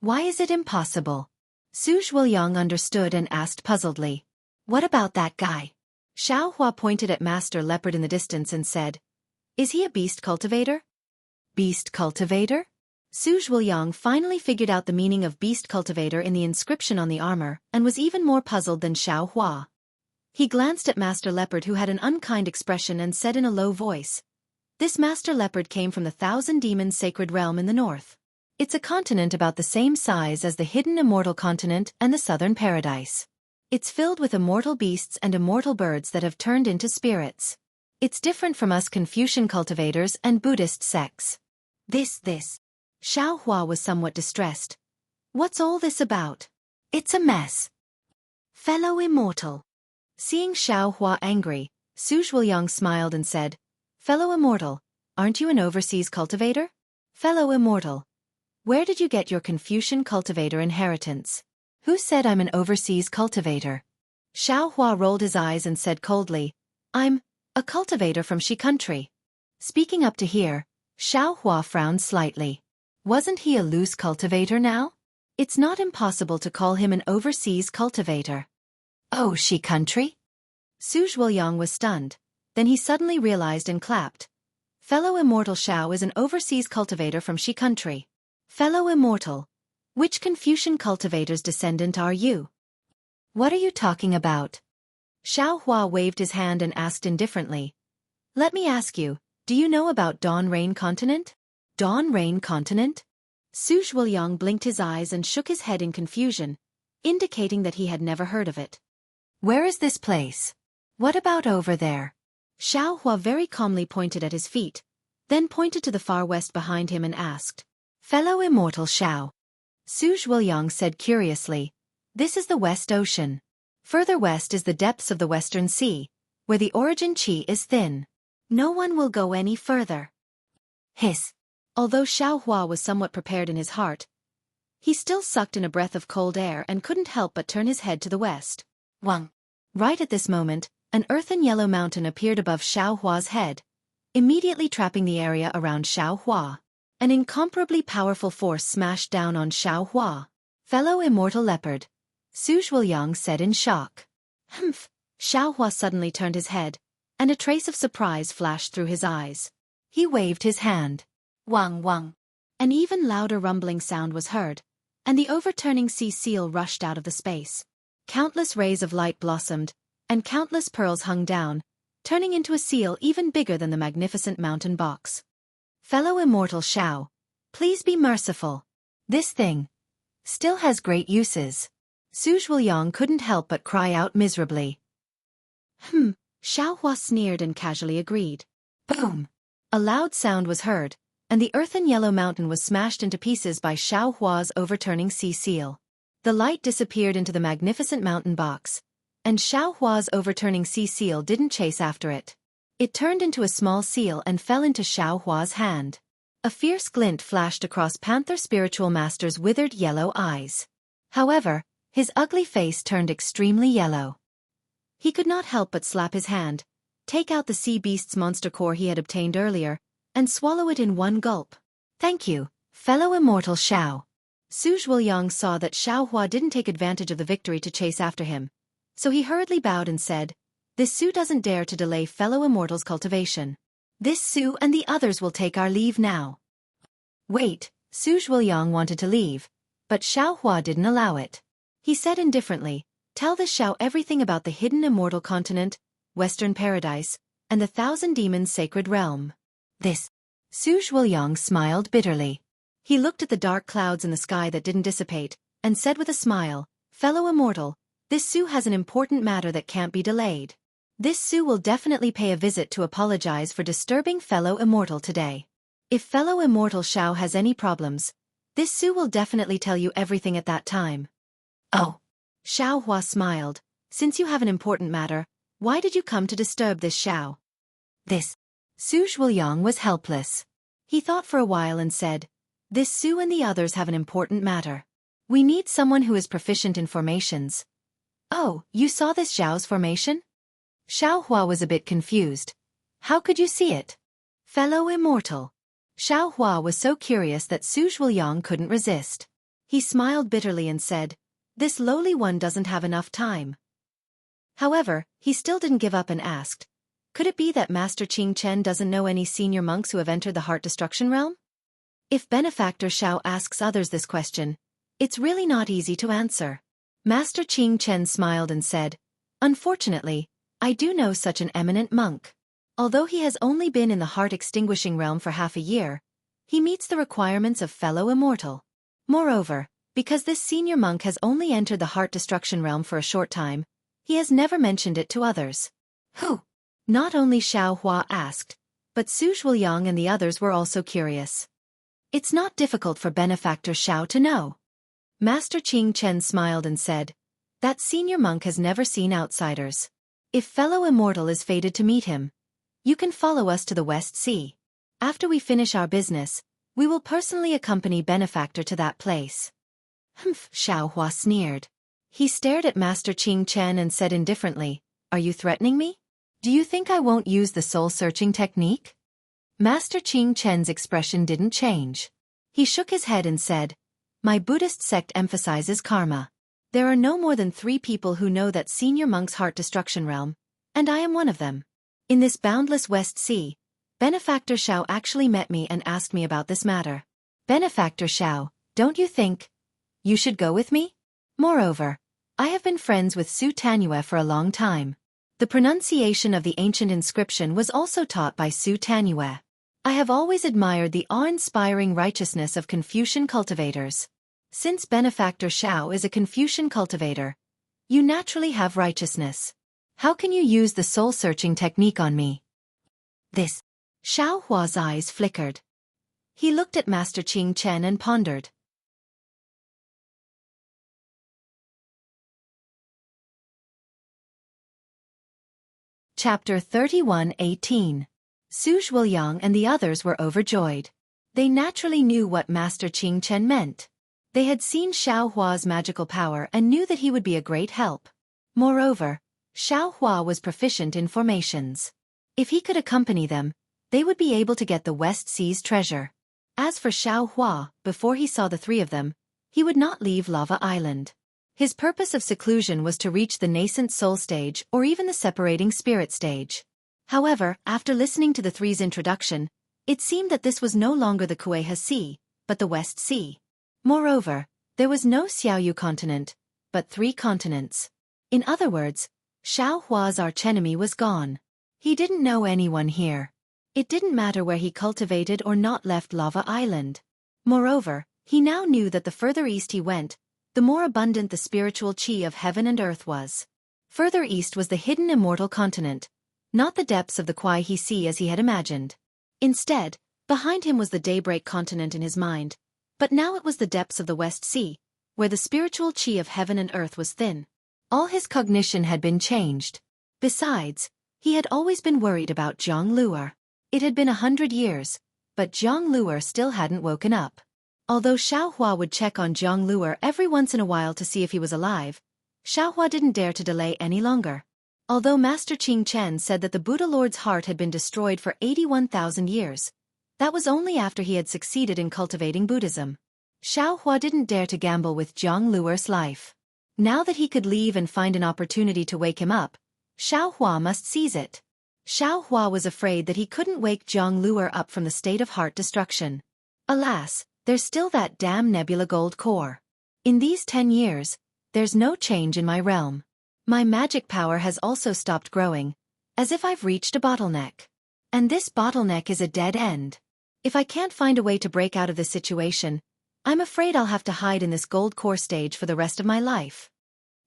Why is it impossible? Su Zhuoyang understood and asked puzzledly. What about that guy? Xiao Hua pointed at Master Leopard in the distance and said, Is he a beast cultivator? Beast cultivator? Su Zhuoyang finally figured out the meaning of beast cultivator in the inscription on the armor and was even more puzzled than Xiao Hua. He glanced at Master Leopard, who had an unkind expression, and said in a low voice, This Master Leopard came from the 1,000 demons sacred realm in the north. It's a continent about the same size as the hidden immortal continent and the southern paradise. It's filled with immortal beasts and immortal birds that have turned into spirits. It's different from us Confucian cultivators and Buddhist sects. This. Xiao Hua was somewhat distressed. What's all this about? It's a mess. Fellow immortal. Seeing Xiao Hua angry, Su Zhuoyang smiled and said, Fellow immortal, aren't you an overseas cultivator? Fellow immortal, where did you get your Confucian cultivator inheritance? Who said I'm an overseas cultivator? Xiao Hua rolled his eyes and said coldly, I'm a cultivator from Xi country. Speaking up to here, Xiao Hua frowned slightly. Wasn't he a loose cultivator now? It's not impossible to call him an overseas cultivator. Oh, Xi country? Su Zhuoyang was stunned. Then he suddenly realized and clapped. Fellow immortal Xiao is an overseas cultivator from Xi country. Fellow immortal, which Confucian cultivator's descendant are you? What are you talking about? Xiao Hua waved his hand and asked indifferently. Let me ask you, do you know about Dawn Rain Continent? Dawn Rain Continent? Su Zhuoyang blinked his eyes and shook his head in confusion, indicating that he had never heard of it. Where is this place? What about over there? Xiao Hua very calmly pointed at his feet, then pointed to the far west behind him and asked, Fellow immortal Xiao. Su Zhuoyang said curiously, This is the West Ocean. Further west is the depths of the Western Sea, where the origin qi is thin. No one will go any further. Hiss. Although Xiao Hua was somewhat prepared in his heart, he still sucked in a breath of cold air and couldn't help but turn his head to the west. Wang. Right at this moment, an earthen yellow mountain appeared above Xiao Hua's head, immediately trapping the area around Xiao Hua. An incomparably powerful force smashed down on Xiao Hua. Fellow immortal leopard, Su Zhuoyang said in shock. Humph. Xiao Hua suddenly turned his head, and a trace of surprise flashed through his eyes. He waved his hand. Wang wang. An even louder rumbling sound was heard, and the overturning sea seal rushed out of the space. Countless rays of light blossomed, and countless pearls hung down, turning into a seal even bigger than the magnificent mountain box. Fellow immortal Xiao, please be merciful. This thing still has great uses. Su Zhuoyang couldn't help but cry out miserably. Xiao Hua sneered and casually agreed. Boom. A loud sound was heard, and the earthen yellow mountain was smashed into pieces by Xiao Hua's overturning sea seal. The light disappeared into the magnificent mountain box, and Xiao Hua's overturning sea seal didn't chase after it. It turned into a small seal and fell into Xiao Hua's hand. A fierce glint flashed across Panther Spiritual Master's withered yellow eyes. However, his ugly face turned extremely yellow. He could not help but slap his hand, take out the sea beast's monster core he had obtained earlier, and swallow it in one gulp. "Thank you, fellow immortal Xiao." Xueqi saw that Xiao Hua didn't take advantage of the victory to chase after him, so he hurriedly bowed and said, "This Su doesn't dare to delay fellow immortal's cultivation. This Su and the others will take our leave now." Wait, Xueqi wanted to leave, but Xiao Hua didn't allow it. He said indifferently, "Tell this Xiao everything about the hidden immortal continent, Western Paradise, and the Thousand Demons' sacred realm." This. Xueqi smiled bitterly. He looked at the dark clouds in the sky that didn't dissipate, and said with a smile, "Fellow immortal, this Su has an important matter that can't be delayed. This Su will definitely pay a visit to apologize for disturbing fellow immortal today. If fellow immortal Xiao has any problems, this Su will definitely tell you everything at that time." "Oh." Xiao Hua smiled, "Since you have an important matter, why did you come to disturb this Xiao?" This. Xueqi was helpless. He thought for a while and said, "This Su and the others have an important matter. We need someone who is proficient in formations." "Oh, you saw this Xiao's formation?" Xiao Hua was a bit confused. "How could you see it?" "Fellow immortal." Xiao Hua was so curious that Xueqi couldn't resist. He smiled bitterly and said, "This lowly one doesn't have enough time." However, he still didn't give up and asked, "Could it be that Master Qing Chen doesn't know any senior monks who have entered the Heart Destruction realm?" If Benefactor Xiao asks others this question, it's really not easy to answer. Master Qing Chen smiled and said, "Unfortunately, I do know such an eminent monk. Although he has only been in the heart-extinguishing realm for half a year, he meets the requirements of fellow immortal. Moreover, because this senior monk has only entered the heart-destruction realm for a short time, he has never mentioned it to others." "Who?" Not only Xiao Hua asked, but Xueqi and the others were also curious. "It's not difficult for Benefactor Xiao to know." Master Qing Chen smiled and said, "That senior monk has never seen outsiders. If fellow immortal is fated to meet him, you can follow us to the West Sea. After we finish our business, we will personally accompany Benefactor to that place." "Humph," Xiao Hua sneered. He stared at Master Qing Chen and said indifferently, "Are you threatening me? Do you think I won't use the soul-searching technique?" Master Qing Chen's expression didn't change. He shook his head and said, "My Buddhist sect emphasizes karma. There are no more than 3 people who know that senior monk's heart destruction realm, and I am one of them. In this boundless West Sea, Benefactor Xiao actually met me and asked me about this matter. Benefactor Xiao, don't you think you should go with me? Moreover, I have been friends with Su Tanyue for a long time." The pronunciation of the ancient inscription was also taught by Su Tanyue. "I have always admired the awe-inspiring righteousness of Confucian cultivators. Since Benefactor Xiao is a Confucian cultivator, you naturally have righteousness. How can you use the soul-searching technique on me?" This. Xiao Hua's eyes flickered. He looked at Master Qing Chen and pondered. Chapter 31:18. Xueqi and the others were overjoyed. They naturally knew what Master Qing Chen meant. They had seen Xiao Hua's magical power and knew that he would be a great help. Moreover, Xiao Hua was proficient in formations. If he could accompany them, they would be able to get the West Sea's treasure. As for Xiao Hua, before he saw the 3 of them, he would not leave Lava Island. His purpose of seclusion was to reach the nascent soul stage or even the separating spirit stage. However, after listening to the 3's introduction, it seemed that this was no longer the Kueha Sea, but the West Sea. Moreover, there was no Xiaoyu continent, but 3 continents. In other words, Xiao Hua's archenemy was gone. He didn't know anyone here. It didn't matter where he cultivated or not left Lava Island. Moreover, he now knew that the further east he went, the more abundant the spiritual qi of heaven and earth was. Further east was the hidden immortal continent, not the depths of the Kuai He Sea as he had imagined. Instead, behind him was the daybreak continent in his mind, but now it was the depths of the West Sea, where the spiritual chi of heaven and earth was thin. All his cognition had been changed. Besides, he had always been worried about Zhang Luer. It had been 100 years, but Zhang Luer still hadn't woken up. Although Xiaohua would check on Zhang Luer every once in a while to see if he was alive, Xiaohua didn't dare to delay any longer. Although Master Qing Chen said that the Buddha Lord's heart had been destroyed for 81,000 years, that was only after he had succeeded in cultivating Buddhism. Xiaohua didn't dare to gamble with Zhang Luer's life. Now that he could leave and find an opportunity to wake him up, Xiaohua must seize it. Xiaohua was afraid that he couldn't wake Zhang Luer up from the state of heart destruction. Alas, there's still that damn nebula gold core. In these 10 years, there's no change in my realm. My magic power has also stopped growing, as if I've reached a bottleneck. And this bottleneck is a dead end. If I can't find a way to break out of this situation, I'm afraid I'll have to hide in this gold core stage for the rest of my life.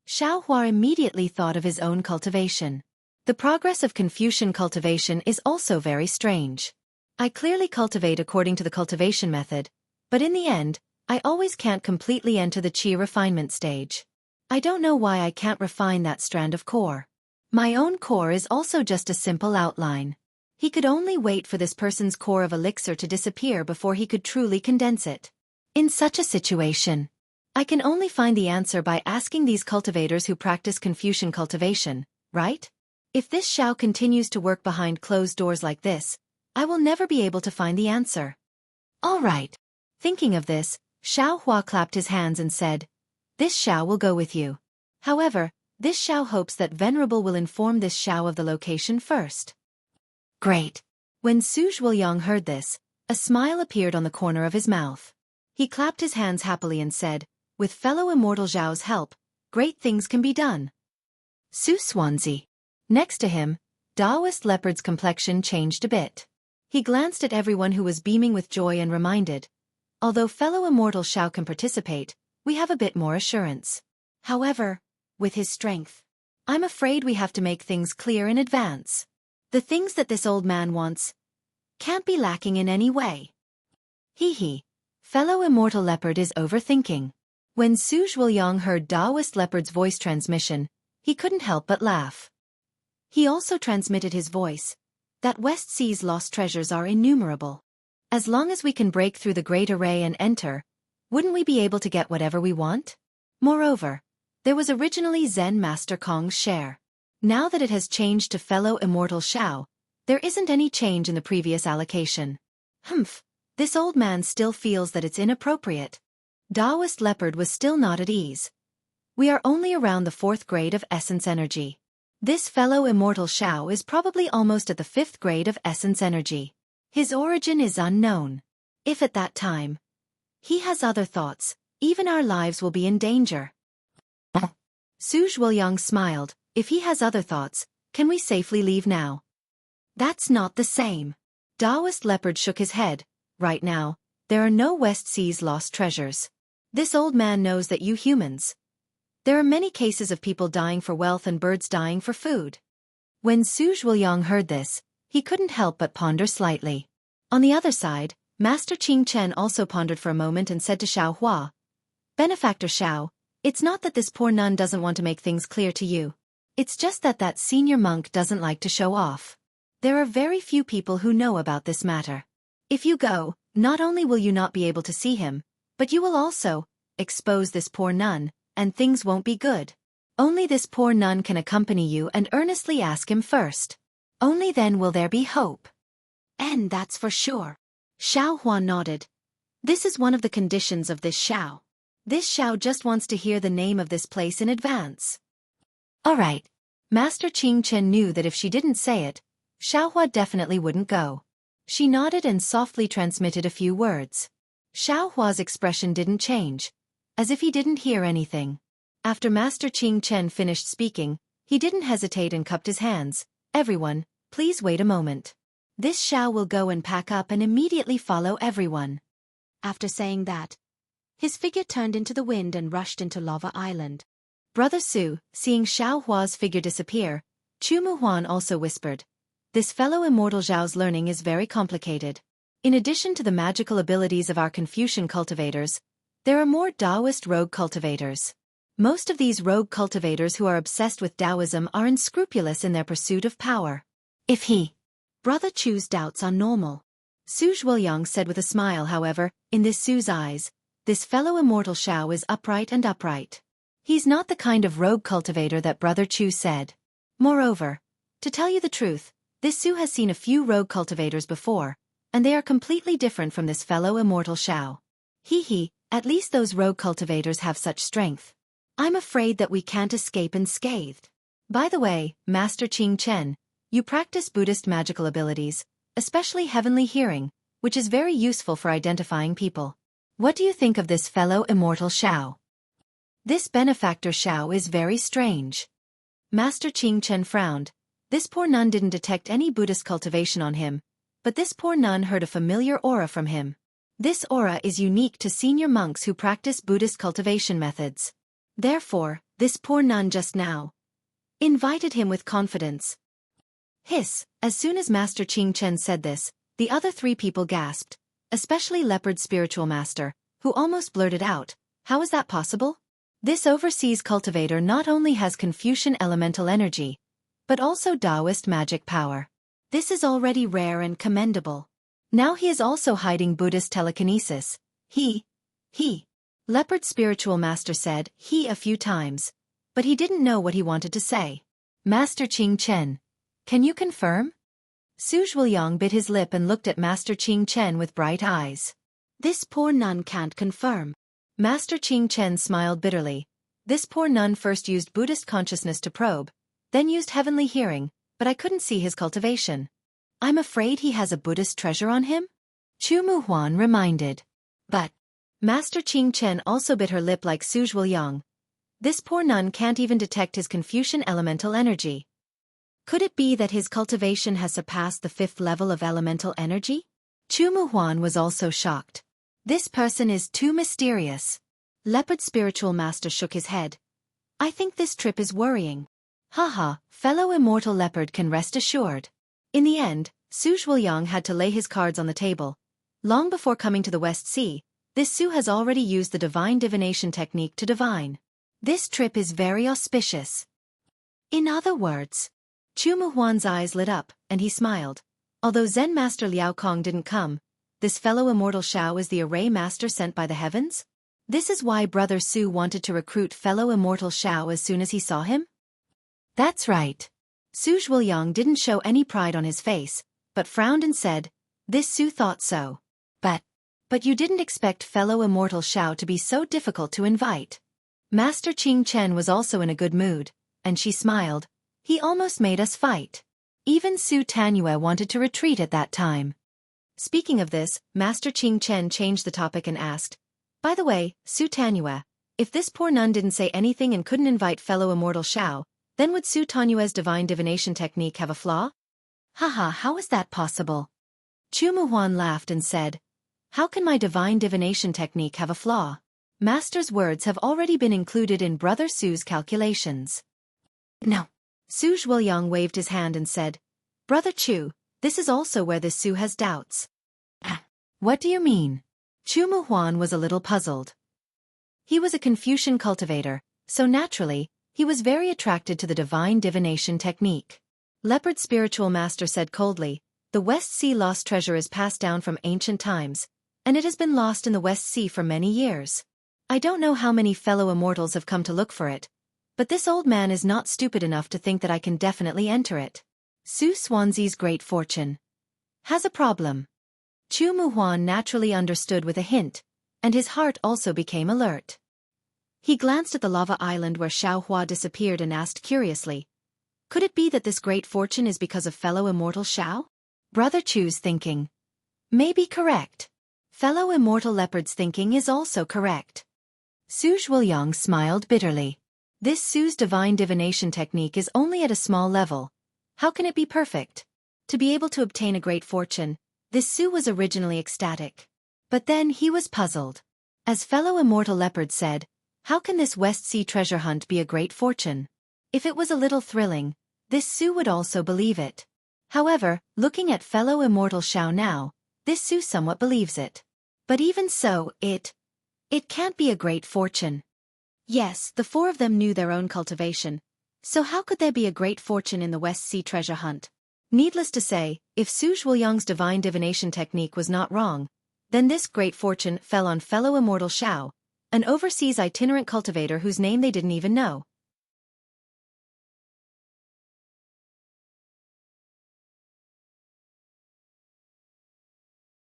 Xiaohua immediately thought of his own cultivation. The progress of Confucian cultivation is also very strange. I clearly cultivate according to the cultivation method, but in the end, I always can't completely enter the qi refinement stage. I don't know why I can't refine that strand of core. My own core is also just a simple outline. He could only wait for this person's core of elixir to disappear before he could truly condense it. In such a situation, I can only find the answer by asking these cultivators who practice Confucian cultivation, right? If this Xiao continues to work behind closed doors like this, I will never be able to find the answer. All right. Thinking of this, Xiaohua clapped his hands and said, "This Xiao will go with you." However, this Xiao hopes that Venerable will inform this Xiao of the location first. Great. When Su Zhuoyang heard this, a smile appeared on the corner of his mouth. He clapped his hands happily and said, "With fellow immortal Zhao's help, great things can be done." Su Swansea. Next to him, Taoist Leopard's complexion changed a bit. He glanced at everyone who was beaming with joy and reminded, "Although fellow immortal Xiao can participate, we have a bit more assurance. However, with his strength, I'm afraid we have to make things clear in advance. The things that this old man wants can't be lacking in any way." Hee. Fellow immortal Leopard is overthinking. When Su Zhuoyang heard Taoist Leopard's voice transmission, he couldn't help but laugh. He also transmitted his voice, that West Sea's lost treasures are innumerable. As long as we can break through the Great Array and enter, wouldn't we be able to get whatever we want? Moreover, there was originally Zen Master Kong's share. Now that it has changed to fellow immortal Xiao, there isn't any change in the previous allocation. This old man still feels that it's inappropriate. Taoist Leopard was still not at ease. We are only around the 4th grade of essence energy. This fellow immortal Xiao is probably almost at the 5th grade of essence energy. His origin is unknown. If at that time he has other thoughts, even our lives will be in danger. Su Zhuoyang smiled. If he has other thoughts, can we safely leave now? That's not the same. Taoist Leopard shook his head. Right now, there are no West Sea's lost treasures. This old man knows that you humans. There are many cases of people dying for wealth and birds dying for food. When Su Zhuoyang heard this, he couldn't help but ponder slightly. On the other side, Master Qing Chen also pondered for a moment and said to Xiaohua, "Benefactor Xiao, it's not that this poor nun doesn't want to make things clear to you. It's just that that senior monk doesn't like to show off. There are very few people who know about this matter. If you go, not only will you not be able to see him, but you will also expose this poor nun, and things won't be good. Only this poor nun can accompany you and earnestly ask him first. Only then will there be hope." "And that's for sure." Xiaohua nodded. "This is one of the conditions of this Xiao. This Xiao just wants to hear the name of this place in advance." All right. Master Qing Chen knew that if she didn't say it, Xiaohua definitely wouldn't go. She nodded and softly transmitted a few words. Xiaohua's expression didn't change, as if he didn't hear anything. After Master Qing Chen finished speaking, he didn't hesitate and cupped his hands. "Everyone, please wait a moment. This Xiao will go and pack up and immediately follow everyone." After saying that, his figure turned into the wind and rushed into Lava Island. Brother Su, seeing Xiaohua's figure disappear, Chu Muhuan also whispered, this fellow immortal Zhao's learning is very complicated. In addition to the magical abilities of our Confucian cultivators, there are more Taoist rogue cultivators. Most of these rogue cultivators who are obsessed with Taoism are unscrupulous in their pursuit of power. If he, Brother Chu's doubts are normal. Su Zhuoyang said with a smile. However, in this Su's eyes, this fellow immortal Zhao is upright and upright. He's not the kind of rogue cultivator that Brother Chu said. Moreover, to tell you the truth, this Su has seen a few rogue cultivators before, and they are completely different from this fellow immortal Zhao. At least those rogue cultivators have such strength. I'm afraid that we can't escape unscathed. By the way, Master Qing Chen, you practice Buddhist magical abilities, especially heavenly hearing, which is very useful for identifying people. What do you think of this fellow immortal Zhao? This benefactor Zhao is very strange. Master Qing Chen frowned. This poor nun didn't detect any Buddhist cultivation on him, but this poor nun heard a familiar aura from him. This aura is unique to senior monks who practice Buddhist cultivation methods. Therefore, this poor nun just now invited him with confidence. Hiss, as soon as Master Qing Chen said this, the other three people gasped, especially Leopard's spiritual master, who almost blurted out, "How is that possible? This overseas cultivator not only has Confucian elemental energy, but also Taoist magic power. This is already rare and commendable. Now he is also hiding Buddhist telekinesis." He. Leopard's spiritual master said "he" a few times, but he didn't know what he wanted to say. Master Qing Chen, can you confirm? Su Zhuoyang bit his lip and looked at Master Qing Chen with bright eyes. This poor nun can't confirm. Master Qing Chen smiled bitterly. This poor nun first used Buddhist consciousness to probe, then used heavenly hearing, but I couldn't see his cultivation. I'm afraid he has a Buddhist treasure on him? Chu Muhuan reminded. But Master Qing Chen also bit her lip like Su Zhuoyang. This poor nun can't even detect his Confucian elemental energy. Could it be that his cultivation has surpassed the 5th level of elemental energy? Chu Muhuan was also shocked. This person is too mysterious. Leopard's spiritual master shook his head. I think this trip is worrying. Haha, fellow immortal Leopard can rest assured. In the end, Su Zhuoyang had to lay his cards on the table. Long before coming to the West Sea, this Su has already used the divine divination technique to divine. This trip is very auspicious. In other words, Chu Muhuan's eyes lit up, and he smiled. Although Zen Master Liao Kong didn't come, this fellow immortal Zhao is the array master sent by the heavens? This is why Brother Su wanted to recruit fellow immortal Zhao as soon as he saw him? That's right. Su Zhuoyang didn't show any pride on his face, but frowned and said, this Su thought so. But you didn't expect fellow immortal Zhao to be so difficult to invite. Master Qing Chen was also in a good mood, and she smiled. He almost made us fight. Even Su Tanyue wanted to retreat at that time. Speaking of this, Master Qing Chen changed the topic and asked, by the way, Su Tanyue, if this poor nun didn't say anything and couldn't invite fellow immortal Zhao, then would Su Tanyue's divine divination technique have a flaw? Haha, how is that possible? Chu Muhuan laughed and said, how can my divine divination technique have a flaw? Master's words have already been included in Brother Su's calculations. No. Su Zhuoyang waved his hand and said, Brother Chu, this is also where this Su has doubts. What do you mean? Chu Muhuan was a little puzzled. He was a Confucian cultivator, so naturally, he was very attracted to the divine divination technique. Leopard's spiritual master said coldly, the West Sea lost treasure is passed down from ancient times, and it has been lost in the West Sea for many years. I don't know how many fellow immortals have come to look for it, but this old man is not stupid enough to think that I can definitely enter it. Su Swanzi's great fortune has a problem. Chu Muhuan naturally understood with a hint, and his heart also became alert. He glanced at the lava island where Xiaohua disappeared and asked curiously, could it be that this great fortune is because of fellow immortal Xiao? Brother Chu's thinking may be correct. Fellow immortal Leopard's thinking is also correct. Su Zhuoyang smiled bitterly. This Su's divine divination technique is only at a small level. How can it be perfect? To be able to obtain a great fortune, this Su was originally ecstatic. But then he was puzzled. As fellow immortal Leopard said, how can this West Sea treasure hunt be a great fortune? If it was a little thrilling, this Su would also believe it. However, looking at fellow immortal Xiao now, this Su somewhat believes it. But even so, it can't be a great fortune. Yes, the four of them knew their own cultivation, so how could there be a great fortune in the West Sea treasure hunt? Needless to say, if Su Zhuoyang's divine divination technique was not wrong, then this great fortune fell on fellow immortal Xiao, an overseas itinerant cultivator whose name they didn't even know.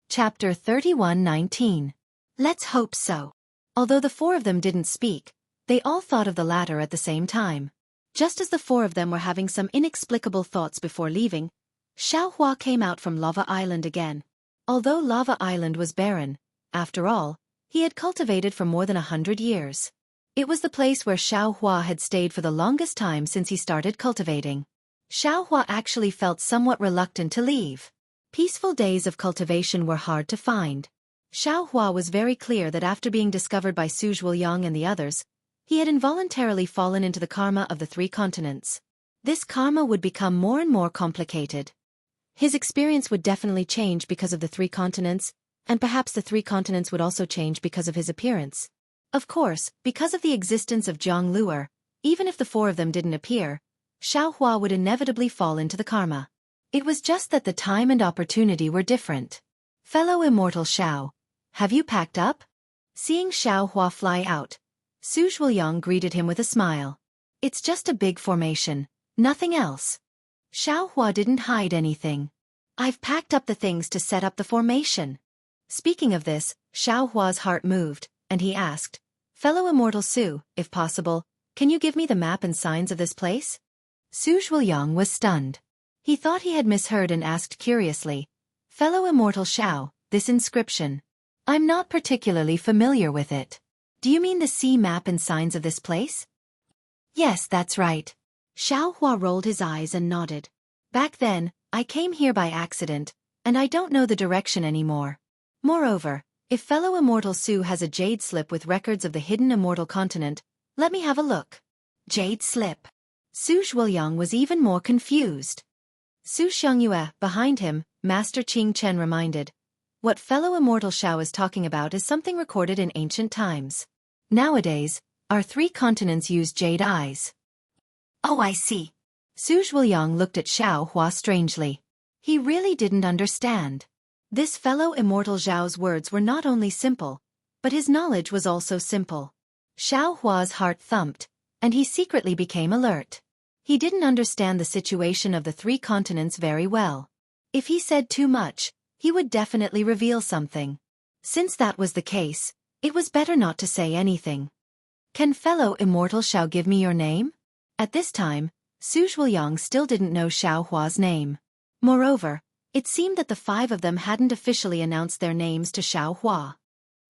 Chapter 31:19. Let's hope so. Although the four of them didn't speak, they all thought of the latter at the same time. Just as the four of them were having some inexplicable thoughts before leaving, Xiaohua came out from Lava Island again. Although Lava Island was barren, after all, he had cultivated for more than 100 years. It was the place where Xiaohua had stayed for the longest time since he started cultivating. Xiaohua actually felt somewhat reluctant to leave. Peaceful days of cultivation were hard to find. Xiaohua was very clear that after being discovered by Su Zhuoyang and the others, he had involuntarily fallen into the karma of the three continents. This karma would become more and more complicated. His experience would definitely change because of the three continents, and perhaps the three continents would also change because of his appearance. Of course, because of the existence of Zhang Luer, even if the four of them didn't appear, Xiaohua would inevitably fall into the karma. It was just that the time and opportunity were different. Fellow immortal Xiao, have you packed up? Seeing Xiaohua fly out, Su Zhuoyang greeted him with a smile. It's just a big formation, nothing else. Xiaohua didn't hide anything. I've packed up the things to set up the formation. Speaking of this, Xiaohua's heart moved, and he asked, Fellow immortal Su, if possible, can you give me the map and signs of this place? Su Zhuoyang was stunned. He thought he had misheard and asked curiously, Fellow immortal Xiao, this inscription. I'm not particularly familiar with it. Do you mean the sea map and signs of this place? Yes, that's right. Xiaohua rolled his eyes and nodded. Back then, I came here by accident, and I don't know the direction anymore. Moreover, if fellow immortal Su has a jade slip with records of the hidden immortal continent, let me have a look. Jade slip. Su Zhuoyang was even more confused. Su Xiangyue, behind him, Master Qing Chen reminded. What fellow immortal Xiao is talking about is something recorded in ancient times. Nowadays, our three continents use jade eyes. Oh, I see. Su Zhuoyang looked at Xiaohua strangely. He really didn't understand. This fellow immortal Zhao's words were not only simple, but his knowledge was also simple. Xiaohua's heart thumped, and he secretly became alert. He didn't understand the situation of the three continents very well. If he said too much, he would definitely reveal something. Since that was the case, it was better not to say anything. Can fellow immortal Xiao give me your name? At this time, Su Zhuoyang still didn't know Xiaohua's name. Moreover, it seemed that the five of them hadn't officially announced their names to Xiaohua.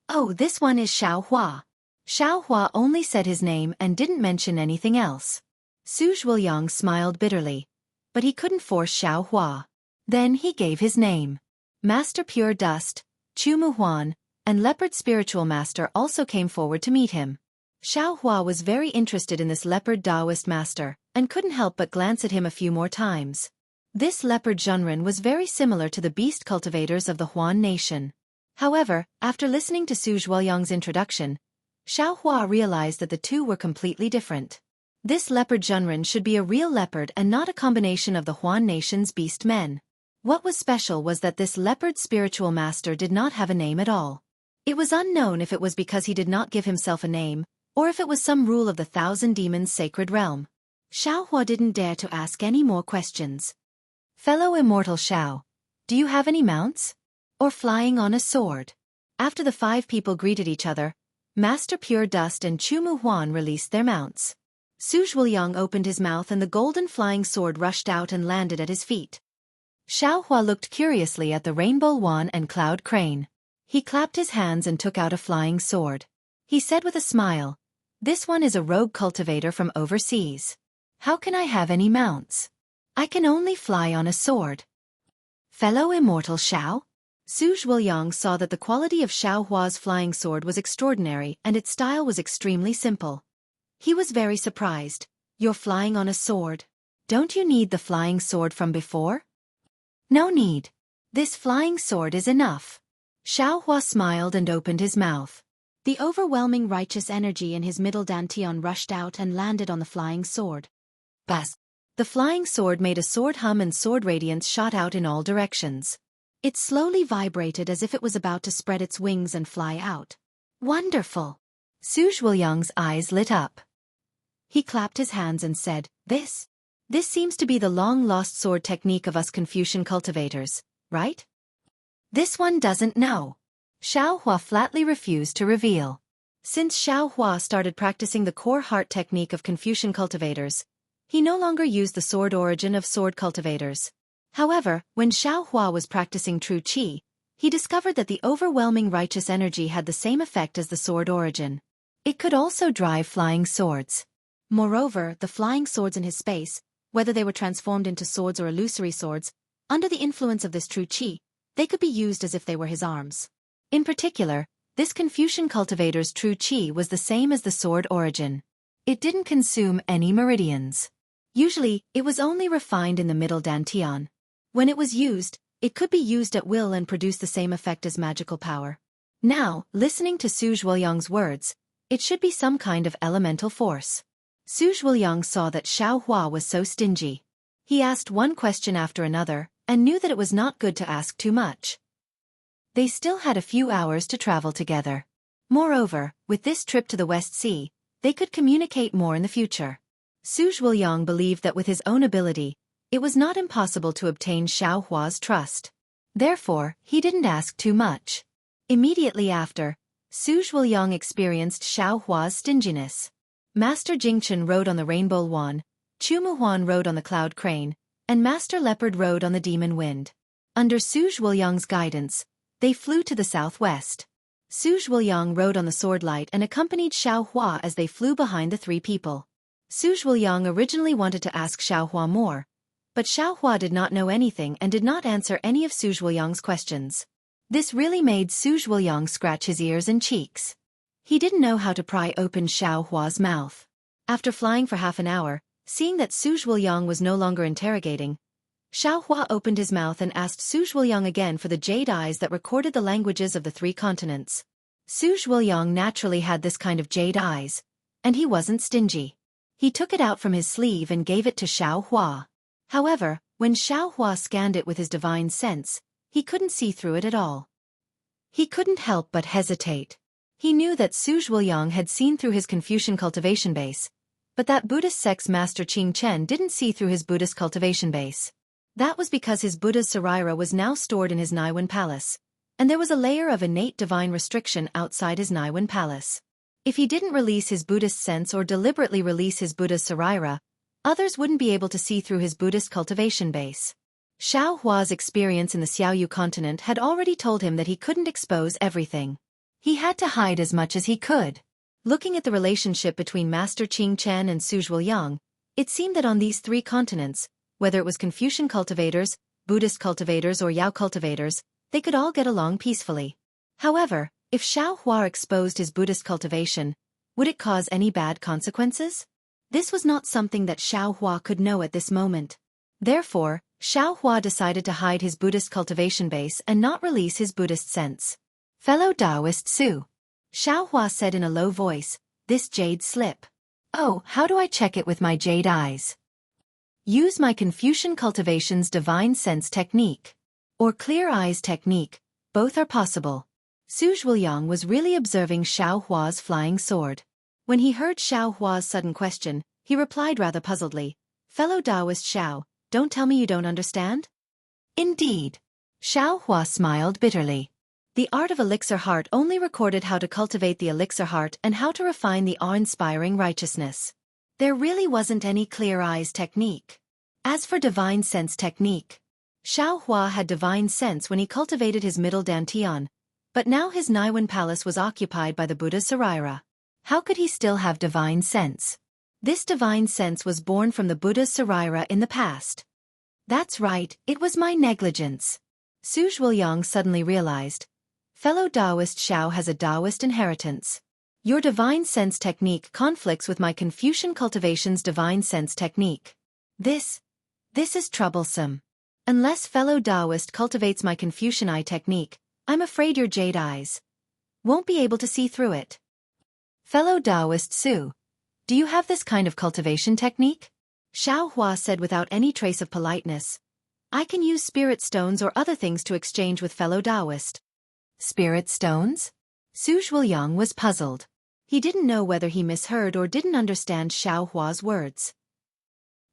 Oh, this one is Xiaohua. Xiaohua only said his name and didn't mention anything else. Su Zhuoyang smiled bitterly, but he couldn't force Xiaohua. Then he gave his name. Master Pure Dust, Chu Muhuan, and Leopard Spiritual Master also came forward to meet him. Xiaohua was very interested in this Leopard Taoist Master, and couldn't help but glance at him a few more times. This Leopard Zhenren was very similar to the beast cultivators of the Huan nation. However, after listening to Su Zhuoyang's introduction, Xiaohua realized that the two were completely different. This Leopard Zhenren should be a real leopard and not a combination of the Huan nation's beast men. What was special was that this Leopard Spiritual Master did not have a name at all. It was unknown if it was because he did not give himself a name, or if it was some rule of the Thousand Demons' sacred realm. Xiaohua didn't dare to ask any more questions. Fellow immortal Xiao, do you have any mounts? Or flying on a sword? After the five people greeted each other, Master Pure Dust and Chu Muhuan released their mounts. Su Zhuoyang opened his mouth and the golden flying sword rushed out and landed at his feet. Xiaohua looked curiously at the Rainbow Wan and Cloud Crane. He clapped his hands and took out a flying sword. He said with a smile, This one is a rogue cultivator from overseas. How can I have any mounts? I can only fly on a sword. Fellow immortal Xiao? Su Zhuoyang saw that the quality of Xiaohua's flying sword was extraordinary and its style was extremely simple. He was very surprised. You're flying on a sword. Don't you need the flying sword from before? No need. This flying sword is enough. Xiaohua smiled and opened his mouth. The overwhelming righteous energy in his middle dantian rushed out and landed on the flying sword. Buzz! The flying sword made a sword hum and sword radiance shot out in all directions. It slowly vibrated as if it was about to spread its wings and fly out. Wonderful! Su Zhuoyang's eyes lit up. He clapped his hands and said, This seems to be the long-lost sword technique of us Confucian cultivators, right? This one doesn't know. Xiaohua flatly refused to reveal. Since Xiaohua started practicing the core heart technique of Confucian cultivators, he no longer used the sword origin of sword cultivators. However, when Xiaohua was practicing true qi, he discovered that the overwhelming righteous energy had the same effect as the sword origin. It could also drive flying swords. Moreover, the flying swords in his space, whether they were transformed into swords or illusory swords, under the influence of this true qi, they could be used as if they were his arms. In particular, this Confucian cultivator's true qi was the same as the sword origin. It didn't consume any meridians. Usually, it was only refined in the middle dantian. When it was used, it could be used at will and produce the same effect as magical power. Now, listening to Su Zhuoyang's words, it should be some kind of elemental force. Su Zhuoyang saw that Xiaohua was so stingy. He asked one question after another, and knew that it was not good to ask too much. They still had a few hours to travel together. Moreover, with this trip to the West Sea, they could communicate more in the future. Su Zhuoyang believed that with his own ability, it was not impossible to obtain Xiaohua's trust. Therefore, he didn't ask too much. Immediately after, Su Zhuoyang experienced Xiaohua's stinginess. Master Jingchen rode on the Rainbow Wan, Chu Muhuan rode on the Cloud Crane, and Master Leopard rode on the Demon Wind. Under Su Zhuoyang's guidance, they flew to the southwest. Su Zhuoyang rode on the Sword Light and accompanied Xiaohua as they flew behind the three people. Su Zhuoyang originally wanted to ask Xiaohua more, but Xiaohua did not know anything and did not answer any of Su Zhuoyang's questions. This really made Su Zhuoyang scratch his ears and cheeks. He didn't know how to pry open Xiaohua's mouth. After flying for half an hour, seeing that Su Zhuoyang was no longer interrogating, Xiaohua opened his mouth and asked Su Zhuoyang again for the jade eyes that recorded the languages of the three continents. Su Zhuoyang naturally had this kind of jade eyes, and he wasn't stingy. He took it out from his sleeve and gave it to Xiaohua. However, when Xiaohua scanned it with his divine sense, he couldn't see through it at all. He couldn't help but hesitate. He knew that Su Zhuoyang had seen through his Confucian cultivation base, but that Buddhist sect's master Qing Chen didn't see through his Buddhist cultivation base. That was because his Buddha's Sarira was now stored in his Naiwan palace, and there was a layer of innate divine restriction outside his Naiwan palace. If he didn't release his Buddhist sense or deliberately release his Buddha's Sarira, others wouldn't be able to see through his Buddhist cultivation base. Xiaohua's experience in the Xiaoyu continent had already told him that he couldn't expose everything. He had to hide as much as he could. Looking at the relationship between Master Qing Chen and Su Zhuoyang, it seemed that on these three continents, whether it was Confucian cultivators, Buddhist cultivators or Yao cultivators, they could all get along peacefully. However, if Xiaohua exposed his Buddhist cultivation, would it cause any bad consequences? This was not something that Xiaohua could know at this moment. Therefore, Xiaohua decided to hide his Buddhist cultivation base and not release his Buddhist sense. Fellow Taoist Su, Xiaohua said in a low voice, this jade slip. Oh, how do I check it with my jade eyes? Use my Confucian cultivation's divine sense technique. Or clear eyes technique, both are possible. Su Zhuoyang was really observing Xiaohua's flying sword. When he heard Xiaohua's sudden question, he replied rather puzzledly, Fellow Taoist Xiao, don't tell me you don't understand? Indeed. Xiaohua smiled bitterly. The art of elixir heart only recorded how to cultivate the elixir heart and how to refine the awe-inspiring righteousness. There really wasn't any clear eyes technique. As for divine sense technique, Xiaohua had divine sense when he cultivated his middle dantian, but now his Naiwan palace was occupied by the Buddha's Sarira. How could he still have divine sense? This divine sense was born from the Buddha's Sarira in the past. That's right, it was my negligence. Su Zhuoyang suddenly realized. Fellow Taoist Xiao has a Taoist inheritance. Your divine sense technique conflicts with my Confucian cultivation's divine sense technique. This is troublesome. Unless fellow Taoist cultivates my Confucian eye technique, I'm afraid your jade eyes won't be able to see through it. Fellow Taoist Su, do you have this kind of cultivation technique? Xiaohua said without any trace of politeness. I can use spirit stones or other things to exchange with fellow Taoist. Spirit stones? Su Zhuoyang was puzzled. He didn't know whether he misheard or didn't understand Xiaohua's words.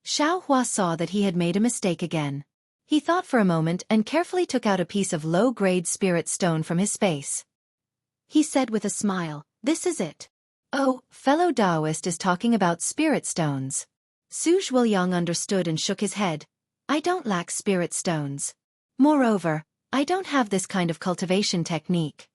Xiaohua saw that he had made a mistake again. He thought for a moment and carefully took out a piece of low-grade spirit stone from his space. He said with a smile, "This is it." Oh, fellow Taoist is talking about spirit stones. Su Zhuoyang understood and shook his head. I don't lack spirit stones. Moreover, I don't have this kind of cultivation technique.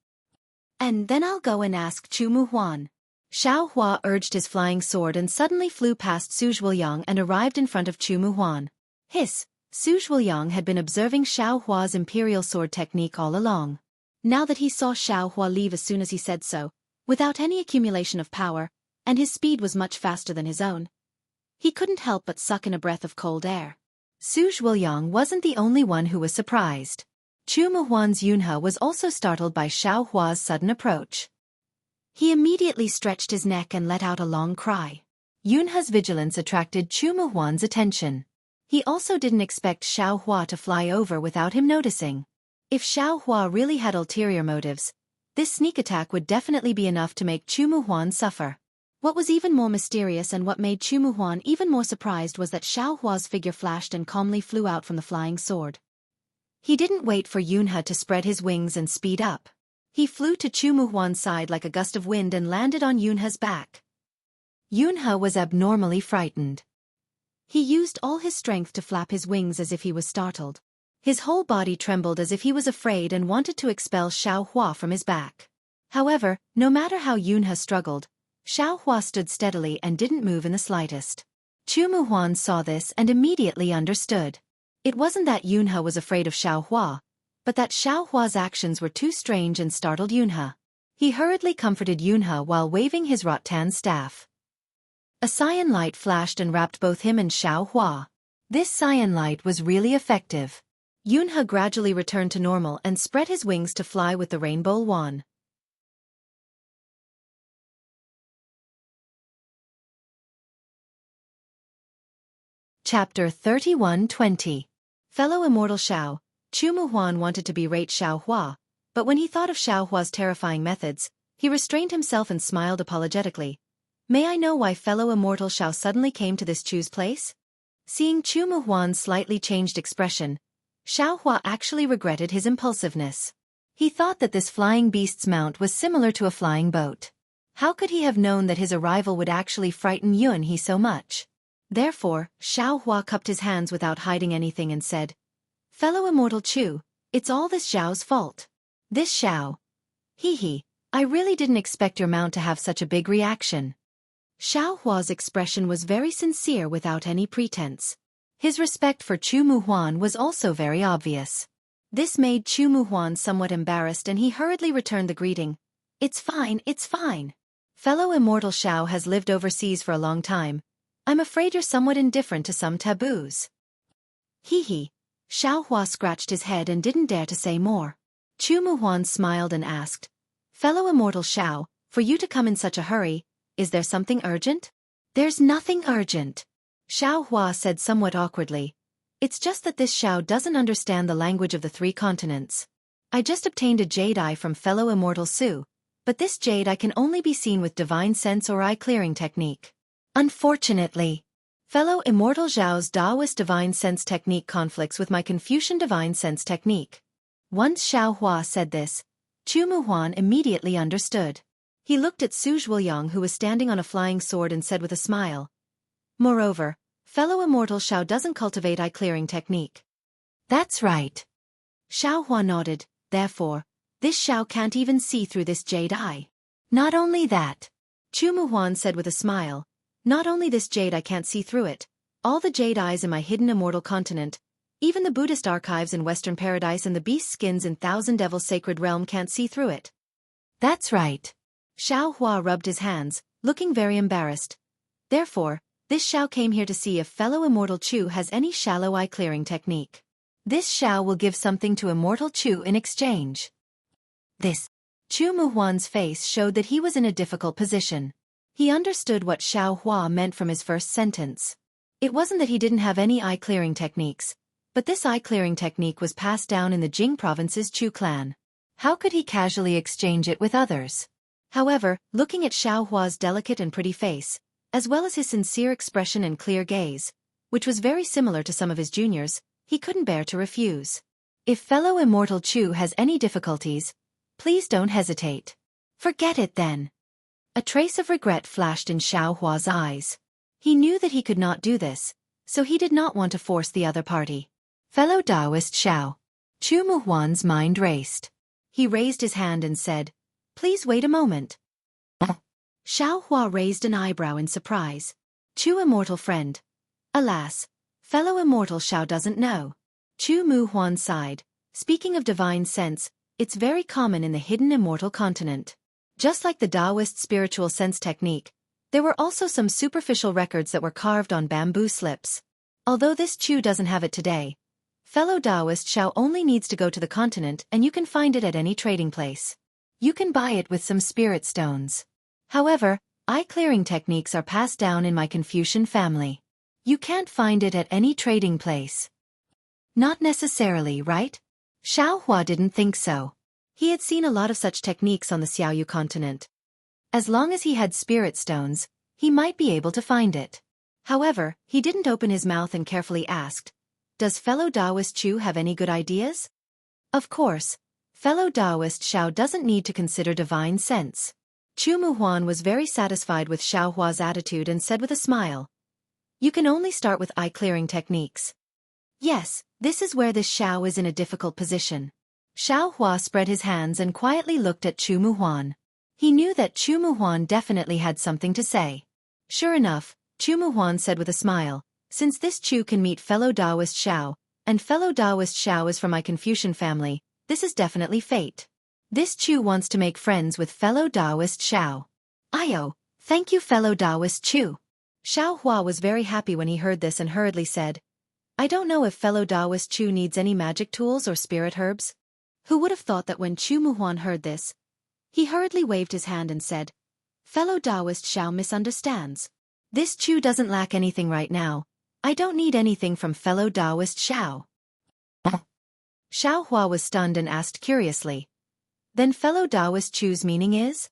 And then I'll go and ask Chu Muhuan. Xiaohua urged his flying sword and suddenly flew past Su Zhuoyang and arrived in front of Chu Muhuan. Hiss, Su Zhuoyang had been observing Xiaohua's imperial sword technique all along. Now that he saw Xiaohua leave as soon as he said so, without any accumulation of power, and his speed was much faster than his own, he couldn't help but suck in a breath of cold air. Su Zhuoyang wasn't the only one who was surprised. Chu Muhuan's Yunhe was also startled by Xiaohua's sudden approach. He immediately stretched his neck and let out a long cry. Yunhe's vigilance attracted Chu Muhuan's attention. He also didn't expect Xiaohua to fly over without him noticing. If Xiaohua really had ulterior motives, this sneak attack would definitely be enough to make Chu Muhuan suffer. What was even more mysterious and what made Chu Muhuan even more surprised was that Xiaohua's figure flashed and calmly flew out from the flying sword. He didn't wait for Yunhe to spread his wings and speed up. He flew to Chu Muhuan's side like a gust of wind and landed on Yunhe's back. Yunhe was abnormally frightened. He used all his strength to flap his wings as if he was startled. His whole body trembled as if he was afraid and wanted to expel Xiaohua from his back. However, no matter how Yunhe struggled, Xiaohua stood steadily and didn't move in the slightest. Chu Muhuan saw this and immediately understood. It wasn't that Yunhe was afraid of Xiaohua, but that Xiaohua's actions were too strange and startled Yunhe. He hurriedly comforted Yunhe while waving his rattan staff. A cyan light flashed and wrapped both him and Xiaohua. This cyan light was really effective. Yunhe gradually returned to normal and spread his wings to fly with the rainbow wand. Chapter 31:20. Fellow Immortal Xiao, Chu Muhuan wanted to berate Xiaohua, but when he thought of Xiaohua's terrifying methods, he restrained himself and smiled apologetically. May I know why fellow Immortal Xiao suddenly came to this Chu's place? Seeing Chu Muhuan's slightly changed expression, Xiaohua actually regretted his impulsiveness. He thought that this flying beast's mount was similar to a flying boat. How could he have known that his arrival would actually frighten Yunhe so much? Therefore, Xiaohua cupped his hands without hiding anything and said, Fellow Immortal Chu, it's all this Xiao's fault. This Xiao. Hee, I really didn't expect your mount to have such a big reaction. Xiaohua's expression was very sincere without any pretense. His respect for Chu Muhuan was also very obvious. This made Chu Muhuan somewhat embarrassed and he hurriedly returned the greeting. It's fine, it's fine. Fellow Immortal Xiao has lived overseas for a long time. I'm afraid you're somewhat indifferent to some taboos. Hee. Xiaohua scratched his head and didn't dare to say more. Chu Muhuan smiled and asked, Fellow Immortal Xiao, for you to come in such a hurry, is there something urgent? There's nothing urgent. Xiaohua said somewhat awkwardly. It's just that this Xiao doesn't understand the language of the 3 continents. I just obtained a jade eye from fellow Immortal Su, but this jade eye can only be seen with divine sense or eye clearing technique. Unfortunately, fellow Immortal Zhao's Taoist divine sense technique conflicts with my Confucian divine sense technique. Once Xiaohua said this, Chu Muhuan immediately understood. He looked at Su Zhuoyang who was standing on a flying sword and said with a smile. Moreover, fellow Immortal Xiao doesn't cultivate eye clearing technique. That's right. Xiaohua nodded, therefore, this Xiao can't even see through this jade eye. Not only that, Chu Muhuan said with a smile, not only this jade I can't see through it, all the jade eyes in my hidden immortal continent, even the Buddhist archives in Western Paradise and the beast skins in Thousand Devils Sacred Realm can't see through it. That's right. Xiaohua rubbed his hands, looking very embarrassed. Therefore, this Xiao came here to see if fellow Immortal Chu has any shallow eye clearing technique. This Xiao will give something to immortal Chu in exchange. This. Chu Muhuan's face showed that he was in a difficult position. He understood what Xiao Hua meant from his first sentence. It wasn't that he didn't have any eye-clearing techniques, but this eye-clearing technique was passed down in the Jing province's Chu clan. How could he casually exchange it with others? However, looking at Xiao Hua's delicate and pretty face, as well as his sincere expression and clear gaze, which was very similar to some of his juniors, he couldn't bear to refuse. If fellow immortal Chu has any difficulties, please don't hesitate. Forget it then. A trace of regret flashed in Xiao Hua's eyes. He knew that he could not do this, so he did not want to force the other party. Fellow Taoist Xiao. Chu Muhuan's mind raced. He raised his hand and said, "Please wait a moment." Xiao Hua raised an eyebrow in surprise. Chu immortal friend. Alas, fellow immortal Xiao doesn't know. Chu Muhuan sighed. Speaking of divine sense, it's very common in the hidden immortal continent. Just like the Taoist spiritual sense technique, there were also some superficial records that were carved on bamboo slips. Although this Chu doesn't have it today, fellow Taoist Xiao only needs to go to the continent and you can find it at any trading place. You can buy it with some spirit stones. However, eye-clearing techniques are passed down in my Confucian family. You can't find it at any trading place. Not necessarily, right? Xiao Hua didn't think so. He had seen a lot of such techniques on the Xiaoyu continent. As long as he had spirit stones, he might be able to find it. However, he didn't open his mouth and carefully asked, "Does fellow Taoist Chu have any good ideas?" Of course, fellow Taoist Xiao doesn't need to consider divine sense. Chu Muhuan was very satisfied with Xiao Hua's attitude and said with a smile, "You can only start with eye-clearing techniques." Yes, this is where this Xiao is in a difficult position. Xiao Hua spread his hands and quietly looked at Chu Muhuan. He knew that Chu Muhuan definitely had something to say. Sure enough, Chu Muhuan said with a smile, "Since this Chu can meet fellow Taoist Xiao, and fellow Taoist Xiao is from my Confucian family, this is definitely fate. This Chu wants to make friends with fellow Taoist Xiao." "Ayo, thank you fellow Taoist Chu." Xiao Hua was very happy when he heard this and hurriedly said, "I don't know if fellow Taoist Chu needs any magic tools or spirit herbs." Who would have thought that when Chu Muhuan heard this, he hurriedly waved his hand and said, "Fellow Taoist Xiao misunderstands. This Chu doesn't lack anything right now. I don't need anything from fellow Taoist Xiao." Xiao Hua was stunned and asked curiously, "Then fellow Taoist Chu's meaning is?"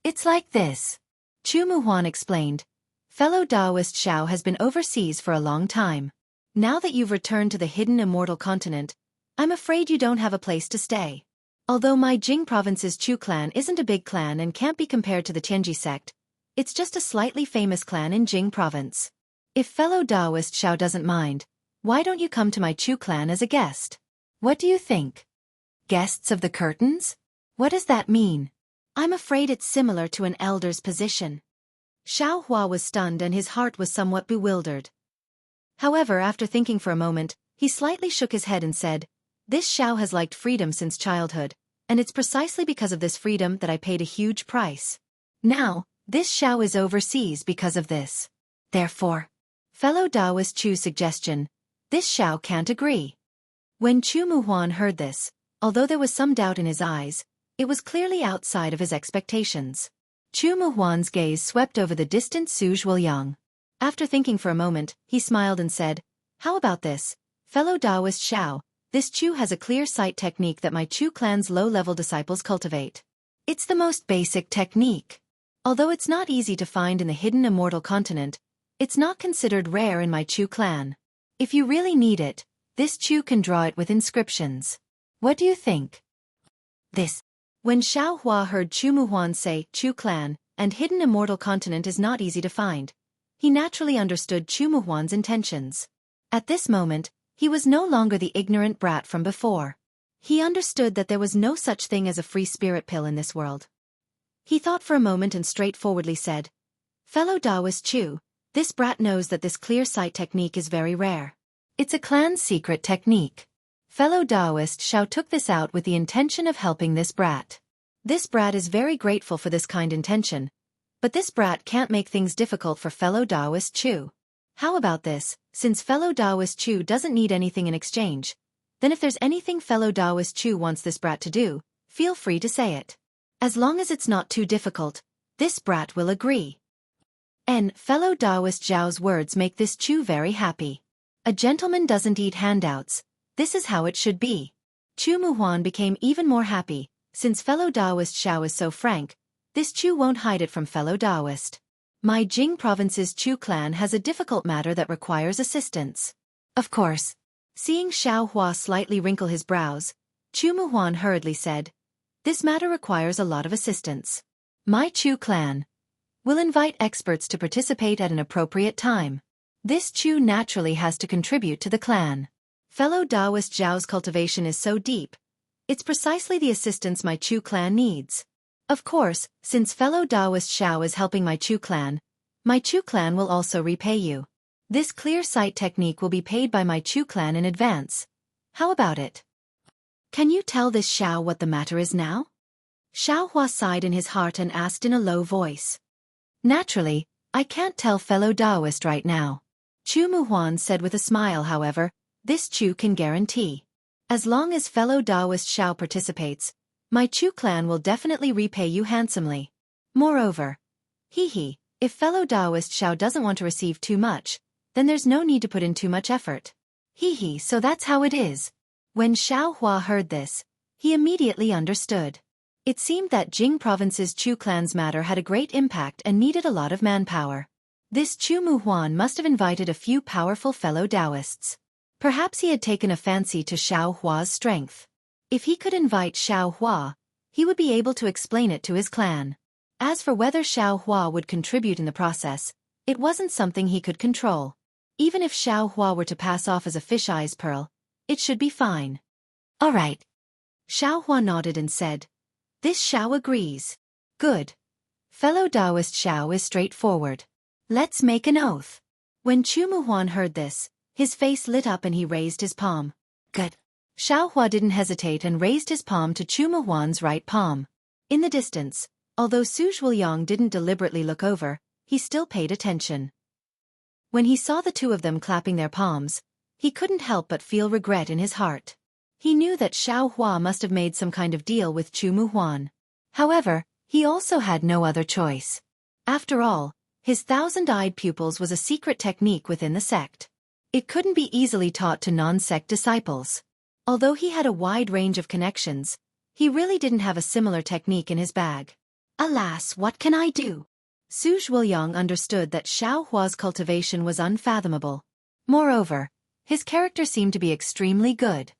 "It's like this." Chu Muhuan explained, "Fellow Taoist Xiao has been overseas for a long time. Now that you've returned to the hidden immortal continent, I'm afraid you don't have a place to stay. Although my Jing province's Chu clan isn't a big clan and can't be compared to the Tianji sect, it's just a slightly famous clan in Jing province. If fellow Taoist Xiao doesn't mind, why don't you come to my Chu clan as a guest? What do you think?" "Guests of the curtains? What does that mean?" "I'm afraid it's similar to an elder's position." Xiao Hua was stunned and his heart was somewhat bewildered. However, after thinking for a moment, he slightly shook his head and said, "This Xiao has liked freedom since childhood, and it's precisely because of this freedom that I paid a huge price. Now, this Xiao is overseas because of this. Therefore, fellow Taoist Chu's suggestion, this Xiao can't agree." When Chu Muhuan heard this, although there was some doubt in his eyes, it was clearly outside of his expectations. Chu Muhuan's gaze swept over the distant Su Zhuoyang. After thinking for a moment, he smiled and said, "How about this, fellow Taoist Xiao? This Chu has a clear sight technique that my Chu clan's low-level disciples cultivate. It's the most basic technique. Although it's not easy to find in the hidden immortal continent, it's not considered rare in my Chu clan. If you really need it, this Chu can draw it with inscriptions. What do you think?" This. When Xiao Hua heard Chu Muhuan say Chu clan and hidden immortal continent is not easy to find, he naturally understood Chu Muhuan's intentions. At this moment, he was no longer the ignorant brat from before. He understood that there was no such thing as a free spirit pill in this world. He thought for a moment and straightforwardly said, "Fellow Taoist Chu, this brat knows that this clear sight technique is very rare. It's a clan's secret technique." Fellow Taoist Xiao took this out with the intention of helping this brat. This brat is very grateful for this kind intention, but this brat can't make things difficult for fellow Taoist Chu. How about this, since fellow Taoist Chu doesn't need anything in exchange, Then if there's anything fellow Taoist Chu wants this brat to do, feel free to say it. As long as it's not too difficult, this brat will agree. And fellow Taoist Zhao's words make this Chu very happy. A gentleman doesn't eat handouts. This is how it should be. Chu Muhuan became even more happy, since fellow Taoist Zhao is so frank. This Chu won't hide it from fellow Taoist. My Jing province's Chu clan has a difficult matter that requires assistance. Of course. Seeing Xiao Hua slightly wrinkle his brows, Chu Muhuan hurriedly said, "This matter requires a lot of assistance. My Chu clan will invite experts to participate at an appropriate time. This Chu naturally has to contribute to the clan. Fellow Taoist Zhao's cultivation is so deep. It's precisely the assistance my Chu clan needs. Of course, since fellow Taoist Zhao is helping my Chu clan will also repay you. This clear sight technique will be paid by my Chu clan in advance. How about it? Can you tell this Xiao what the matter is now?" Xiao Hua sighed in his heart and asked in a low voice. "Naturally, I can't tell fellow Taoist right now." Chu Muhuan said with a smile. However, this Chu can guarantee. As long as fellow Taoist Xiao participates, my Chu clan will definitely repay you handsomely. Moreover, if fellow Taoist Xiao doesn't want to receive too much, then there's no need to put in too much effort. So that's how it is. When Xiao Hua heard this, he immediately understood. It seemed that Jing province's Chu clan's matter had a great impact and needed a lot of manpower. This Chu Muhuan must have invited a few powerful fellow Taoists. Perhaps he had taken a fancy to Xiao Hua's strength. If he could invite Xiao Hua, he would be able to explain it to his clan. As for whether Xiao Hua would contribute in the process, it wasn't something he could control. Even if Xiao Hua were to pass off as a fish-eyes pearl, it should be fine. "All right." Xiao Hua nodded and said, "This Xiao agrees. Good. Fellow Taoist Xiao is straightforward. Let's make an oath." When Chu Muhuan heard this, his face lit up and he raised his palm. "Good." Xiao Hua didn't hesitate and raised his palm to Chu Muhuan's right palm. In the distance, although Su Zhuoyang didn't deliberately look over, he still paid attention. When he saw the two of them clapping their palms, he couldn't help but feel regret in his heart. He knew that Xiao Hua must have made some kind of deal with Chu Muhuan. However, he also had no other choice. After all, his thousand-eyed pupils was a secret technique within the sect. It couldn't be easily taught to non-sect disciples. Although he had a wide range of connections, he really didn't have a similar technique in his bag. Alas, what can I do? Su Zhuoyang understood that Xiao Hua's cultivation was unfathomable. Moreover, his character seemed to be extremely good.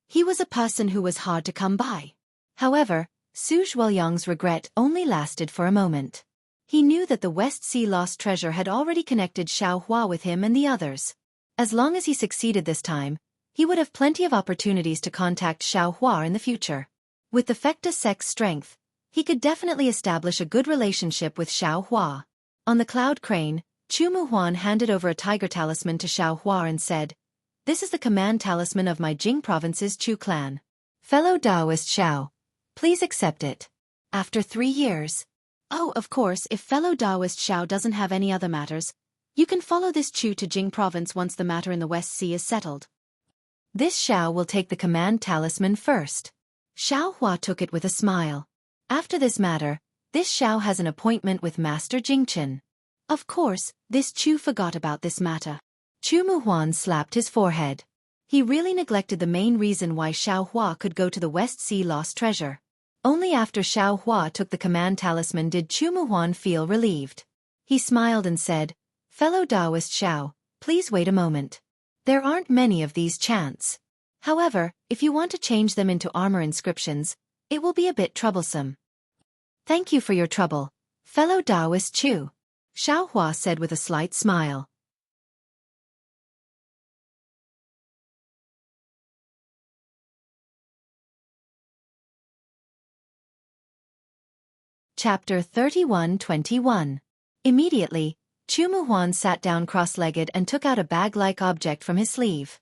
He was a person who was hard to come by. However, Su Zhuoyang's regret only lasted for a moment. He knew that the West Sea lost treasure had already connected Xiao Hua with him and the others. As long as he succeeded this time, he would have plenty of opportunities to contact Xiao Hua in the future. With the Fecta sect's strength, he could definitely establish a good relationship with Xiao Hua. On the cloud crane, Chu Muhuan handed over a tiger talisman to Xiao Hua and said, "This is the command talisman of my Jing province's Chu clan. Fellow Taoist Xiao, please accept it. After 3 years. Oh, of course, if fellow Taoist Xiao doesn't have any other matters, you can follow this Chu to Jing province once the matter in the West Sea is settled. This Xiao will take the command talisman first." Xiao Hua took it with a smile. After this matter, this Xiao has an appointment with Master Jingchen. Of course, this Chu forgot about this matter. Chu Muhuan slapped his forehead. He really neglected the main reason why Xiao Hua could go to the West Sea lost treasure. Only after Xiao Hua took the command talisman did Chu Muhuan feel relieved. He smiled and said, "Fellow Taoist Xiao, please wait a moment. There aren't many of these chants. However, if you want to change them into armor inscriptions, it will be a bit troublesome." "Thank you for your trouble, fellow Taoist Chu," Xiao Hua said with a slight smile. Chapter 31-21. Immediately, Chu Muhuan sat down cross-legged and took out a bag-like object from his sleeve.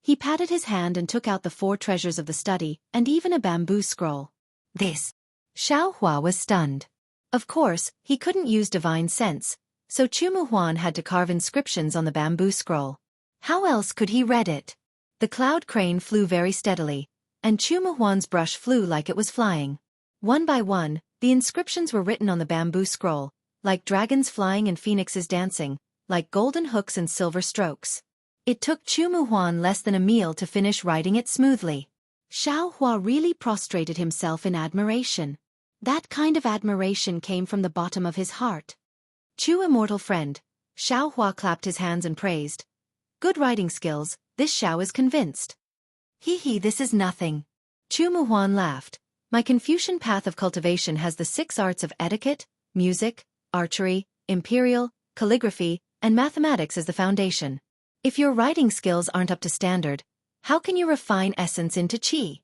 He patted his hand and took out the 4 treasures of the study, and even a bamboo scroll. This. Xiao Hua was stunned. Of course, he couldn't use divine sense, so Chu Muhuan had to carve inscriptions on the bamboo scroll. How else could he read it? The cloud crane flew very steadily, and Chumuhuan's brush flew like it was flying. One by one, the inscriptions were written on the bamboo scroll, like dragons flying and phoenixes dancing, like golden hooks and silver strokes. It took Chumuhuan less than a meal to finish writing it smoothly. Xiaohua really prostrated himself in admiration. That kind of admiration came from the bottom of his heart. Chu immortal friend, Xiaohua clapped his hands and praised. Good writing skills, this Xiao is convinced. Hee, this is nothing. Chumuhuan laughed. My Confucian path of cultivation has the 6 arts of etiquette, music, archery, imperial, calligraphy, and mathematics as the foundation. If your writing skills aren't up to standard, how can you refine essence into qi?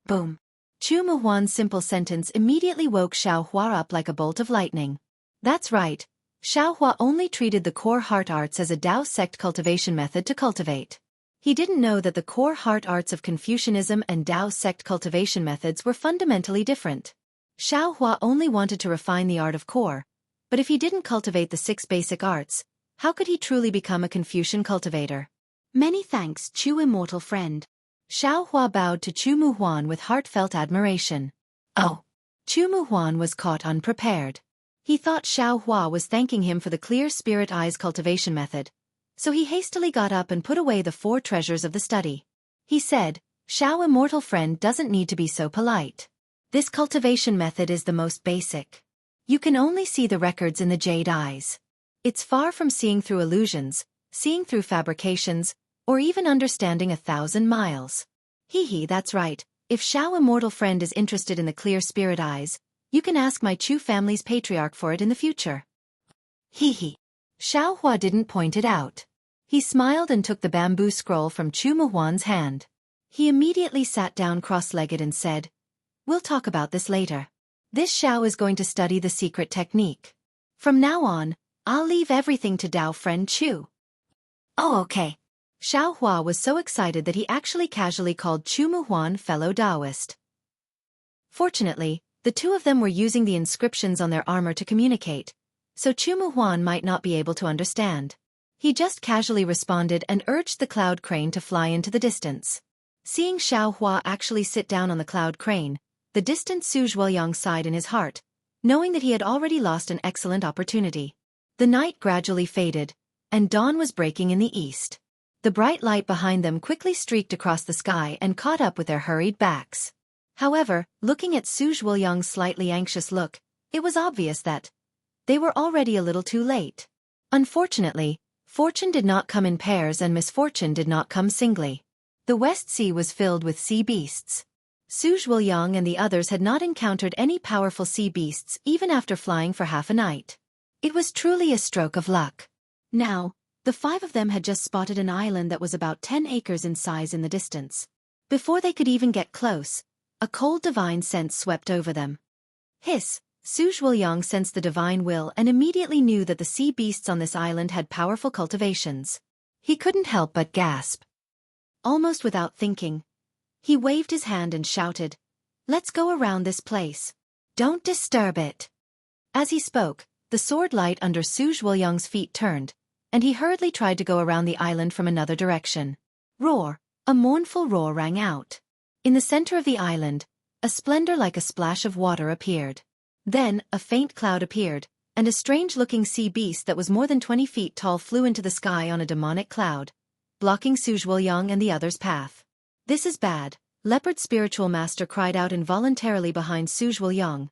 Boom. Chumuhuan's simple sentence immediately woke Xiaohua up like a bolt of lightning. That's right. Xiaohua only treated the core heart arts as a Tao sect cultivation method to cultivate. He didn't know that the core heart arts of Confucianism and Tao sect cultivation methods were fundamentally different. Xiaohua only wanted to refine the art of core, but if he didn't cultivate the 6 basic arts, how could he truly become a Confucian cultivator? Many thanks, Chu immortal friend. Xiaohua bowed to Chumuhuan with heartfelt admiration. Oh! Chumuhuan was caught unprepared. He thought Xiaohua was thanking him for the clear spirit eyes cultivation method, so he hastily got up and put away the 4 treasures of the study. He said, Xiao immortal friend doesn't need to be so polite. This cultivation method is the most basic. You can only see the records in the jade eyes. It's far from seeing through illusions, seeing through fabrications, or even understanding 1,000 miles. Hee, that's right. If Xiao immortal friend is interested in the clear spirit eyes, you can ask my Chu family's patriarch for it in the future. Hee. Xiaohua didn't point it out. He smiled and took the bamboo scroll from Chumuhuan's hand. He immediately sat down cross-legged and said, We'll talk about this later. This Xiao is going to study the secret technique. From now on, I'll leave everything to Dao friend Chu. Oh, okay. Xiaohua was so excited that he actually casually called Chumuhuan fellow Taoist. Fortunately, the 2 of them were using the inscriptions on their armor to communicate, so Chumuhuan might not be able to understand. He just casually responded and urged the cloud crane to fly into the distance. Seeing Xiaohua actually sit down on the cloud crane, the distant Su Zhuoyang sighed in his heart, knowing that he had already lost an excellent opportunity. The night gradually faded, and dawn was breaking in the east. The bright light behind them quickly streaked across the sky and caught up with their hurried backs. However, looking at Su Zhuoyang's slightly anxious look, it was obvious that they were already a little too late. Unfortunately, fortune did not come in pairs and misfortune did not come singly. The West Sea was filled with sea beasts. Su Zhuoyang and the others had not encountered any powerful sea beasts even after flying for half a night. It was truly a stroke of luck. Now, the 5 of them had just spotted an island that was about 10 acres in size in the distance. Before they could even get close, a cold divine sense swept over them. Hiss! Su Zhuoyang sensed the divine will and immediately knew that the sea beasts on this island had powerful cultivations. He couldn't help but gasp. Almost without thinking, he waved his hand and shouted, Let's go around this place. Don't disturb it. As he spoke, the sword light under Su Zhuoyang's feet turned, and he hurriedly tried to go around the island from another direction. Roar! A mournful roar rang out. In the center of the island, a splendor like a splash of water appeared. Then, a faint cloud appeared, and a strange-looking sea beast that was more than 20 feet tall flew into the sky on a demonic cloud, blocking Su Zhuoyang and the others' path. This is bad, Leopard Spiritual Master cried out involuntarily behind Su Zhuoyang.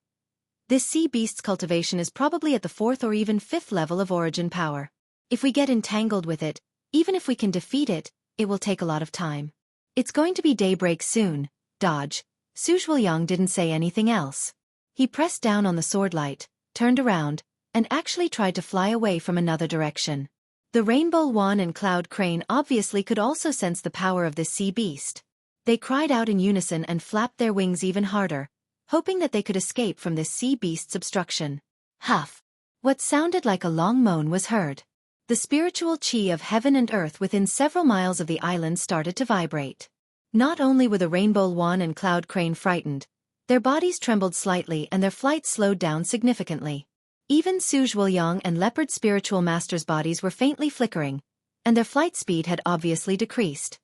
This sea beast's cultivation is probably at the 4th or even 5th level of origin power. If we get entangled with it, even if we can defeat it, it will take a lot of time. It's going to be daybreak soon, dodge. Su Zhuoyang didn't say anything else. He pressed down on the sword light, turned around, and actually tried to fly away from another direction. The Rainbow Wan and Cloud Crane obviously could also sense the power of this sea beast. They cried out in unison and flapped their wings even harder, hoping that they could escape from this sea beast's obstruction. Huff! What sounded like a long moan was heard. The spiritual chi of heaven and earth within several miles of the island started to vibrate. Not only were the Rainbow Wan and Cloud Crane frightened, their bodies trembled slightly and their flight slowed down significantly. Even Su Zhuoyang and Leopard Spiritual Master's bodies were faintly flickering, and their flight speed had obviously decreased.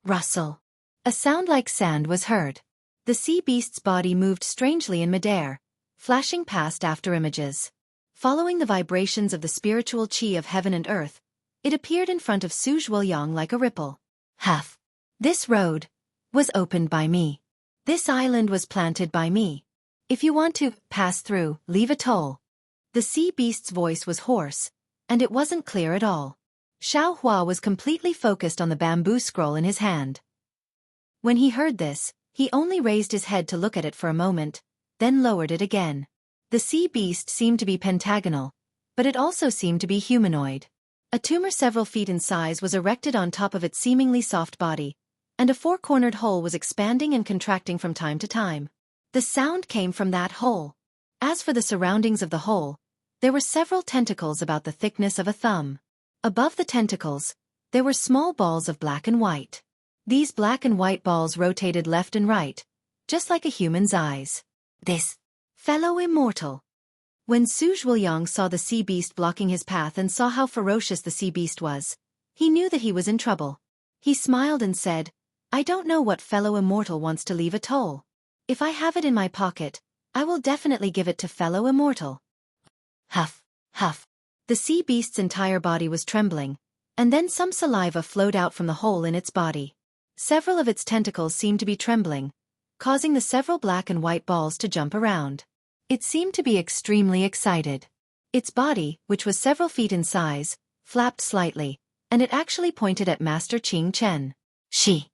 Rustle. A sound like sand was heard. The sea beast's body moved strangely in midair, flashing past after images. Following the vibrations of the spiritual chi of heaven and earth, it appeared in front of Su Zhuoyang like a ripple. Huff. This road was opened by me. This island was planted by me. If you want to pass through, leave a toll. The sea beast's voice was hoarse, and it wasn't clear at all. Xiao Hua was completely focused on the bamboo scroll in his hand. When he heard this, he only raised his head to look at it for a moment, then lowered it again. The sea beast seemed to be pentagonal, but it also seemed to be humanoid. A tumor several feet in size was erected on top of its seemingly soft body, and a four-cornered hole was expanding and contracting from time to time. The sound came from that hole. As for the surroundings of the hole, there were several tentacles about the thickness of a thumb. Above the tentacles, there were small balls of black and white. These black and white balls rotated left and right, just like a human's eyes. This fellow immortal. When Su Zhuoyang saw the sea beast blocking his path and saw how ferocious the sea beast was, he knew that he was in trouble. He smiled and said, "I don't know what fellow immortal wants to leave a toll. If I have it in my pocket, I will definitely give it to fellow immortal." Huff, huff. The sea beast's entire body was trembling, and then some saliva flowed out from the hole in its body. Several of its tentacles seemed to be trembling, causing the several black and white balls to jump around. It seemed to be extremely excited. Its body, which was several feet in size, flapped slightly, and it actually pointed at Master Qing Chen. She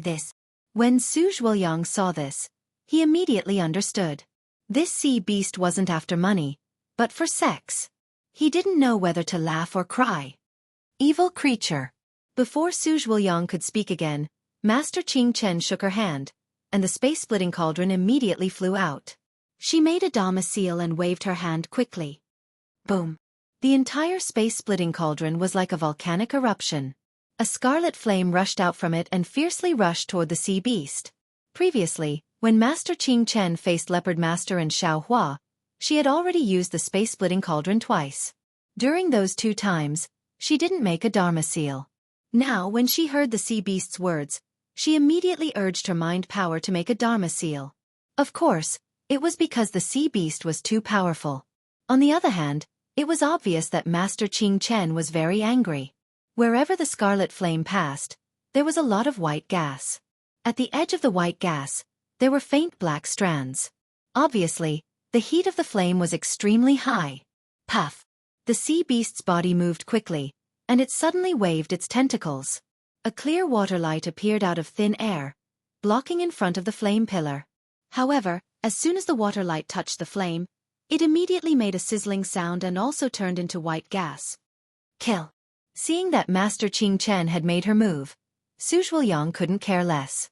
this. When Su Zhuoyang saw this, he immediately understood. This sea beast wasn't after money, but for sex. He didn't know whether to laugh or cry. Evil creature. Before Su Zhuoyang could speak again, Master Qing Chen shook her hand, and the space-splitting cauldron immediately flew out. She made a domicile and waved her hand quickly. Boom. The entire space-splitting cauldron was like a volcanic eruption. A scarlet flame rushed out from it and fiercely rushed toward the sea beast. Previously, when Master Qing Chen faced Leopard Master and Xiao Hua, she had already used the space-splitting cauldron twice. During those 2 times, she didn't make a dharma seal. Now, when she heard the sea beast's words, she immediately urged her mind power to make a dharma seal. Of course, it was because the sea beast was too powerful. On the other hand, it was obvious that Master Qing Chen was very angry. Wherever the scarlet flame passed, there was a lot of white gas. At the edge of the white gas, there were faint black strands. Obviously, the heat of the flame was extremely high. Puff! The sea beast's body moved quickly, and it suddenly waved its tentacles. A clear water light appeared out of thin air, blocking in front of the flame pillar. However, as soon as the water light touched the flame, it immediately made a sizzling sound and also turned into white gas. Kill! Seeing that Master Qing Chen had made her move, Su Zhuoyang couldn't care less.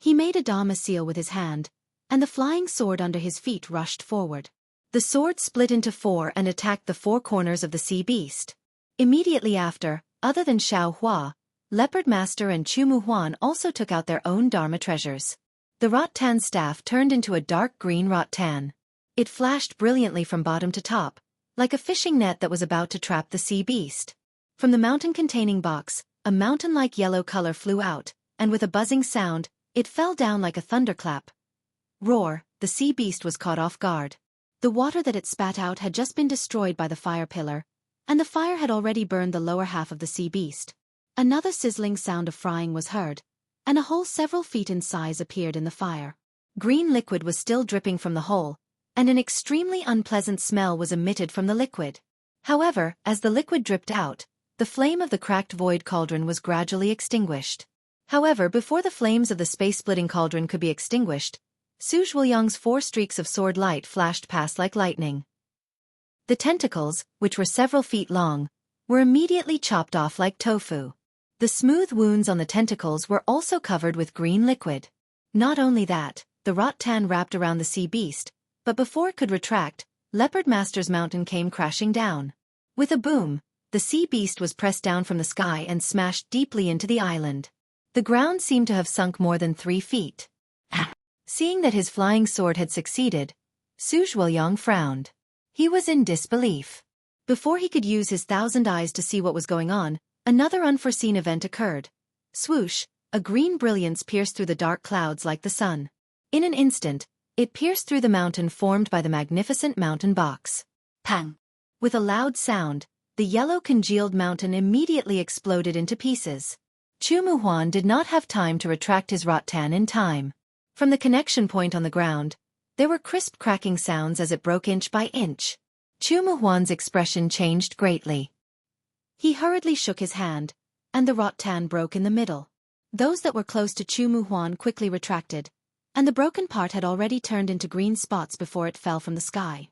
He made a dharma seal with his hand, and the flying sword under his feet rushed forward. The sword split into 4 and attacked the 4 corners of the sea beast. Immediately after, other than Xiao Hua, Leopard Master and Chu Muhuan also took out their own dharma treasures. The rattan staff turned into a dark green rattan. It flashed brilliantly from bottom to top, like a fishing net that was about to trap the sea beast. From the mountain-containing box, a mountain-like yellow color flew out, and with a buzzing sound, it fell down like a thunderclap. Roar! The sea beast was caught off guard. The water that it spat out had just been destroyed by the fire pillar, and the fire had already burned the lower half of the sea beast. Another sizzling sound of frying was heard, and a hole several feet in size appeared in the fire. Green liquid was still dripping from the hole, and an extremely unpleasant smell was emitted from the liquid. However, as the liquid dripped out, the flame of the cracked void cauldron was gradually extinguished. However, before the flames of the space-splitting cauldron could be extinguished, Su Zhuoyang's 4 streaks of sword light flashed past like lightning. The tentacles, which were several feet long, were immediately chopped off like tofu. The smooth wounds on the tentacles were also covered with green liquid. Not only that, the rattan wrapped around the sea beast, but before it could retract, Leopard Master's mountain came crashing down. With a boom, the sea beast was pressed down from the sky and smashed deeply into the island. The ground seemed to have sunk more than 3 feet. Seeing that his flying sword had succeeded, Su Zhuoyang frowned. He was in disbelief. Before he could use his 1,000 eyes to see what was going on, another unforeseen event occurred. Swoosh, a green brilliance pierced through the dark clouds like the sun. In an instant, it pierced through the mountain formed by the magnificent mountain box. Pang! With a loud sound, the yellow congealed mountain immediately exploded into pieces. Chumuhuan did not have time to retract his rattan in time. From the connection point on the ground, there were crisp cracking sounds as it broke inch by inch. Chumuhuan's expression changed greatly. He hurriedly shook his hand, and the rattan broke in the middle. Those that were close to Chumuhuan quickly retracted, and the broken part had already turned into green spots before it fell from the sky.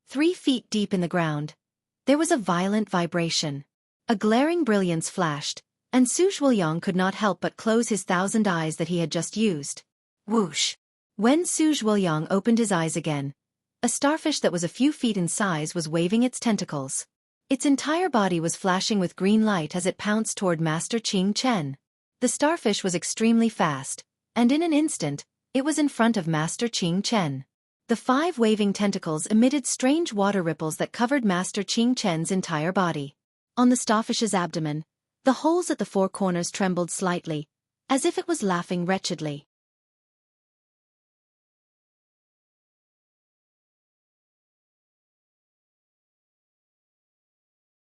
3 feet deep in the ground, there was a violent vibration. A glaring brilliance flashed, and Xueqi could not help but close his 1,000 eyes that he had just used. Whoosh! When Xueqi opened his eyes again, a starfish that was a few feet in size was waving its tentacles. Its entire body was flashing with green light as it pounced toward Master Qing Chen. The starfish was extremely fast, and in an instant, it was in front of Master Qing Chen. The 5 waving tentacles emitted strange water ripples that covered Master Qing Chen's entire body. On the starfish's abdomen, the holes at the 4 corners trembled slightly, as if it was laughing wretchedly.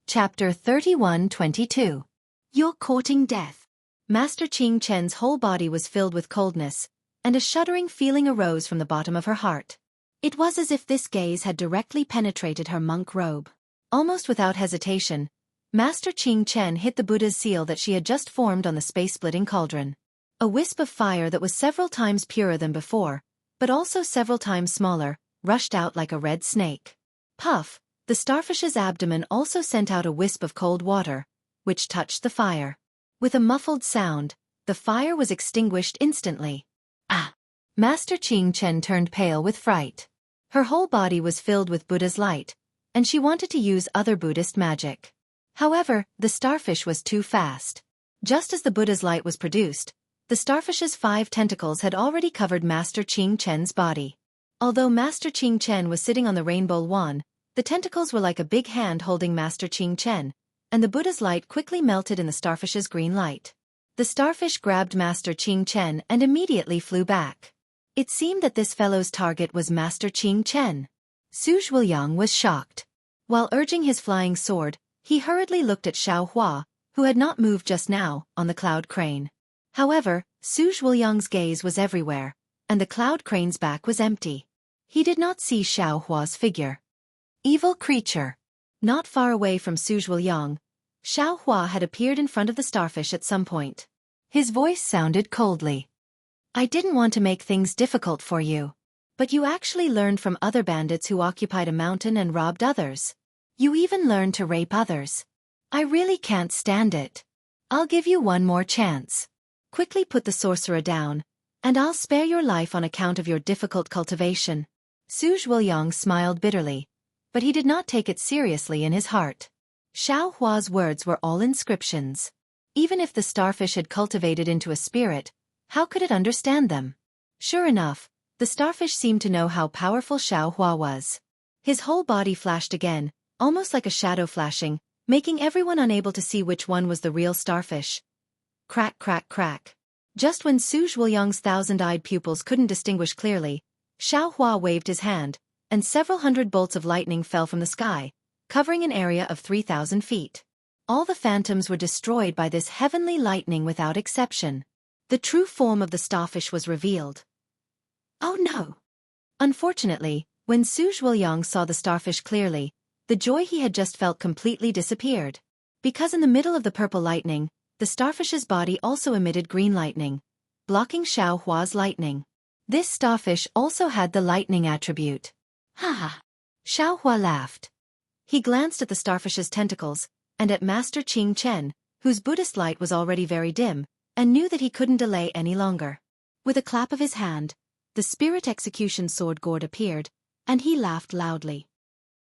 Chapter 31-22. You're courting death. Master Qing Chen's whole body was filled with coldness, and a shuddering feeling arose from the bottom of her heart. It was as if this gaze had directly penetrated her monk robe. Almost without hesitation, Master Qing Chen hit the Buddha's seal that she had just formed on the space-splitting cauldron. A wisp of fire that was several times purer than before, but also several times smaller, rushed out like a red snake. Puff! The starfish's abdomen also sent out a wisp of cold water, which touched the fire. With a muffled sound, the fire was extinguished instantly. Ah! Master Qing Chen turned pale with fright. Her whole body was filled with Buddha's light, and she wanted to use other Buddhist magic. However, the starfish was too fast. Just as the Buddha's light was produced, the starfish's 5 tentacles had already covered Master Qing Chen's body. Although Master Qing Chen was sitting on the rainbow wand, the tentacles were like a big hand holding Master Qing Chen, and the Buddha's light quickly melted in the starfish's green light. The starfish grabbed Master Qing Chen and immediately flew back. It seemed that this fellow's target was Master Qing Chen. Xueqi was shocked. While urging his flying sword, he hurriedly looked at Xiaohua, who had not moved just now, on the cloud crane. However, Xueqi's gaze was everywhere, and the cloud crane's back was empty. He did not see Xiaohua's figure. Evil creature! Not far away from Xueqi, Xiaohua had appeared in front of the starfish at some point. His voice sounded coldly. I didn't want to make things difficult for you. But you actually learned from other bandits who occupied a mountain and robbed others. You even learned to rape others. I really can't stand it. I'll give you one more chance. Quickly put the sorcerer down, and I'll spare your life on account of your difficult cultivation. Xueqi smiled bitterly, but he did not take it seriously in his heart. Xiaohua's words were all inscriptions. Even if the starfish had cultivated into a spirit, how could it understand them? Sure enough, the starfish seemed to know how powerful Xiaohua was. His whole body flashed again, almost like a shadow flashing, making everyone unable to see which one was the real starfish. Crack, crack, crack. Just when Xueqi's 1,000-eyed pupils couldn't distinguish clearly, Xiaohua waved his hand, and several hundred bolts of lightning fell from the sky, covering an area of 3,000 feet. All the phantoms were destroyed by this heavenly lightning without exception. The true form of the starfish was revealed. Oh no! Unfortunately, when Xueqi saw the starfish clearly, the joy he had just felt completely disappeared. Because in the middle of the purple lightning, the starfish's body also emitted green lightning, blocking Xiaohua's lightning. This starfish also had the lightning attribute. Ha ha! Xiaohua laughed. He glanced at the starfish's tentacles, and at Master Qing Chen, whose Buddhist light was already very dim, and knew that he couldn't delay any longer. With a clap of his hand, the spirit execution sword gourd appeared, and he laughed loudly.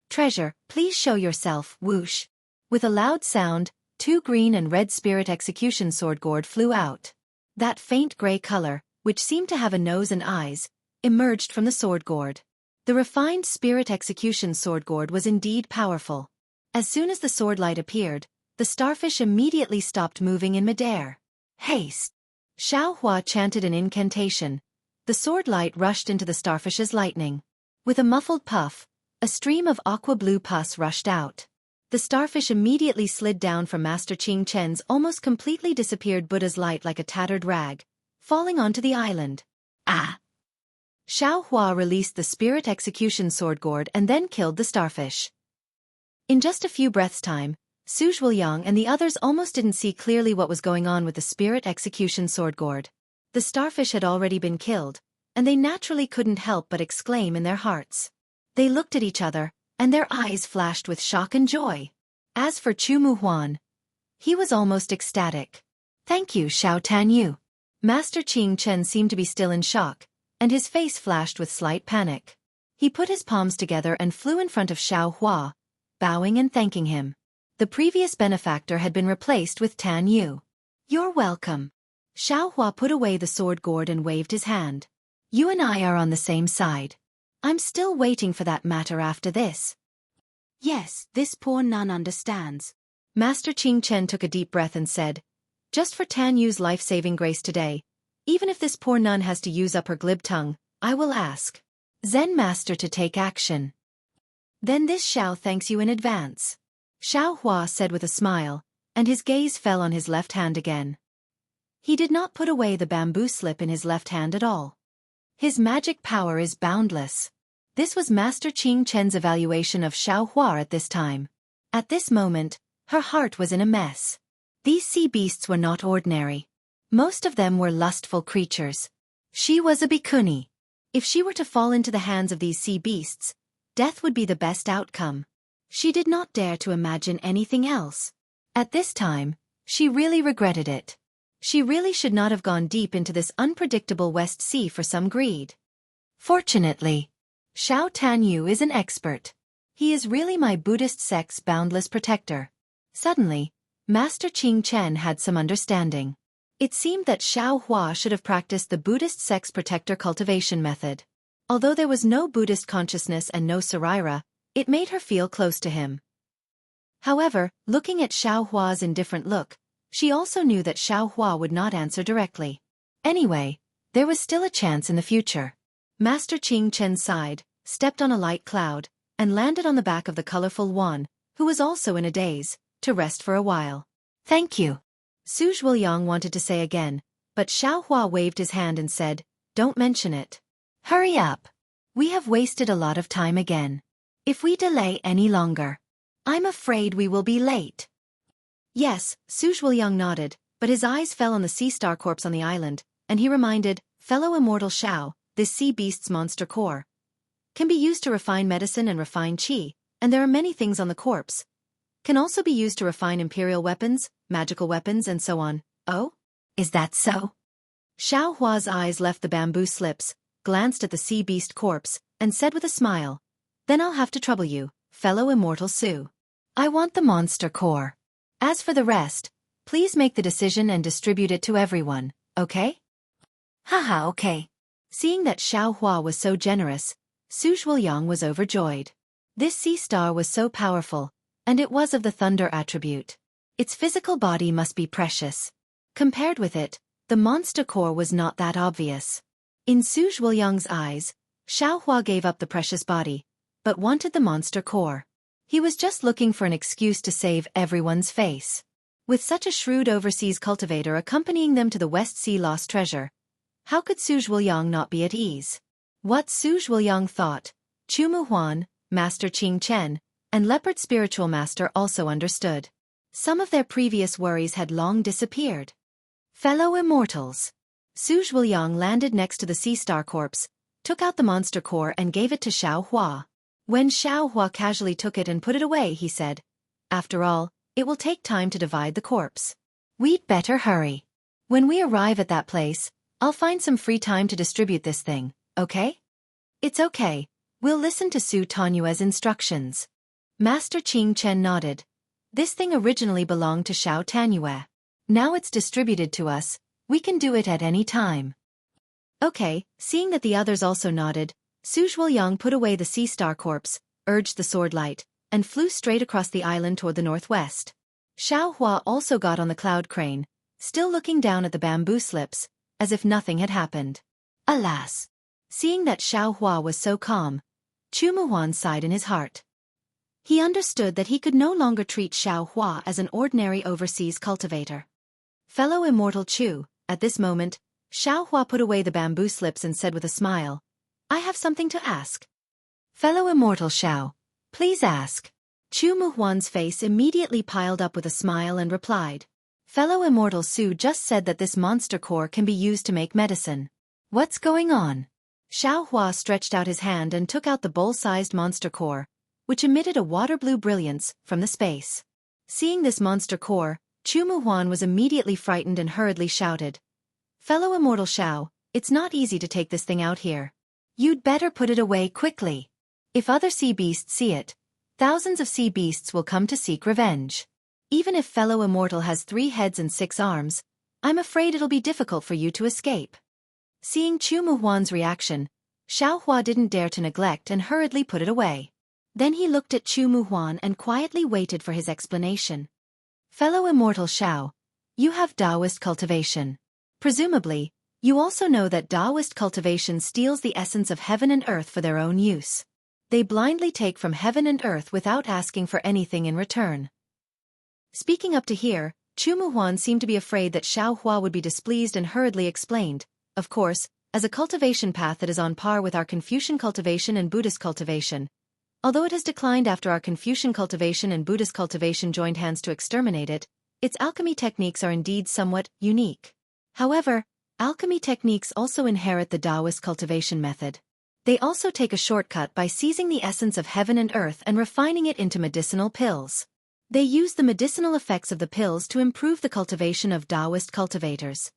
Treasure, please show yourself, whoosh. With a loud sound, 2 green and red spirit execution sword gourd flew out. That faint gray color, which seemed to have a nose and eyes, emerged from the sword gourd. The refined spirit execution sword gourd was indeed powerful. As soon as the sword light appeared, the starfish immediately stopped moving in midair. Haste! Xiao Hua chanted an incantation. The sword light rushed into the starfish's lightning. With a muffled puff, a stream of aqua-blue pus rushed out. The starfish immediately slid down from Master Qing Chen's almost completely disappeared Buddha's light like a tattered rag, falling onto the island. Ah! Xiao Hua released the spirit execution sword gourd and then killed the starfish. In just a few breaths' time, Su Zhuoyang and the others almost didn't see clearly what was going on with the spirit execution sword gourd. The starfish had already been killed, and they naturally couldn't help but exclaim in their hearts. They looked at each other, and their eyes flashed with shock and joy. As for Chu Muhuan, he was almost ecstatic. Thank you, Xiao Tanyu. Master Qing Chen seemed to be still in shock, and his face flashed with slight panic. He put his palms together and flew in front of Xiao Hua, bowing and thanking him. The previous benefactor had been replaced with Tan Yu. You're welcome. Xiao Hua put away the sword gourd and waved his hand. You and I are on the same side. I'm still waiting for that matter after this. Yes, this poor nun understands. Master Qing Chen took a deep breath and said, just for Tan Yu's life-saving grace today, even if this poor nun has to use up her glib tongue, I will ask Zen Master to take action. Then this Xiao thanks you in advance. Xiao Hua said with a smile, and his gaze fell on his left hand again. He did not put away the bamboo slip in his left hand at all. His magic power is boundless. This was Master Qing Chen's evaluation of Xiao Hua at this time. At this moment, her heart was in a mess. These sea beasts were not ordinary. Most of them were lustful creatures. She was a bhikkhuni. If she were to fall into the hands of these sea beasts, death would be the best outcome. She did not dare to imagine anything else. At this time, she really regretted it. She really should not have gone deep into this unpredictable West Sea for some greed. Fortunately, Xiao Tanyu is an expert. He is really my Buddhist sect's boundless protector. Suddenly, Master Qing Chen had some understanding. It seemed that Xiao Hua should have practiced the Buddhist sect's protector cultivation method. Although there was no Buddhist consciousness and no Saraira, it made her feel close to him. However, looking at Xiao Hua's indifferent look, she also knew that Xiao Hua would not answer directly. Anyway, there was still a chance in the future. Master Qing Chen sighed, stepped on a light cloud, and landed on the back of the colorful Wan, who was also in a daze, to rest for a while. Thank you. Su Zhuoyang wanted to say again, but Xiao Hua waved his hand and said, don't mention it. Hurry up. We have wasted a lot of time again. If we delay any longer, I'm afraid we will be late. Yes, Su Zhuoyang nodded, but his eyes fell on the sea star corpse on the island, and he reminded, fellow immortal Xiao, this sea beast's monster core can be used to refine medicine and refine qi, and there are many things on the corpse. Can also be used to refine imperial weapons, magical weapons and so on. Oh? Is that so? Xiao Hua's eyes left the bamboo slips, glanced at the sea beast corpse, and said with a smile, then I'll have to trouble you, fellow immortal Su. I want the monster core. As for the rest, please make the decision and distribute it to everyone, okay? Haha, okay. Seeing that Xiao Hua was so generous, Su Zhuoyang was overjoyed. This sea star was so powerful, and it was of the thunder attribute. Its physical body must be precious. Compared with it, the monster core was not that obvious. In Su Zhuoyang's eyes, Xiao Hua gave up the precious body, but wanted the monster core. He was just looking for an excuse to save everyone's face. With such a shrewd overseas cultivator accompanying them to the West Sea lost treasure, how could Su Zhuoyang not be at ease? What Su Zhuoyang thought, Chu Muhuan, Master Qing Chen, and Leopard Spiritual Master also understood. Some of their previous worries had long disappeared. Fellow immortals. Su Zhuoyang landed next to the sea star corpse, took out the monster core and gave it to Xiao Hua. When Xiao Hua casually took it and put it away, he said, after all, it will take time to divide the corpse. We'd better hurry. When we arrive at that place, I'll find some free time to distribute this thing, okay? It's okay. We'll listen to Su Tanyue's instructions. Master Qing Chen nodded. This thing originally belonged to Xiao Tanyue. Now it's distributed to us, we can do it at any time. Okay, seeing that the others also nodded, Su Zhuoyang put away the sea star corpse, urged the sword light, and flew straight across the island toward the northwest. Xiaohua also got on the cloud crane, still looking down at the bamboo slips, as if nothing had happened. Alas! Seeing that Xiaohua was so calm, Chu Muhuan sighed in his heart. He understood that he could no longer treat Xiaohua as an ordinary overseas cultivator. Fellow immortal Chu, at this moment, Xiaohua put away the bamboo slips and said with a smile, I have something to ask. Fellow immortal Xiao, please ask. Chu Muhuan's face immediately piled up with a smile and replied, Fellow immortal Su just said that this monster core can be used to make medicine. What's going on? Xiaohua stretched out his hand and took out the bowl-sized monster core, which emitted a water-blue brilliance from the space. Seeing this monster core, Chu Muhuan was immediately frightened and hurriedly shouted, Fellow immortal Xiao, it's not easy to take this thing out here. You'd better put it away quickly. If other sea beasts see it, thousands of sea beasts will come to seek revenge. Even if fellow immortal has 3 heads and 6 arms, I'm afraid it'll be difficult for you to escape. Seeing Chu Muhuan's reaction, Xiaohua didn't dare to neglect and hurriedly put it away. Then he looked at Chu Muhuan and quietly waited for his explanation. Fellow immortal Xiao, you have Taoist cultivation. Presumably, you also know that Taoist cultivation steals the essence of heaven and earth for their own use. They blindly take from heaven and earth without asking for anything in return. Speaking up to here, Chu Muhuan seemed to be afraid that Xiaohua would be displeased and hurriedly explained, of course, as a cultivation path that is on par with our Confucian cultivation and Buddhist cultivation. Although it has declined after our Confucian cultivation and Buddhist cultivation joined hands to exterminate it, its alchemy techniques are indeed somewhat unique. However, alchemy techniques also inherit the Taoist cultivation method. They also take a shortcut by seizing the essence of heaven and earth and refining it into medicinal pills. They use the medicinal effects of the pills to improve the cultivation of Taoist cultivators.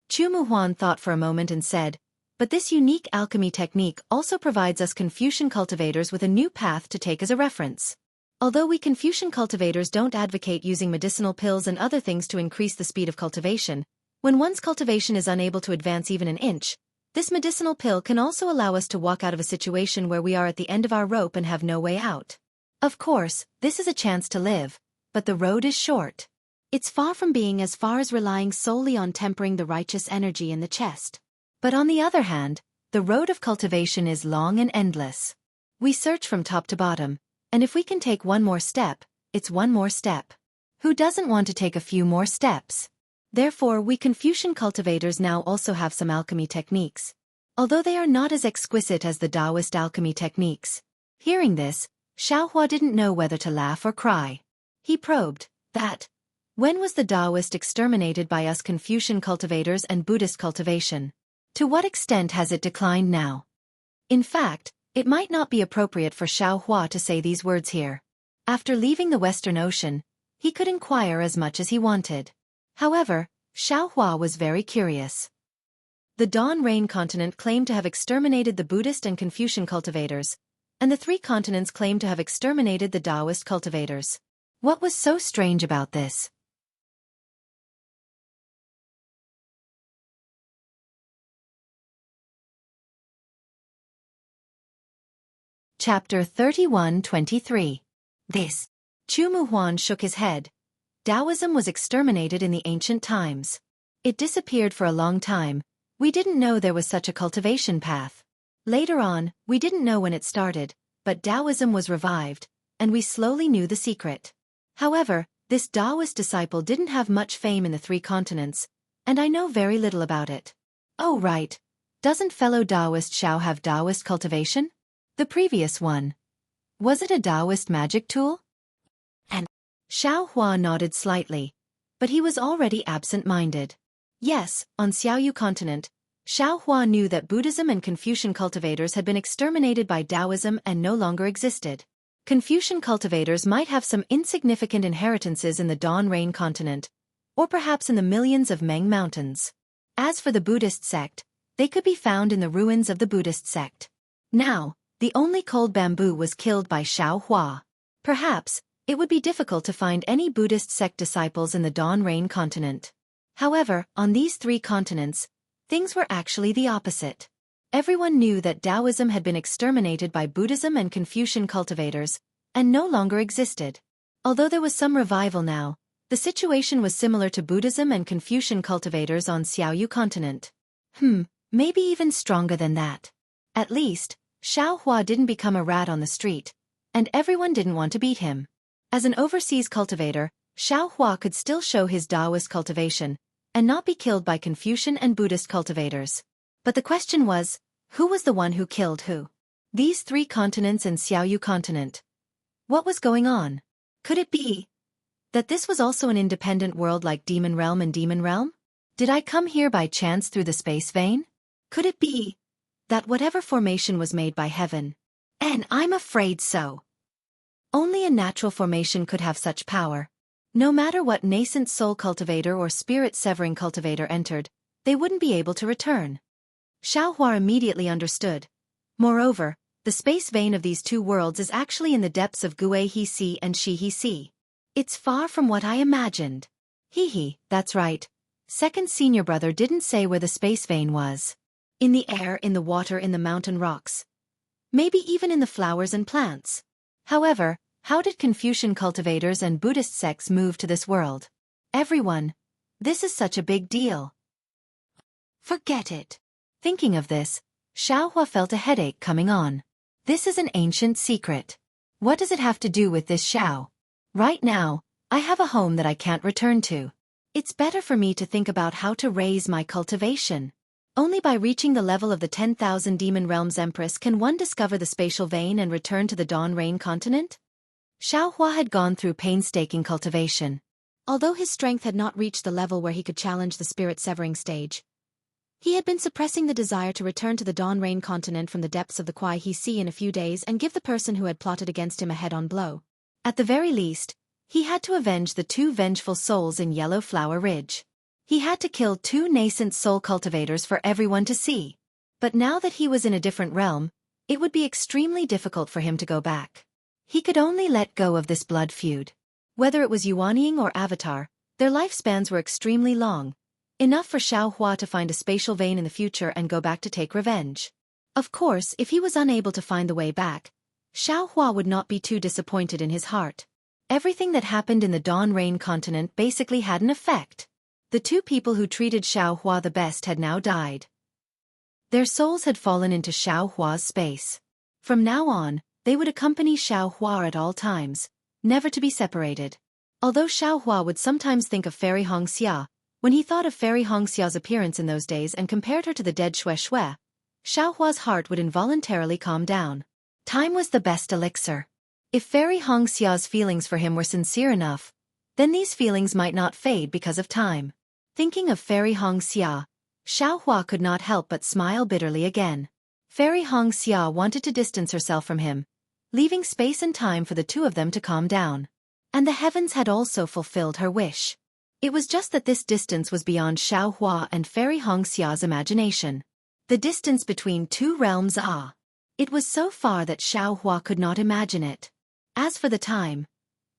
Chu Muhuan thought for a moment and said, but this unique alchemy technique also provides us Confucian cultivators with a new path to take as a reference. Although we Confucian cultivators don't advocate using medicinal pills and other things to increase the speed of cultivation, when one's cultivation is unable to advance even an inch, this medicinal pill can also allow us to walk out of a situation where we are at the end of our rope and have no way out. Of course, this is a chance to live, but the road is short. It's far from being as far as relying solely on tempering the righteous energy in the chest. But on the other hand, the road of cultivation is long and endless. We search from top to bottom, and if we can take one more step, it's one more step. Who doesn't want to take a few more steps? Therefore, we Confucian cultivators now also have some alchemy techniques, although they are not as exquisite as the Taoist alchemy techniques. Hearing this, Xiaohua didn't know whether to laugh or cry. He probed, that, when was the Taoist exterminated by us Confucian cultivators and Buddhist cultivation? To what extent has it declined now? In fact, it might not be appropriate for Xiaohua to say these words here. After leaving the Western Ocean, he could inquire as much as he wanted. However, Xiaohua was very curious. The Dawn Rain continent claimed to have exterminated the Buddhist and Confucian cultivators, and the 3 continents claimed to have exterminated the Taoist cultivators. What was so strange about this? Chapter 31-23. This. Chu Muhuan shook his head. Taoism was exterminated in the ancient times. It disappeared for a long time. We didn't know there was such a cultivation path. Later on, we didn't know when it started, but Taoism was revived, and we slowly knew the secret. However, this Taoist disciple didn't have much fame in the 3 continents, and I know very little about it. Oh right. Doesn't fellow Taoist Xiao have Taoist cultivation? The previous one. Was it a Taoist magic tool? And Xiaohua nodded slightly, but he was already absent-minded. Yes, on Xiaoyu continent, Xiaohua knew that Buddhism and Confucian cultivators had been exterminated by Taoism and no longer existed. Confucian cultivators might have some insignificant inheritances in the Dawn Rain continent, or perhaps in the millions of Meng Mountains. As for the Buddhist sect, they could be found in the ruins of the Buddhist sect. Now, the only cold bamboo was killed by Xiaohua. Perhaps, it would be difficult to find any Buddhist sect disciples in the Dawn Rain continent. However, on these 3 continents, things were actually the opposite. Everyone knew that Taoism had been exterminated by Buddhism and Confucian cultivators, and no longer existed. Although there was some revival now, The situation was similar to Buddhism and Confucian cultivators on Xiaoyu continent. Maybe even stronger than that. At least, Xiaohua didn't become a rat on the street, and everyone didn't want to beat him. As an overseas cultivator, Xiaohua could still show his Taoist cultivation, and not be killed by Confucian and Buddhist cultivators. But the question was, who was the one who killed who? These 3 continents and Xiaoyu continent. What was going on? Could it be that this was also an independent world like Demon Realm and Demon Realm? Did I come here by chance through the space vein? Could it be that whatever formation was made by heaven? And I'm afraid so. Only a natural formation could have such power. No matter what nascent soul cultivator or spirit-severing cultivator entered, they wouldn't be able to return. Xiaohua immediately understood. Moreover, the space vein of these 2 worlds is actually in the depths of Guihe Sea and Shihe Sea. It's far from what I imagined. That's right. Second senior brother didn't say where the space vein was. In the air, in the water, in the mountain rocks. Maybe even in the flowers and plants. However, how did Confucian cultivators and Buddhist sects move to this world? Everyone. This is such a big deal. Forget it. Thinking of this, Xiaohua felt a headache coming on. This is an ancient secret. What does it have to do with this Xiao? Right now, I have a home that I can't return to. It's better for me to think about how to raise my cultivation. Only by reaching the level of the 10,000 Demon Realms Empress can one discover the spatial vein and return to the Dawn Rain continent. Xiaohua had gone through painstaking cultivation. Although his strength had not reached the level where he could challenge the spirit-severing stage, he had been suppressing the desire to return to the Dawn Rain continent from the depths of the Guihe Sea in a few days and give the person who had plotted against him a head-on blow. At the very least, he had to avenge the 2 vengeful souls in Yellow Flower Ridge. He had to kill 2 nascent soul cultivators for everyone to see. But now that he was in a different realm, it would be extremely difficult for him to go back. He could only let go of this blood feud. Whether it was Yuanying or Avatar, their lifespans were extremely long. Enough for Xiaohua to find a spatial vein in the future and go back to take revenge. Of course, if he was unable to find the way back, Xiaohua would not be too disappointed in his heart. Everything that happened in the Dawn Rain continent basically had an effect. The 2 people who treated Xiaohua the best had now died. Their souls had fallen into Xiaohua's space. From now on, they would accompany Xiaohua at all times, never to be separated. Although Xiaohua would sometimes think of Fairy Hongxia, when he thought of Fairy Hongxia's appearance in those days and compared her to the dead Xueqi, Xiaohua's heart would involuntarily calm down. Time was the best elixir. If Fairy Hongxia's feelings for him were sincere enough, then these feelings might not fade because of time. Thinking of Fairy Hongxia, Xiaohua could not help but smile bitterly again. Fairy Hongxia wanted to distance herself from him, leaving space and time for the 2 of them to calm down. And the heavens had also fulfilled her wish. It was just that this distance was beyond Xiaohua and Fairy Hongxia's imagination. The distance between 2 realms It was so far that Xiaohua could not imagine it. As for the time,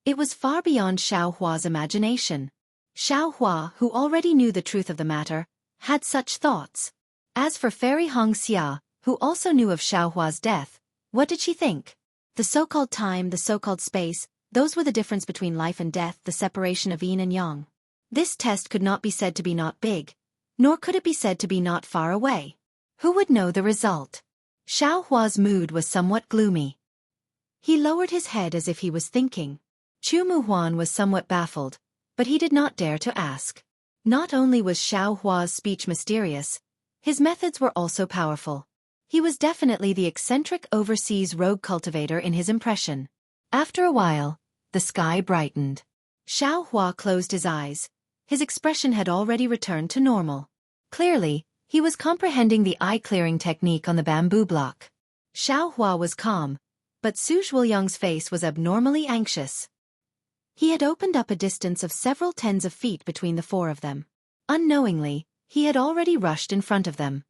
it was far beyond Xiaohua's imagination. Xiaohua, who already knew the truth of the matter, had such thoughts. As for Fairy Hongxia, who also knew of Xiaohua's death, what did she think? The so-called time, the so-called space, those were the difference between life and death, the separation of yin and yang. This test could not be said to be not big, nor could it be said to be not far away. Who would know the result? Xiaohua's mood was somewhat gloomy. He lowered his head as if he was thinking. Chu Muhuan was somewhat baffled, but he did not dare to ask. Not only was Xiaohua's speech mysterious, his methods were also powerful. He was definitely the eccentric overseas rogue cultivator in his impression. After a while, the sky brightened. Xiaohua closed his eyes. His expression had already returned to normal. Clearly, he was comprehending the eye-clearing technique on the bamboo block. Xiaohua was calm, but Su Zhuoyang's face was abnormally anxious. He had opened up a distance of several tens of feet between the 4 of them. Unknowingly, he had already rushed in front of them.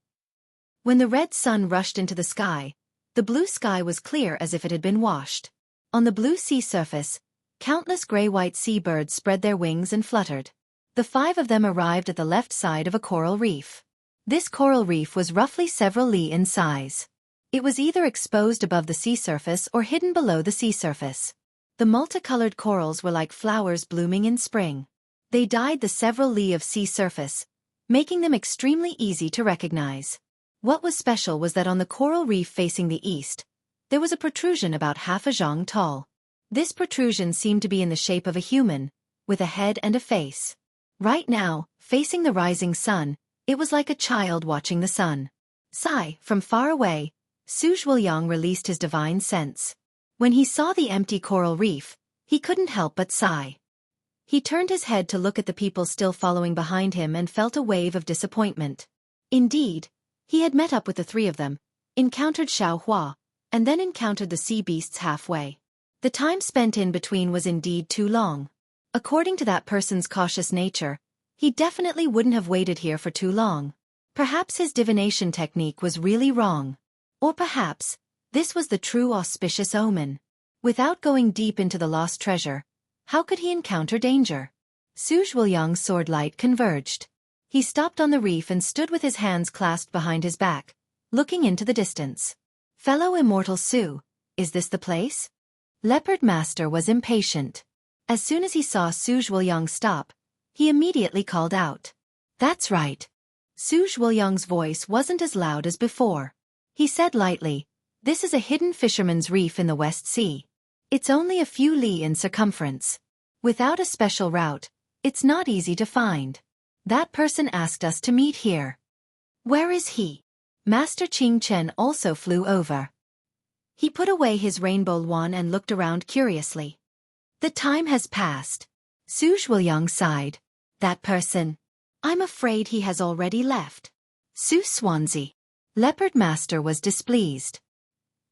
When the red sun rushed into the sky, the blue sky was clear as if it had been washed. On the blue sea surface, countless gray-white seabirds spread their wings and fluttered. The 5 of them arrived at the left side of a coral reef. This coral reef was roughly several li in size. It was either exposed above the sea surface or hidden below the sea surface. The multicolored corals were like flowers blooming in spring. They dyed the several li of sea surface, making them extremely easy to recognize. What was special was that on the coral reef facing the east, there was a protrusion about half a zhang tall. This protrusion seemed to be in the shape of a human, with a head and a face. Right now, facing the rising sun, it was like a child watching the sun. Sigh, from far away, Xueqi released his divine sense. When he saw the empty coral reef, he couldn't help but sigh. He turned his head to look at the people still following behind him and felt a wave of disappointment. Indeed, he had met up with the three of them, encountered Xueqi, and then encountered the sea beasts halfway. The time spent in between was indeed too long. According to that person's cautious nature, he definitely wouldn't have waited here for too long. Perhaps his divination technique was really wrong. Or perhaps, this was the true auspicious omen. Without going deep into the lost treasure, how could he encounter danger? Xueqi's sword light converged. He stopped on the reef and stood with his hands clasped behind his back, looking into the distance. Fellow immortal Su, is this the place? Leopard Master was impatient. As soon as he saw Xueqi stop, he immediately called out. That's right. Xueqi's voice wasn't as loud as before. He said lightly, this is a hidden fisherman's reef in the West Sea. It's only a few li in circumference. Without a special route, it's not easy to find. That person asked us to meet here. Where is he? Master Qing Chen also flew over. He put away his rainbow wand and looked around curiously. The time has passed. Xueqi sighed. That person. I'm afraid he has already left. Su Swansea. Leopard Master was displeased.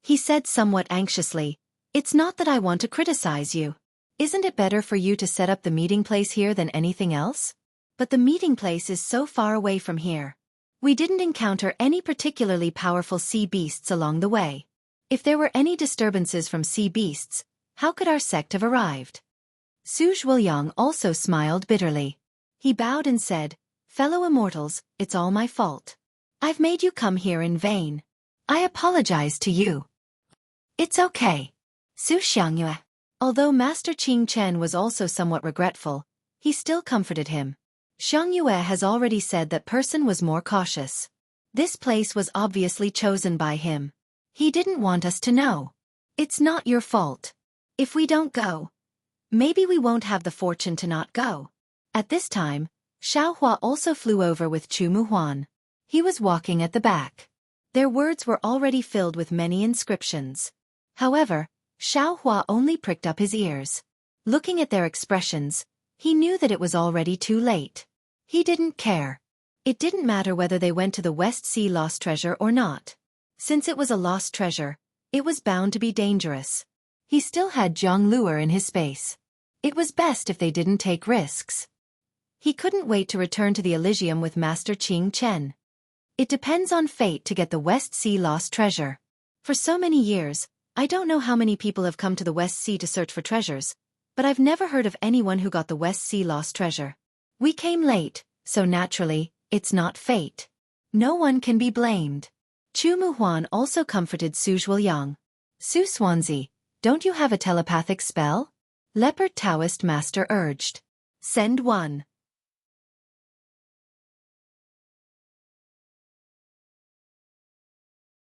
He said somewhat anxiously, it's not that I want to criticize you. Isn't it better for you to set up the meeting place here than anything else? But the meeting place is so far away from here. We didn't encounter any particularly powerful sea beasts along the way. If there were any disturbances from sea beasts, how could our sect have arrived? Xueqi also smiled bitterly. He bowed and said, fellow immortals, it's all my fault. I've made you come here in vain. I apologize to you. It's okay. Su Xiangyue. Although Master Qing Chen was also somewhat regretful, he still comforted him. Xiangyue has already said that person was more cautious. This place was obviously chosen by him. He didn't want us to know. It's not your fault. If we don't go, maybe we won't have the fortune to not go. At this time, Xueqi also flew over with Chu Muhuan. He was walking at the back. Their words were already filled with many inscriptions. However, Xueqi only pricked up his ears. Looking at their expressions, he knew that it was already too late. He didn't care. It didn't matter whether they went to the West Sea lost treasure or not. Since it was a lost treasure, it was bound to be dangerous. He still had Zhang Luer in his space. It was best if they didn't take risks. He couldn't wait to return to the Elysium with Master Qing Chen. It depends on fate to get the West Sea lost treasure. For so many years, I don't know how many people have come to the West Sea to search for treasures, but I've never heard of anyone who got the West Sea lost treasure. We came late, so naturally, it's not fate. No one can be blamed. Chu Muhuan also comforted Xueqiang. Su Swansea, don't you have a telepathic spell? Leopard Taoist Master urged. Send one.